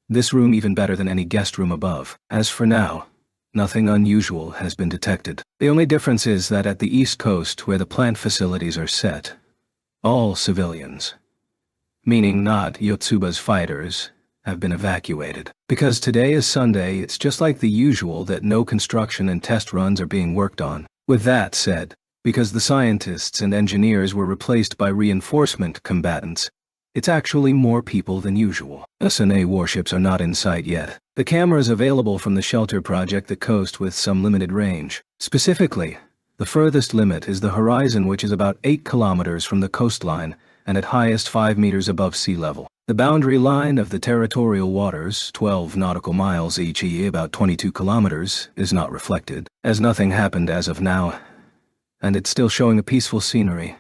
this room even better than any guest room above. As for now, nothing unusual has been detected. The only difference is that at the east coast, where the plant facilities are set, all civilians, meaning not Yotsuba's fighters, have been evacuated. Because today is Sunday, it's just like the usual that no construction and test runs are being worked on. With that said, because the scientists and engineers were replaced by reinforcement combatants, it's actually more people than usual. SNA warships are not in sight yet. The cameras available from the shelter project the coast with some limited range. Specifically, the furthest limit is the horizon, which is about 8 kilometers from the coastline and at highest 5 meters above sea level. The boundary line of the territorial waters, 12 nautical miles each, about 22 kilometers, is not reflected, as nothing happened as of now, and it's still showing a peaceful scenery.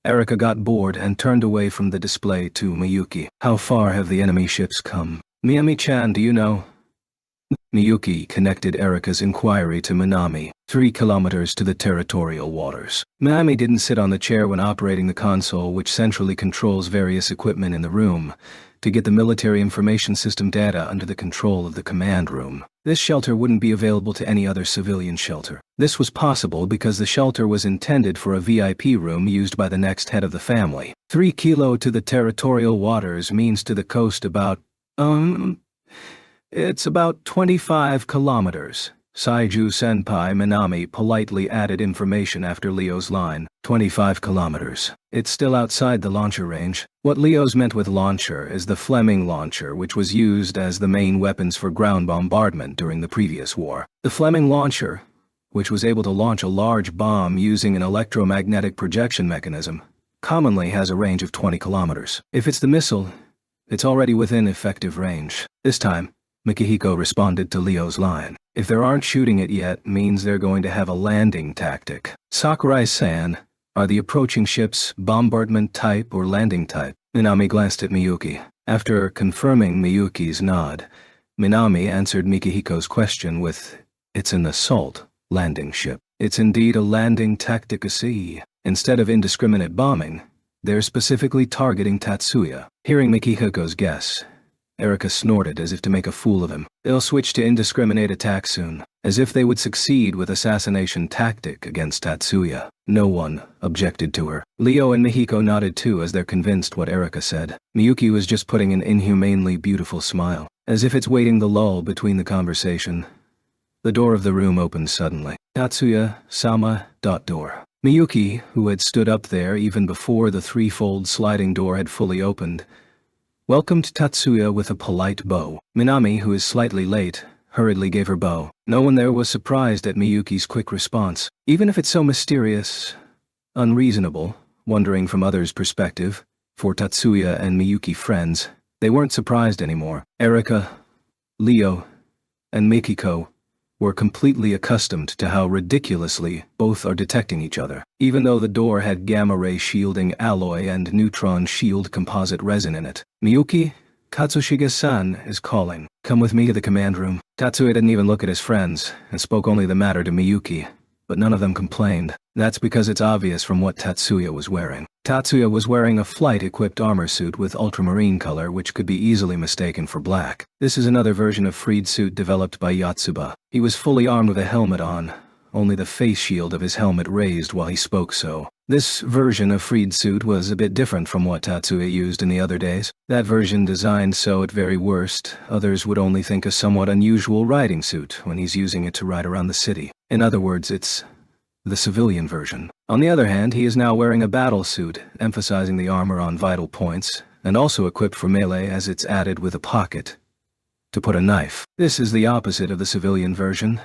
Erika got bored and turned away from the display to Miyuki. How far have the enemy ships come? Minami-chan, do you know? Miyuki connected Erika's inquiry to Minami, 3 kilometers to the territorial waters. Minami didn't sit on the chair when operating the console, which centrally controls various equipment in the room, to get the military information system data under the control of the command room. This shelter wouldn't be available to any other civilian shelter. This was possible because the shelter was intended for a VIP room used by the next head of the family. 3 kilo to the territorial waters means to the coast about, it's about 25 kilometers. Saiju Senpai Minami politely added information after Leo's line. 25 kilometers. It's still outside the launcher range. What Leo's meant with launcher is the Fleming launcher, which was used as the main weapons for ground bombardment during the previous war. The Fleming launcher, which was able to launch a large bomb using an electromagnetic projection mechanism, commonly has a range of 20 kilometers. If it's the missile, it's already within effective range. This time, Mikihiko responded to Leo's line. If they aren't shooting it yet, means they're going to have a landing tactic. Sakurai-san, are the approaching ships bombardment type or landing type? Minami glanced at Miyuki. After confirming Miyuki's nod, Minami answered Mikihiko's question with, "It's an assault landing ship. It's indeed a landing tactic AC. Instead of indiscriminate bombing, they're specifically targeting Tatsuya." Hearing Mikihiko's guess, Erika snorted as if to make a fool of him. They'll switch to indiscriminate attack soon, as if they would succeed with assassination tactic against Tatsuya. No one objected to her. Leo and Mihiko nodded too as they're convinced what Erika said. Miyuki was just putting an inhumanely beautiful smile, as if it's waiting the lull between the conversation. The door of the room opened suddenly. Tatsuya-sama. Door. Miyuki, who had stood up there even before the threefold sliding door had fully opened, welcomed Tatsuya with a polite bow. Minami, who is slightly late, hurriedly gave her bow. No one there was surprised at Miyuki's quick response. Even if it's so mysterious, unreasonable, wondering from others' perspective, for Tatsuya and Miyuki friends, they weren't surprised anymore. Erika, Leo, and Mikiko were completely accustomed to how ridiculously both are detecting each other. Even though the door had gamma-ray shielding alloy and neutron shield composite resin in it. Miyuki, Katsushige-san is calling. Come with me to the command room. Tatsuya didn't even look at his friends, and spoke only the matter to Miyuki, but none of them complained. That's because it's obvious from what Tatsuya was wearing. Tatsuya was wearing a flight-equipped armor suit with ultramarine color which could be easily mistaken for black. This is another version of Freed's suit developed by Yatsuba. He was fully armed with a helmet on, only the face shield of his helmet raised while he spoke so. This version of Freed's suit was a bit different from what Tatsuya used in the other days. That version designed so at very worst, others would only think a somewhat unusual riding suit when he's using it to ride around the city. In other words, it's the civilian version. On the other hand, he is now wearing a battle suit, emphasizing the armor on vital points, and also equipped for melee as it's added with a pocket to put a knife. This is the opposite of the civilian version,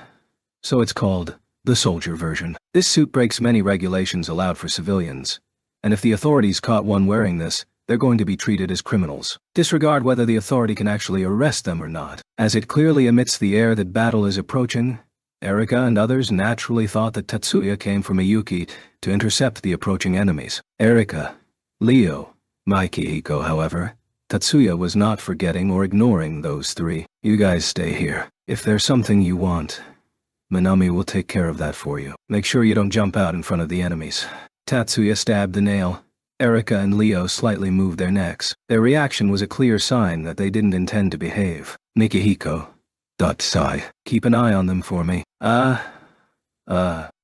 so it's called the soldier version. This suit breaks many regulations allowed for civilians, and if the authorities caught one wearing this, they're going to be treated as criminals. Disregard whether the authority can actually arrest them or not. As it clearly emits the air that battle is approaching, Erika and others naturally thought that Tatsuya came from Miyuki to intercept the approaching enemies. Erika, Leo, Mikihiko, however, Tatsuya was not forgetting or ignoring those three. You guys stay here. If there's something you want, Minami will take care of that for you. Make sure you don't jump out in front of the enemies. Tatsuya stabbed the nail. Erika and Leo slightly moved their necks. Their reaction was a clear sign that they didn't intend to behave. Mikihiko. Sigh. Keep an eye on them for me.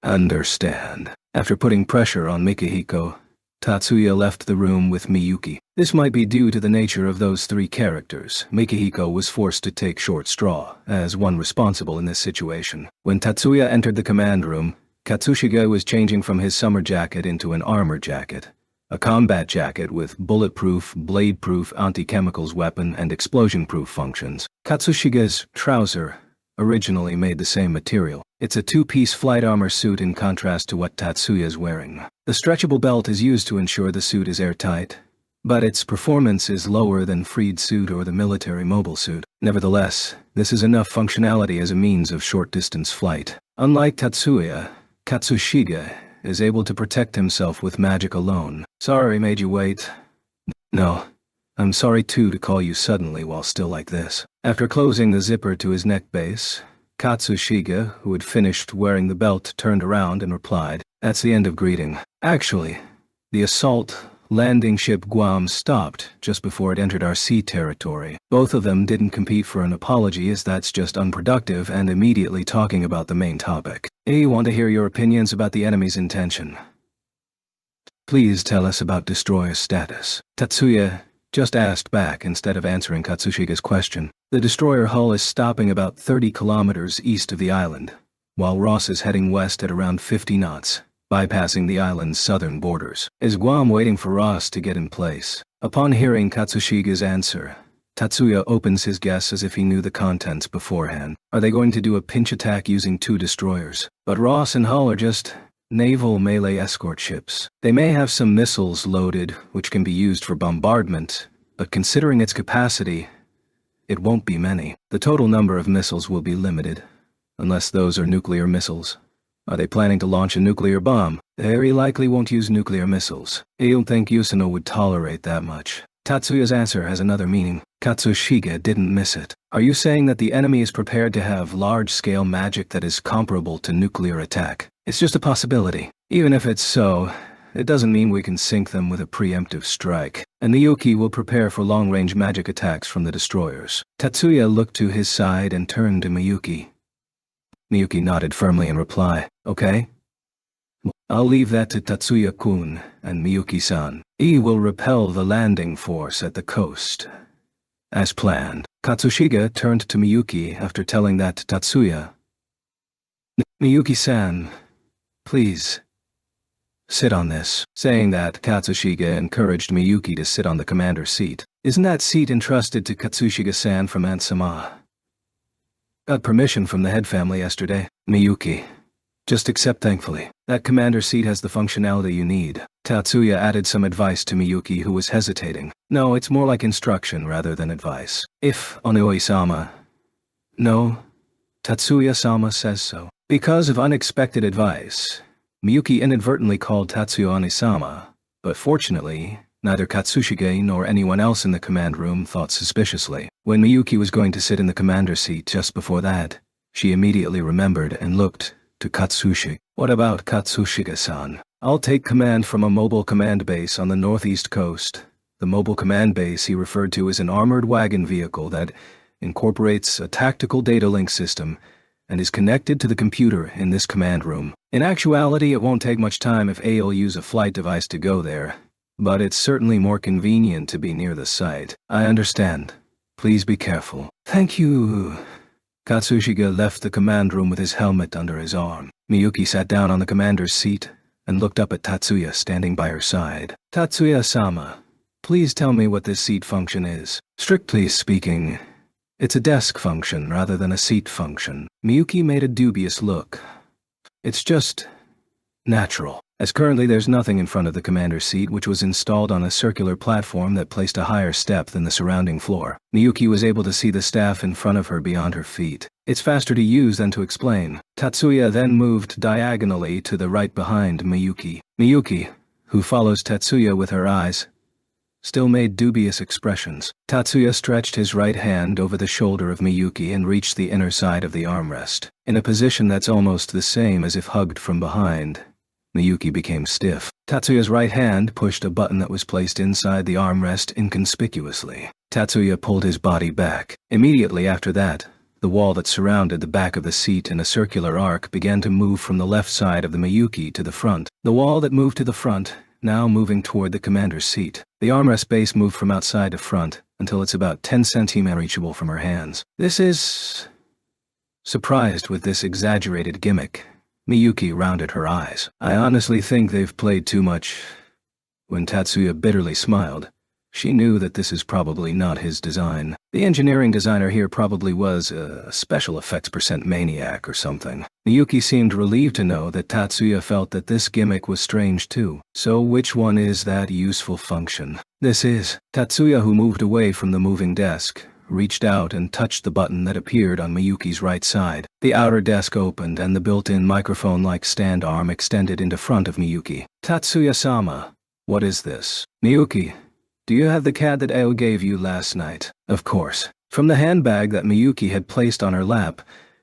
Understand. After putting pressure on Mikihiko, Tatsuya left the room with Miyuki. This might be due to the nature of those three characters. Mikihiko was forced to take short straw, as one responsible in this situation. When Tatsuya entered the command room, Katsushige was changing from his summer jacket into an armor jacket. A combat jacket with bulletproof, blade-proof anti-chemicals weapon and explosion-proof functions. Katsushige's trouser originally made the same material. It's a two-piece flight armor suit in contrast to what Tatsuya's wearing. The stretchable belt is used to ensure the suit is airtight, but its performance is lower than Freed's suit or the military mobile suit. Nevertheless, this is enough functionality as a means of short-distance flight. Unlike Tatsuya, Katsushige is able to protect himself with magic alone. Sorry made you wait. No, I'm sorry too to call you suddenly while still like this. After closing the zipper to his neck base, Katsushige, who had finished wearing the belt, turned around and replied, "That's the end of greeting. Actually, the assault landing ship Guam stopped just before it entered our sea territory. Both of them didn't compete for an apology as that's just unproductive and immediately talking about the main topic. I want to hear your opinions about the enemy's intention. Please tell us about destroyer status." Tatsuya just asked back instead of answering Katsushige's question. The destroyer hull is stopping about 30 kilometers east of the island, while Ross is heading west at around 50 knots, bypassing the island's southern borders. Is Guam waiting for Ross to get in place? Upon hearing Katsushige's answer, Tatsuya opens his guess as if he knew the contents beforehand. Are they going to do a pinch attack using 2 destroyers? But Ross and Hull are just naval melee escort ships. They may have some missiles loaded, which can be used for bombardment, but considering its capacity, it won't be many. The total number of missiles will be limited, unless those are nuclear missiles. Are they planning to launch a nuclear bomb? They very likely won't use nuclear missiles. I don't think Yusino would tolerate that much. Tatsuya's answer has another meaning. Katsushige didn't miss it. Are you saying that the enemy is prepared to have large-scale magic that is comparable to nuclear attack? It's just a possibility. Even if it's so, it doesn't mean we can sink them with a preemptive strike. And the Yuki will prepare for long-range magic attacks from the destroyers. Tatsuya looked to his side and turned to Miyuki. Miyuki nodded firmly in reply. Okay? I'll leave that to Tatsuya-kun and Miyuki-san. He will repel the landing force at the coast. As planned. Katsushige turned to Miyuki after telling that to Tatsuya. Miyuki-san, please, sit on this. Saying that, Katsushige encouraged Miyuki to sit on the commander's seat. Isn't that seat entrusted to Katsushige-san from Aunt Sama? Got permission from the head family yesterday. Miyuki, just accept thankfully. That commander seat has the functionality you need. Tatsuya added some advice to Miyuki, who was hesitating. No, it's more like instruction rather than advice. If Onoi-sama. No, Tatsuya-sama says so. Because of unexpected advice, Miyuki inadvertently called Tatsuya Oni-sama, but fortunately, neither Katsushige nor anyone else in the command room thought suspiciously. When Miyuki was going to sit in the commander's seat just before that, she immediately remembered and looked to Katsushige. What about Katsushige-san? I'll take command from a mobile command base on the northeast coast. The mobile command base he referred to is an armored wagon vehicle that incorporates a tactical data link system and is connected to the computer in this command room. In actuality, it won't take much time if I'll use a flight device to go there, but it's certainly more convenient to be near the site. I understand. Please be careful. Thank you. Katsushige left the command room with his helmet under his arm. Miyuki sat down on the commander's seat and looked up at Tatsuya standing by her side. Tatsuya-sama, please tell me what this seat function is. Strictly speaking, it's a desk function rather than a seat function. Miyuki made a dubious look. It's just natural. As currently there's nothing in front of the commander's seat, which was installed on a circular platform that placed a higher step than the surrounding floor. Miyuki was able to see the staff in front of her beyond her feet. It's faster to use than to explain. Tatsuya then moved diagonally to the right behind Miyuki. Miyuki, who follows Tatsuya with her eyes, still made dubious expressions. Tatsuya stretched his right hand over the shoulder of Miyuki and reached the inner side of the armrest. In a position that's almost the same as if hugged from behind, Miyuki became stiff. Tatsuya's right hand pushed a button that was placed inside the armrest inconspicuously. Tatsuya pulled his body back. Immediately after that, the wall that surrounded the back of the seat in a circular arc began to move from the left side of the Miyuki to the front. The wall that moved to the front, now moving toward the commander's seat. The armrest base moved from outside to front until it's about 10 centimeters reachable from her hands. This is... Surprised with this exaggerated gimmick, Miyuki rounded her eyes. I honestly think they've played too much. When Tatsuya bitterly smiled, she knew that this is probably not his design. The engineering designer here probably was a special effects % maniac or something. Miyuki seemed relieved to know that Tatsuya felt that this gimmick was strange too. So which one is that useful function? This is. Tatsuya, who moved away from the moving desk, reached out and touched the button that appeared on Miyuki's right side. The outer desk opened and the built-in microphone-like stand arm extended into front of Miyuki. Tatsuya-sama, what is this? Miyuki, do you have the CAD that Ao gave you last night? Of course. From the handbag that Miyuki had placed on her lap,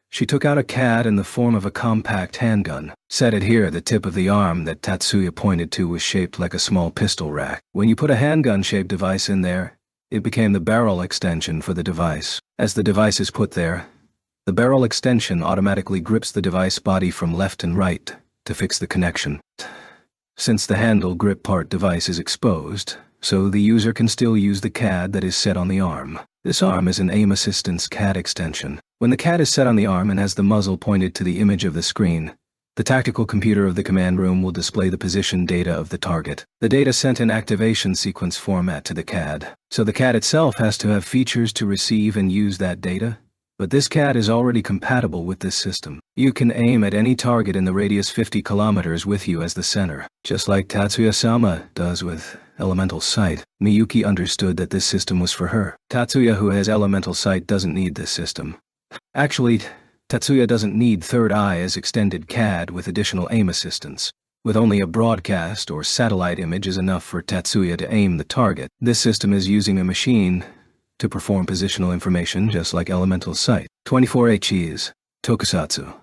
she took out a CAD in the form of a compact handgun. Set it here. The tip of the arm that Tatsuya pointed to was shaped like a small pistol rack. When you put a handgun-shaped device in there, it became the barrel extension for the device. As the device is put there, the barrel extension automatically grips the device body from left and right to fix the connection. Since the handle grip part device is exposed, so the user can still use the CAD that is set on the arm. This arm is an aim assistance CAD extension. When the CAD is set on the arm and has the muzzle pointed to the image of the screen, the tactical computer of the command room will display the position data of the target. The data sent in activation sequence format to the CAD. So the CAD itself has to have features to receive and use that data, but this CAD is already compatible with this system. You can aim at any target in the radius 50 kilometers with you as the center, just like Tatsuya-sama does with elemental sight. Miyuki understood that this system was for her. Tatsuya, who has elemental sight, doesn't need this system. Actually, Tatsuya doesn't need third eye as extended CAD with additional aim assistance. With only a broadcast or satellite image is enough for Tatsuya to aim the target. This system is using a machine to perform positional information just like elemental sight. 24H's Tokusatsu.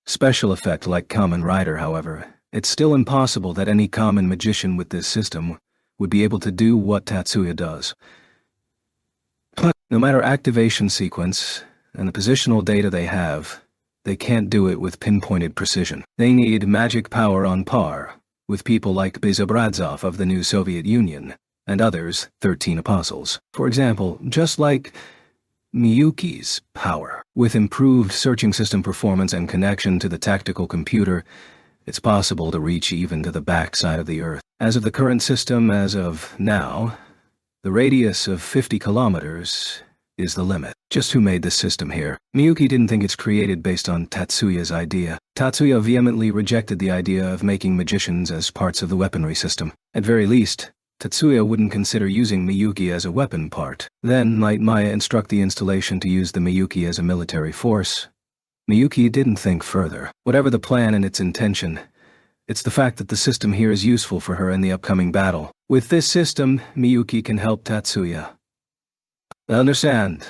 Special effect like Kamen Rider, however, it's still impossible that any common magician with this system would be able to do what Tatsuya does. No matter activation sequence and the positional data they have, they can't do it with pinpointed precision. They need magic power on par with people like Bezobradzov of the new Soviet Union and others, 13 apostles. For example, just like Miyuki's power. With improved searching system performance and connection to the tactical computer, it's possible to reach even to the backside of the Earth. As of the current system, as of now, the radius of 50 kilometers is the limit. Just who made this system here? Miyuki didn't think it's created based on Tatsuya's idea. Tatsuya vehemently rejected the idea of making magicians as parts of the weaponry system. At very least, Tatsuya wouldn't consider using Miyuki as a weapon part. Then might Maya instruct the installation to use the Miyuki as a military force? Miyuki didn't think further. Whatever the plan and its intention, it's the fact that the system here is useful for her in the upcoming battle. With this system, Miyuki can help Tatsuya. I understand.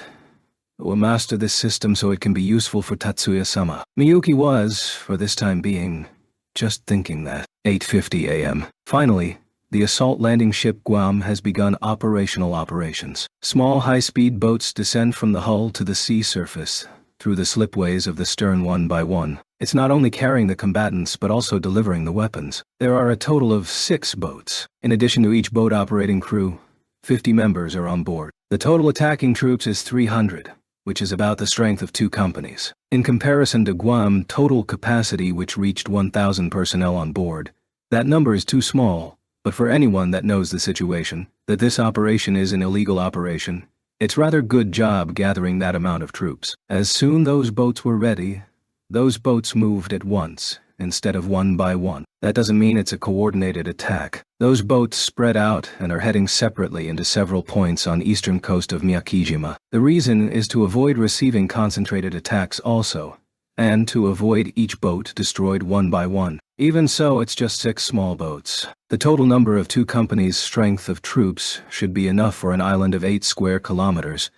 We'll master this system so it can be useful for Tatsuya-sama. Miyuki was, for this time being, just thinking that. 8:50 a.m. Finally, the assault landing ship Guam has begun operational operations. Small high-speed boats descend from the hull to the sea surface, through the slipways of the stern one by one. It's not only carrying the combatants but also delivering the weapons. There are a total of 6 boats. In addition to each boat operating crew, 50 members are on board. The total attacking troops is 300, which is about the strength of 2 companies. In comparison to Guam total capacity, which reached 1,000 personnel on board, that number is too small, but for anyone that knows the situation, that this operation is an illegal operation, it's rather good job gathering that amount of troops. As soon those boats were ready, those boats moved at once, instead of one by one. That doesn't mean it's a coordinated attack. Those boats spread out and are heading separately into several points on eastern coast of Miyakijima. The reason is to avoid receiving concentrated attacks also, and to avoid each boat destroyed one by one. Even so, it's just 6 small boats. The total number of 2 companies' strength of troops should be enough for an island of 8 square kilometers.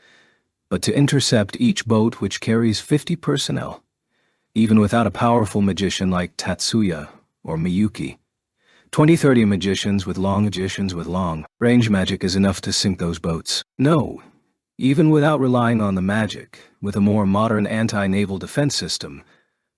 But to intercept each boat which carries 50 personnel, even without a powerful magician like Tatsuya or Miyuki, 20-30 magicians with long range magic is enough to sink those boats. No, even without relying on the magic, with a more modern anti-naval defense system,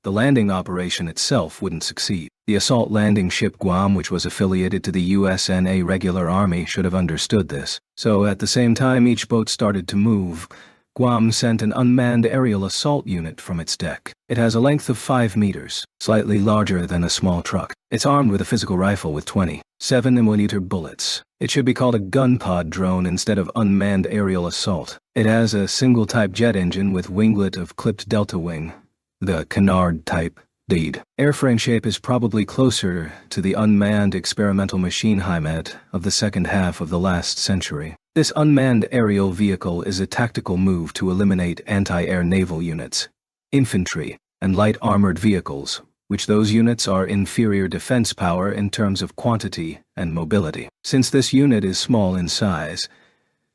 the landing operation itself wouldn't succeed. The assault landing ship Guam, which was affiliated to the US and Irregular Army, should have understood this. So at the same time each boat started to move, Guam sent an unmanned aerial assault unit from its deck. It has a length of 5 meters, slightly larger than a small truck. It's armed with a physical rifle with 27mm bullets. It should be called a gun pod drone instead of unmanned aerial assault. It has a single-type jet engine with winglet of clipped delta wing, the canard type. Deed. Airframe shape is probably closer to the unmanned experimental machine HIMARS of the second half of the last century. This unmanned aerial vehicle is a tactical move to eliminate anti-air naval units, infantry, and light armored vehicles, which those units are inferior defense power in terms of quantity and mobility. Since this unit is small in size,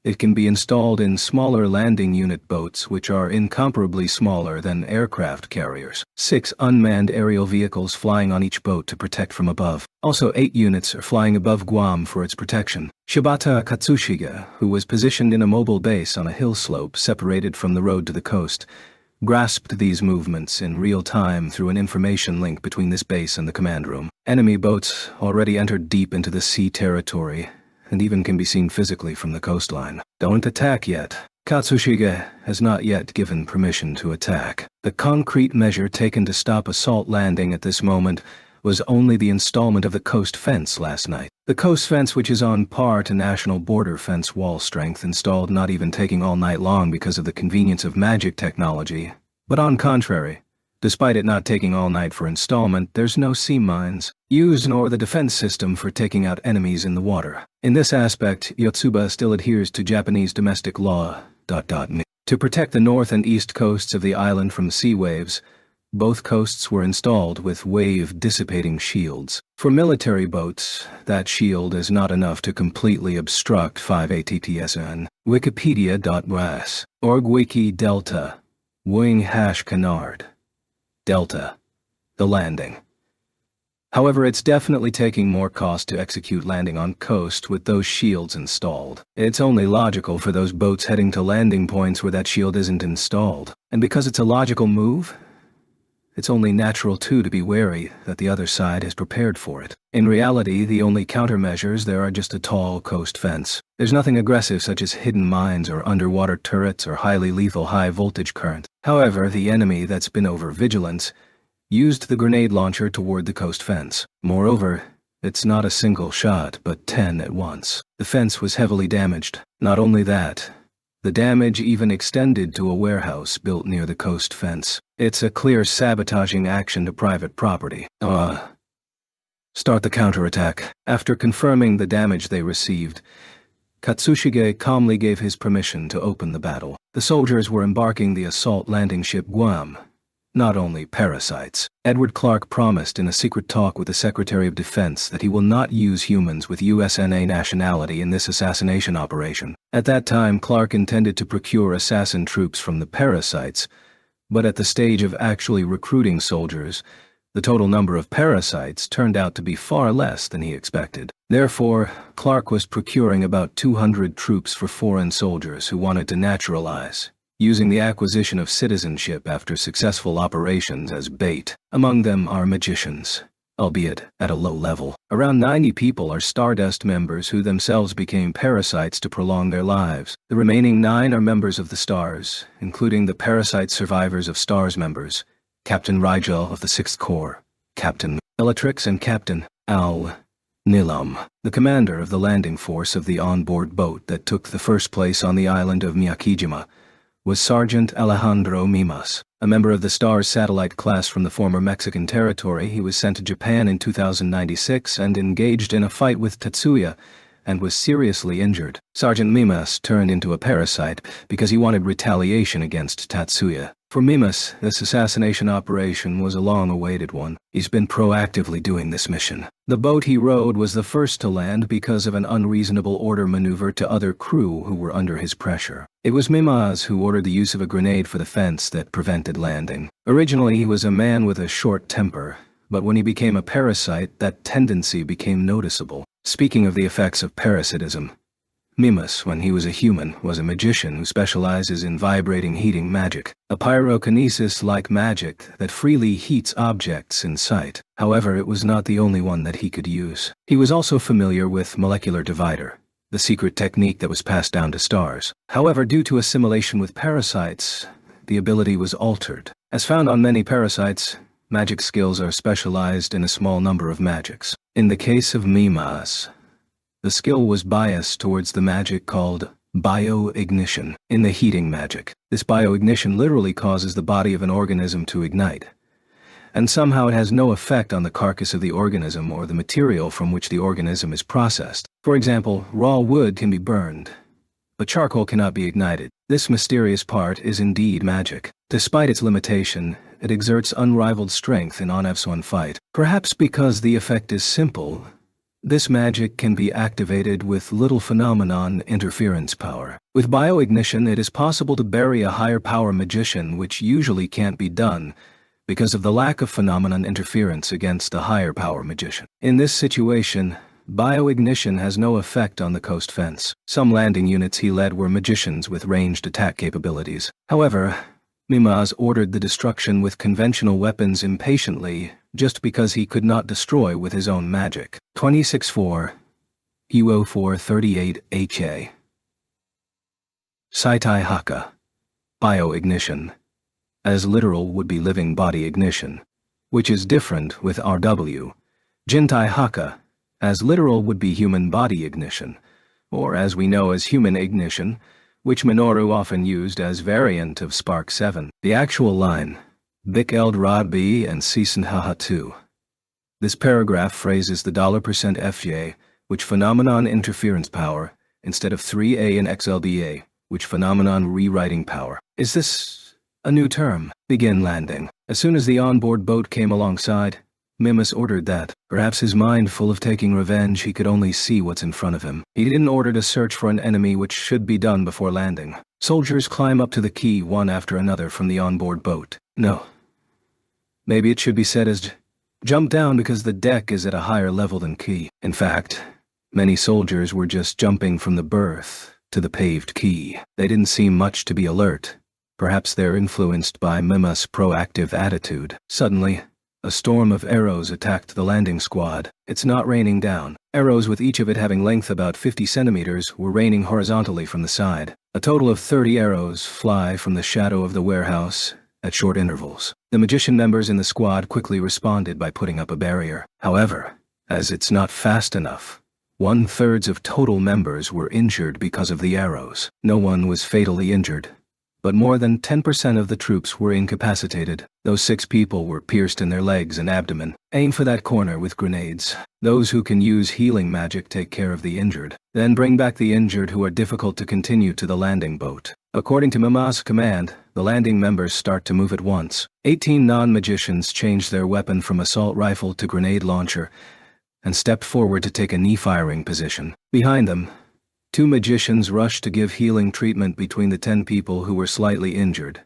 it can be installed in smaller landing unit boats which are incomparably smaller than aircraft carriers. 6 unmanned aerial vehicles flying on each boat to protect from above. Also 8 units are flying above Guam for its protection. Shibata Katsushiga, who was positioned in a mobile base on a hill slope separated from the road to the coast, grasped these movements in real time through an information link between this base and the command room. Enemy boats already entered deep into the sea territory, and even can be seen physically from the coastline. Don't attack yet. Katsushige has not yet given permission to attack. The concrete measure taken to stop assault landing at this moment was only the installment of the coast fence last night. The coast fence, which is on par to national border fence wall strength, installed not even taking all night long because of the convenience of magic technology, but on contrary, despite it not taking all night for installment, there's no sea mines used nor the defense system for taking out enemies in the water. In this aspect, Yotsuba still adheres to Japanese domestic law. To protect the north and east coasts of the island from sea waves, both coasts were installed with wave-dissipating shields. For military boats, that shield is not enough to completely obstruct 5 ATTSN. Wikipedia.ras. Org-wiki delta. Wing-canard. Delta. The landing. However, it's definitely taking more cost to execute landing on coast with those shields installed. It's only logical for those boats heading to landing points where that shield isn't installed. And because it's a logical move, it's only natural too to be wary that the other side is prepared for it. In reality, the only countermeasures there are just a tall coast fence. There's nothing aggressive such as hidden mines or underwater turrets or highly lethal high-voltage current. However, the enemy that's been over-vigilant used the grenade launcher toward the coast fence. Moreover, it's not a single shot, but 10 at once. The fence was heavily damaged. Not only that, the damage even extended to a warehouse built near the coast fence. It's a clear sabotaging action to private property. Start the counterattack. After confirming the damage they received, Katsushige calmly gave his permission to open the battle. The soldiers were embarking the assault landing ship Guam, not only parasites. Edward Clark promised in a secret talk with the Secretary of Defense that he will not use humans with USNA nationality in this assassination operation. At that time, Clark intended to procure assassin troops from the parasites, but at the stage of actually recruiting soldiers, the total number of parasites turned out to be far less than he expected. Therefore, Clark was procuring about 200 troops for foreign soldiers who wanted to naturalize, using the acquisition of citizenship after successful operations as bait. Among them are magicians, albeit at a low level. Around 90 people are Stardust members who themselves became parasites to prolong their lives. The remaining 9 are members of the Stars, including the parasite survivors of Stars members, Captain Rigel of the 6th Corps, Captain Bellatrix and Captain Al Nilam, the commander of the landing force of the onboard boat that took the first place on the island of Miyakijima, was Sergeant Alejandro Mimas. A member of the Stars satellite class from the former Mexican territory, he was sent to Japan in 2096 and engaged in a fight with Tatsuya and was seriously injured. Sergeant Mimas turned into a parasite because he wanted retaliation against Tatsuya. For Mimas, this assassination operation was a long-awaited one. He's been proactively doing this mission. The boat he rowed was the first to land because of an unreasonable order maneuver to other crew who were under his pressure. It was Mimas who ordered the use of a grenade for the fence that prevented landing. Originally, he was a man with a short temper, but when he became a parasite, that tendency became noticeable. Speaking of the effects of parasitism, Mimas, when he was a human, was a magician who specializes in vibrating heating magic, a pyrokinesis-like magic that freely heats objects in sight. However, it was not the only one that he could use. He was also familiar with molecular divider, the secret technique that was passed down to Stars. However, due to assimilation with parasites, the ability was altered. As found on many parasites, magic skills are specialized in a small number of magics. In the case of Mimas, the skill was biased towards the magic called bioignition in the heating magic. This bioignition literally causes the body of an organism to ignite, and somehow it has no effect on the carcass of the organism or the material from which the organism is processed. For example, raw wood can be burned, but charcoal cannot be ignited. This mysterious part is indeed magic. Despite its limitation, it exerts unrivaled strength in Onef's fight. Perhaps because the effect is simple, this magic can be activated with little phenomenon interference power. With bioignition, it is possible to bury a higher power magician, which usually can't be done because of the lack of phenomenon interference against the higher power magician. In this situation, bioignition has no effect on the coast fence. Some landing units he led were magicians with ranged attack capabilities. However, Mimas ordered the destruction with conventional weapons impatiently just because he could not destroy with his own magic. 26-4, UO 438 HA. Saitai Haka. Bioignition. As literal would be living body ignition, which is different with RW. Jintai Haka. As literal would be human body ignition, or as we know as human ignition, which Minoru often used as variant of Spark 7. The actual line, Bik Eld Rod B and Season Haha 2. This paragraph phrases the $% FJ, which phenomenon interference power, instead of 3A and XLDA, which phenomenon rewriting power. Is this a new term? Begin landing. As soon as the onboard boat came alongside, Mimas ordered that, perhaps his mind full of taking revenge, he could only see what's in front of him. He didn't order to search for an enemy, which should be done before landing. Soldiers climb up to the quay one after another from the onboard boat. No. Maybe it should be said as jump down because the deck is at a higher level than quay. In fact, many soldiers were just jumping from the berth to the paved quay. They didn't seem much to be alert. Perhaps they're influenced by Mimas' proactive attitude. Suddenly, a storm of arrows attacked the landing squad. It's not raining down. Arrows with each of it having length about 50 centimeters were raining horizontally from the side. A total of 30 arrows fly from the shadow of the warehouse at short intervals. The magician members in the squad quickly responded by putting up a barrier. However, as it's not fast enough, 1/3 of total members were injured because of the arrows. No one was fatally injured, but more than 10% of the troops were incapacitated. Those 6 people were pierced in their legs and abdomen. Aim for that corner with grenades. Those who can use healing magic take care of the injured. Then bring back the injured who are difficult to continue to the landing boat. According to Mimas' command, the landing members start to move at once. 18 non-magicians changed their weapon from assault rifle to grenade launcher and stepped forward to take a knee-firing position. Behind them, 2 magicians rushed to give healing treatment between the 10 people who were slightly injured.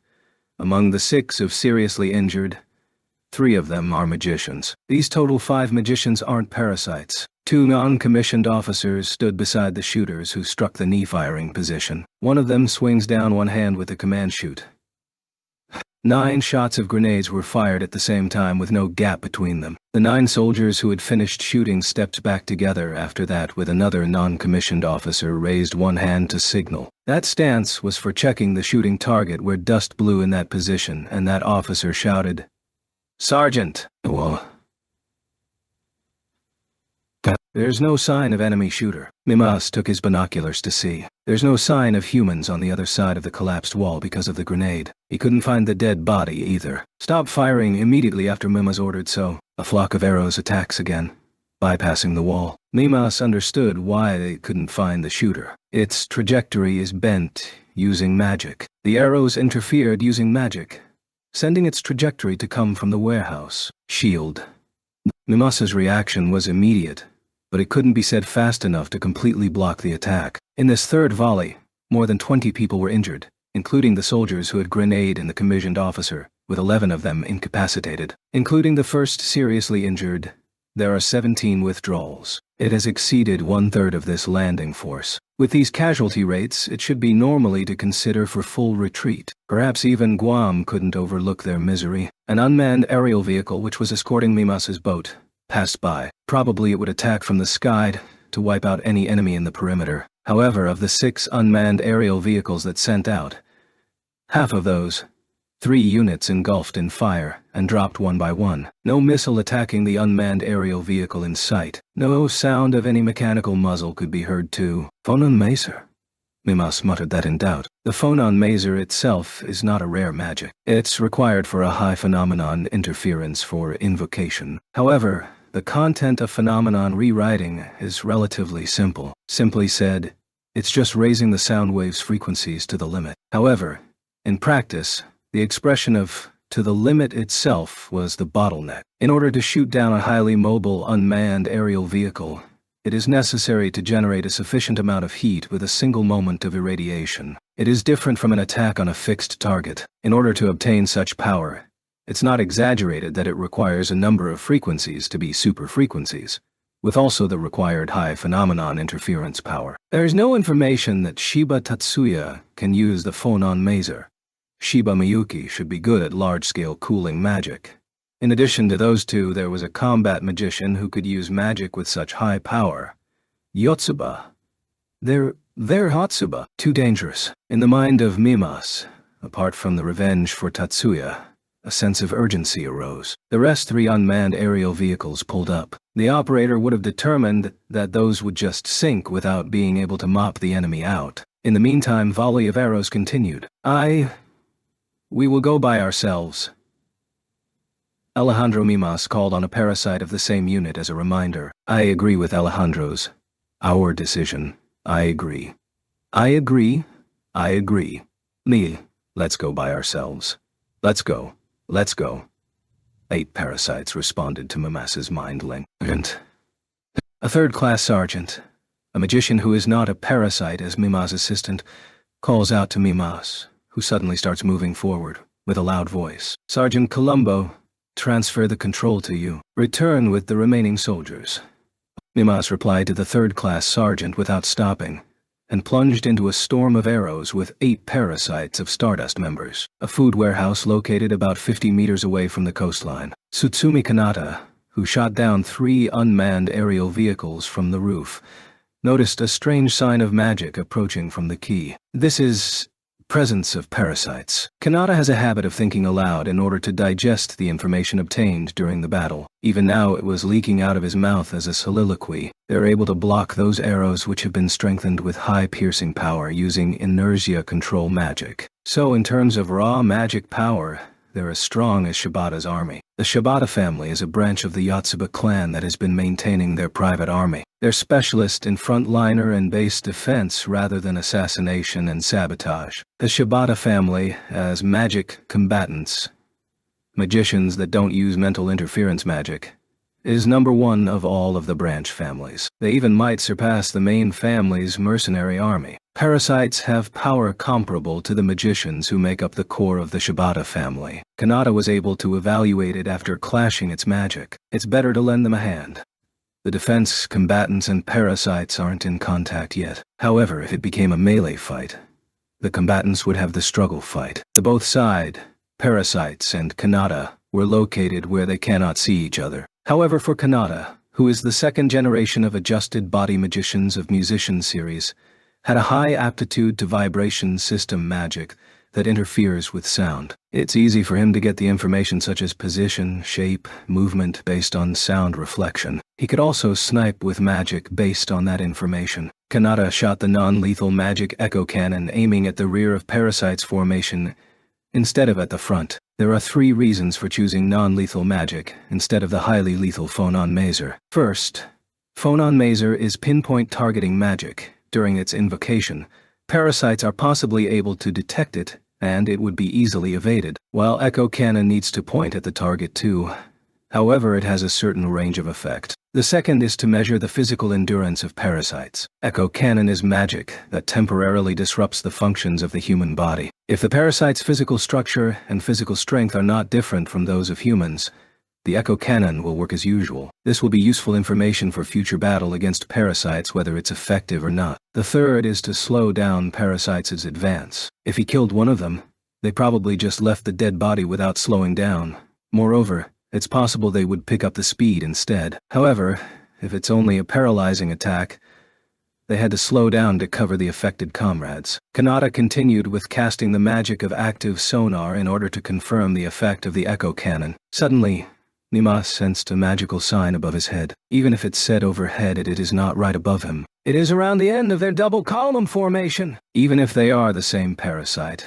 Among the 6 of seriously injured, 3 of them are magicians. These total 5 magicians aren't parasites. 2 non-commissioned officers stood beside the shooters who struck the knee-firing position. One of them swings down one hand with the command shoot. 9 shots of grenades were fired at the same time with no gap between them. The 9 soldiers who had finished shooting stepped back together after that, with another non-commissioned officer raised one hand to signal. That stance was for checking the shooting target where dust blew in that position, and that officer shouted, "Sergeant!" There's no sign of enemy shooter. Mimas took his binoculars to see. There's no sign of humans on the other side of the collapsed wall because of the grenade. He couldn't find the dead body either. Stop firing immediately after Mimas ordered so. A flock of arrows attacks again, bypassing the wall. Mimas understood why they couldn't find the shooter. Its trajectory is bent using magic. The arrows interfered using magic, sending its trajectory to come from the warehouse. Shield. Mimas's reaction was immediate, but it couldn't be said fast enough to completely block the attack. In this third volley, more than 20 people were injured, including the soldiers who had grenade and the commissioned officer, with 11 of them incapacitated. Including the first seriously injured, there are 17 withdrawals. It has exceeded 1/3 of this landing force. With these casualty rates, it should be normally to consider for full retreat. Perhaps even Guam couldn't overlook their misery. An unmanned aerial vehicle which was escorting Mimas's boat passed by. Probably it would attack from the sky to wipe out any enemy in the perimeter. However, of the 6 unmanned aerial vehicles that sent out, half of those, 3 units engulfed in fire and dropped one by one. No missile attacking the unmanned aerial vehicle in sight. No sound of any mechanical muzzle could be heard too. Phonon maser. Mimas muttered that in doubt. The phonon maser itself is not a rare magic. It's required for a high phenomenon interference for invocation. However, the content of phenomenon rewriting is relatively simple. Simply said, it's just raising the sound wave's frequencies to the limit. However, in practice, the expression of "to the limit" itself was the bottleneck. In order to shoot down a highly mobile unmanned aerial vehicle, it is necessary to generate a sufficient amount of heat with a single moment of irradiation. It is different from an attack on a fixed target. In order to obtain such power, it's not exaggerated that it requires a number of frequencies to be super frequencies, with also the required high phenomenon interference power. There is no information that Shiba Tatsuya can use the phonon maser. Shiba Miyuki should be good at large-scale cooling magic. In addition to those 2, there was a combat magician who could use magic with such high power, Yotsuba. There They're Hatsuba, too dangerous. In the mind of Mimas, apart from the revenge for Tatsuya, a sense of urgency arose. The rest 3 unmanned aerial vehicles pulled up. The operator would have determined that those would just sink without being able to mop the enemy out. In the meantime, volley of arrows continued. We will go by ourselves. Alejandro Mimas called on a parasite of the same unit as a reminder. I agree with Alejandro's. Our decision. I agree. I agree. I agree. Me, let's go by ourselves. Let's go. Let's go. 8 parasites responded to Mimas's mind link. A third-class sergeant, a magician who is not a parasite as Mimas' assistant, calls out to Mimas, who suddenly starts moving forward with a loud voice. Sergeant Colombo, transfer the control to you. Return with the remaining soldiers. Mimas replied to the third-class sergeant without stopping, and plunged into a storm of arrows with 8 parasites of Stardust members. A food warehouse located about 50 meters away from the coastline. Tsutsumi Kanata, who shot down 3 unmanned aerial vehicles from the roof, noticed a strange sign of magic approaching from the quay. This is presence of parasites. Kanata has a habit of thinking aloud in order to digest the information obtained during the battle. Even now it was leaking out of his mouth as a soliloquy. They're able to block those arrows which have been strengthened with high piercing power using inertia control magic. So in terms of raw magic power, they're as strong as Shibata's army. The Shibata family is a branch of the Yotsuba clan that has been maintaining their private army. They're specialists in frontliner and base defense rather than assassination and sabotage. The Shibata family, as magic combatants, magicians that don't use mental interference magic, is number 1 of all of the branch families. They even might surpass the main family's mercenary army. Parasites have power comparable to the magicians who make up the core of the Shibata family. Kanata was able to evaluate it after clashing its magic. It's better to lend them a hand. The defense combatants and parasites aren't in contact yet. However, if it became a melee fight, the combatants would have the struggle fight. The both side, parasites and Kanata, were located where they cannot see each other. However, for Kanata, who is the second generation of adjusted body magicians of Musician series, had a high aptitude to vibration system magic that interferes with sound. It's easy for him to get the information such as position, shape, movement based on sound reflection. He could also snipe with magic based on that information. Kanata shot the non-lethal magic echo cannon aiming at the rear of Parasite's formation instead of at the front. There are 3 reasons for choosing non-lethal magic instead of the highly lethal Phonon Mazer. First, Phonon Mazer is pinpoint targeting magic. During its invocation, parasites are possibly able to detect it, and it would be easily evaded, while Echo Cannon needs to point at the target too. However, it has a certain range of effect. The second is to measure the physical endurance of parasites. Echo Cannon is magic that temporarily disrupts the functions of the human body. If the parasite's physical structure and physical strength are not different from those of humans, the Echo Cannon will work as usual. This will be useful information for future battle against parasites whether it's effective or not. The third is to slow down parasites' advance. If he killed one of them, they probably just left the dead body without slowing down. Moreover, it's possible they would pick up the speed instead. However, if it's only a paralyzing attack, they had to slow down to cover the affected comrades. Kanata continued with casting the magic of active sonar in order to confirm the effect of the Echo Cannon. Suddenly, Mimas sensed a magical sign above his head. Even if it's set overhead, it is not right above him. It is around the end of their double column formation. Even if they are the same parasite,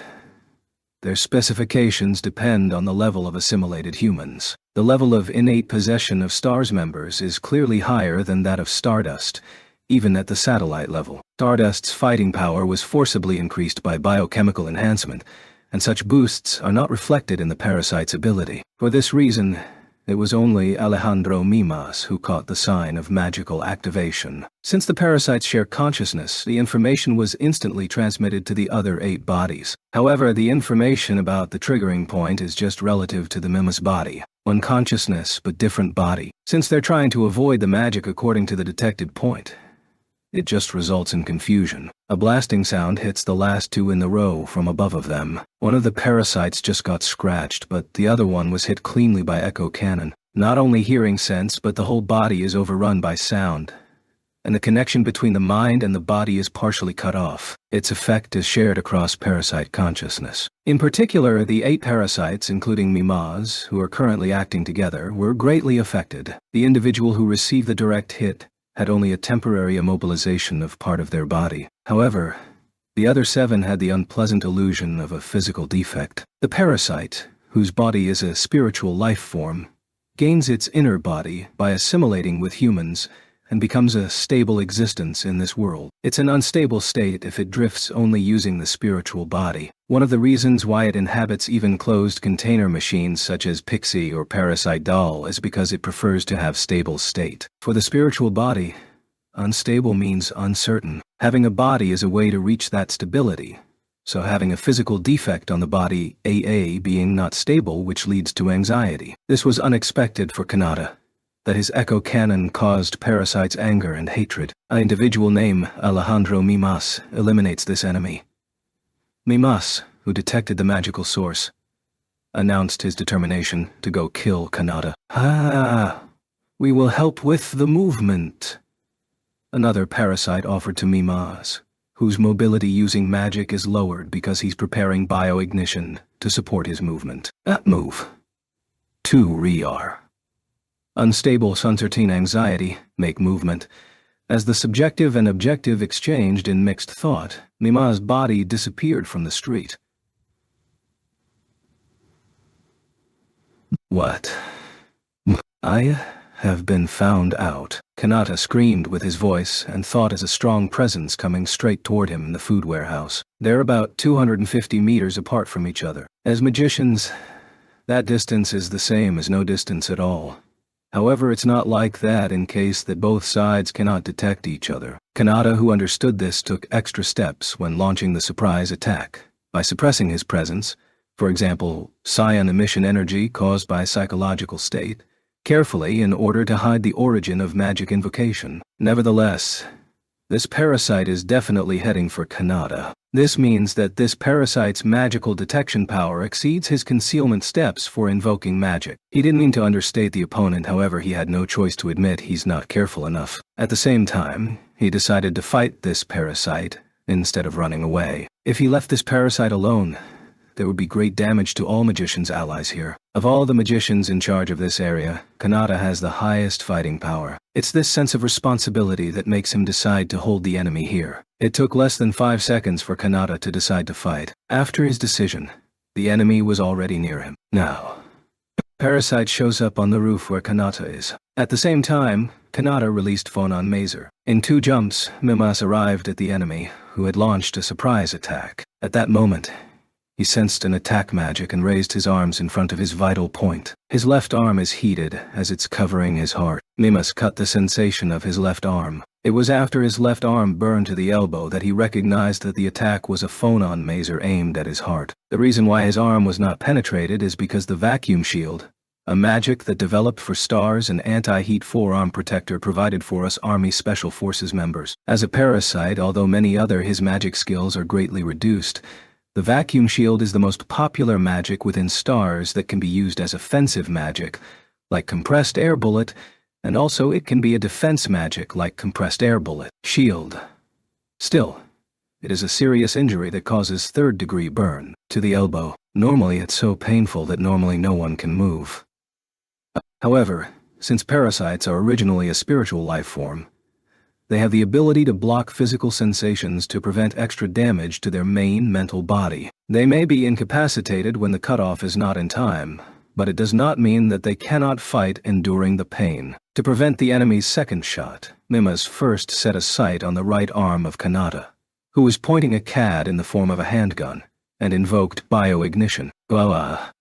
their specifications depend on the level of assimilated humans. The level of innate possession of STARS members is clearly higher than that of Stardust, even at the satellite level. Stardust's fighting power was forcibly increased by biochemical enhancement, and such boosts are not reflected in the parasite's ability. For this reason, it was only Alejandro Mimas who caught the sign of magical activation. Since the parasites share consciousness, the information was instantly transmitted to the other 8 bodies. However, the information about the triggering point is just relative to the Mimas body. One consciousness, but different body. Since they're trying to avoid the magic according to the detected point, it just results in confusion. A blasting sound hits the last 2 in the row from above of them. One of the parasites just got scratched, but the other one was hit cleanly by Echo Cannon. Not only hearing sense, but the whole body is overrun by sound. and the connection between the mind and the body is partially cut off. Its effect is shared across parasite consciousness. In particular, the 8 parasites, including mimas, who are currently acting together, were greatly affected. The individual who received the direct hit had only a temporary immobilization of part of their body. However, the other 7 had the unpleasant illusion of a physical defect. The parasite, whose body is a spiritual life form, gains its inner body by assimilating with humans and becomes a stable existence in this world. It's an unstable state if it drifts only using the spiritual body. One of the reasons why it inhabits even closed container machines such as Pixie or Parasite Doll is because it prefers to have stable state. For the spiritual body, unstable means uncertain. Having a body is a way to reach that stability. So having a physical defect on the body, AA being not stable, which leads to anxiety. This was unexpected for Kanata, that his echo cannon caused Parasite's anger and hatred. An individual named Alejandro Mimas eliminates this enemy. Mimas, who detected the magical source, announced his determination to go kill Kanata. We will help with the movement. Another parasite offered to Mimas, whose mobility using magic is lowered because he's preparing bioignition to support his movement. Move. 2 Riyar. Unstable uncertain anxiety make movement. As the subjective and objective exchanged in mixed thought, Mima's body disappeared from the street. What? I have been found out. Kanata screamed with his voice and thought as a strong presence coming straight toward him in the food warehouse. They're about 250 meters apart from each other. As magicians, that distance is the same as no distance at all. However, it's not like that in case that both sides cannot detect each other. Kanata, who understood this, took extra steps when launching the surprise attack. By suppressing his presence, for example, psion emission energy caused by psychological state, carefully in order to hide the origin of magic invocation. Nevertheless, this parasite is definitely heading for Kanata. This means that this parasite's magical detection power exceeds his concealment steps for invoking magic. He didn't mean to understate the opponent, however he had no choice to admit he's not careful enough. At the same time, he decided to fight this parasite instead of running away. If he left this parasite alone, there would be great damage to all magicians' allies here. Of all the magicians in charge of this area, Kanata has the highest fighting power. It's this sense of responsibility that makes him decide to hold the enemy here. It took less than 5 seconds for Kanata to decide to fight. After his decision, the enemy was already near him. Now, Parasite shows up on the roof where Kanata is. At the same time, Kanata released Phonon Mazer. In 2 jumps, Mimas arrived at the enemy, who had launched a surprise attack. At that moment, he sensed an attack magic and raised his arms in front of his vital point. His left arm is heated as it's covering his heart. Mimas cut the sensation of his left arm. It was after his left arm burned to the elbow that he recognized that the attack was a phonon mazer aimed at his heart. The reason why his arm was not penetrated is because the vacuum shield, a magic that developed for stars and anti-heat forearm protector provided for us Army Special Forces members. As a parasite, although many other his magic skills are greatly reduced, the vacuum shield is the most popular magic within stars that can be used as offensive magic, like compressed air bullet, and also it can be a defense magic like compressed air bullet. Shield. Still, it is a serious injury that causes 3rd-degree burn to the elbow. Normally it's so painful that normally no one can move. However, since parasites are originally a spiritual life form, they have the ability to block physical sensations to prevent extra damage to their main mental body. They may be incapacitated when the cutoff is not in time, but it does not mean that they cannot fight enduring the pain. To prevent the enemy's second shot, Mimas first set a sight on the right arm of Kanata, who was pointing a CAD in the form of a handgun, and invoked bioignition.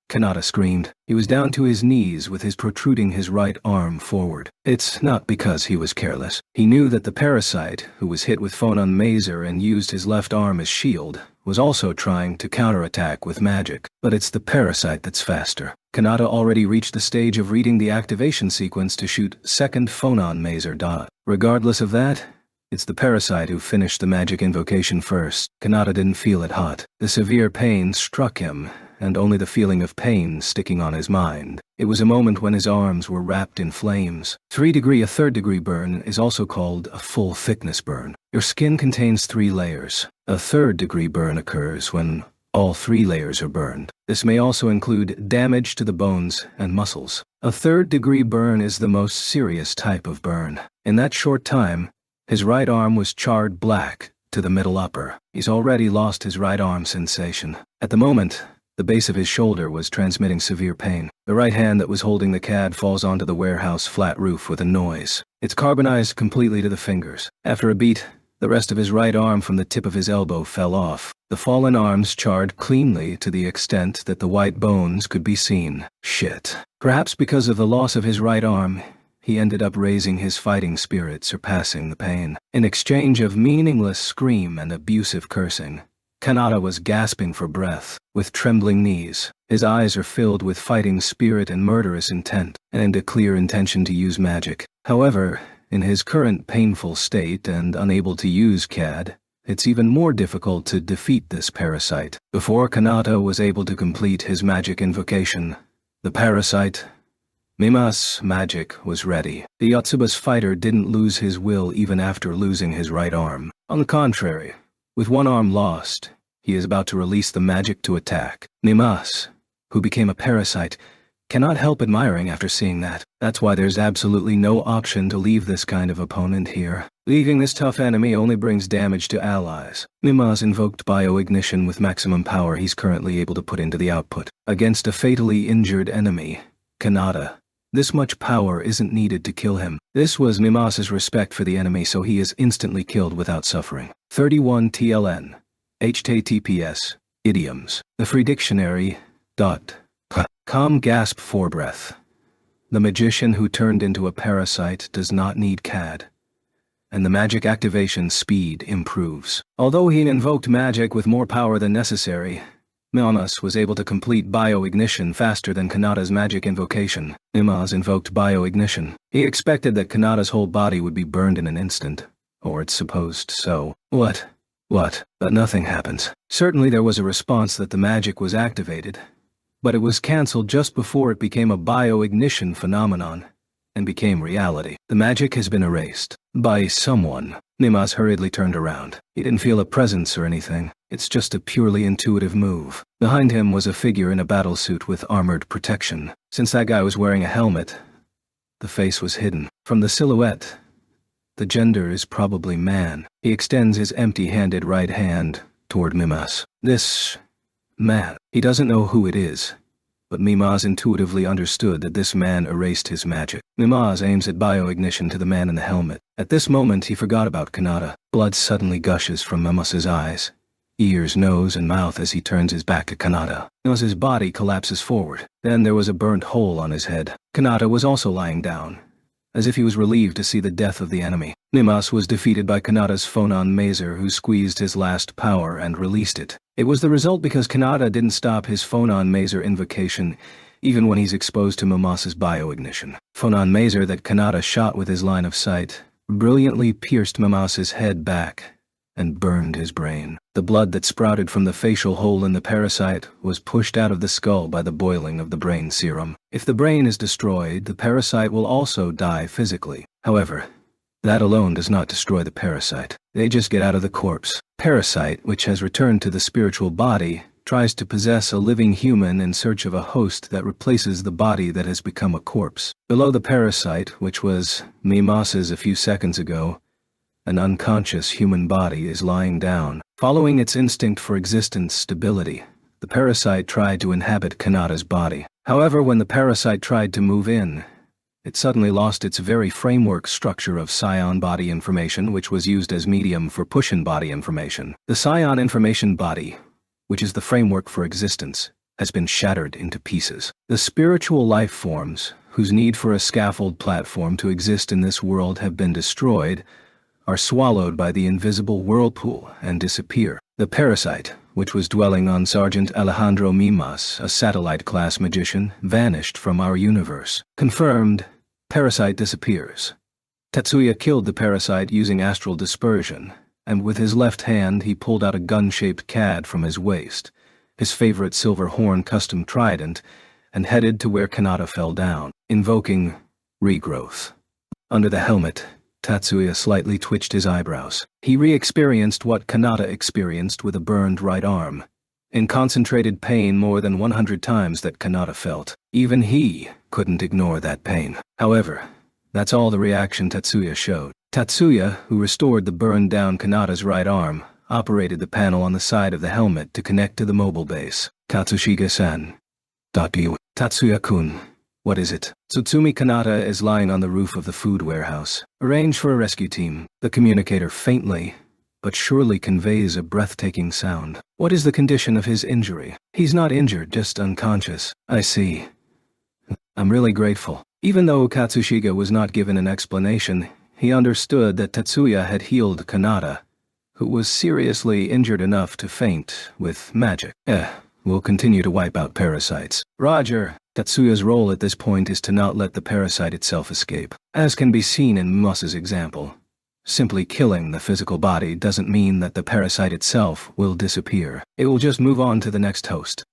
Kanata screamed. He was down to his knees with his protruding his right arm forward. It's not because he was careless. He knew that the parasite, who was hit with Phonon Mazer and used his left arm as shield, was also trying to counterattack with magic. But it's the parasite that's faster. Kanata already reached the stage of reading the activation sequence to shoot second Phonon Mazer dot. Regardless of that, it's the parasite who finished the magic invocation first. Kanata didn't feel it hot. The severe pain struck him, and only the feeling of pain sticking on his mind. It was a moment when his arms were wrapped in flames. 3-degree, a third-degree burn is also called a full-thickness burn. Your skin contains 3 layers. A third-degree burn occurs when all 3 layers are burned. This may also include damage to the bones and muscles. A third-degree burn is the most serious type of burn. In that short time, his right arm was charred black to the middle upper. He's already lost his right arm sensation. At the moment, the base of his shoulder was transmitting severe pain. The right hand that was holding the CAD falls onto the warehouse flat roof with a noise. It's carbonized completely to the fingers. After a beat, the rest of his right arm from the tip of his elbow fell off. The fallen arms charred cleanly to the extent that the white bones could be seen. Shit. Perhaps because of the loss of his right arm, he ended up raising his fighting spirit, surpassing the pain. In exchange of meaningless scream and abusive cursing, Kanata was gasping for breath, with trembling knees. His eyes are filled with fighting spirit and murderous intent, and a clear intention to use magic. However, in his current painful state and unable to use CAD, it's even more difficult to defeat this parasite. Before Kanata was able to complete his magic invocation, the parasite, Mima's magic, was ready. The Yotsuba's fighter didn't lose his will even after losing his right arm. On the contrary, with one arm lost, he is about to release the magic to attack. Mimas, who became a parasite, cannot help admiring after seeing that. That's why there's absolutely no option to leave this kind of opponent here. Leaving this tough enemy only brings damage to allies. Mimas invoked bioignition with maximum power he's currently able to put into the output. Against a fatally injured enemy, Kanata, this much power isn't needed to kill him. This was Mimas's respect for the enemy, so he is instantly killed without suffering. 31 TLN. HTTPS. Idioms. The Free Dictionary. Calm gasp for breath. The magician who turned into a parasite does not need CAD, and the magic activation speed improves. Although he invoked magic with more power than necessary, Mimas was able to complete bioignition faster than Kanata's magic invocation. Mimas invoked bioignition. He expected that Kanata's whole body would be burned in an instant, or it's supposed so. What? But nothing happens. Certainly there was a response that the magic was activated, but it was cancelled just before it became a bioignition phenomenon and became reality. The magic has been erased by someone. Mimas hurriedly turned around. He didn't feel a presence or anything. It's just a purely intuitive move. Behind him was a figure in a battlesuit with armored protection. Since that guy was wearing a helmet, the face was hidden. From the silhouette, the gender is probably man. He extends his empty-handed right hand toward Mimas. This man. He doesn't know who it is, but Mimas intuitively understood that this man erased his magic. Mimas aims at bioignition to the man in the helmet. At this moment he forgot about Kanata. Blood suddenly gushes from Mimas's eyes, ears, nose, and mouth as he turns his back to Kanata. Mimas's body collapses forward. Then there was a burnt hole on his head. Kanata was also lying down, as if he was relieved to see the death of the enemy. Mimas was defeated by Kanata's Phonon Mazer, who squeezed his last power and released it. It was the result because Kanata didn't stop his Phonon Mazer invocation even when he's exposed to Mimas's bioignition. Phonon Mazer that Kanata shot with his line of sight brilliantly pierced Mimas's head back and burned his brain. The blood that sprouted from the facial hole in the parasite was pushed out of the skull by the boiling of the brain serum. If the brain is destroyed, the parasite will also die physically. However, that alone does not destroy the parasite. They just get out of the corpse. Parasite, which has returned to the spiritual body, tries to possess a living human in search of a host that replaces the body that has become a corpse. Below the parasite, which was Mimas's a few seconds ago, an unconscious human body is lying down. Following its instinct for existence stability, the parasite tried to inhabit Kanata's body. However, when the parasite tried to move in, it suddenly lost its very framework structure of psion body information, which was used as medium for push-in body information. The psion information body, which is the framework for existence, has been shattered into pieces. The spiritual life forms, whose need for a scaffold platform to exist in this world have been destroyed, are swallowed by the invisible whirlpool and disappear. The parasite, which was dwelling on Sergeant Alejandro Mimas, a satellite-class magician, vanished from our universe. Confirmed, parasite disappears. Tetsuya killed the parasite using astral dispersion, and with his left hand he pulled out a gun-shaped CAD from his waist his favorite silver horn custom trident, and headed to where Kanata fell down, invoking regrowth. Under the helmet, Tatsuya slightly twitched his eyebrows. He re-experienced what Kanata experienced with a burned right arm, in concentrated pain more than 100 times that Kanata felt. Even he couldn't ignore that pain. However, that's all the reaction Tatsuya showed. Tatsuya, who restored the burned-down Kanata's right arm, operated the panel on the side of the helmet to connect to the mobile base. Katsushige-san. Tatsuya-kun. What is it? Tsutsumi Kanata is lying on the roof of the food warehouse. Arrange for a rescue team. The communicator faintly, but surely conveys a breathtaking sound. What is the condition of his injury? He's not injured, just unconscious. I see. I'm really grateful. Even though Katsushige was not given an explanation, he understood that Tatsuya had healed Kanata, who was seriously injured enough to faint, with magic. We'll continue to wipe out parasites. Roger. Tatsuya's role at this point is to not let the parasite itself escape. As can be seen in Musa's example, simply killing the physical body doesn't mean that the parasite itself will disappear. It will just move on to the next host.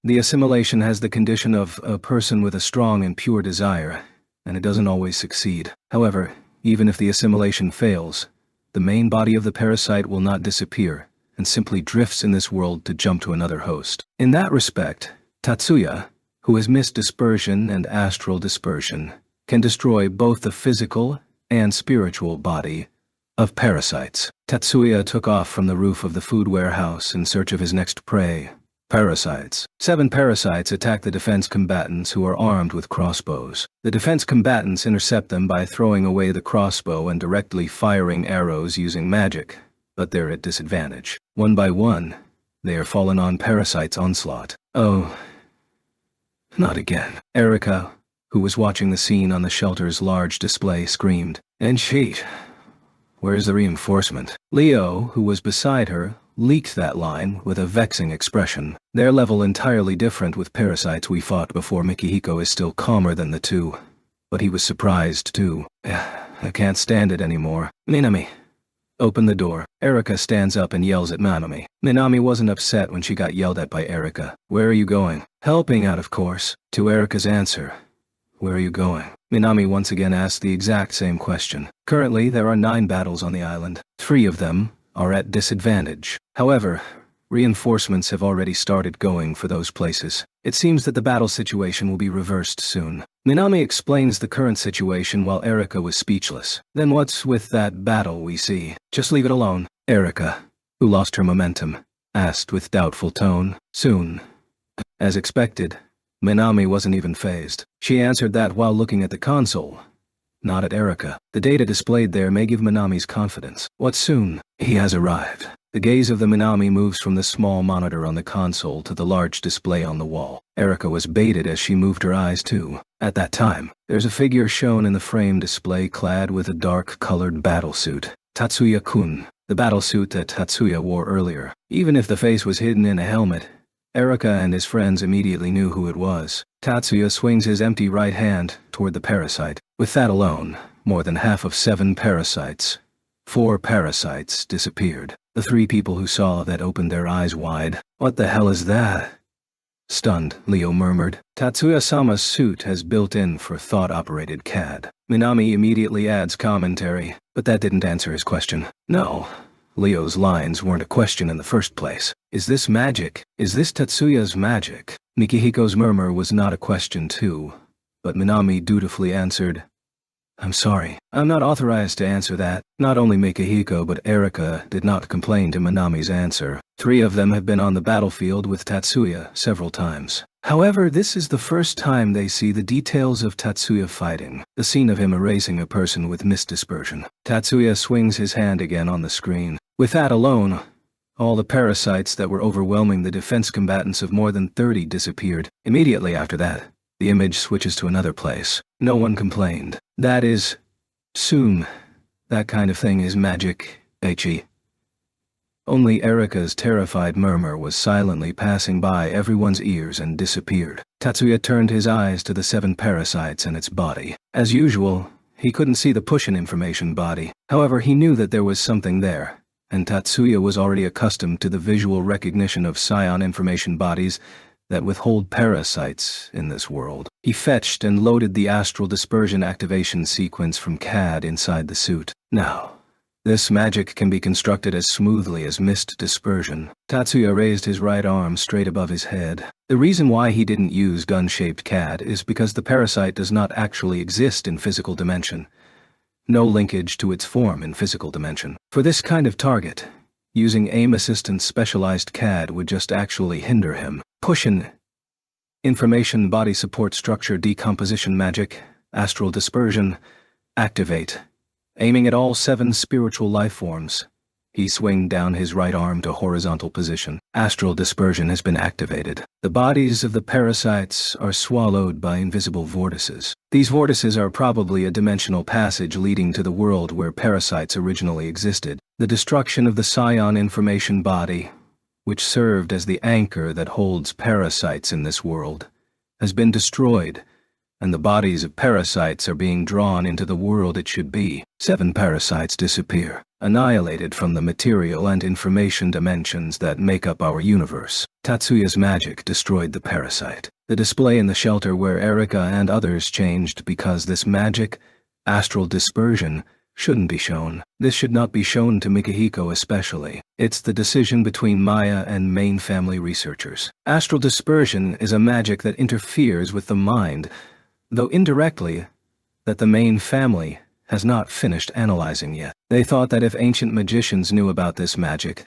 The assimilation has the condition of a person with a strong and pure desire, and it doesn't always succeed. However, even if the assimilation fails, the main body of the parasite will not disappear, and simply drifts in this world to jump to another host. In that respect, Tatsuya, who has missed dispersion and astral dispersion, can destroy both the physical and spiritual body of parasites. Tatsuya took off from the roof of the food warehouse in search of his next prey. Parasites. 7 parasites attack the defense combatants who are armed with crossbows. The defense combatants intercept them by throwing away the crossbow and directly firing arrows using magic, but they're at disadvantage. One by one, they are fallen on parasites' onslaught. Oh, not again. Erika, who was watching the scene on the shelter's large display, screamed, "And sheet, where's the reinforcement?" Leo, who was beside her, leaked that line with a vexing expression. Their level entirely different with parasites we fought before. Mikihiko is still calmer than the two, but he was surprised too. I can't stand it anymore. Minami. Open the door. Erika stands up and yells at Minami. Minami wasn't upset when she got yelled at by Erika. Where are you going? Helping out, of course. To Erika's answer. Where are you going? Minami once again asked the exact same question. Currently, there are 9 battles on the island. 3 of them are at disadvantage. However, reinforcements have already started going for those places. It seems that the battle situation will be reversed soon. Minami explains the current situation while Erika was speechless. Then what's with that battle we see? Just leave it alone. Erika, who lost her momentum, asked with doubtful tone. Soon. As expected, Minami wasn't even fazed. She answered that while looking at the console, not at Erika. The data displayed there may give Minami's confidence. What soon? He has arrived. The gaze of the Minami moves from the small monitor on the console to the large display on the wall. Erika was baited as she moved her eyes too. At that time, there's a figure shown in the frame display clad with a dark-colored battlesuit. Tatsuya-kun, the battlesuit that Tatsuya wore earlier. Even if the face was hidden in a helmet, Erika and his friends immediately knew who it was. Tatsuya swings his empty right hand toward the parasite. With that alone, more than half of 7 parasites, 4 parasites, disappeared. The 3 people who saw that opened their eyes wide. What the hell is that? Stunned, Leo murmured. Tatsuya-sama's suit has built-in for thought-operated CAD. Minami immediately adds commentary, but that didn't answer his question. No. Leo's lines weren't a question in the first place. Is this magic? Is this Tatsuya's magic? Mikihiko's murmur was not a question too, but Minami dutifully answered, I'm sorry. I'm not authorized to answer that. Not only Mikihiko but Erika did not complain to Minami's answer. 3 of them have been on the battlefield with Tatsuya several times. However, this is the first time they see the details of Tatsuya fighting, the scene of him erasing a person with mist dispersion. Tatsuya swings his hand again on the screen. With that alone, all the parasites that were overwhelming the defense combatants of more than 30 disappeared. Immediately after that, the image switches to another place. No one complained. That is, soon. That kind of thing is magic, Eichi. Only Erika's terrified murmur was silently passing by everyone's ears and disappeared. Tatsuya turned his eyes to the 7 parasites and its body. As usual, he couldn't see the push-in information body. However, he knew that there was something there, and Tatsuya was already accustomed to the visual recognition of psion information bodies that withhold parasites in this world. He fetched and loaded the astral dispersion activation sequence from CAD inside the suit. Now, this magic can be constructed as smoothly as mist dispersion. Tatsuya raised his right arm straight above his head. The reason why he didn't use gun-shaped CAD is because the parasite does not actually exist in physical dimension. No linkage to its form in physical dimension. For this kind of target, using aim assistant specialized CAD would just actually hinder him. Pushin. Information body support structure decomposition magic, astral dispersion, activate. Aiming at all 7 spiritual life forms, he swinged down his right arm to horizontal position. Astral dispersion has been activated. The bodies of the parasites are swallowed by invisible vortices. These vortices are probably a dimensional passage leading to the world where parasites originally existed. The destruction of the psion information body, which served as the anchor that holds parasites in this world, has been destroyed, and the bodies of parasites are being drawn into the world it should be. 7 parasites disappear, annihilated from the material and information dimensions that make up our universe. Tatsuya's magic destroyed the parasite. The display in the shelter where Erika and others changed because this magic, astral dispersion, shouldn't be shown. This should not be shown to Mikihiko especially. It's the decision between Maya and main family researchers. Astral dispersion is a magic that interferes with the mind, though indirectly, that the main family has not finished analyzing yet. They thought that if ancient magicians knew about this magic,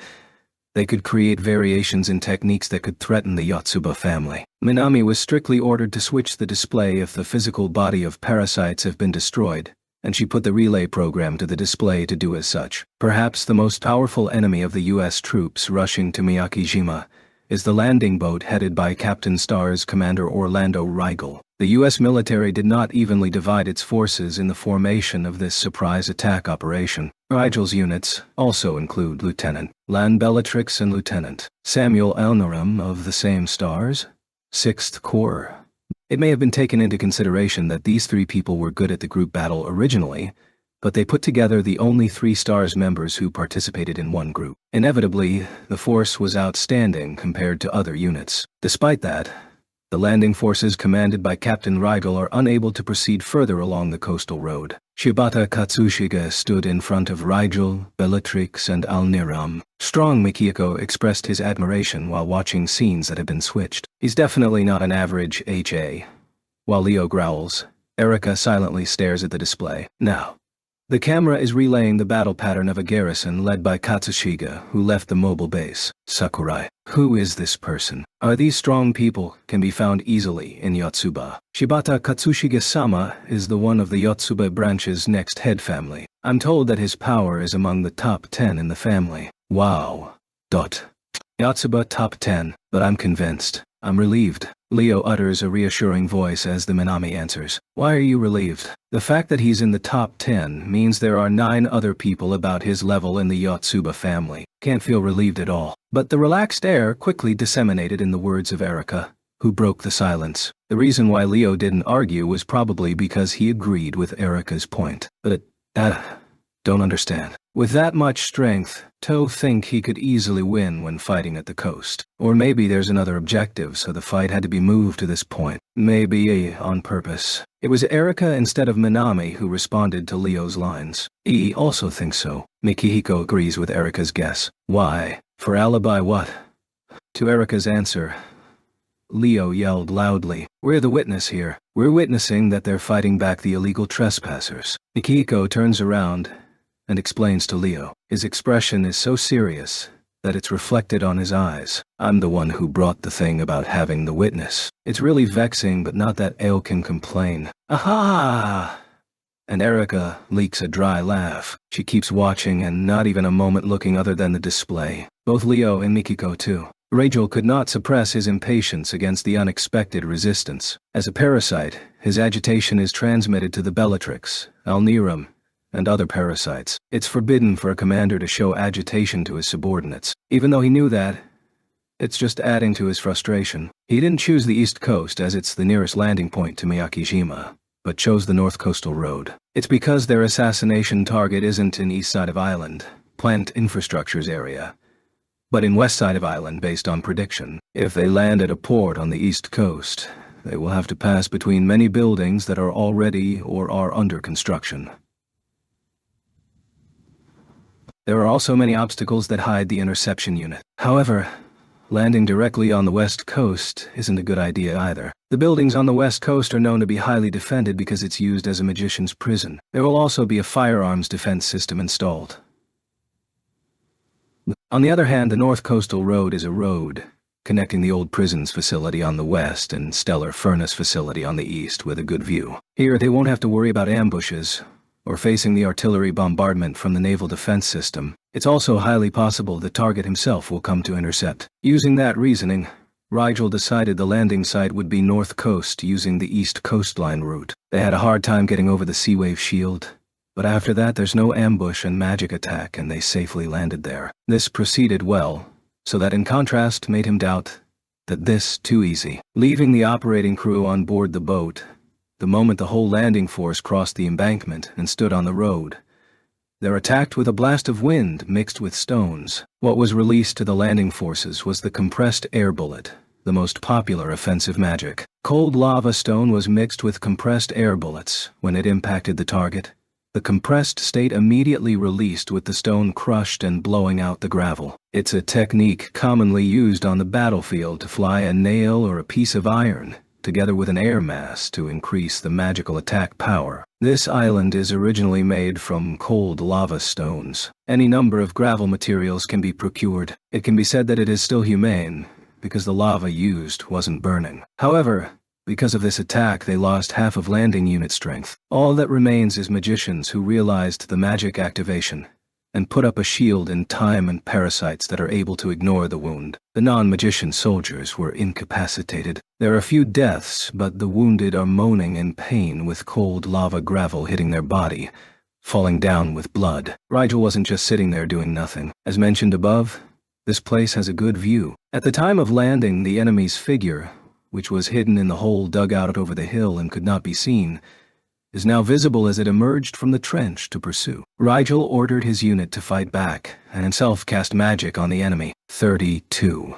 they could create variations in techniques that could threaten the Yotsuba family. Minami was strictly ordered to switch the display if the physical body of parasites have been destroyed, and she put the relay program to the display to do as such. Perhaps the most powerful enemy of the U.S. troops rushing to Miyakijima is the landing boat headed by Captain Star's Commander Orlando Rigel. The U.S. military did not evenly divide its forces in the formation of this surprise attack operation. Rigel's units also include Lieutenant Lan Bellatrix and Lieutenant Samuel Elnaram of the same Stars, 6th Corps. It may have been taken into consideration that these 3 people were good at the group battle originally, but they put together the only 3 Stars members who participated in one group. Inevitably, the force was outstanding compared to other units. Despite that, the landing forces commanded by Captain Rigel are unable to proceed further along the coastal road. Shibata Katsushiga stood in front of Rigel, Bellatrix, and Alniram. Strong Mikihiko expressed his admiration while watching scenes that had been switched. He's definitely not an average HA. While Leo growls, Erika silently stares at the display. Now, the camera is relaying the battle pattern of a garrison led by Katsushiga, who left the mobile base. Sakurai. Who is this person? Are these strong people can be found easily in Yotsuba? Shibata Katsushiga-sama is the one of the Yotsuba branch's next head family. I'm told that his power is among the top 10 in the family. Wow. Yotsuba top 10, but I'm convinced. I'm relieved. Leo utters a reassuring voice as the Minami answers. Why are you relieved? The fact that he's in the top 10 means there are 9 other people about his level in the Yotsuba family. Can't feel relieved at all. But the relaxed air quickly disseminated in the words of Erika, who broke the silence. The reason why Leo didn't argue was probably because he agreed with Erika's point. But don't understand. With that much strength, To think he could easily win when fighting at the coast. Or maybe there's another objective, so the fight had to be moved to this point. Maybe on purpose. It was Erika instead of Minami who responded to Leo's lines. He also thinks so. Mikihiko agrees with Erika's guess. Why? For alibi what? To Erika's answer, Leo yelled loudly, "We're the witness here. We're witnessing that they're fighting back the illegal trespassers." Mikihiko turns around and explains to Leo. His expression is so serious that it's reflected on his eyes. "I'm the one who brought the thing about having the witness. It's really vexing, but not that Ale can complain." Aha! And Erika leaks a dry laugh. She keeps watching and not even a moment looking other than the display. Both Leo and Mikiko too. Rachel could not suppress his impatience against the unexpected resistance. As a parasite, his agitation is transmitted to the Bellatrix, Alniram, and other parasites. It's forbidden for a commander to show agitation to his subordinates. Even though he knew that, it's just adding to his frustration. He didn't choose the East Coast as it's the nearest landing point to Miyakijima, but chose the North Coastal Road. It's because their assassination target isn't in east side of island. plant infrastructures area, but in west side of island based on prediction. If they land at a port on the east coast, they will have to pass between many buildings that are already or are under construction. There are also many obstacles that hide the interception unit. However, landing directly on the west coast isn't a good idea either. The buildings on the west coast are known to be highly defended because it's used as a magician's prison. There will also be a firearms defense system installed. On the other hand, the North Coastal Road is a road connecting the old prisons facility on the west and Stellar Furnace facility on the east with a good view. Here, they won't have to worry about ambushes or facing the artillery bombardment from the naval defense system. It's also highly possible the target himself will come to intercept. Using that reasoning, Rigel decided the landing site would be north coast using the east coastline route. They had a hard time getting over the Seawave shield, but after that there's no ambush and magic attack and they safely landed there. This proceeded well, so that in contrast made him doubt that this too easy. Leaving the operating crew on board the boat, the moment the whole landing force crossed the embankment and stood on the road, they're attacked with a blast of wind mixed with stones. What was released to the landing forces was the compressed air bullet, the most popular offensive magic. Cold lava stone was mixed with compressed air bullets. When it impacted the target, the compressed state immediately released with the stone crushed and blowing out the gravel. It's a technique commonly used on the battlefield to fly a nail or a piece of iron together with an air mass to increase the magical attack power. This island is originally made from cold lava stones. Any number of gravel materials can be procured. It can be said that it is still humane, because the lava used wasn't burning. However, because of this attack they lost half of landing unit strength. All that remains is magicians who realized the magic activation and put up a shield in time and parasites that are able to ignore the wound. The non-magician soldiers were incapacitated. There are few deaths, but the wounded are moaning in pain with cold lava gravel hitting their body, falling down with blood. Rigel wasn't just sitting there doing nothing. As mentioned above, this place has a good view. At the time of landing, the enemy's figure, which was hidden in the hole dug out over the hill and could not be seen, is now visible as it emerged from the trench to pursue. Rigel ordered his unit to fight back, and himself cast magic on the enemy. 32.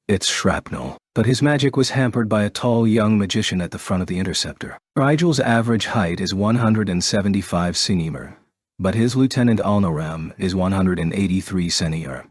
It's shrapnel. But his magic was hampered by a tall young magician at the front of the interceptor. Rigel's average height is 175 centimeter, but his lieutenant Alnoram is 183 centimeter,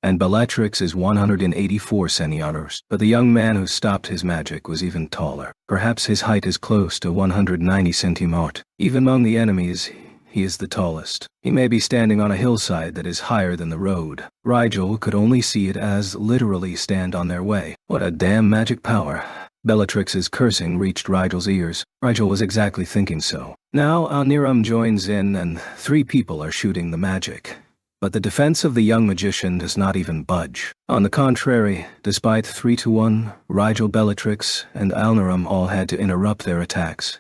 and Bellatrix is 184 centimeters. But the young man who stopped his magic was even taller. Perhaps his height is close to 190 centimeters. Even among the enemies, he is the tallest. He may be standing on a hillside that is higher than the road. Rigel could only see it as literally stand on their way. What a damn magic power. Bellatrix's cursing reached Rigel's ears. Rigel was exactly thinking so. Now Alniram joins in and 3 people are shooting the magic. But the defense of the young magician does not even budge. On the contrary, despite 3-1, Rigel, Bellatrix, and Alniram all had to interrupt their attacks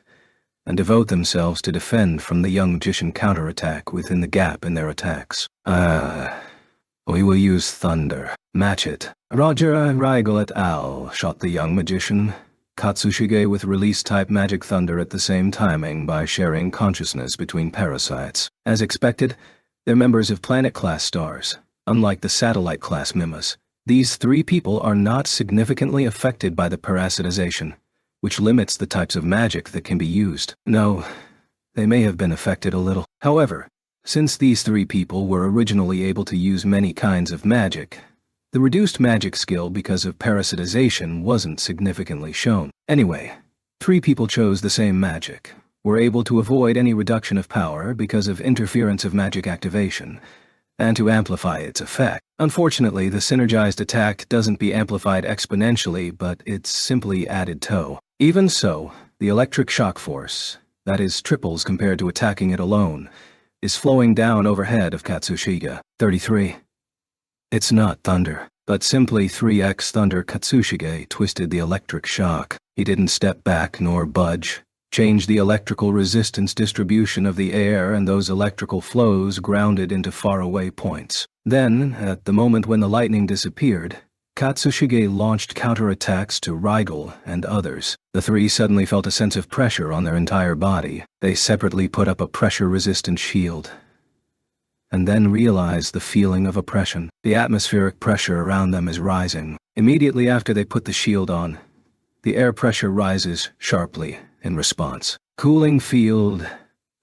and devote themselves to defend from the young magician counterattack within the gap in their attacks. We will use thunder. Match it. Roger, Rigel et al. Shot the young magician, Katsushige with release-type magic thunder at the same timing by sharing consciousness between parasites. As expected, they're members of planet-class stars. Unlike the satellite-class Mimas, these 3 people are not significantly affected by the parasitization, which limits the types of magic that can be used. No, they may have been affected a little. However, since these 3 people were originally able to use many kinds of magic, the reduced magic skill because of parasitization wasn't significantly shown. Anyway, 3 people chose the same magic, were able to avoid any reduction of power because of interference of magic activation, and to amplify its effect. Unfortunately, the synergized attack doesn't be amplified exponentially, but it's simply added to. Even so, the electric shock force, that is triples compared to attacking it alone, is flowing down overhead of Katsushige. 33. It's not thunder, but simply 3x thunder. Katsushige twisted the electric shock. He didn't step back nor budge. Change the electrical resistance distribution of the air, and those electrical flows grounded into faraway points. Then, at the moment when the lightning disappeared, Katsushige launched counterattacks to Rigel and others. The 3 suddenly felt a sense of pressure on their entire body. They separately put up a pressure-resistant shield, and then realize the feeling of oppression. The atmospheric pressure around them is rising. Immediately after they put the shield on, the air pressure rises sharply in response. Cooling field,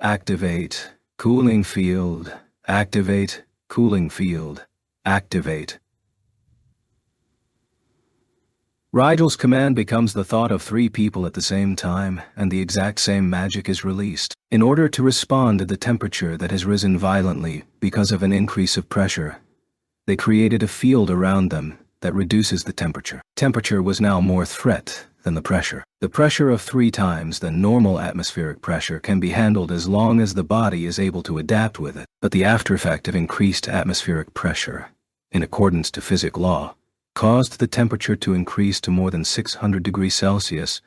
activate. Cooling field, activate. Cooling field, activate. Rigel's command becomes the thought of 3 people at the same time, and the exact same magic is released. In order to respond to the temperature that has risen violently because of an increase of pressure, they created a field around them that reduces the temperature. Temperature was now more threat than the pressure. The pressure of 3 times the normal atmospheric pressure can be handled as long as the body is able to adapt with it, but the after effect of increased atmospheric pressure, in accordance to physics law, caused the temperature to increase to more than 600 degrees Celsius.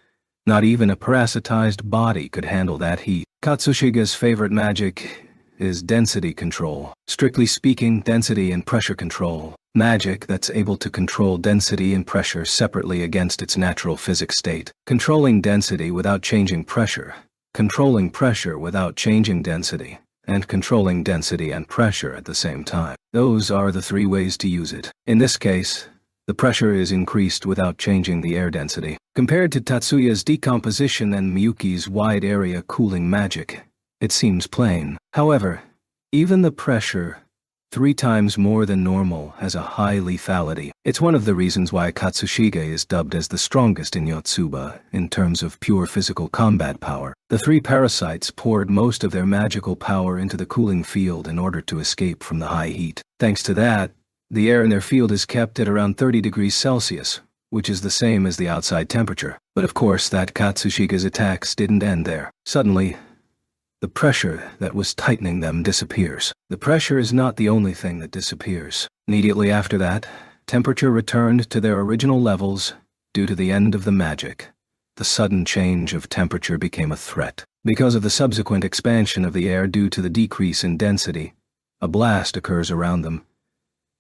Not even a parasitized body could handle that heat. Katsushige's favorite magic is density control. Strictly speaking, density and pressure control. Magic that's able to control density and pressure separately against its natural physics state. Controlling density without changing pressure. Controlling pressure without changing density. And controlling density and pressure at the same time. Those are the 3 ways to use it. In this case, the pressure is increased without changing the air density. Compared to Tatsuya's decomposition and Miyuki's wide area cooling magic, it seems plain. However, even the pressure, 3 times more than normal, has a high lethality. It's one of the reasons why Katsushige is dubbed as the strongest in Yotsuba in terms of pure physical combat power. The 3 parasites poured most of their magical power into the cooling field in order to escape from the high heat. Thanks to that, the air in their field is kept at around 30 degrees Celsius, which is the same as the outside temperature. But of course, that Katsushige's attacks didn't end there. Suddenly, the pressure that was tightening them disappears. The pressure is not the only thing that disappears. Immediately after that, temperature returned to their original levels due to the end of the magic. The sudden change of temperature became a threat. Because of the subsequent expansion of the air due to the decrease in density, a blast occurs around them,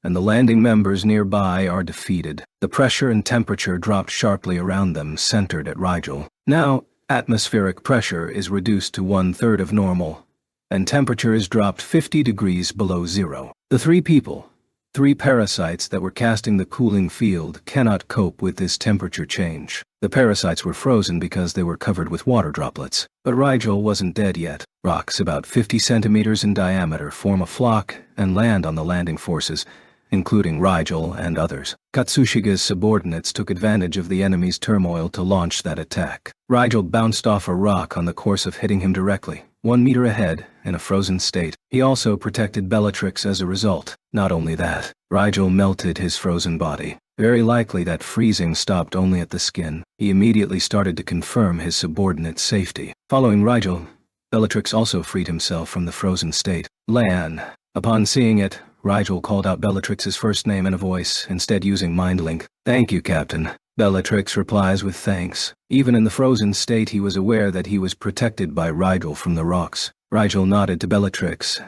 and the landing members nearby are defeated. The pressure and temperature dropped sharply around them, centered at Rigel. Now, atmospheric pressure is reduced to 1/3 of normal, and temperature is dropped 50 degrees below zero. The 3 people, 3 parasites that were casting the cooling field, cannot cope with this temperature change. The parasites were frozen because they were covered with water droplets. But Rigel wasn't dead yet. Rocks about 50 centimeters in diameter form a flock and land on the landing forces, including Rigel and others. Katsushige's subordinates took advantage of the enemy's turmoil to launch that attack. Rigel bounced off a rock on the course of hitting him directly, 1 meter ahead, in a frozen state. He also protected Bellatrix as a result. Not only that, Rigel melted his frozen body. Very likely that freezing stopped only at the skin. He immediately started to confirm his subordinate's safety. Following Rigel, Bellatrix also freed himself from the frozen state. Lan. Upon seeing it, Rigel called out Bellatrix's first name in a voice, instead using Mind Link. "Thank you, Captain." Bellatrix replies with thanks. Even in the frozen state, he was aware that he was protected by Rigel from the rocks. Rigel nodded to Bellatrix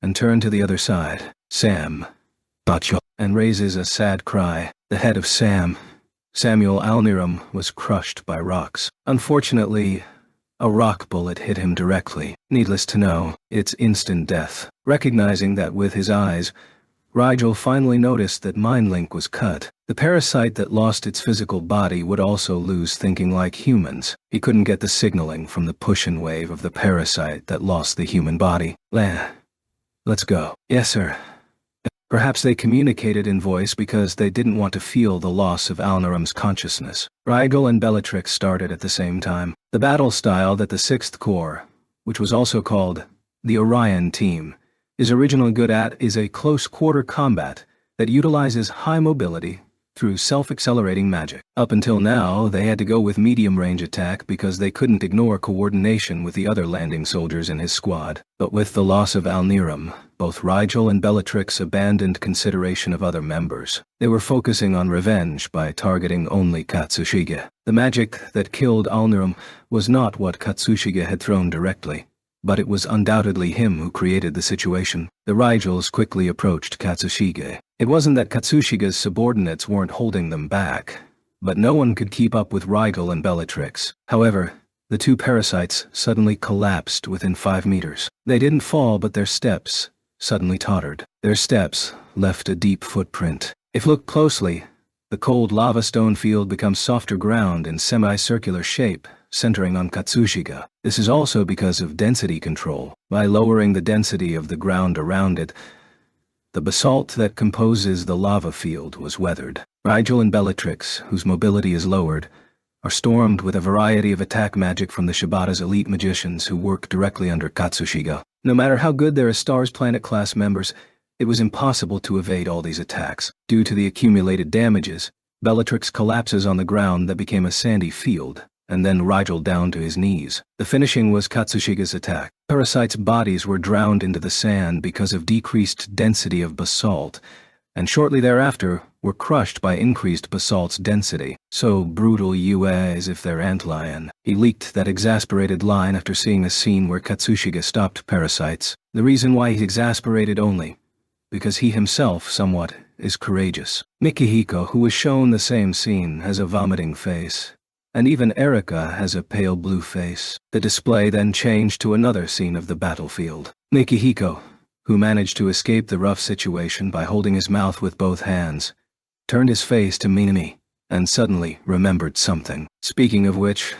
and turned to the other side. "Sam," and raises a sad cry. The head of Samuel Alniram, was crushed by rocks. Unfortunately, a rock bullet hit him directly. Needless to know, it's instant death. Recognizing that with his eyes, Rigel finally noticed that Mind Link was cut. The parasite that lost its physical body would also lose thinking like humans. He couldn't get the signaling from the push-in wave of the parasite that lost the human body. Let's go." "Yes, sir." Perhaps they communicated in voice because they didn't want to feel the loss of Alniram's consciousness. Rigel and Bellatrix started at the same time. The battle style that the 6th Corps, which was also called the Orion Team, is originally good at is a close-quarter combat that utilizes high mobility through self-accelerating magic. Up until now, they had to go with medium-range attack because they couldn't ignore coordination with the other landing soldiers in his squad. But with the loss of Alniram, both Rigel and Bellatrix abandoned consideration of other members. They were focusing on revenge by targeting only Katsushige. The magic that killed Alniram was not what Katsushige had thrown directly, but it was undoubtedly him who created the situation. The Rigels quickly approached Katsushige. It wasn't that Katsushige's subordinates weren't holding them back, but no one could keep up with Rigel and Bellatrix. However, the 2 parasites suddenly collapsed within 5 meters. They didn't fall, but their steps, suddenly tottered. Their steps left a deep footprint. If looked closely, the cold lava stone field becomes softer ground in semicircular shape, centering on Katsushika. This is also because of density control. By lowering the density of the ground around it, the basalt that composes the lava field was weathered. Rigel and Bellatrix, whose mobility is lowered, are stormed with a variety of attack magic from the Shibata's elite magicians who work directly under Katsushika. No matter how good their Stars Planet class members, it was impossible to evade all these attacks. Due to the accumulated damages, Bellatrix collapses on the ground that became a sandy field, and then Rigel down to his knees. The finishing was Katsushika's attack. Parasites' bodies were drowned into the sand because of decreased density of basalt, and shortly thereafter were crushed by increased basalt's density. So brutal you as if they're antlion. He leaked that exasperated line after seeing a scene where Katsushika stopped parasites. The reason why he's exasperated only because he himself somewhat is courageous. Mikihiko, who was shown the same scene, has a vomiting face, and even Erika has a pale blue face. The display then changed to another scene of the battlefield. Mikihiko, who managed to escape the rough situation by holding his mouth with both hands, turned his face to Minami, and suddenly remembered something. Speaking of which,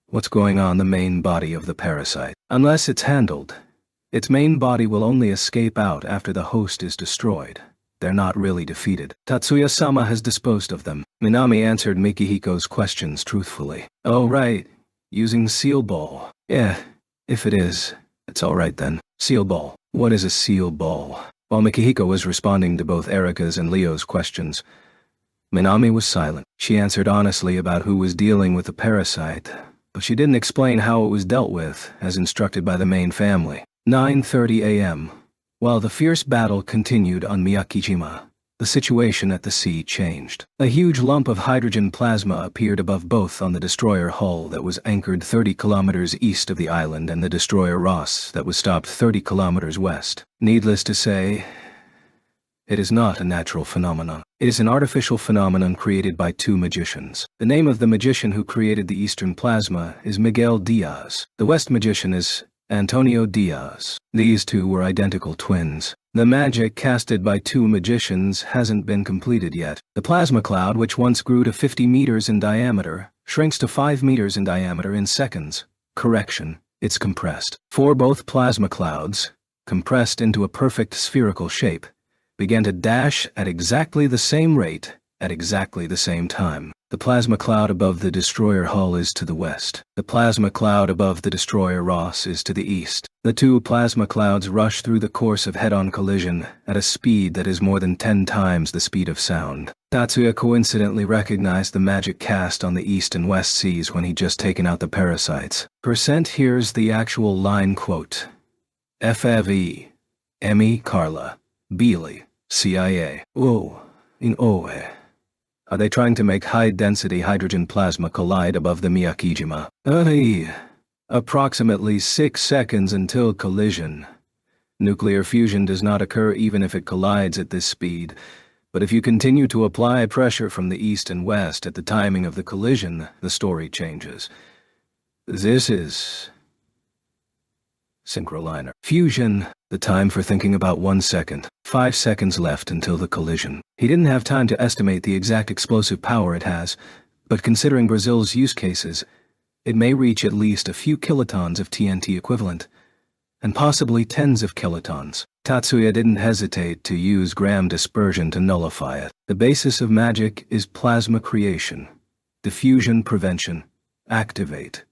what's going on the main body of the parasite? Unless it's handled, its main body will only escape out after the host is destroyed. They're not really defeated. Tatsuya-sama has disposed of them. Minami answered Mikihiko's questions truthfully. Oh right, using seal ball. Yeah, if it is, it's alright then. Seal ball. What is a seal ball? While Mikihiko was responding to both Erika's and Leo's questions, Minami was silent. She answered honestly about who was dealing with the parasite, but she didn't explain how it was dealt with, as instructed by the main family. 9:30 a.m. While the fierce battle continued on Miyakijima, the situation at the sea changed. A huge lump of hydrogen plasma appeared above both on the destroyer hull that was anchored 30 kilometers east of the island and the destroyer Ross that was stopped 30 kilometers west. Needless to say, it is not a natural phenomenon. It is an artificial phenomenon created by two magicians. The name of the magician who created the eastern plasma is Miguel Diaz. The west magician is Antonio Diaz. These two were identical twins. The magic casted by two magicians hasn't been completed yet. The plasma cloud, which once grew to 50 meters in diameter, shrinks to 5 meters in diameter in seconds. Correction, it's compressed. For both plasma clouds, compressed into a perfect spherical shape, began to dash at exactly the same rate at exactly the same time. The plasma cloud above the destroyer hull is to the west. The plasma cloud above the destroyer Ross is to the east. The two plasma clouds rush through the course of head-on collision at a speed that is more than 10 times the speed of sound. Tatsuya coincidentally recognized the magic cast on the east and west seas when he'd just taken out the parasites. Here's the actual line quote. FFE. Emmy Carla. Beely. CIA. Oh. In Oe. Are they trying to make high-density hydrogen plasma collide above the Miyakijima? Approximately 6 seconds until collision. Nuclear fusion does not occur even if it collides at this speed, but if you continue to apply pressure from the east and west at the timing of the collision, the story changes. This is Synchroliner. Fusion. The time for thinking about 1 second. 5 seconds left until the collision. He didn't have time to estimate the exact explosive power it has, but considering Brazil's use cases, it may reach at least a few kilotons of TNT equivalent, and possibly tens of kilotons. Tatsuya didn't hesitate to use gram dispersion to nullify it. The basis of magic is plasma creation, diffusion prevention, activate.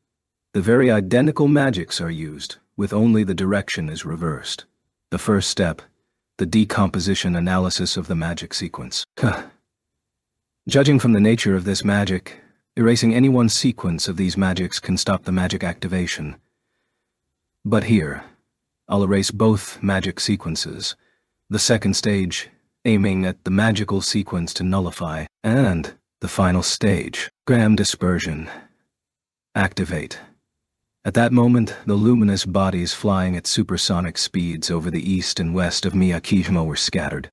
The very identical magics are used, with only the direction is reversed. The first step, the decomposition analysis of the magic sequence. Judging from the nature of this magic, erasing any one sequence of these magics can stop the magic activation. But here, I'll erase both magic sequences. The second stage, aiming at the magical sequence to nullify, and the final stage, gram dispersion. Activate. At that moment, the luminous bodies flying at supersonic speeds over the east and west of Miyakijima were scattered.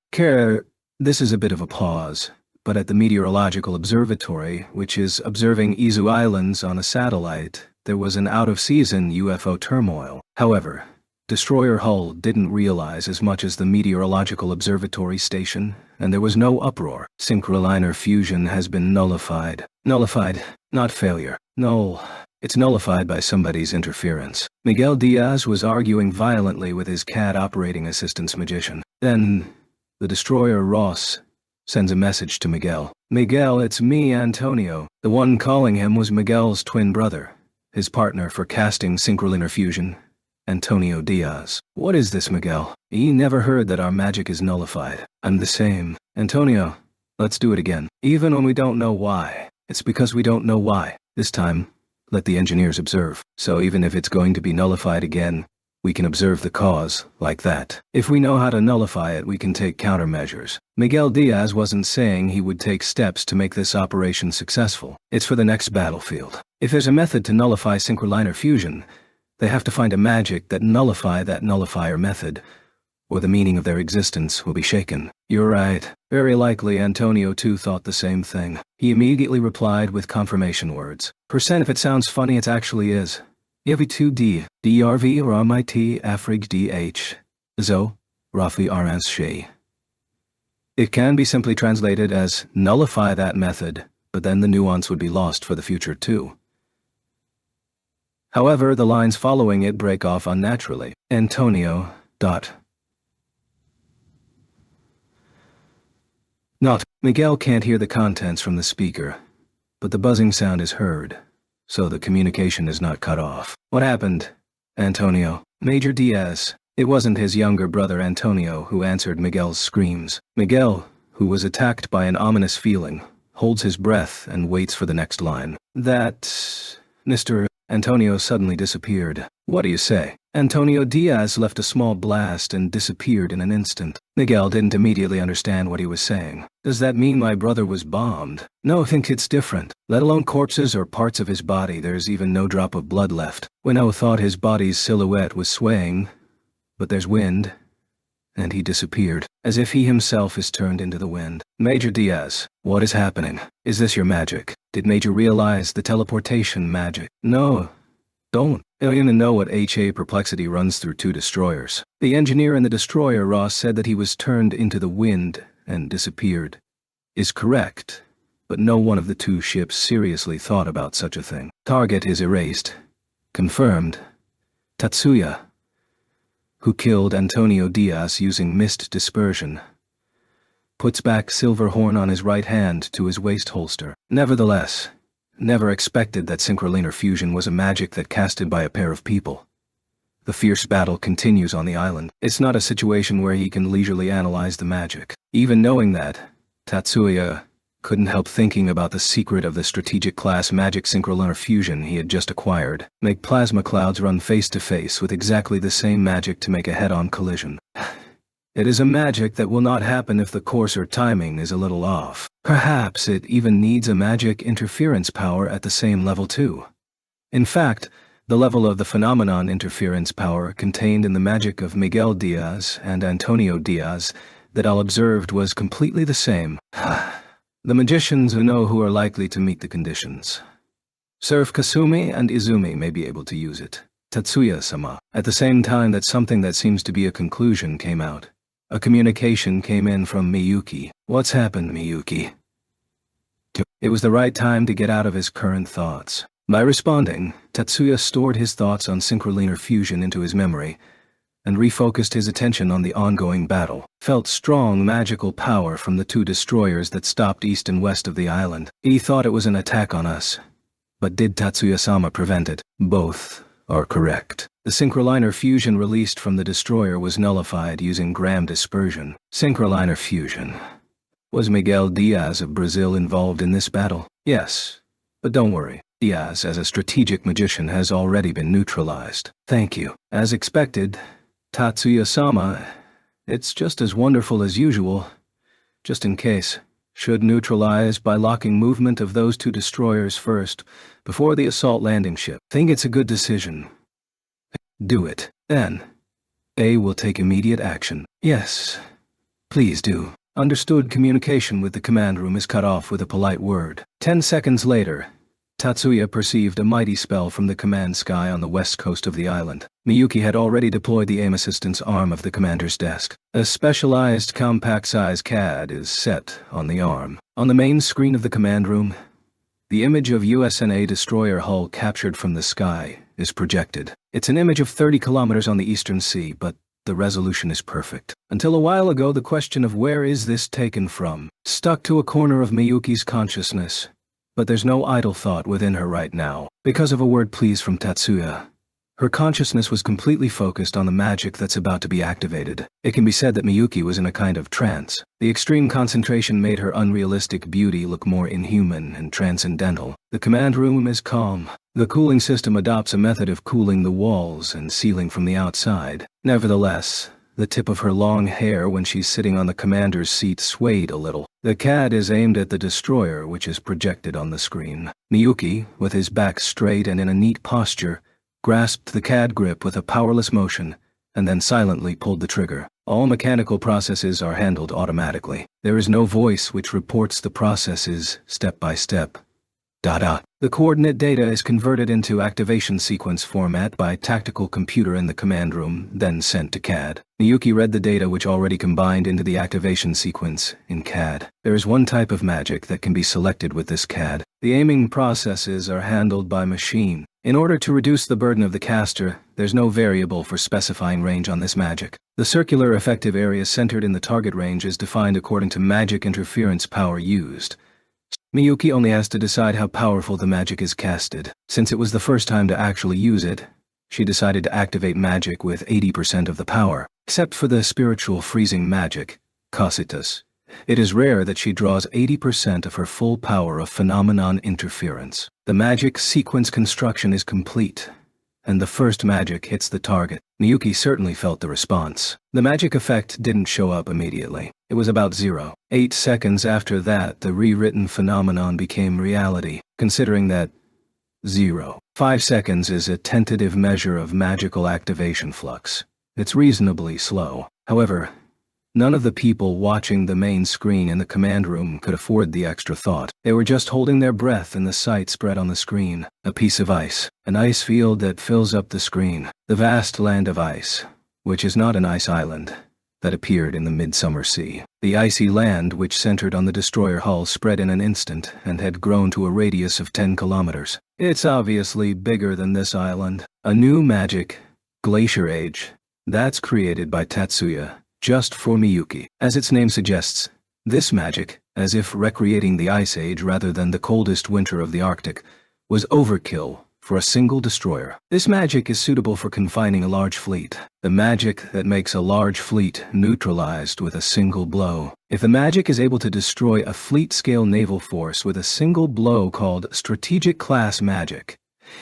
This is a bit of a pause, but at the meteorological observatory, which is observing Izu Islands on a satellite, there was an out-of-season UFO turmoil. However, destroyer hull didn't realize as much as the meteorological observatory station, and there was no uproar. Synchroliner fusion has been nullified. Nullified, not failure. Null. It's nullified by somebody's interference. Miguel Diaz was arguing violently with his CAD operating assistant's magician. Then, the destroyer Ross sends a message to Miguel. Miguel, it's me, Antonio. The one calling him was Miguel's twin brother, his partner for casting Synchroliner fusion, Antonio Diaz. What is this, Miguel? He never heard that our magic is nullified. I'm the same. Antonio, let's do it again. Even when we don't know why. It's because we don't know why. This time, let the engineers observe. So even if it's going to be nullified again, we can observe the cause, like that. If we know how to nullify it, we can take countermeasures. Miguel Diaz wasn't saying he would take steps to make this operation successful. It's for the next battlefield. If there's a method to nullify Synchroliner fusion, they have to find a magic that nullify that nullifier method, or the meaning of their existence will be shaken. You're right. Very likely Antonio too thought the same thing. He immediately replied with confirmation words. Percent if it sounds funny, it actually is. EV2D, DRV or MIT Afrig DH. Zo, Rafi Arans Shay. It can be simply translated as nullify that method, but then the nuance would be lost for the future too. However, the lines following it break off unnaturally. Antonio, dot. Not. Miguel can't hear the contents from the speaker, but the buzzing sound is heard, so the communication is not cut off. What happened, Antonio? Major Diaz. It wasn't his younger brother Antonio who answered Miguel's screams. Miguel, who was attacked by an ominous feeling, holds his breath and waits for the next line. That... Mr. Antonio suddenly disappeared. What do you say? Antonio Diaz left a small blast and disappeared in an instant. Miguel didn't immediately understand what he was saying. Does that mean my brother was bombed? No, I think it's different. Let alone corpses or parts of his body, there's even no drop of blood left. Winnow thought his body's silhouette was swaying, but there's wind, and he disappeared, as if he himself is turned into the wind. Major Diaz, what is happening? Is this your magic? Did Major realize the teleportation magic? No, don't. Alien to know what HA perplexity runs through two destroyers. The engineer and the destroyer Ross said that he was turned into the wind and disappeared. Is correct, but no one of the two ships seriously thought about such a thing. Target is erased. Confirmed. Tatsuya, who killed Antonio Diaz using mist dispersion, puts back Silverhorn on his right hand to his waist holster. Nevertheless, never expected that Synchroliner fusion was a magic that casted by a pair of people. The fierce battle continues on the island. It's not a situation where he can leisurely analyze the magic. Even knowing that, Tatsuya couldn't help thinking about the secret of the strategic class magic Synchroliner fusion he had just acquired. Make plasma clouds run face to face with exactly the same magic to make a head-on collision. It is a magic that will not happen if the course or timing is a little off. Perhaps it even needs a magic interference power at the same level too. In fact, the level of the phenomenon interference power contained in the magic of Miguel Diaz and Antonio Diaz that I observed was completely the same. The magicians who know who are likely to meet the conditions. Surf Kasumi and Izumi may be able to use it. Tatsuya-sama. At the same time that something that seems to be a conclusion came out, a communication came in from Miyuki. What's happened, Miyuki? It was the right time to get out of his current thoughts. By responding, Tatsuya stored his thoughts on Synchroliner fusion into his memory, and refocused his attention on the ongoing battle. Felt strong magical power from the two destroyers that stopped east and west of the island. He thought it was an attack on us. But did Tatsuya-sama prevent it? Both are correct. The Synchroliner fusion released from the destroyer was nullified using Gram dispersion. Synchroliner fusion. Was Miguel Diaz of Brazil involved in this battle? Yes. But don't worry. Diaz, as a strategic magician, has already been neutralized. Thank you. As expected, Tatsuya-sama, it's just as wonderful as usual. Just in case, should neutralize by locking movement of those two destroyers first, before the assault landing ship. Think it's a good decision. Do it. Then, A will take immediate action. Yes. Please do. Understood. Communication with the command room is cut off with a polite word. 10 seconds later, Tatsuya perceived a mighty spell from the command sky on the west coast of the island. Miyuki had already deployed the aim assistance arm of the commander's desk. A specialized compact-size CAD is set on the arm. On the main screen of the command room, the image of USNA destroyer hull captured from the sky is projected. It's an image of 30 kilometers on the eastern sea, but the resolution is perfect. Until a while ago, the question of where is this taken from stuck to a corner of Miyuki's consciousness. But there's no idle thought within her right now. Because of a word please from Tatsuya, her consciousness was completely focused on the magic that's about to be activated. It can be said that Miyuki was in a kind of trance. The extreme concentration made her unrealistic beauty look more inhuman and transcendental. The command room is calm. The cooling system adopts a method of cooling the walls and ceiling from the outside. Nevertheless, the tip of her long hair when she's sitting on the commander's seat swayed a little. The CAD is aimed at the destroyer, which is projected on the screen. Miyuki, with his back straight and in a neat posture, grasped the CAD grip with a powerless motion, and then silently pulled the trigger. All mechanical processes are handled automatically. There is no voice which reports the processes step by step. The coordinate data is converted into activation sequence format by tactical computer in the command room, then sent to CAD. Miyuki read the data which already combined into the activation sequence in CAD. There is one type of magic that can be selected with this CAD. The aiming processes are handled by machine. In order to reduce the burden of the caster, there's no variable for specifying range on this magic. The circular effective area centered in the target range is defined according to magic interference power used. Miyuki only has to decide how powerful the magic is casted. Since it was the first time to actually use it, she decided to activate magic with 80% of the power. Except for the spiritual freezing magic, Cositas, it is rare that she draws 80% of her full power of phenomenon interference. The magic sequence construction is complete, and the first magic hits the target. Miyuki certainly felt the response. The magic effect didn't show up immediately. It was about 0.8 seconds after that the rewritten phenomenon became reality. Considering that 0.5 seconds is a tentative measure of magical activation flux, it's reasonably slow. However, none of the people watching the main screen in the command room could afford the extra thought. They were just holding their breath in the sight spread on the screen. A piece of ice. An ice field that fills up the screen. The vast land of ice, which is not an ice island, that appeared in the midsummer sea. The icy land which centered on the destroyer hull spread in an instant and had grown to a radius of 10 kilometers. It's obviously bigger than this island. A new magic, Glacier Age, that's created by Tatsuya, just for Miyuki. As its name suggests, this magic, as if recreating the Ice Age rather than the coldest winter of the Arctic, was overkill for a single destroyer. This magic is suitable for confining a large fleet. The magic that makes a large fleet neutralized with a single blow. If the magic is able to destroy a fleet-scale naval force with a single blow called strategic class magic,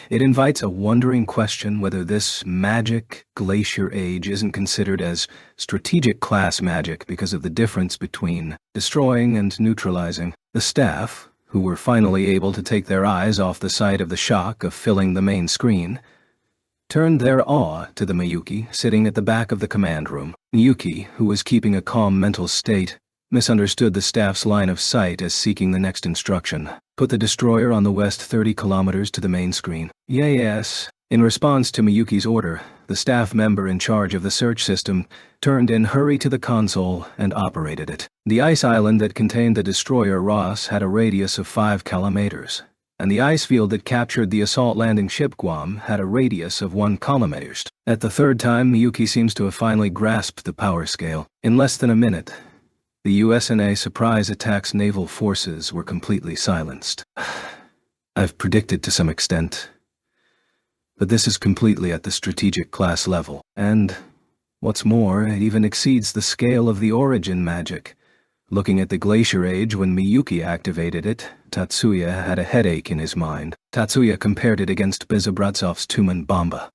it invites a wondering question whether this magic, Glacier Age, isn't considered as strategic class magic because of the difference between destroying and neutralizing. The staff, who were finally able to take their eyes off the sight of the shock of filling the main screen, turned their awe to the Miyuki sitting at the back of the command room. Miyuki, who was keeping a calm mental state, misunderstood the staff's line of sight as seeking the next instruction. Put the destroyer on the west 30 kilometers to the main screen. Yes. In response to Miyuki's order, the staff member in charge of the search system turned in hurry to the console and operated it. The ice island that contained the destroyer Ross had a radius of 5 kilometers, and the ice field that captured the assault landing ship Guam had a radius of 1 kilometer. At the third time, Miyuki seems to have finally grasped the power scale. In less than a minute, the USNA surprise attacks naval forces were completely silenced. I've predicted to some extent, but this is completely at the strategic class level, and, what's more, it even exceeds the scale of the origin magic. Looking at the Glacier Age when Miyuki activated it, Tatsuya had a headache in his mind. Tatsuya compared it against Bezobratsov's Tumen Bomba.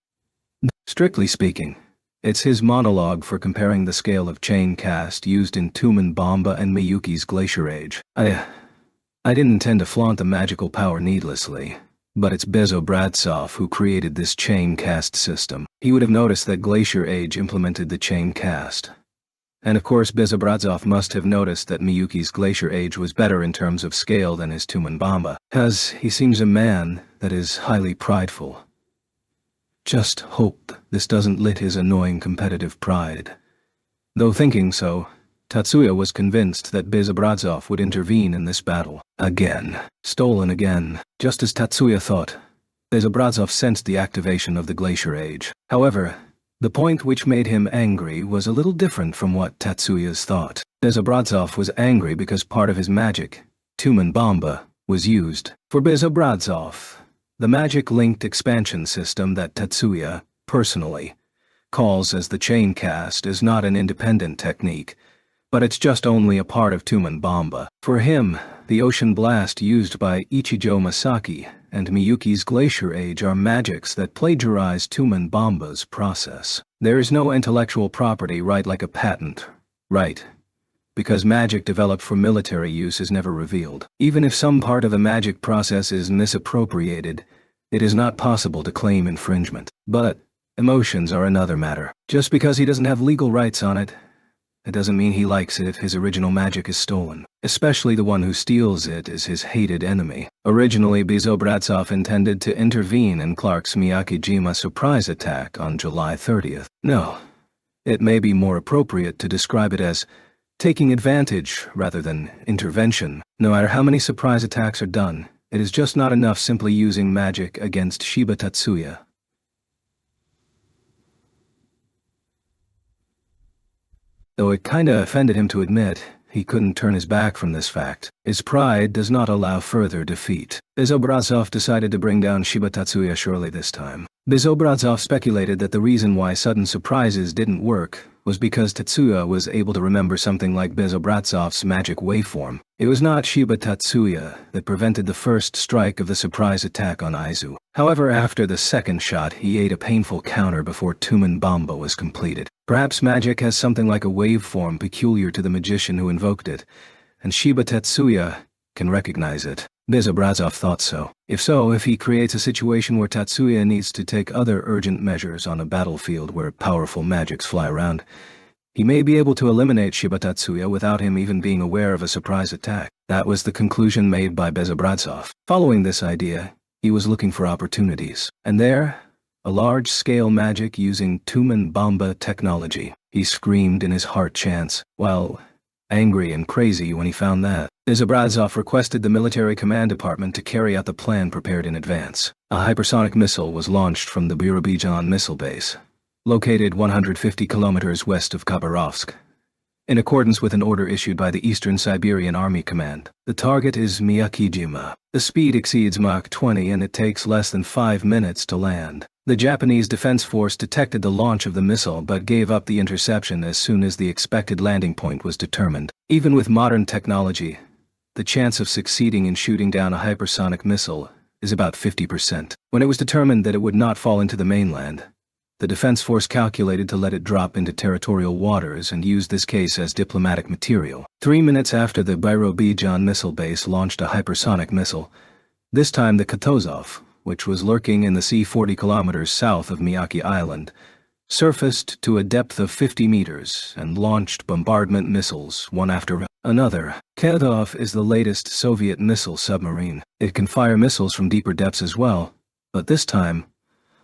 Strictly speaking, it's his monologue for comparing the scale of chain cast used in Tumen Bomba and Miyuki's Glacier Age. I didn't intend to flaunt the magical power needlessly, but it's Bezobratsov who created this chain cast system. He would have noticed that Glacier Age implemented the chain cast, And of course Bezobrazov must have noticed that Miyuki's glacier age was better in terms of scale than his Tumenbamba, as he seems a man that is highly prideful. Just hope this doesn't lit his annoying competitive pride. Though thinking so, Tatsuya was convinced that Bezobrazov would intervene in this battle. Again. Stolen again. Just as Tatsuya thought, Bezobrazov sensed the activation of the glacier age. However, the point which made him angry was a little different from what Tatsuya's thought. Bezobrazov was angry because part of his magic, Tumenbamba, was used. For Bezobrazov, the magic-linked expansion system that Tatsuya, personally, calls as the chain cast is not an independent technique, but it's just only a part of Tumenbamba. For him, the ocean blast used by Ichijo Masaki and Miyuki's glacier age are magics that plagiarize Tumenbamba's process. There is no intellectual property right like a patent, right? Because magic developed for military use is never revealed. Even if some part of the magic process is misappropriated, it is not possible to claim infringement. But emotions are another matter. Just because he doesn't have legal rights on it, it doesn't mean he likes it if his original magic is stolen. Especially the one who steals it is his hated enemy. Originally, Bezobrazov intended to intervene in Clark's Miyakijima surprise attack on July 30th. No, it may be more appropriate to describe it as taking advantage rather than intervention. No matter how many surprise attacks are done, it is just not enough simply using magic against Shiba Tatsuya. Though it kinda offended him to admit, he couldn't turn his back from this fact. His pride does not allow further defeat. Bezobrazov decided to bring down Shiba Tatsuya surely this time. Bezobrazov speculated that the reason why sudden surprises didn't work was because Tatsuya was able to remember something like Bezobrazov's magic waveform. It was not Shiba Tatsuya that prevented the first strike of the surprise attack on Aizu. However, after the second shot, he ate a painful counter before Tumenbamba was completed. Perhaps magic has something like a waveform peculiar to the magician who invoked it, and Shiba Tatsuya can recognize it. Bezobrazov thought so. If he creates a situation where Tatsuya needs to take other urgent measures on a battlefield where powerful magics fly around, he may be able to eliminate Shiba Tatsuya without him even being aware of a surprise attack. That was the conclusion made by Bezobrazov. Following this idea, he was looking for opportunities. And there, a large-scale magic using Tumenbamba technology. He screamed in his heart chants, while angry and crazy when he found that. Bezobrazov requested the military command department to carry out the plan prepared in advance. A hypersonic missile was launched from the Birobidzhan missile base, located 150 kilometers west of Khabarovsk. In accordance with an order issued by the Eastern Siberian Army Command, the target is Miyakijima. The speed exceeds Mach 20 and it takes less than 5 minutes to land. The Japanese Defense Force detected the launch of the missile but gave up the interception as soon as the expected landing point was determined. Even with modern technology, the chance of succeeding in shooting down a hypersonic missile is about 50%. When it was determined that it would not fall into the mainland, the Defense Force calculated to let it drop into territorial waters and use this case as diplomatic material. 3 minutes after the Birobidzhan missile base launched a hypersonic missile, this time the Kutuzov, which was lurking in the sea 40 kilometers south of Miyaki Island, surfaced to a depth of 50 meters and launched bombardment missiles one after another. Kutuzov is the latest Soviet missile submarine. It can fire missiles from deeper depths as well, but this time,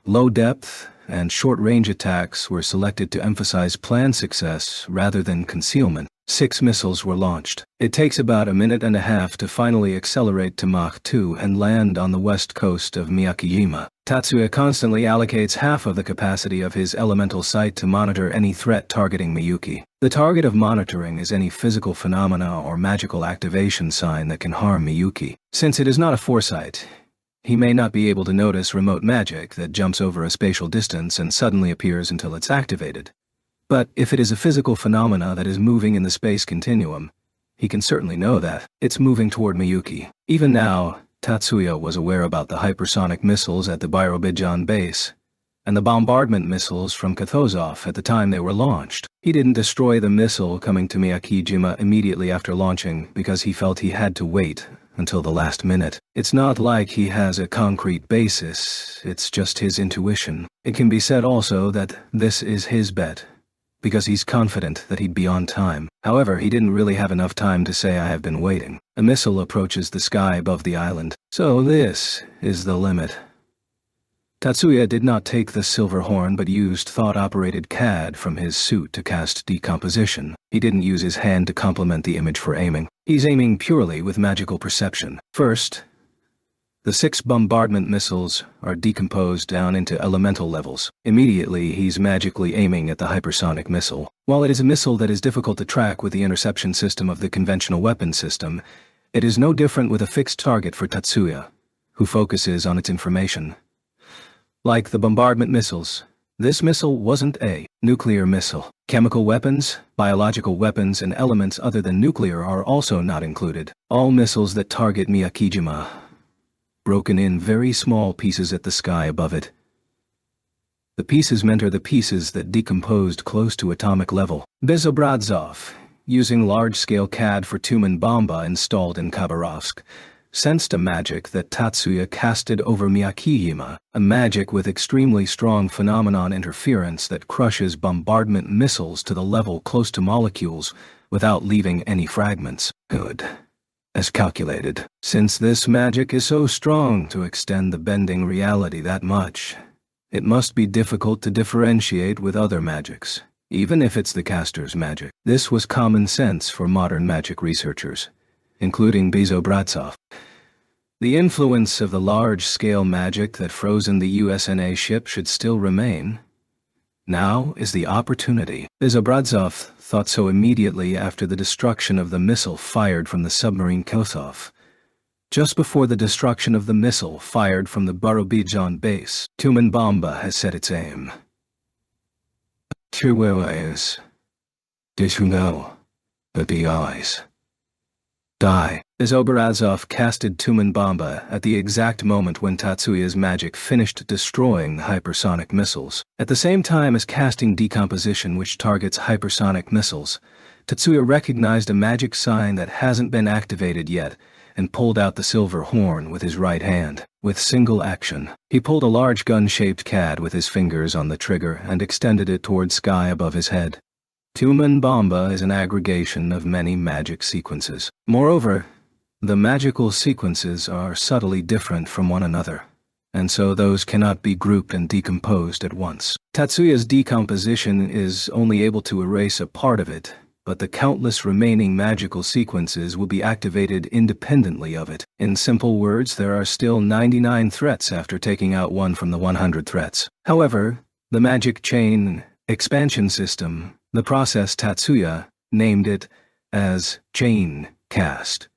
low-depth and short-range attacks were selected to emphasize planned success rather than concealment. 6 missiles were launched. It takes about a minute and a half to finally accelerate to Mach 2 and land on the west coast of Miyakijima. Tatsuya constantly allocates half of the capacity of his elemental sight to monitor any threat targeting Miyuki. The target of monitoring is any physical phenomena or magical activation sign that can harm Miyuki. Since it is not a foresight, he may not be able to notice remote magic that jumps over a spatial distance and suddenly appears until it's activated. But if it is a physical phenomena that is moving in the space continuum, he can certainly know that it's moving toward Miyuki. Even now, Tatsuya was aware about the hypersonic missiles at the Birobidzhan base, and the bombardment missiles from Kutuzov at the time they were launched. He didn't destroy the missile coming to Miyakijima immediately after launching because he felt he had to wait until the last minute. It's not like he has a concrete basis, it's just his intuition. It can be said also that this is his bet, because he's confident that he'd be on time. However, he didn't really have enough time to say "I have been waiting." A missile approaches the sky above the island. So this is the limit. Tatsuya did not take the silver horn but used thought-operated CAD from his suit to cast decomposition. He didn't use his hand to complement the image for aiming. He's aiming purely with magical perception. First, the 6 bombardment missiles are decomposed down into elemental levels. Immediately, he's magically aiming at the hypersonic missile. While it is a missile that is difficult to track with the interception system of the conventional weapon system, it is no different with a fixed target for Tatsuya, who focuses on its information. Like the bombardment missiles, this missile wasn't a nuclear missile. Chemical weapons, biological weapons, and elements other than nuclear are also not included. All missiles that target Miyakijima, broken in very small pieces at the sky above it. The pieces meant are the pieces that decomposed close to atomic level. Bezobradzov, using large-scale CAD for Tumen Bomba installed in Khabarovsk, sensed a magic that Tatsuya casted over Miyakijima, a magic with extremely strong phenomenon interference that crushes bombardment missiles to the level close to molecules without leaving any fragments. Good. As calculated. Since this magic is so strong to extend the bending reality that much, it must be difficult to differentiate with other magics, even if it's the caster's magic. This was common sense for modern magic researchers, including Bezobradzov. The influence of the large-scale magic that frozen the USNA ship should still remain. Now is the opportunity. Bezobradzov thought so immediately after the destruction of the missile fired from the submarine Kothov. Just before the destruction of the missile fired from the Borobijan base, Tumen Bomba has set its aim. Two ways. Did you know? The eyes. Die. Bezobradzov casted Tumen Bomba at the exact moment when Tatsuya's magic finished destroying the hypersonic missiles. At the same time as casting decomposition which targets hypersonic missiles, Tatsuya recognized a magic sign that hasn't been activated yet and pulled out the silver horn with his right hand. With single action, he pulled a large gun-shaped CAD with his fingers on the trigger and extended it toward sky above his head. Tumen Bomba is an aggregation of many magic sequences. Moreover, the magical sequences are subtly different from one another, and so those cannot be grouped and decomposed at once. Tatsuya's decomposition is only able to erase a part of it, but the countless remaining magical sequences will be activated independently of it. In simple words, there are still 99 threats after taking out one from the 100 threats. However, the magic chain expansion system, the process Tatsuya named it as chain cast,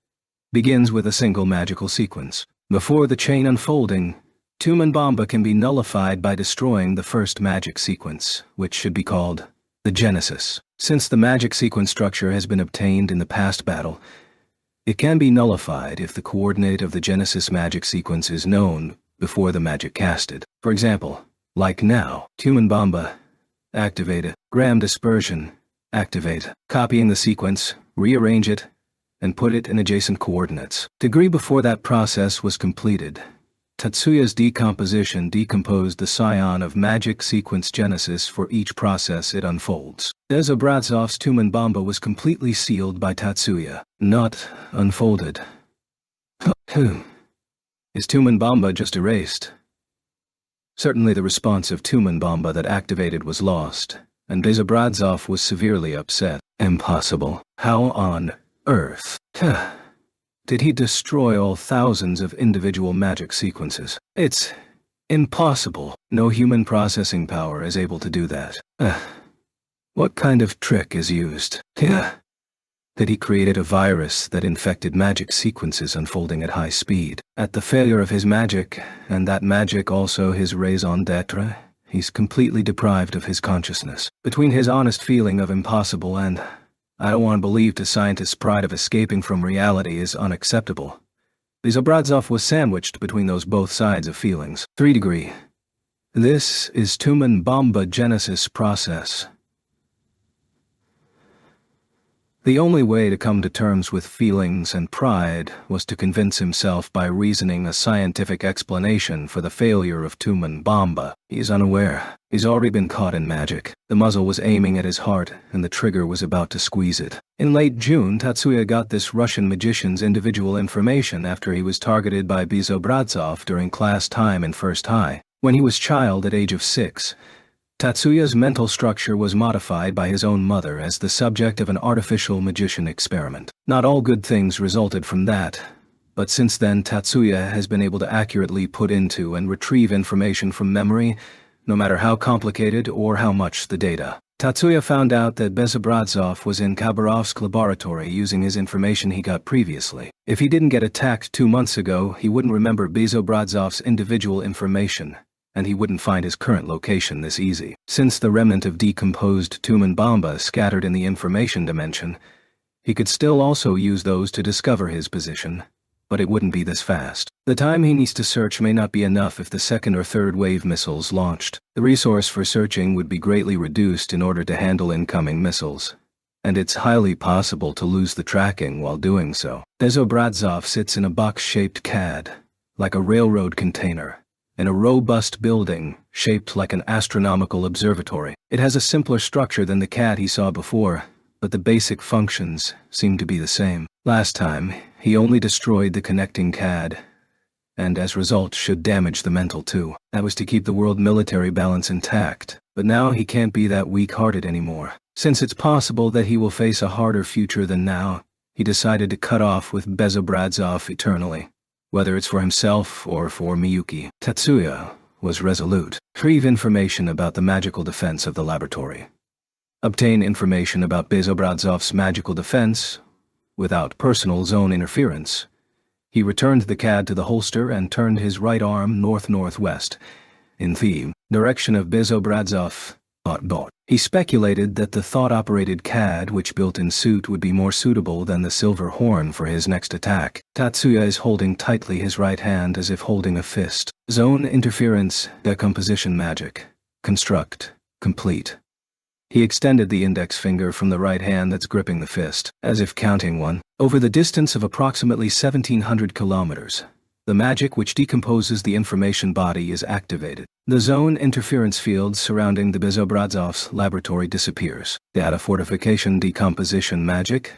begins with a single magical sequence. Before the chain unfolding, Tumen Bomba can be nullified by destroying the first magic sequence, which should be called the Genesis. Since the magic sequence structure has been obtained in the past battle, it can be nullified if the coordinate of the Genesis magic sequence is known before the magic casted. For example, like now, Tumen Bomba, activate. Gram dispersion, activate. Copying the sequence, rearrange it, and put it in adjacent coordinates. Degree before that process was completed, Tatsuya's decomposition decomposed the scion of magic sequence Genesis for each process it unfolds. Bezobradzov's Tumen Bomba was completely sealed by Tatsuya, not unfolded. Is Tumen Bomba just erased? Certainly the response of Tumen Bomba that activated was lost, and Bezobradzov was severely upset. Impossible. How on earth did he destroy all thousands of individual magic sequences? It's impossible. No human processing power is able to do that. What kind of trick is used? That he created a virus that infected magic sequences unfolding at high speed. At the failure of his magic, and that magic also his raison d'etre, he's completely deprived of his consciousness. Between his honest feeling of impossible and I don't want to believe to scientists' pride of escaping from reality is unacceptable. Bezobradzov was sandwiched between those both sides of feelings. 3 degree. This is Tumen Bomba Genesis process. The only way to come to terms with feelings and pride was to convince himself by reasoning a scientific explanation for the failure of Tumen Bomba. He's unaware. He's already been caught in magic. The muzzle was aiming at his heart, and the trigger was about to squeeze it. In late June, Tatsuya got this Russian magician's individual information after he was targeted by Bezobradzov during class time in First High. When he was child at age of 6, Tatsuya's mental structure was modified by his own mother as the subject of an artificial magician experiment. Not all good things resulted from that, but since then Tatsuya has been able to accurately put into and retrieve information from memory, no matter how complicated or how much the data. Tatsuya found out that Bezobradzov was in Khabarovsk laboratory using his information he got previously. If he didn't get attacked 2 months ago, he wouldn't remember Bezobradzov's individual information, and he wouldn't find his current location this easy. Since the remnant of decomposed Tumen Bomba scattered in the information dimension, he could still also use those to discover his position, but it wouldn't be this fast. The time he needs to search may not be enough if the second or third wave missiles launched. The resource for searching would be greatly reduced in order to handle incoming missiles, and it's highly possible to lose the tracking while doing so. Bezobradzov sits in a box-shaped CAD, like a railroad container, in a robust building shaped like an astronomical observatory. It has a simpler structure than the CAD he saw before, but the basic functions seem to be the same. Last time, he only destroyed the connecting CAD, and as a result should damage the mental too. That was to keep the world military balance intact, but now he can't be that weak-hearted anymore. Since it's possible that he will face a harder future than now, he decided to cut off with Bezobradzov eternally, whether it's for himself or for Miyuki. Tatsuya was resolute. Retrieve information about the magical defense of the laboratory. Obtain information about Bezobradzov's magical defense without personal zone interference. He returned the CAD to the holster and turned his right arm north-northwest, in the direction of Bezobradzov. He speculated that the thought-operated CAD which built-in suit would be more suitable than the silver horn for his next attack. Tatsuya is holding tightly his right hand as if holding a fist. Zone interference, decomposition magic. Construct, complete. He extended the index finger from the right hand that's gripping the fist, as if counting one. Over the distance of approximately 1,700 kilometers, the magic which decomposes the information body is activated. The zone interference field surrounding the Bezobradzov's laboratory disappears. Data fortification decomposition magic.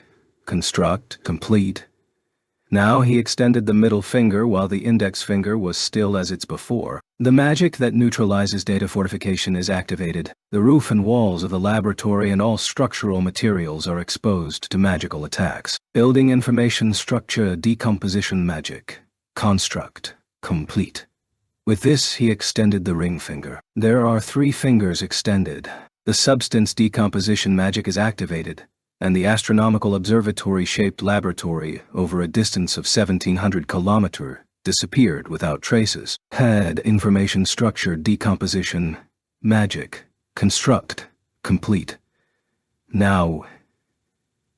Construct, complete. Now he extended the middle finger while the index finger was still as it's before. The magic that neutralizes data fortification is activated. The roof and walls of the laboratory and all structural materials are exposed to magical attacks. Building information structure decomposition magic. Construct, complete. With this, he extended the ring finger. There are 3 fingers extended. The substance decomposition magic is activated, and the astronomical observatory-shaped laboratory over a distance of 1,700 kilometers disappeared without traces. Had information structure decomposition magic. Construct, complete. Now,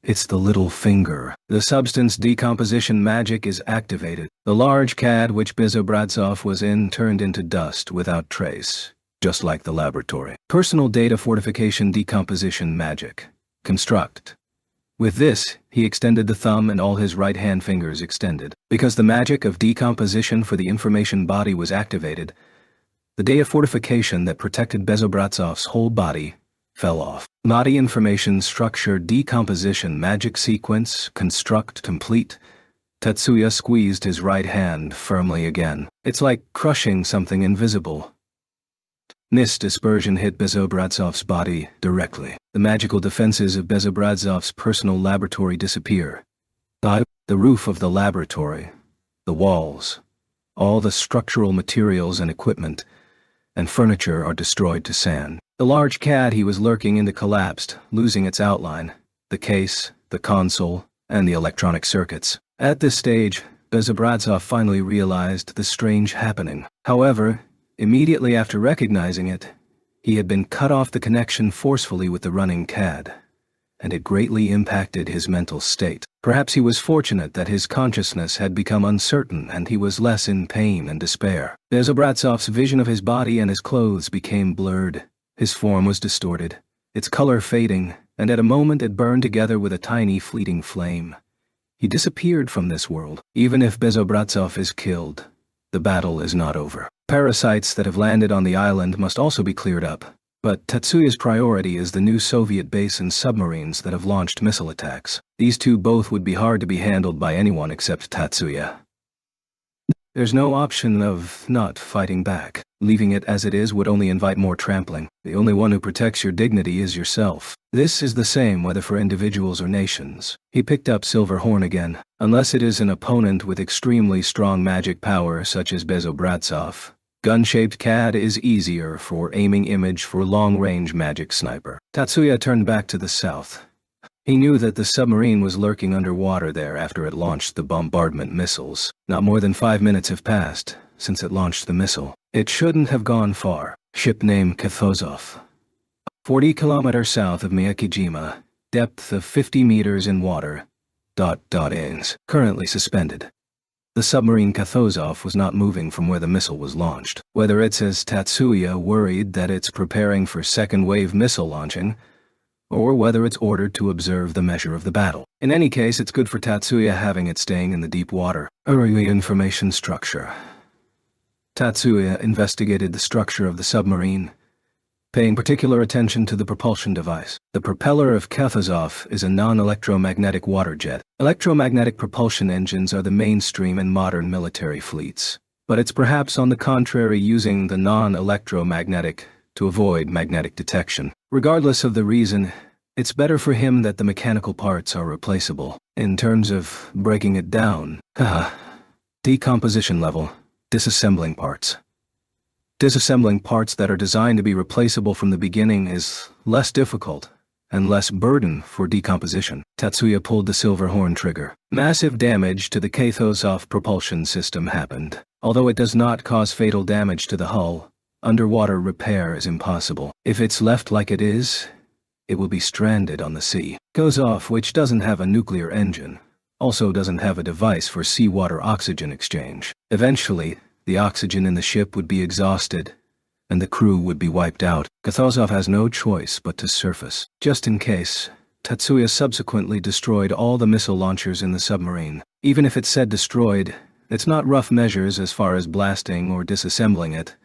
it's the little finger. The substance decomposition magic is activated. The large CAD which Bezobradzov was in turned into dust without trace, just like the laboratory. Personal data fortification decomposition magic. Construct. With this, he extended the thumb and all his right hand fingers extended. Because the magic of decomposition for the information body was activated, the data fortification that protected Bezobradzov's whole body fell off. Body information structure decomposition magic sequence construct complete. Tatsuya squeezed his right hand firmly again. It's like crushing something invisible. Mist dispersion hit Bezobradzov's body directly. The magical defenses of Bezobradzov's personal laboratory disappear. The roof of the laboratory, the walls, all the structural materials and equipment, and furniture are destroyed to sand. The large CAD he was lurking in collapsed, losing its outline, the case, the console, and the electronic circuits. At this stage, Bezobradzov finally realized the strange happening. However, immediately after recognizing it, he had been cut off the connection forcefully with the running CAD, and it greatly impacted his mental state. Perhaps he was fortunate that his consciousness had become uncertain and he was less in pain and despair. Bezobradzov's vision of his body and his clothes became blurred. His form was distorted, its color fading, and at a moment it burned together with a tiny fleeting flame. He disappeared from this world. Even if Bezobrazov is killed, the battle is not over. Parasites that have landed on the island must also be cleared up, but Tatsuya's priority is the new Soviet base and submarines that have launched missile attacks. These two both would be hard to be handled by anyone except Tatsuya. There's no option of not fighting back. Leaving it as it is would only invite more trampling. The only one who protects your dignity is yourself. This is the same whether for individuals or nations. He picked up Silver Horn again. Unless it is an opponent with extremely strong magic power such as Bezobrazov, gun-shaped CAD is easier for aiming image for long-range magic sniper. Tatsuya turned back to the south. He knew that the submarine was lurking underwater there after it launched the bombardment missiles. Not more than 5 minutes have passed since it launched the missile. It shouldn't have gone far. Ship name Kathozov. 40 kilometers south of Miyakijima. Depth of 50 meters in water. Ins. Currently suspended. The submarine Kathozov was not moving from where the missile was launched. Whether it's as Tatsuya worried that it's preparing for second-wave missile launching, or whether it's ordered to observe the measure of the battle. In any case, it's good for Tatsuya having it staying in the deep water. Irregular information structure. Tatsuya investigated the structure of the submarine, paying particular attention to the propulsion device. The propeller of Kathozov is a non-electromagnetic water jet. Electromagnetic propulsion engines are the mainstream in modern military fleets, but it's perhaps on the contrary using the non-electromagnetic to avoid magnetic detection. Regardless of the reason, it's better for him that the mechanical parts are replaceable. In terms of breaking it down, decomposition level, disassembling parts. Disassembling parts that are designed to be replaceable from the beginning is less difficult and less burden for decomposition. Tatsuya pulled the Silver Horn trigger. Massive damage to the Kathozov propulsion system happened. Although it does not cause fatal damage to the hull, underwater repair is impossible. If it's left like it is, it will be stranded on the sea. Kathozov, which doesn't have a nuclear engine, also doesn't have a device for seawater oxygen exchange. Eventually, the oxygen in the ship would be exhausted, and the crew would be wiped out. Kathozov has no choice but to surface. Just in case, Tatsuya subsequently destroyed all the missile launchers in the submarine. Even if it's said destroyed, it's not rough measures as far as blasting or disassembling it,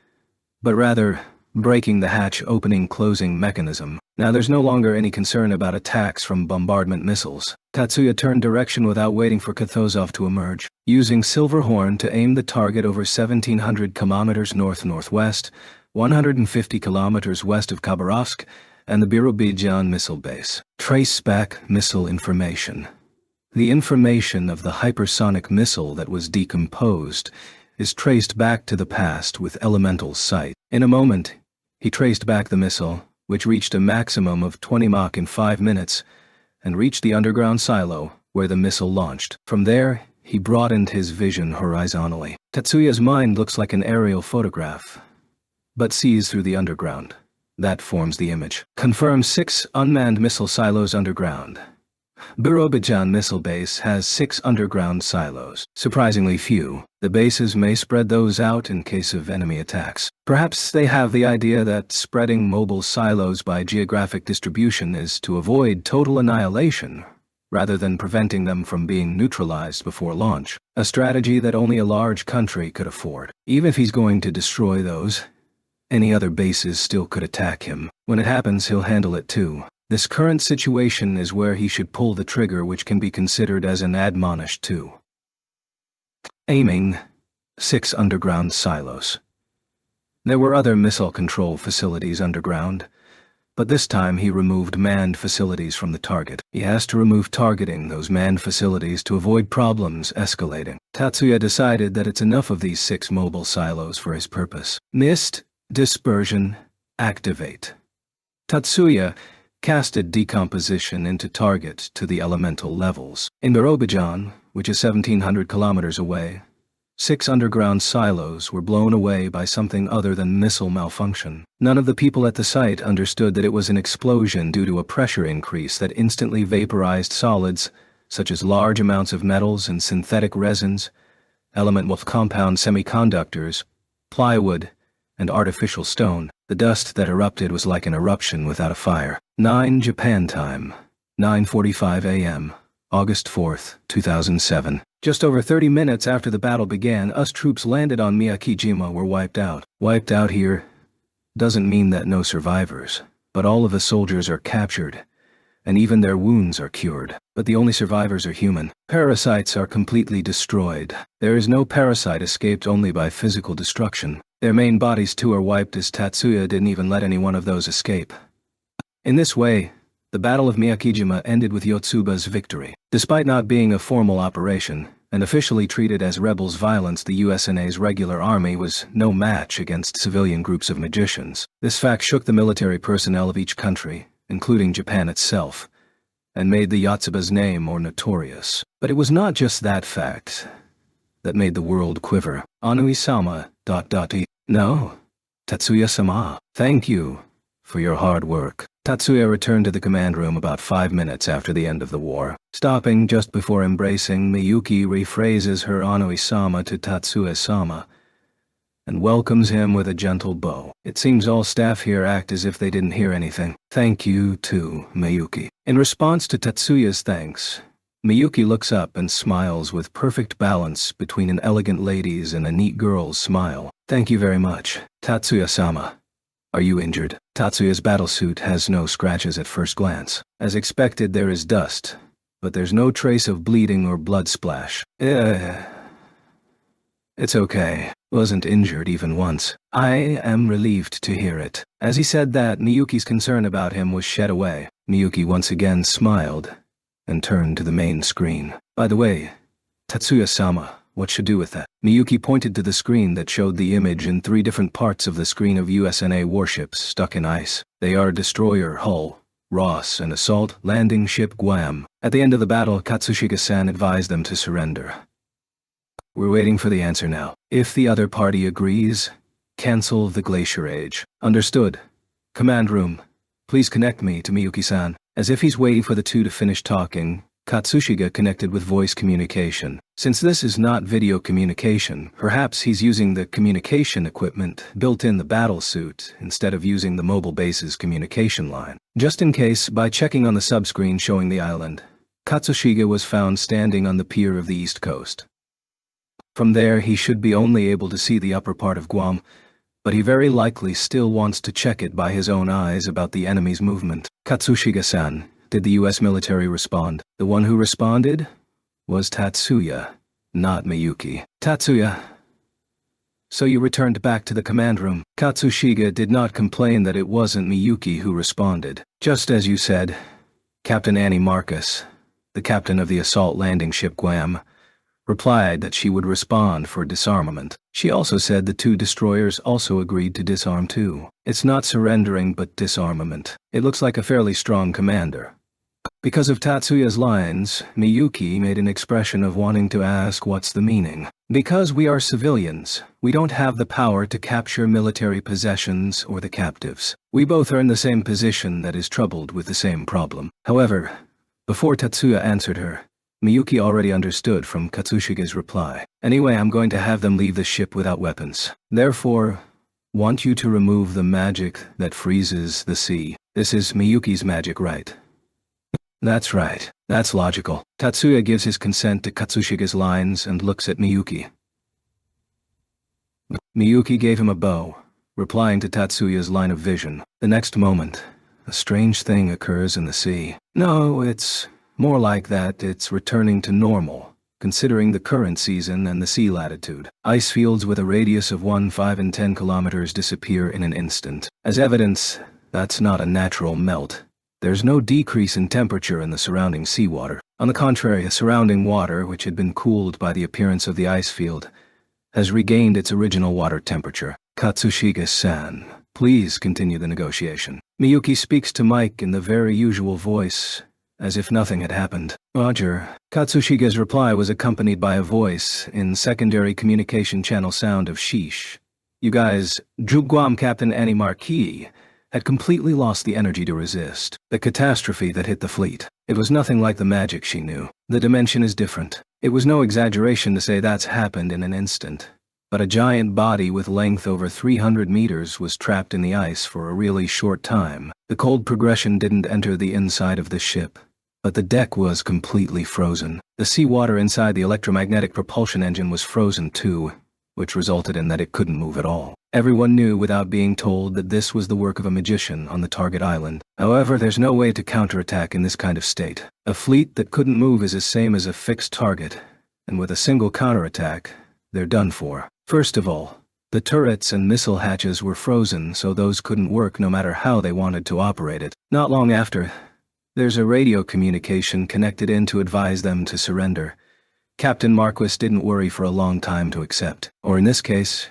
but rather breaking the hatch opening-closing mechanism. Now there's no longer any concern about attacks from bombardment missiles. Tatsuya turned direction without waiting for Kathozov to emerge, using Silver Horn to aim the target over 1,700 kilometers north-northwest, 150 kilometers west of Khabarovsk, and the Birobidzhan missile base. Trace back missile information. The information of the hypersonic missile that was decomposed is traced back to the past with elemental sight. In a moment, he traced back the missile, which reached a maximum of 20 Mach in 5 minutes, and reached the underground silo where the missile launched. From there, he broadened his vision horizontally. Tatsuya's mind looks like an aerial photograph, but sees through the underground. That forms the image. Confirm 6 unmanned missile silos underground. Birobidzhan missile base has 6 underground silos. Surprisingly few. The bases may spread those out in case of enemy attacks. Perhaps they have the idea that spreading mobile silos by geographic distribution is to avoid total annihilation, rather than preventing them from being neutralized before launch. A strategy that only a large country could afford. Even if he's going to destroy those, any other bases still could attack him. When it happens, he'll handle it too. This current situation is where he should pull the trigger, which can be considered as an admonish too. Aiming 6 underground silos. There were other missile control facilities underground, but this time he removed manned facilities from the target. He has to remove targeting those manned facilities to avoid problems escalating. Tatsuya decided that it's enough of these 6 mobile silos for his purpose. Mist, dispersion, activate. Tatsuya casted decomposition into target to the elemental levels. In Birobidzhan, which is 1,700 kilometers away, 6 underground silos were blown away by something other than missile malfunction. None of the people at the site understood that it was an explosion due to a pressure increase that instantly vaporized solids, such as large amounts of metals and synthetic resins, element with compound semiconductors, plywood, and artificial stone. The dust that erupted was like an eruption without a fire. 9 Japan time. 9:45 a.m. August 4th, 2007. Just over 30 minutes after the battle began, us troops landed on Miyakijima were wiped out. Wiped out here doesn't mean that no survivors, but all of the soldiers are captured, and even their wounds are cured. But the only survivors are human. Parasites are completely destroyed. There is no parasite escaped only by physical destruction. Their main bodies too are wiped, as Tatsuya didn't even let any one of those escape. In this way, the Battle of Miyakijima ended with Yotsuba's victory. Despite not being a formal operation, and officially treated as rebels' violence, the USNA's regular army was no match against civilian groups of magicians. This fact shook the military personnel of each country, including Japan itself, and made the Yotsuba's name more notorious. But it was not just that fact that made the world quiver. Anui-sama, ... No, Tatsuya-sama, thank you for your hard work. Tatsuya returned to the command room about 5 minutes after the end of the war. Stopping just before embracing, Miyuki rephrases her Anui-sama to Tatsuya-sama and welcomes him with a gentle bow. It seems all staff here act as if they didn't hear anything. Thank you too, Miyuki. In response to Tatsuya's thanks, Miyuki looks up and smiles with perfect balance between an elegant lady's and a neat girl's smile. Thank you very much, Tatsuya-sama. Are you injured? Tatsuya's battlesuit has no scratches at first glance. As expected, there is dust, but there's no trace of bleeding or blood splash. It's okay. Wasn't injured even once. I am relieved to hear it. As he said that, Miyuki's concern about him was shed away. Miyuki once again smiled and turned to the main screen. By the way, Tatsuya-sama, what should do with that? Miyuki pointed to the screen that showed the image in 3 different parts of the screen of USNA warships stuck in ice. They are Destroyer Hull, Ross, and Assault Landing Ship Guam. At the end of the battle, Katsushika-san advised them to surrender. We're waiting for the answer now. If the other party agrees, cancel the Glacier Age. Understood. Command room, please connect me to Miyuki-san. As if he's waiting for the two to finish talking, Katsushika connected with voice communication. Since this is not video communication, perhaps he's using the communication equipment built in the battlesuit instead of using the mobile base's communication line. Just in case, by checking on the subscreen showing the island, Katsushika was found standing on the pier of the east coast. From there, he should be only able to see the upper part of Guam, but he very likely still wants to check it by his own eyes about the enemy's movement. Katsushika-san, did the US military respond? The one who responded was Tatsuya, not Miyuki. Tatsuya. So you returned back to the command room. Katsushika did not complain that it wasn't Miyuki who responded. Just as you said, Captain Annie Marcus, the captain of the assault landing ship Guam, replied that she would respond for disarmament. She also said the 2 destroyers also agreed to disarm too. It's not surrendering but disarmament. It looks like a fairly strong commander. Because of Tatsuya's lines, Miyuki made an expression of wanting to ask what's the meaning. Because we are civilians, we don't have the power to capture military possessions or the captives. We both are in the same position that is troubled with the same problem. However, before Tatsuya answered her, Miyuki already understood from Katsushika's reply. Anyway, I'm going to have them leave the ship without weapons. Therefore, want you to remove the magic that freezes the sea. This is Miyuki's magic, right? That's right. That's logical. Tatsuya gives his consent to Katsushika's lines and looks at Miyuki. Miyuki gave him a bow, replying to Tatsuya's line of vision. The next moment, a strange thing occurs in the sea. No, it's more like that it's returning to normal, considering the current season and the sea latitude. Ice fields with a radius of 1, 5, and 10 kilometers disappear in an instant. As evidence, that's not a natural melt. There's no decrease in temperature in the surrounding seawater. On the contrary, the surrounding water, which had been cooled by the appearance of the ice field, has regained its original water temperature. Katsushika-san, please continue the negotiation. Miyuki speaks to Mike in the very usual voice, as if nothing had happened. Roger. Katsushika's reply was accompanied by a voice in secondary communication channel sound of sheesh. You guys, Guam Captain Annie Marquis had completely lost the energy to resist the catastrophe that hit the fleet. It was nothing like the magic she knew. The dimension is different. It was no exaggeration to say that's happened in an instant. but a giant body with length over 300 meters was trapped in the ice for a really short time. The cold progression didn't enter the inside of the ship, but the deck was completely frozen. The seawater inside the electromagnetic propulsion engine was frozen too, which resulted in that it couldn't move at all. Everyone knew without being told that this was the work of a magician on the target island. However, there's no way to counterattack in this kind of state. A fleet that couldn't move is the same as a fixed target, and with a single counterattack, they're done for. First of all, the turrets and missile hatches were frozen, so those couldn't work no matter how they wanted to operate it. Not long after, there's a radio communication connected in to advise them to surrender. Captain Marquis didn't worry for a long time to accept. Or in this case,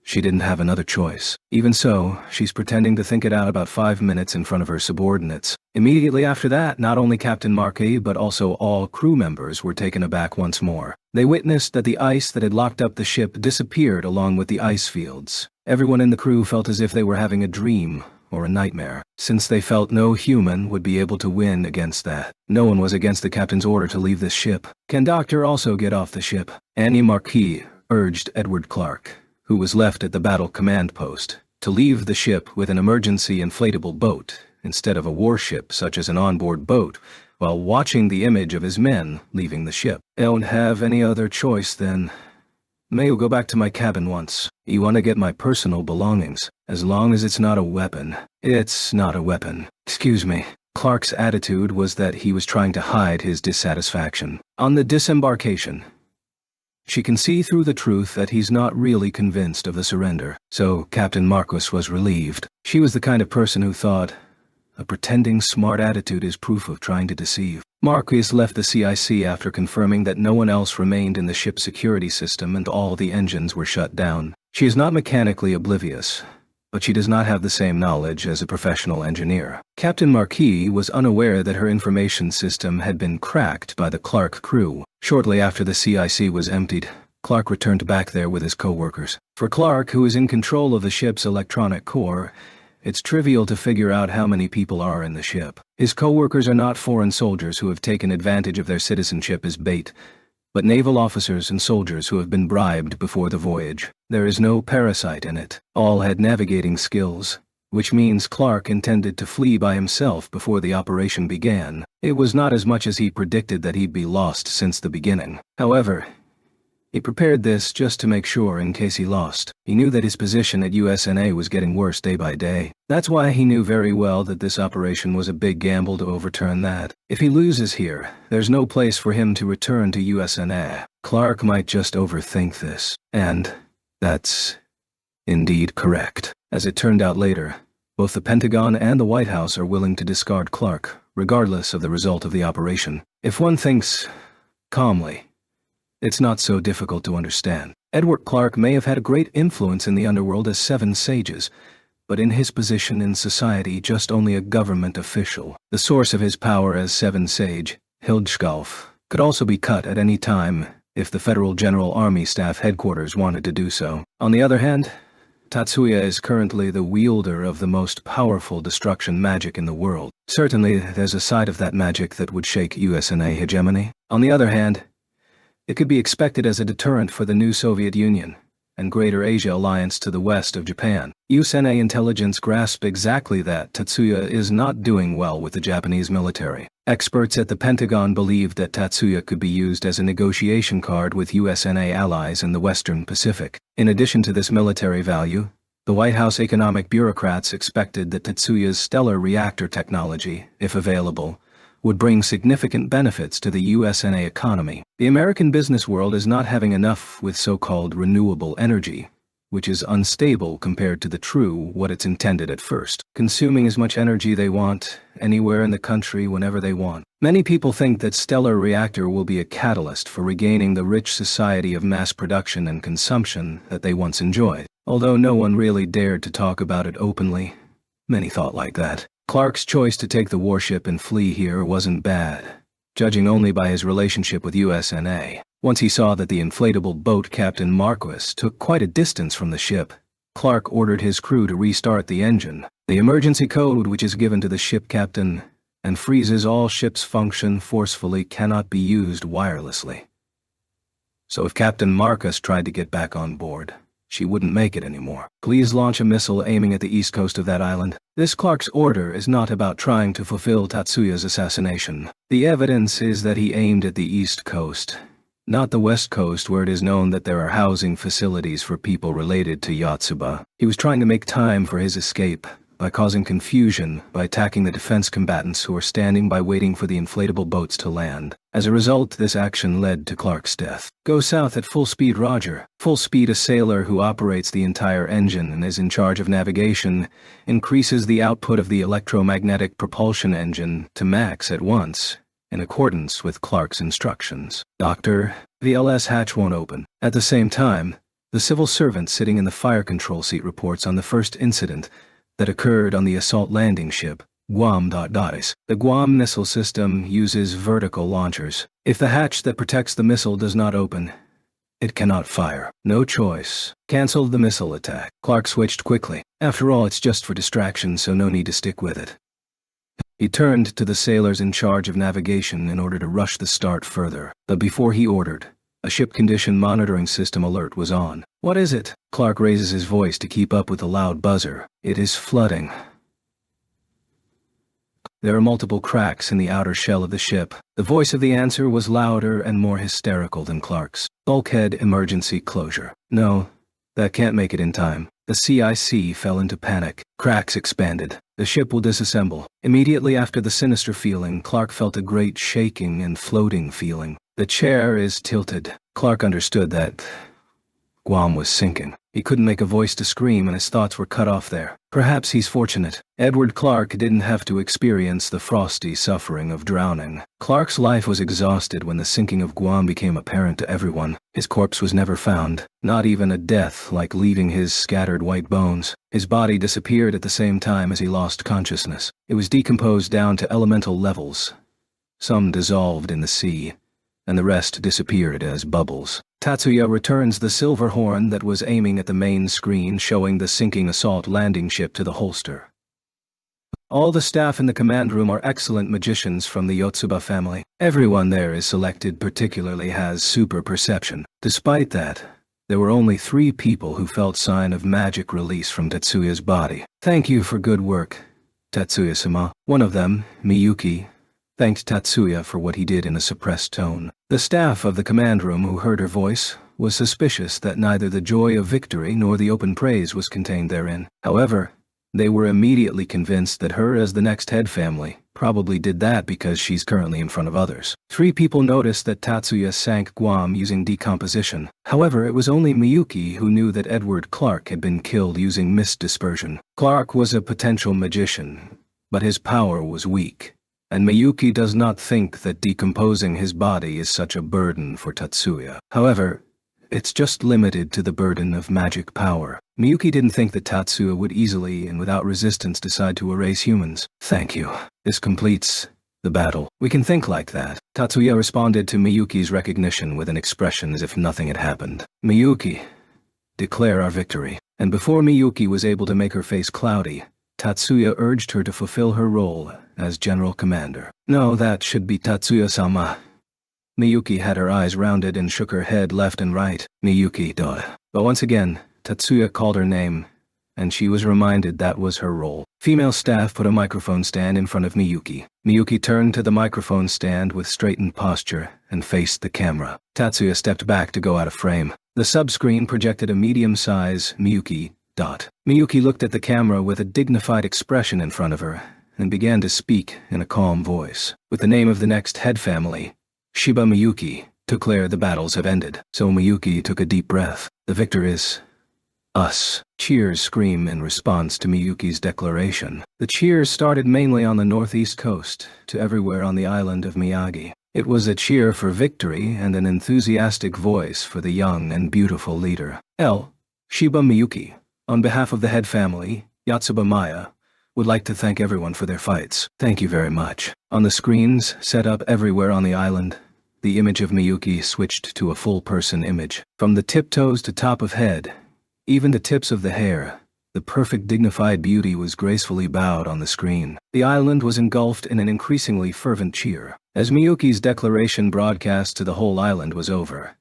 she didn't have another choice. Even so, she's pretending to think it out about 5 minutes in front of her subordinates. Immediately after that, not only Captain Marquis but also all crew members were taken aback once more. They witnessed that the ice that had locked up the ship disappeared along with the ice fields. Everyone in the crew felt as if they were having a dream or a nightmare, since they felt no human would be able to win against that. No one was against the captain's order to leave this ship. Can Doctor also get off the ship? Annie Marquis urged Edward Clark, who was left at the battle command post, to leave the ship with an emergency inflatable boat instead of a warship such as an onboard boat, while watching the image of his men leaving the ship. I don't have any other choice then. May you go back to my cabin once. You want to get my personal belongings, as long as it's not a weapon. It's not a weapon. Excuse me. Clark's attitude was that he was trying to hide his dissatisfaction. On the disembarkation, she can see through the truth that he's not really convinced of the surrender, so Captain Marquis was relieved. She was the kind of person who thought, a pretending smart attitude is proof of trying to deceive. Marquis left the CIC after confirming that no one else remained in the ship's security system and all the engines were shut down. She is not mechanically oblivious, but she does not have the same knowledge as a professional engineer. Captain Marquis was unaware that her information system had been cracked by the Clark crew. Shortly after the CIC was emptied, Clark returned back there with his co-workers. For Clark, who is in control of the ship's electronic core, it's trivial to figure out how many people are in the ship. His co-workers are not foreign soldiers who have taken advantage of their citizenship as bait, but naval officers and soldiers who have been bribed before the voyage. There is no parasite in it. All had navigating skills, which means Clark intended to flee by himself before the operation began. It was not as much as he predicted that he'd be lost since the beginning. However, he prepared this just to make sure in case he lost. He knew that his position at USNA was getting worse day by day. That's why he knew very well that this operation was a big gamble to overturn that. If he loses here, there's no place for him to return to USNA. Clark might just overthink this. And that's indeed correct. As it turned out later, both the Pentagon and the White House are willing to discard Clark, regardless of the result of the operation. If one thinks calmly, it's not so difficult to understand. Edward Clark may have had a great influence in the underworld as Seven Sages, but in his position in society just only a government official. The source of his power as Seven Sage, Hildschalf, could also be cut at any time if the Federal General Army Staff Headquarters wanted to do so. On the other hand, Tatsuya is currently the wielder of the most powerful destruction magic in the world. Certainly, there's a side of that magic that would shake USNA hegemony. On the other hand, it could be expected as a deterrent for the new Soviet Union and Greater Asia Alliance to the west of Japan. USNA intelligence grasped exactly that Tatsuya is not doing well with the Japanese military. Experts at the Pentagon believed that Tatsuya could be used as a negotiation card with USNA allies in the Western Pacific. In addition to this military value, the White House economic bureaucrats expected that Tatsuya's stellar reactor technology, if available, would bring significant benefits to the USNA economy. The American business world is not having enough with so-called renewable energy, which is unstable compared to the true what it's intended at first, consuming as much energy they want, anywhere in the country whenever they want. Many people think that stellar reactor will be a catalyst for regaining the rich society of mass production and consumption that they once enjoyed. Although no one really dared to talk about it openly, many thought like that. Clark's choice to take the warship and flee here wasn't bad, judging only by his relationship with USNA. Once he saw that the inflatable boat Captain Marquis took quite a distance from the ship, Clark ordered his crew to restart the engine. The emergency code which is given to the ship captain and freezes all ship's function forcefully cannot be used wirelessly. So if Captain Marcus tried to get back on board, she wouldn't make it anymore. Please launch a missile aiming at the east coast of that island. This Clark's order is not about trying to fulfill Tatsuya's assassination. The evidence is that he aimed at the east coast, not the west coast where it is known that there are housing facilities for people related to Yotsuba. He was trying to make time for his escape by causing confusion by attacking the defense combatants who were standing by waiting for the inflatable boats to land. As a result, this action led to Clark's death. Go south at full speed, Roger. Full speed. A sailor who operates the entire engine and is in charge of navigation increases the output of the electromagnetic propulsion engine to max at once, in accordance with Clark's instructions. Doctor, the LS hatch won't open. At the same time, the civil servant sitting in the fire control seat reports on the first incident that occurred on the assault landing ship, Guam. The Guam missile system uses vertical launchers. If the hatch that protects the missile does not open, it cannot fire. No choice. Cancel the missile attack. Clark switched quickly. After all, it's just for distraction, so no need to stick with it. He turned to the sailors in charge of navigation in order to rush the start further. But before he ordered, a ship condition monitoring system alert was on. What is it? Clark raises his voice to keep up with the loud buzzer. It is flooding. There are multiple cracks in the outer shell of the ship. The voice of the answer was louder and more hysterical than Clark's. Bulkhead emergency closure. No, that can't make it in time. The CIC fell into panic. Cracks expanded. The ship will disassemble. Immediately after the sinister feeling, Clark felt a great shaking and floating feeling. The chair is tilted. Clark understood that Guam was sinking. He couldn't make a voice to scream and his thoughts were cut off there. Perhaps he's fortunate. Edward Clark didn't have to experience the frosty suffering of drowning. Clark's life was exhausted when the sinking of Guam became apparent to everyone. His corpse was never found. Not even a death like leaving his scattered white bones. His body disappeared at the same time as he lost consciousness. It was decomposed down to elemental levels. Some dissolved in the sea, and the rest disappeared as bubbles. Tatsuya returns the silver horn that was aiming at the main screen showing the sinking assault landing ship to the holster. All the staff in the command room are excellent magicians from the Yotsuba family. Everyone there is selected particularly has super perception. Despite that, there were only 3 people who felt sign of magic release from Tatsuya's body. Thank you for good work, Tatsuya-sama. One of them, Miyuki, thanked Tatsuya for what he did in a suppressed tone. The staff of the command room who heard her voice was suspicious that neither the joy of victory nor the open praise was contained therein. However, they were immediately convinced that her as the next head family probably did that because she's currently in front of others. 3 people noticed that Tatsuya sank Guam using decomposition. However, it was only Miyuki who knew that Edward Clark had been killed using mist dispersion. Clark was a potential magician, but his power was weak, and Miyuki does not think that decomposing his body is such a burden for Tatsuya. However, it's just limited to the burden of magic power. Miyuki didn't think that Tatsuya would easily and without resistance decide to erase humans. Thank you. This completes the battle. We can think like that. Tatsuya responded to Miyuki's recognition with an expression as if nothing had happened. Miyuki, declare our victory. And before Miyuki was able to make her face cloudy, Tatsuya urged her to fulfill her role as General Commander. No, that should be Tatsuya-sama. Miyuki had her eyes rounded and shook her head left and right. Miyuki, duh. But once again, Tatsuya called her name, and she was reminded that was her role. Female staff put a microphone stand in front of Miyuki. Miyuki turned to the microphone stand with straightened posture and faced the camera. Tatsuya stepped back to go out of frame. The subscreen projected a medium-size Miyuki. Miyuki looked at the camera with a dignified expression in front of her and began to speak in a calm voice. With the name of the next head family, Shiba Miyuki, declare the battles have ended. So Miyuki took a deep breath. The victor is us. Cheers scream in response to Miyuki's declaration. The cheers started mainly on the northeast coast to everywhere on the island of Miyagi. It was a cheer for victory and an enthusiastic voice for the young and beautiful leader. Shiba Miyuki, on behalf of the head family, Yotsuba Maya, would like to thank everyone for their fights. Thank you very much. On the screens set up everywhere on the island, the image of Miyuki switched to a full-person image. From the tiptoes to top of head, even the tips of the hair, the perfect dignified beauty was gracefully bowed on the screen. The island was engulfed in an increasingly fervent cheer. As Miyuki's declaration broadcast to the whole island was over,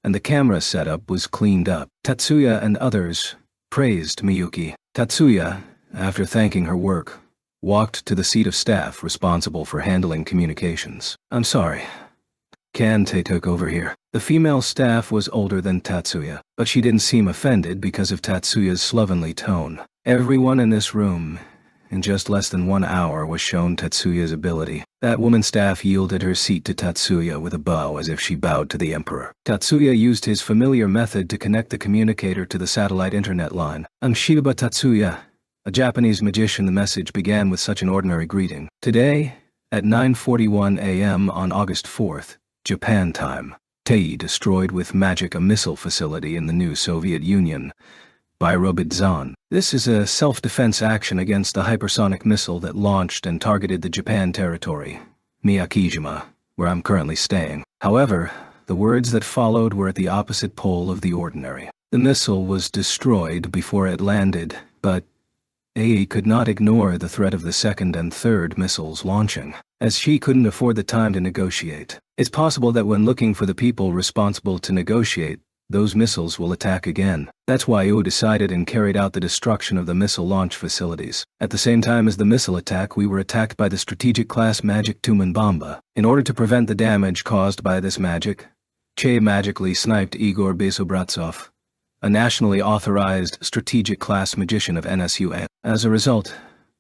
and the camera setup was cleaned up. Tatsuya and others praised Miyuki. Tatsuya, after thanking her work, walked to the seat of staff responsible for handling communications. "I'm sorry. Kante took over here." The female staff was older than Tatsuya, but she didn't seem offended because of Tatsuya's slovenly tone. Everyone in this room, in just less than 1 hour, was shown Tatsuya's ability. That woman staff yielded her seat to Tatsuya with a bow as if she bowed to the emperor. Tatsuya used his familiar method to connect the communicator to the satellite internet line. "I'm Shiba Tatsuya, a Japanese magician." The message began with such an ordinary greeting. "Today, at 9:41 a.m. on August 4th, Japan time, Tei destroyed with magic a missile facility in the new Soviet Union, Birobidzhan. This is a self-defense action against the hypersonic missile that launched and targeted the Japan territory, Miyakijima, where I'm currently staying." However, the words that followed were at the opposite pole of the ordinary. The missile was destroyed before it landed, but Ai could not ignore the threat of the second and third missiles launching, as she couldn't afford the time to negotiate. It's possible that when looking for the people responsible to negotiate, those missiles will attack again. That's why Io decided and carried out the destruction of the missile launch facilities. At the same time as the missile attack, we were attacked by the strategic class magic Tumenbamba. In order to prevent the damage caused by this magic, Che magically sniped Igor Bezobratsov, a nationally authorized strategic class magician of NSUA. As a result,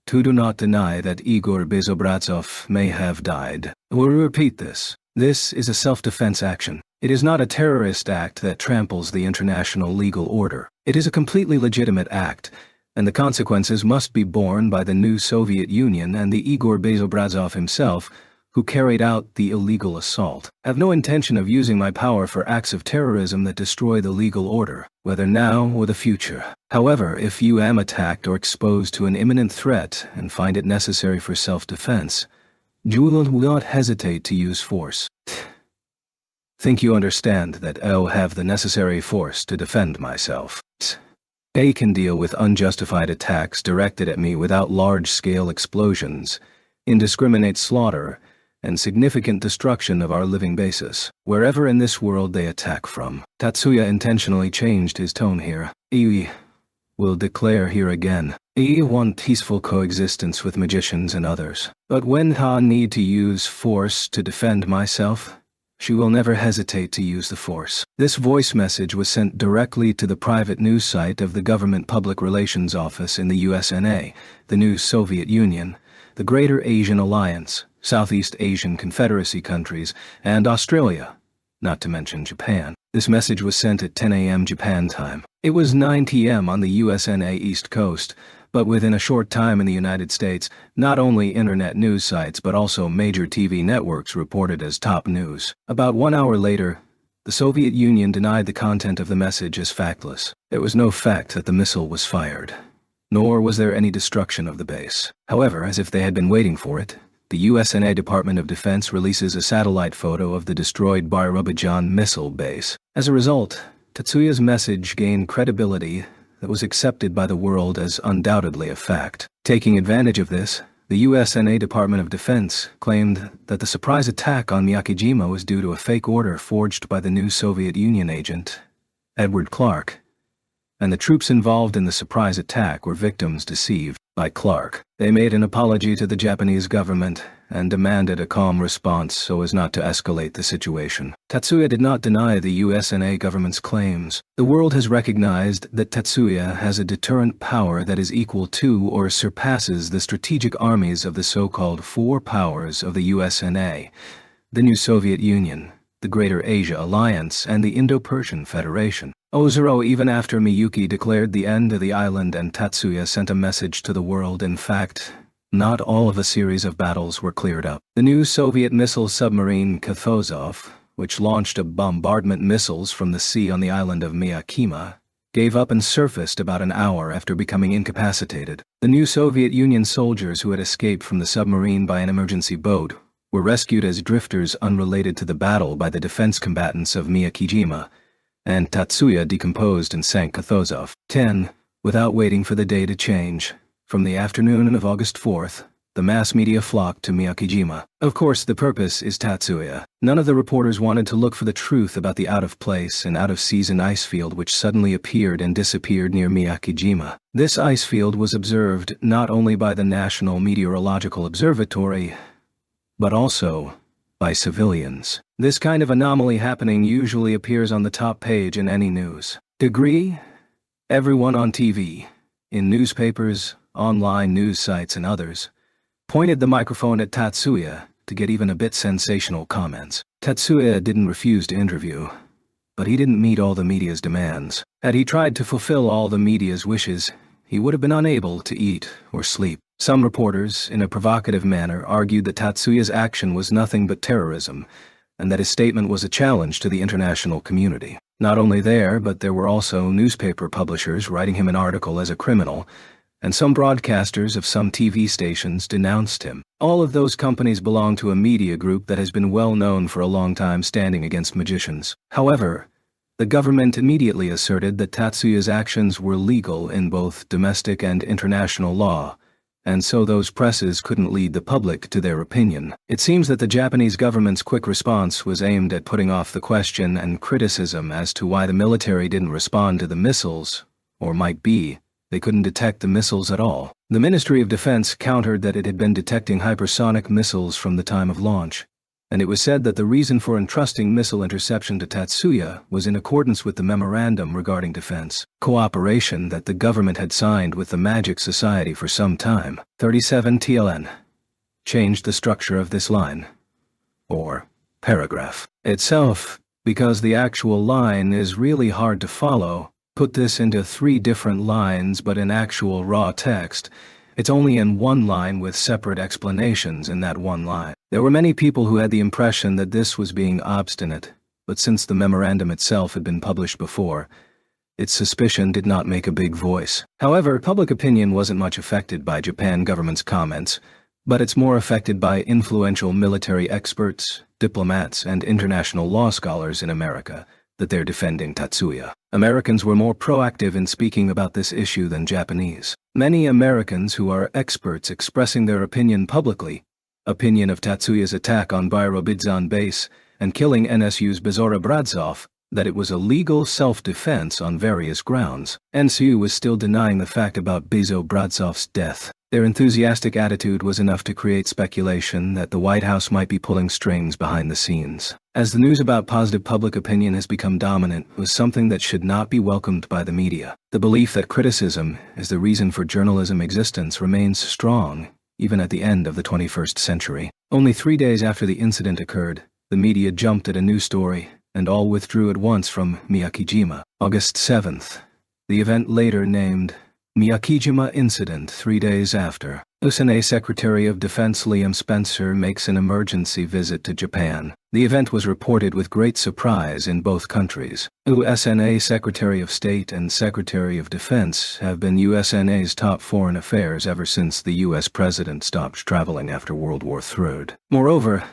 do not deny that Igor Bezobratsov may have died. We'll repeat this. This is a self-defense action. It is not a terrorist act that tramples the international legal order. It is a completely legitimate act, and the consequences must be borne by the new Soviet Union and the Igor Bezobratsov himself, who carried out the illegal assault. I have no intention of using my power for acts of terrorism that destroy the legal order, whether now or the future. However, if you am attacked or exposed to an imminent threat and find it necessary for self-defense, you will not hesitate to use force. Think you understand that I'll have the necessary force to defend myself. I can deal with unjustified attacks directed at me without large-scale explosions, indiscriminate slaughter, and significant destruction of our living basis, wherever in this world they attack from." Tatsuya intentionally changed his tone here. "I will declare here again. I want peaceful coexistence with magicians and others. But when I need to use force to defend myself, she will never hesitate to use the force." This voice message was sent directly to the private news site of the Government Public Relations Office in the USNA, the new Soviet Union, the Greater Asian Alliance, Southeast Asian Confederacy countries, and Australia, not to mention Japan. This message was sent at 10 a.m. Japan time. It was 9 p.m. on the USNA East Coast, but within a short time in the United States, not only internet news sites but also major TV networks reported as top news. About 1 hour later, the Soviet Union denied the content of the message as factless. There was no fact that the missile was fired, nor was there any destruction of the base. However, as if they had been waiting for it, the USNA Department of Defense releases a satellite photo of the destroyed Birobidzhan missile base. As a result, Tatsuya's message gained credibility that was accepted by the world as undoubtedly a fact. Taking advantage of this, the USNA Department of Defense claimed that the surprise attack on Miyakijima was due to a fake order forged by the new Soviet Union agent, Edward Clark, and the troops involved in the surprise attack were victims deceived by Clark. They made an apology to the Japanese government and demanded a calm response so as not to escalate the situation. Tatsuya did not deny the USNA government's claims. The world has recognized that Tatsuya has a deterrent power that is equal to or surpasses the strategic armies of the so-called four powers of the USNA, the new Soviet Union, the Greater Asia Alliance, and the Indo-Persian Federation. Ozuro, even after Miyuki declared the end of the island and Tatsuya sent a message to the world. In fact, not all of a series of battles were cleared up. The new Soviet missile submarine Kathozov, which launched a bombardment missiles from the sea on the island of Miyakima, gave up and surfaced about an hour after becoming incapacitated. The new Soviet Union soldiers who had escaped from the submarine by an emergency boat were rescued as drifters unrelated to the battle by the defense combatants of Miyakijima, and Tatsuya decomposed and sank Kathozov. 10. Without waiting for the day to change, from the afternoon of August 4th, the mass media flocked to Miyakijima. Of course, the purpose is Tatsuya. None of the reporters wanted to look for the truth about the out-of-place and out-of-season ice field which suddenly appeared and disappeared near Miyakijima. This ice field was observed not only by the National Meteorological Observatory, but also by civilians. This kind of anomaly happening usually appears on the top page in any news. Degree? Everyone on TV, in newspapers, online news sites and others, pointed the microphone at Tatsuya to get even a bit sensational comments. Tatsuya didn't refuse to interview, but he didn't meet all the media's demands. Had he tried to fulfill all the media's wishes, he would have been unable to eat or sleep. Some reporters, in a provocative manner, argued that Tatsuya's action was nothing but terrorism, and that his statement was a challenge to the international community. Not only there, but there were also newspaper publishers writing him an article as a criminal, and some broadcasters of some TV stations denounced him. All of those companies belong to a media group that has been well known for a long time standing against magicians. However, the government immediately asserted that Tatsuya's actions were legal in both domestic and international law, and so those presses couldn't lead the public to their opinion. It seems that the Japanese government's quick response was aimed at putting off the question and criticism as to why the military didn't respond to the missiles, or might be, they couldn't detect the missiles at all. The Ministry of Defense countered that it had been detecting hypersonic missiles from the time of launch, and it was said that the reason for entrusting missile interception to Tatsuya was in accordance with the memorandum regarding defense cooperation that the government had signed with the Magic Society for some time. 37 TLN changed the structure of this line, or paragraph itself, because the actual line is really hard to follow. Put this into 3 different lines, but in actual raw text, it's only in one line with separate explanations in that one line. There were many people who had the impression that this was being obstinate, but since the memorandum itself had been published before, its suspicion did not make a big voice. However, public opinion wasn't much affected by Japan government's comments, but it's more affected by influential military experts, diplomats, and international law scholars in America that they're defending Tatsuya. Americans were more proactive in speaking about this issue than Japanese. Many Americans who are experts expressing their opinion publicly, opinion of Tatsuya's attack on Birobidzhan base and killing NSU's Bezora Bradzov, that it was a legal self-defense on various grounds. NSU was still denying the fact about Bezo Bradzov's death. Their enthusiastic attitude was enough to create speculation that the White House might be pulling strings behind the scenes. As the news about positive public opinion has become dominant, was something that should not be welcomed by the media. The belief that criticism is the reason for journalism existence remains strong, even at the end of the 21st century. Only 3 days after the incident occurred, the media jumped at a new story, and all withdrew at once from Miyakijima. August 7th. The event later named Miyakijima Incident 3 days after. USNA Secretary of Defense Liam Spencer makes an emergency visit to Japan. The event was reported with great surprise in both countries. USNA Secretary of State and Secretary of Defense have been USNA's top foreign affairs ever since the US president stopped traveling after World War III. Moreover,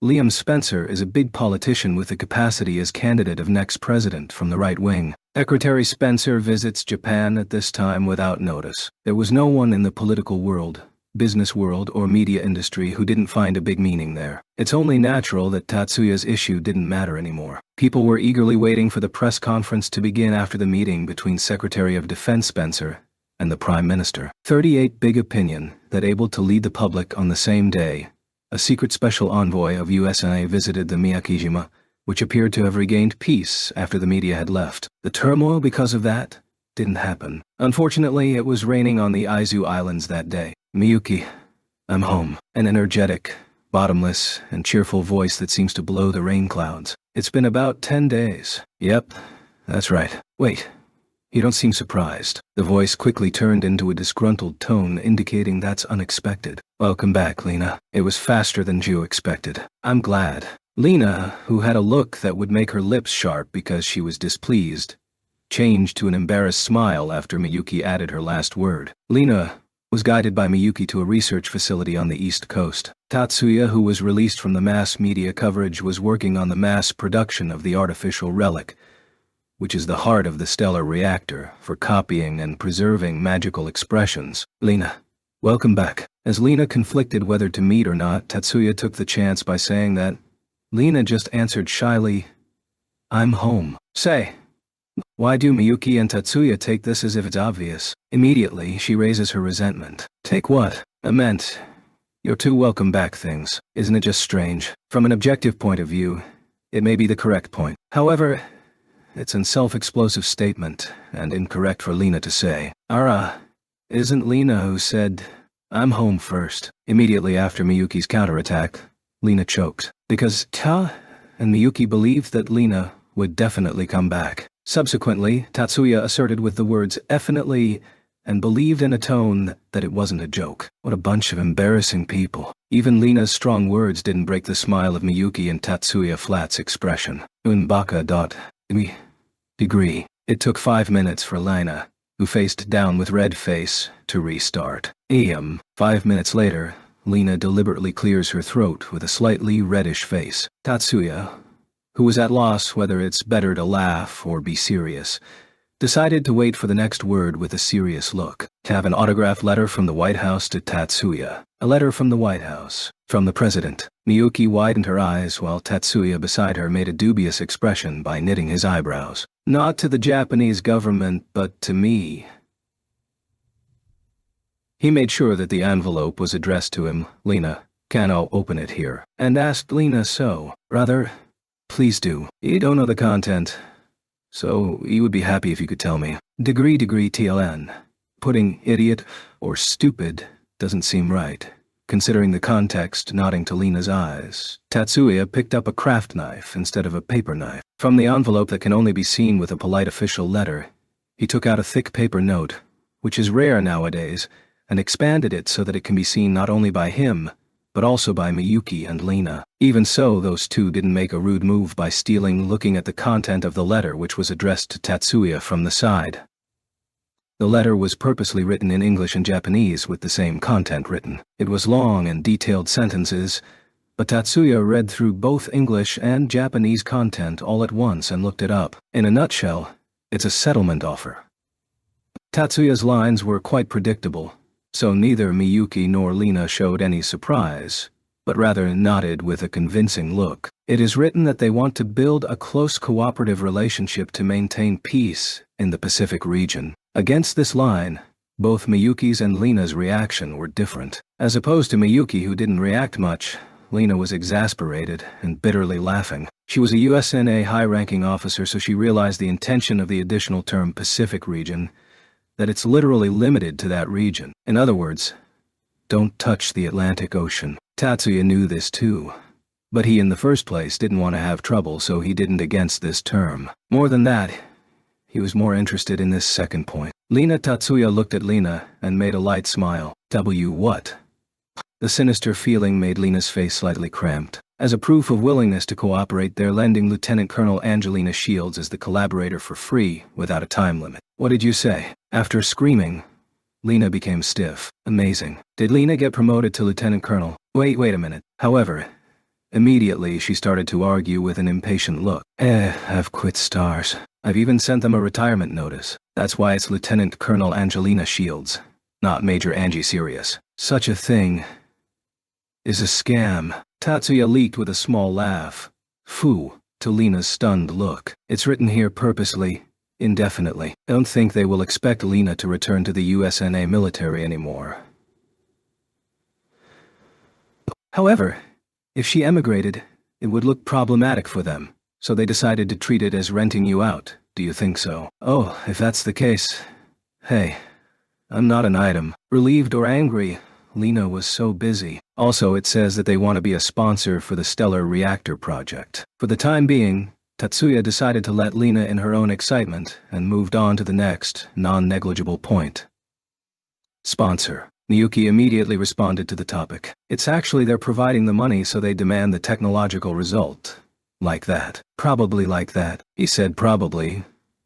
Liam Spencer is a big politician with the capacity as candidate of next president from the right wing. Secretary Spencer visits Japan at this time without notice. There was no one in the political world, business world, or media industry who didn't find a big meaning there. It's only natural that Tatsuya's issue didn't matter anymore. People were eagerly waiting for the press conference to begin after the meeting between Secretary of Defense Spencer and the Prime Minister. 38 big opinion that able to lead the public on the same day. A secret special envoy of USNA visited the Miyakijima, which appeared to have regained peace after the media had left. The turmoil because of that didn't happen. Unfortunately, it was raining on the Izu Islands that day. Miyuki, I'm home. An energetic, bottomless, and cheerful voice that seems to blow the rain clouds. It's been about 10 days. Yep, that's right. Wait. You don't seem surprised. The voice quickly turned into a disgruntled tone indicating that's unexpected. Welcome back, Lena. It was faster than you expected. I'm glad. Lena, who had a look that would make her lips sharp because she was displeased, changed to an embarrassed smile after Miyuki added her last word. Lena was guided by Miyuki to a research facility on the East Coast. Tatsuya, who was released from the mass media coverage, was working on the mass production of the artificial relic, which is the heart of the stellar reactor for copying and preserving magical expressions. Lena, welcome back. As Lena conflicted whether to meet or not, Tatsuya took the chance by saying that. Lena just answered shyly, "I'm home." Say, why do Miyuki and Tatsuya take this as if it's obvious? Immediately, she raises her resentment. Take what? I meant, your two welcome back things. Isn't it just strange? From an objective point of view, it may be the correct point. However, it's a self-explosive statement, and incorrect for Lena to say. Isn't Lena who said, "I'm home" first? Immediately after Miyuki's counterattack, Lena choked. Because Ta and Miyuki believed that Lena would definitely come back. Subsequently, Tatsuya asserted with the words "definitely" and believed in a tone that it wasn't a joke. What a bunch of embarrassing people. Even Lena's strong words didn't break the smile of Miyuki and Tatsuya Flat's expression. Degree. It took 5 minutes for Lena, who faced down with red face, to restart. 5 minutes later, Lena deliberately clears her throat with a slightly reddish face. Tatsuya, who was at loss whether it's better to laugh or be serious, decided to wait for the next word with a serious look. Have an autographed letter from the White House to Tatsuya. A letter from the White House. From the President. Miyuki widened her eyes while Tatsuya beside her made a dubious expression by knitting his eyebrows. Not to the Japanese government, but to me. He made sure that the envelope was addressed to him. Lena, can I open it here? And asked Lena so. Rather, please do. You don't know the content, so you would be happy if you could tell me. Degree TLN. Putting idiot or stupid doesn't seem right. Considering the context, nodding to Lena's eyes, Tatsuya picked up a craft knife instead of a paper knife. From the envelope that can only be seen with a polite official letter, he took out a thick paper note, which is rare nowadays, and expanded it so that it can be seen not only by him, but also by Miyuki and Lena. Even so, those two didn't make a rude move by stealing, looking at the content of the letter, which was addressed to Tatsuya from the side. The letter was purposely written in English and Japanese with the same content written. It was long and detailed sentences, but Tatsuya read through both English and Japanese content all at once and looked it up. In a nutshell, it's a settlement offer. Tatsuya's lines were quite predictable, so neither Miyuki nor Lena showed any surprise, but rather nodded with a convincing look. It is written that they want to build a close cooperative relationship to maintain peace in the Pacific region. Against this line, both Miyuki's and Lena's reaction were different. As opposed to Miyuki, who didn't react much, Lena was exasperated and bitterly laughing. She was a USNA high-ranking officer, so she realized the intention of the additional term Pacific region, that it's literally limited to that region. In other words, don't touch the Atlantic Ocean. Tatsuya knew this too, but he in the first place didn't want to have trouble, so he didn't against this term. More than that, he was more interested in this second point. Tatsuya looked at Lena and made a light smile. What? The sinister feeling made Lena's face slightly cramped. As a proof of willingness to cooperate, they're lending Lieutenant Colonel Angelina Shields as the collaborator for free, without a time limit. What did you say? After screaming, Lena became stiff. Amazing. Did Lena get promoted to Lieutenant Colonel? Wait a minute. However, immediately she started to argue with an impatient look. I've quit STARS. I've even sent them a retirement notice. That's why it's Lieutenant Colonel Angelina Shields, not Major Angie Sirius. Such a thing is a scam. Tatsuya leaked with a small laugh. Phew, to Lena's stunned look. It's written here purposely, indefinitely. Don't think they will expect Lena to return to the USNA military anymore. However, if she emigrated, it would look problematic for them, so they decided to treat it as renting you out. Do you think so? Oh, if that's the case, hey, I'm not an item. Relieved or angry, Lena was so busy. Also, it says that they want to be a sponsor for the Stellar Reactor project. For the time being, Tatsuya decided to let Lena in her own excitement and moved on to the next, non-negligible point. Sponsor. Miyuki immediately responded to the topic. It's actually they're providing the money, so they demand the technological result. Like that. Probably like that. He said probably,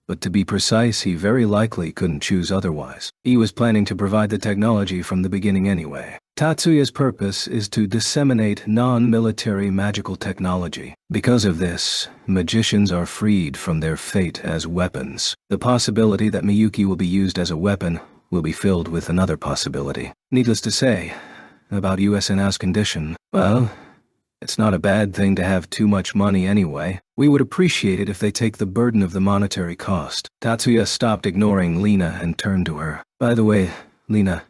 but to be precise, he very likely couldn't choose otherwise. He was planning to provide the technology from the beginning anyway. Tatsuya's purpose is to disseminate non-military magical technology. Because of this, magicians are freed from their fate as weapons. The possibility that Miyuki will be used as a weapon will be filled with another possibility. Needless to say, about USNR's condition. Well, it's not a bad thing to have too much money anyway. We would appreciate it if they take the burden of the monetary cost. Tatsuya stopped ignoring Lena and turned to her. By the way, Lena,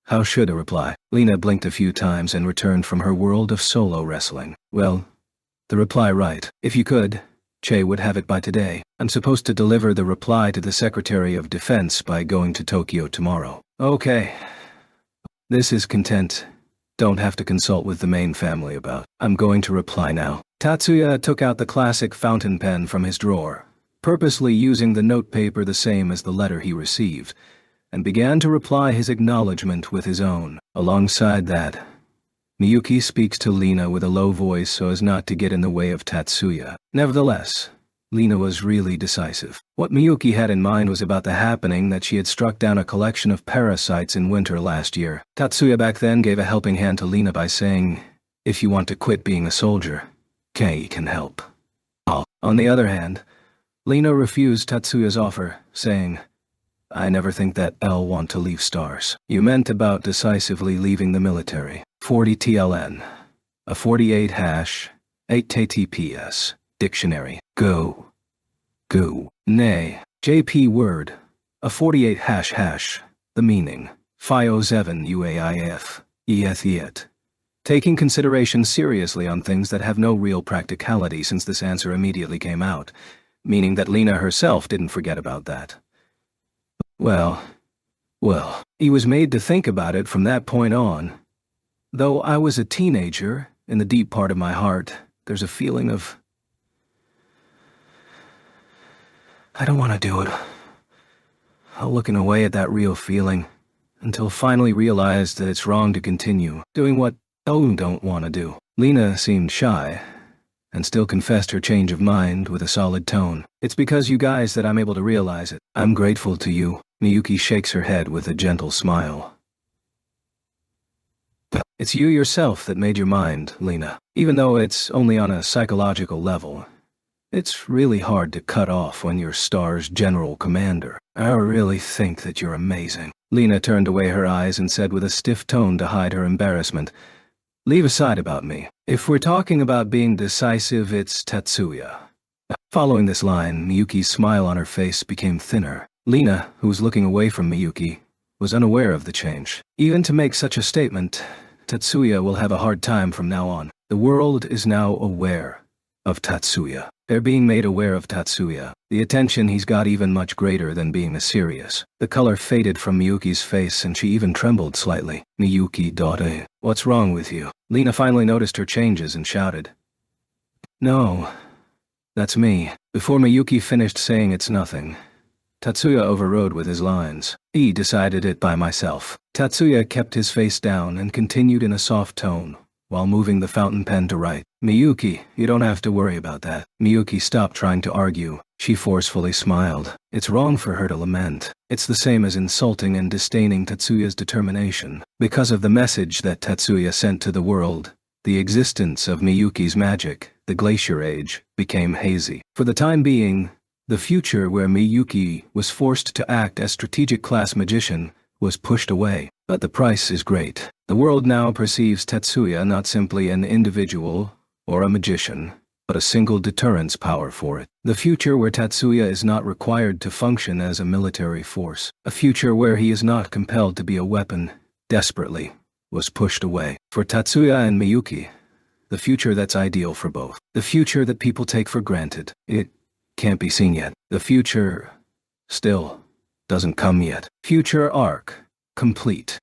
how should I reply? Lena blinked a few times and returned from her world of solo wrestling. Well, the reply right. If you could, Che would have it by today. I'm supposed to deliver the reply to the Secretary of Defense by going to Tokyo tomorrow. Okay. This is content. Don't have to consult with the main family about. I'm going to reply now. Tatsuya took out the classic fountain pen from his drawer, purposely using the notepaper the same as the letter he received, and began to reply his acknowledgement with his own. Alongside that, Miyuki speaks to Lena with a low voice so as not to get in the way of Tatsuya. Nevertheless, Lena was really decisive. What Miyuki had in mind was about the happening that she had struck down a collection of parasites in winter last year. Tatsuya back then gave a helping hand to Lena by saying, if you want to quit being a soldier, Kei can help. On the other hand, Lena refused Tatsuya's offer, saying, I never think that I'll want to leave stars. You meant about decisively leaving the military. 40 TLN. A 48 hash. 8 TTPS. Dictionary. Go. Nay. JP word. A 48 hash. The meaning. Fio 7 UAIF. Yet. Taking consideration seriously on things that have no real practicality since this answer immediately came out, meaning that Lena herself didn't forget about that. Well, he was made to think about it from that point on. Though I was a teenager, in the deep part of my heart, there's a feeling of, I don't want to do it. I'm looking away at that real feeling, until finally realized that it's wrong to continue doing what I don't want to do. Lena seemed shy, and still confessed her change of mind with a solid tone. It's because you guys that I'm able to realize it. I'm grateful to you. Miyuki shakes her head with a gentle smile. It's you yourself that made your mind, Lena. Even though it's only on a psychological level, it's really hard to cut off when you're Star's general commander. I really think that you're amazing. Lena turned away her eyes and said with a stiff tone to hide her embarrassment, leave aside about me. If we're talking about being decisive, it's Tatsuya. Following this line, Miyuki's smile on her face became thinner. Lena, who was looking away from Miyuki, was unaware of the change. Even to make such a statement, Tatsuya will have a hard time from now on. The world is now aware of Tatsuya. They're being made aware of Tatsuya. The attention he's got even much greater than being serious. The color faded from Miyuki's face and she even trembled slightly. Miyuki, daughter, what's wrong with you? Lena finally noticed her changes and shouted. No, that's me. Before Miyuki finished saying it's nothing, Tatsuya overrode with his lines. He decided it by myself. Tatsuya kept his face down and continued in a soft tone, while moving the fountain pen to write. Miyuki, you don't have to worry about that. Miyuki stopped trying to argue. She forcefully smiled. It's wrong for her to lament. It's the same as insulting and disdaining Tatsuya's determination. Because of the message that Tatsuya sent to the world, the existence of Miyuki's magic, the Glacier Age, became hazy. For the time being, the future where Miyuki was forced to act as strategic class magician was pushed away. But the price is great. The world now perceives Tatsuya not simply an individual or a magician, but a single deterrence power for it. The future where Tatsuya is not required to function as a military force. A future where he is not compelled to be a weapon, desperately, was pushed away. For Tatsuya and Miyuki, the future that's ideal for both. The future that people take for granted. It can't be seen yet. The future still doesn't come yet. Future arc complete.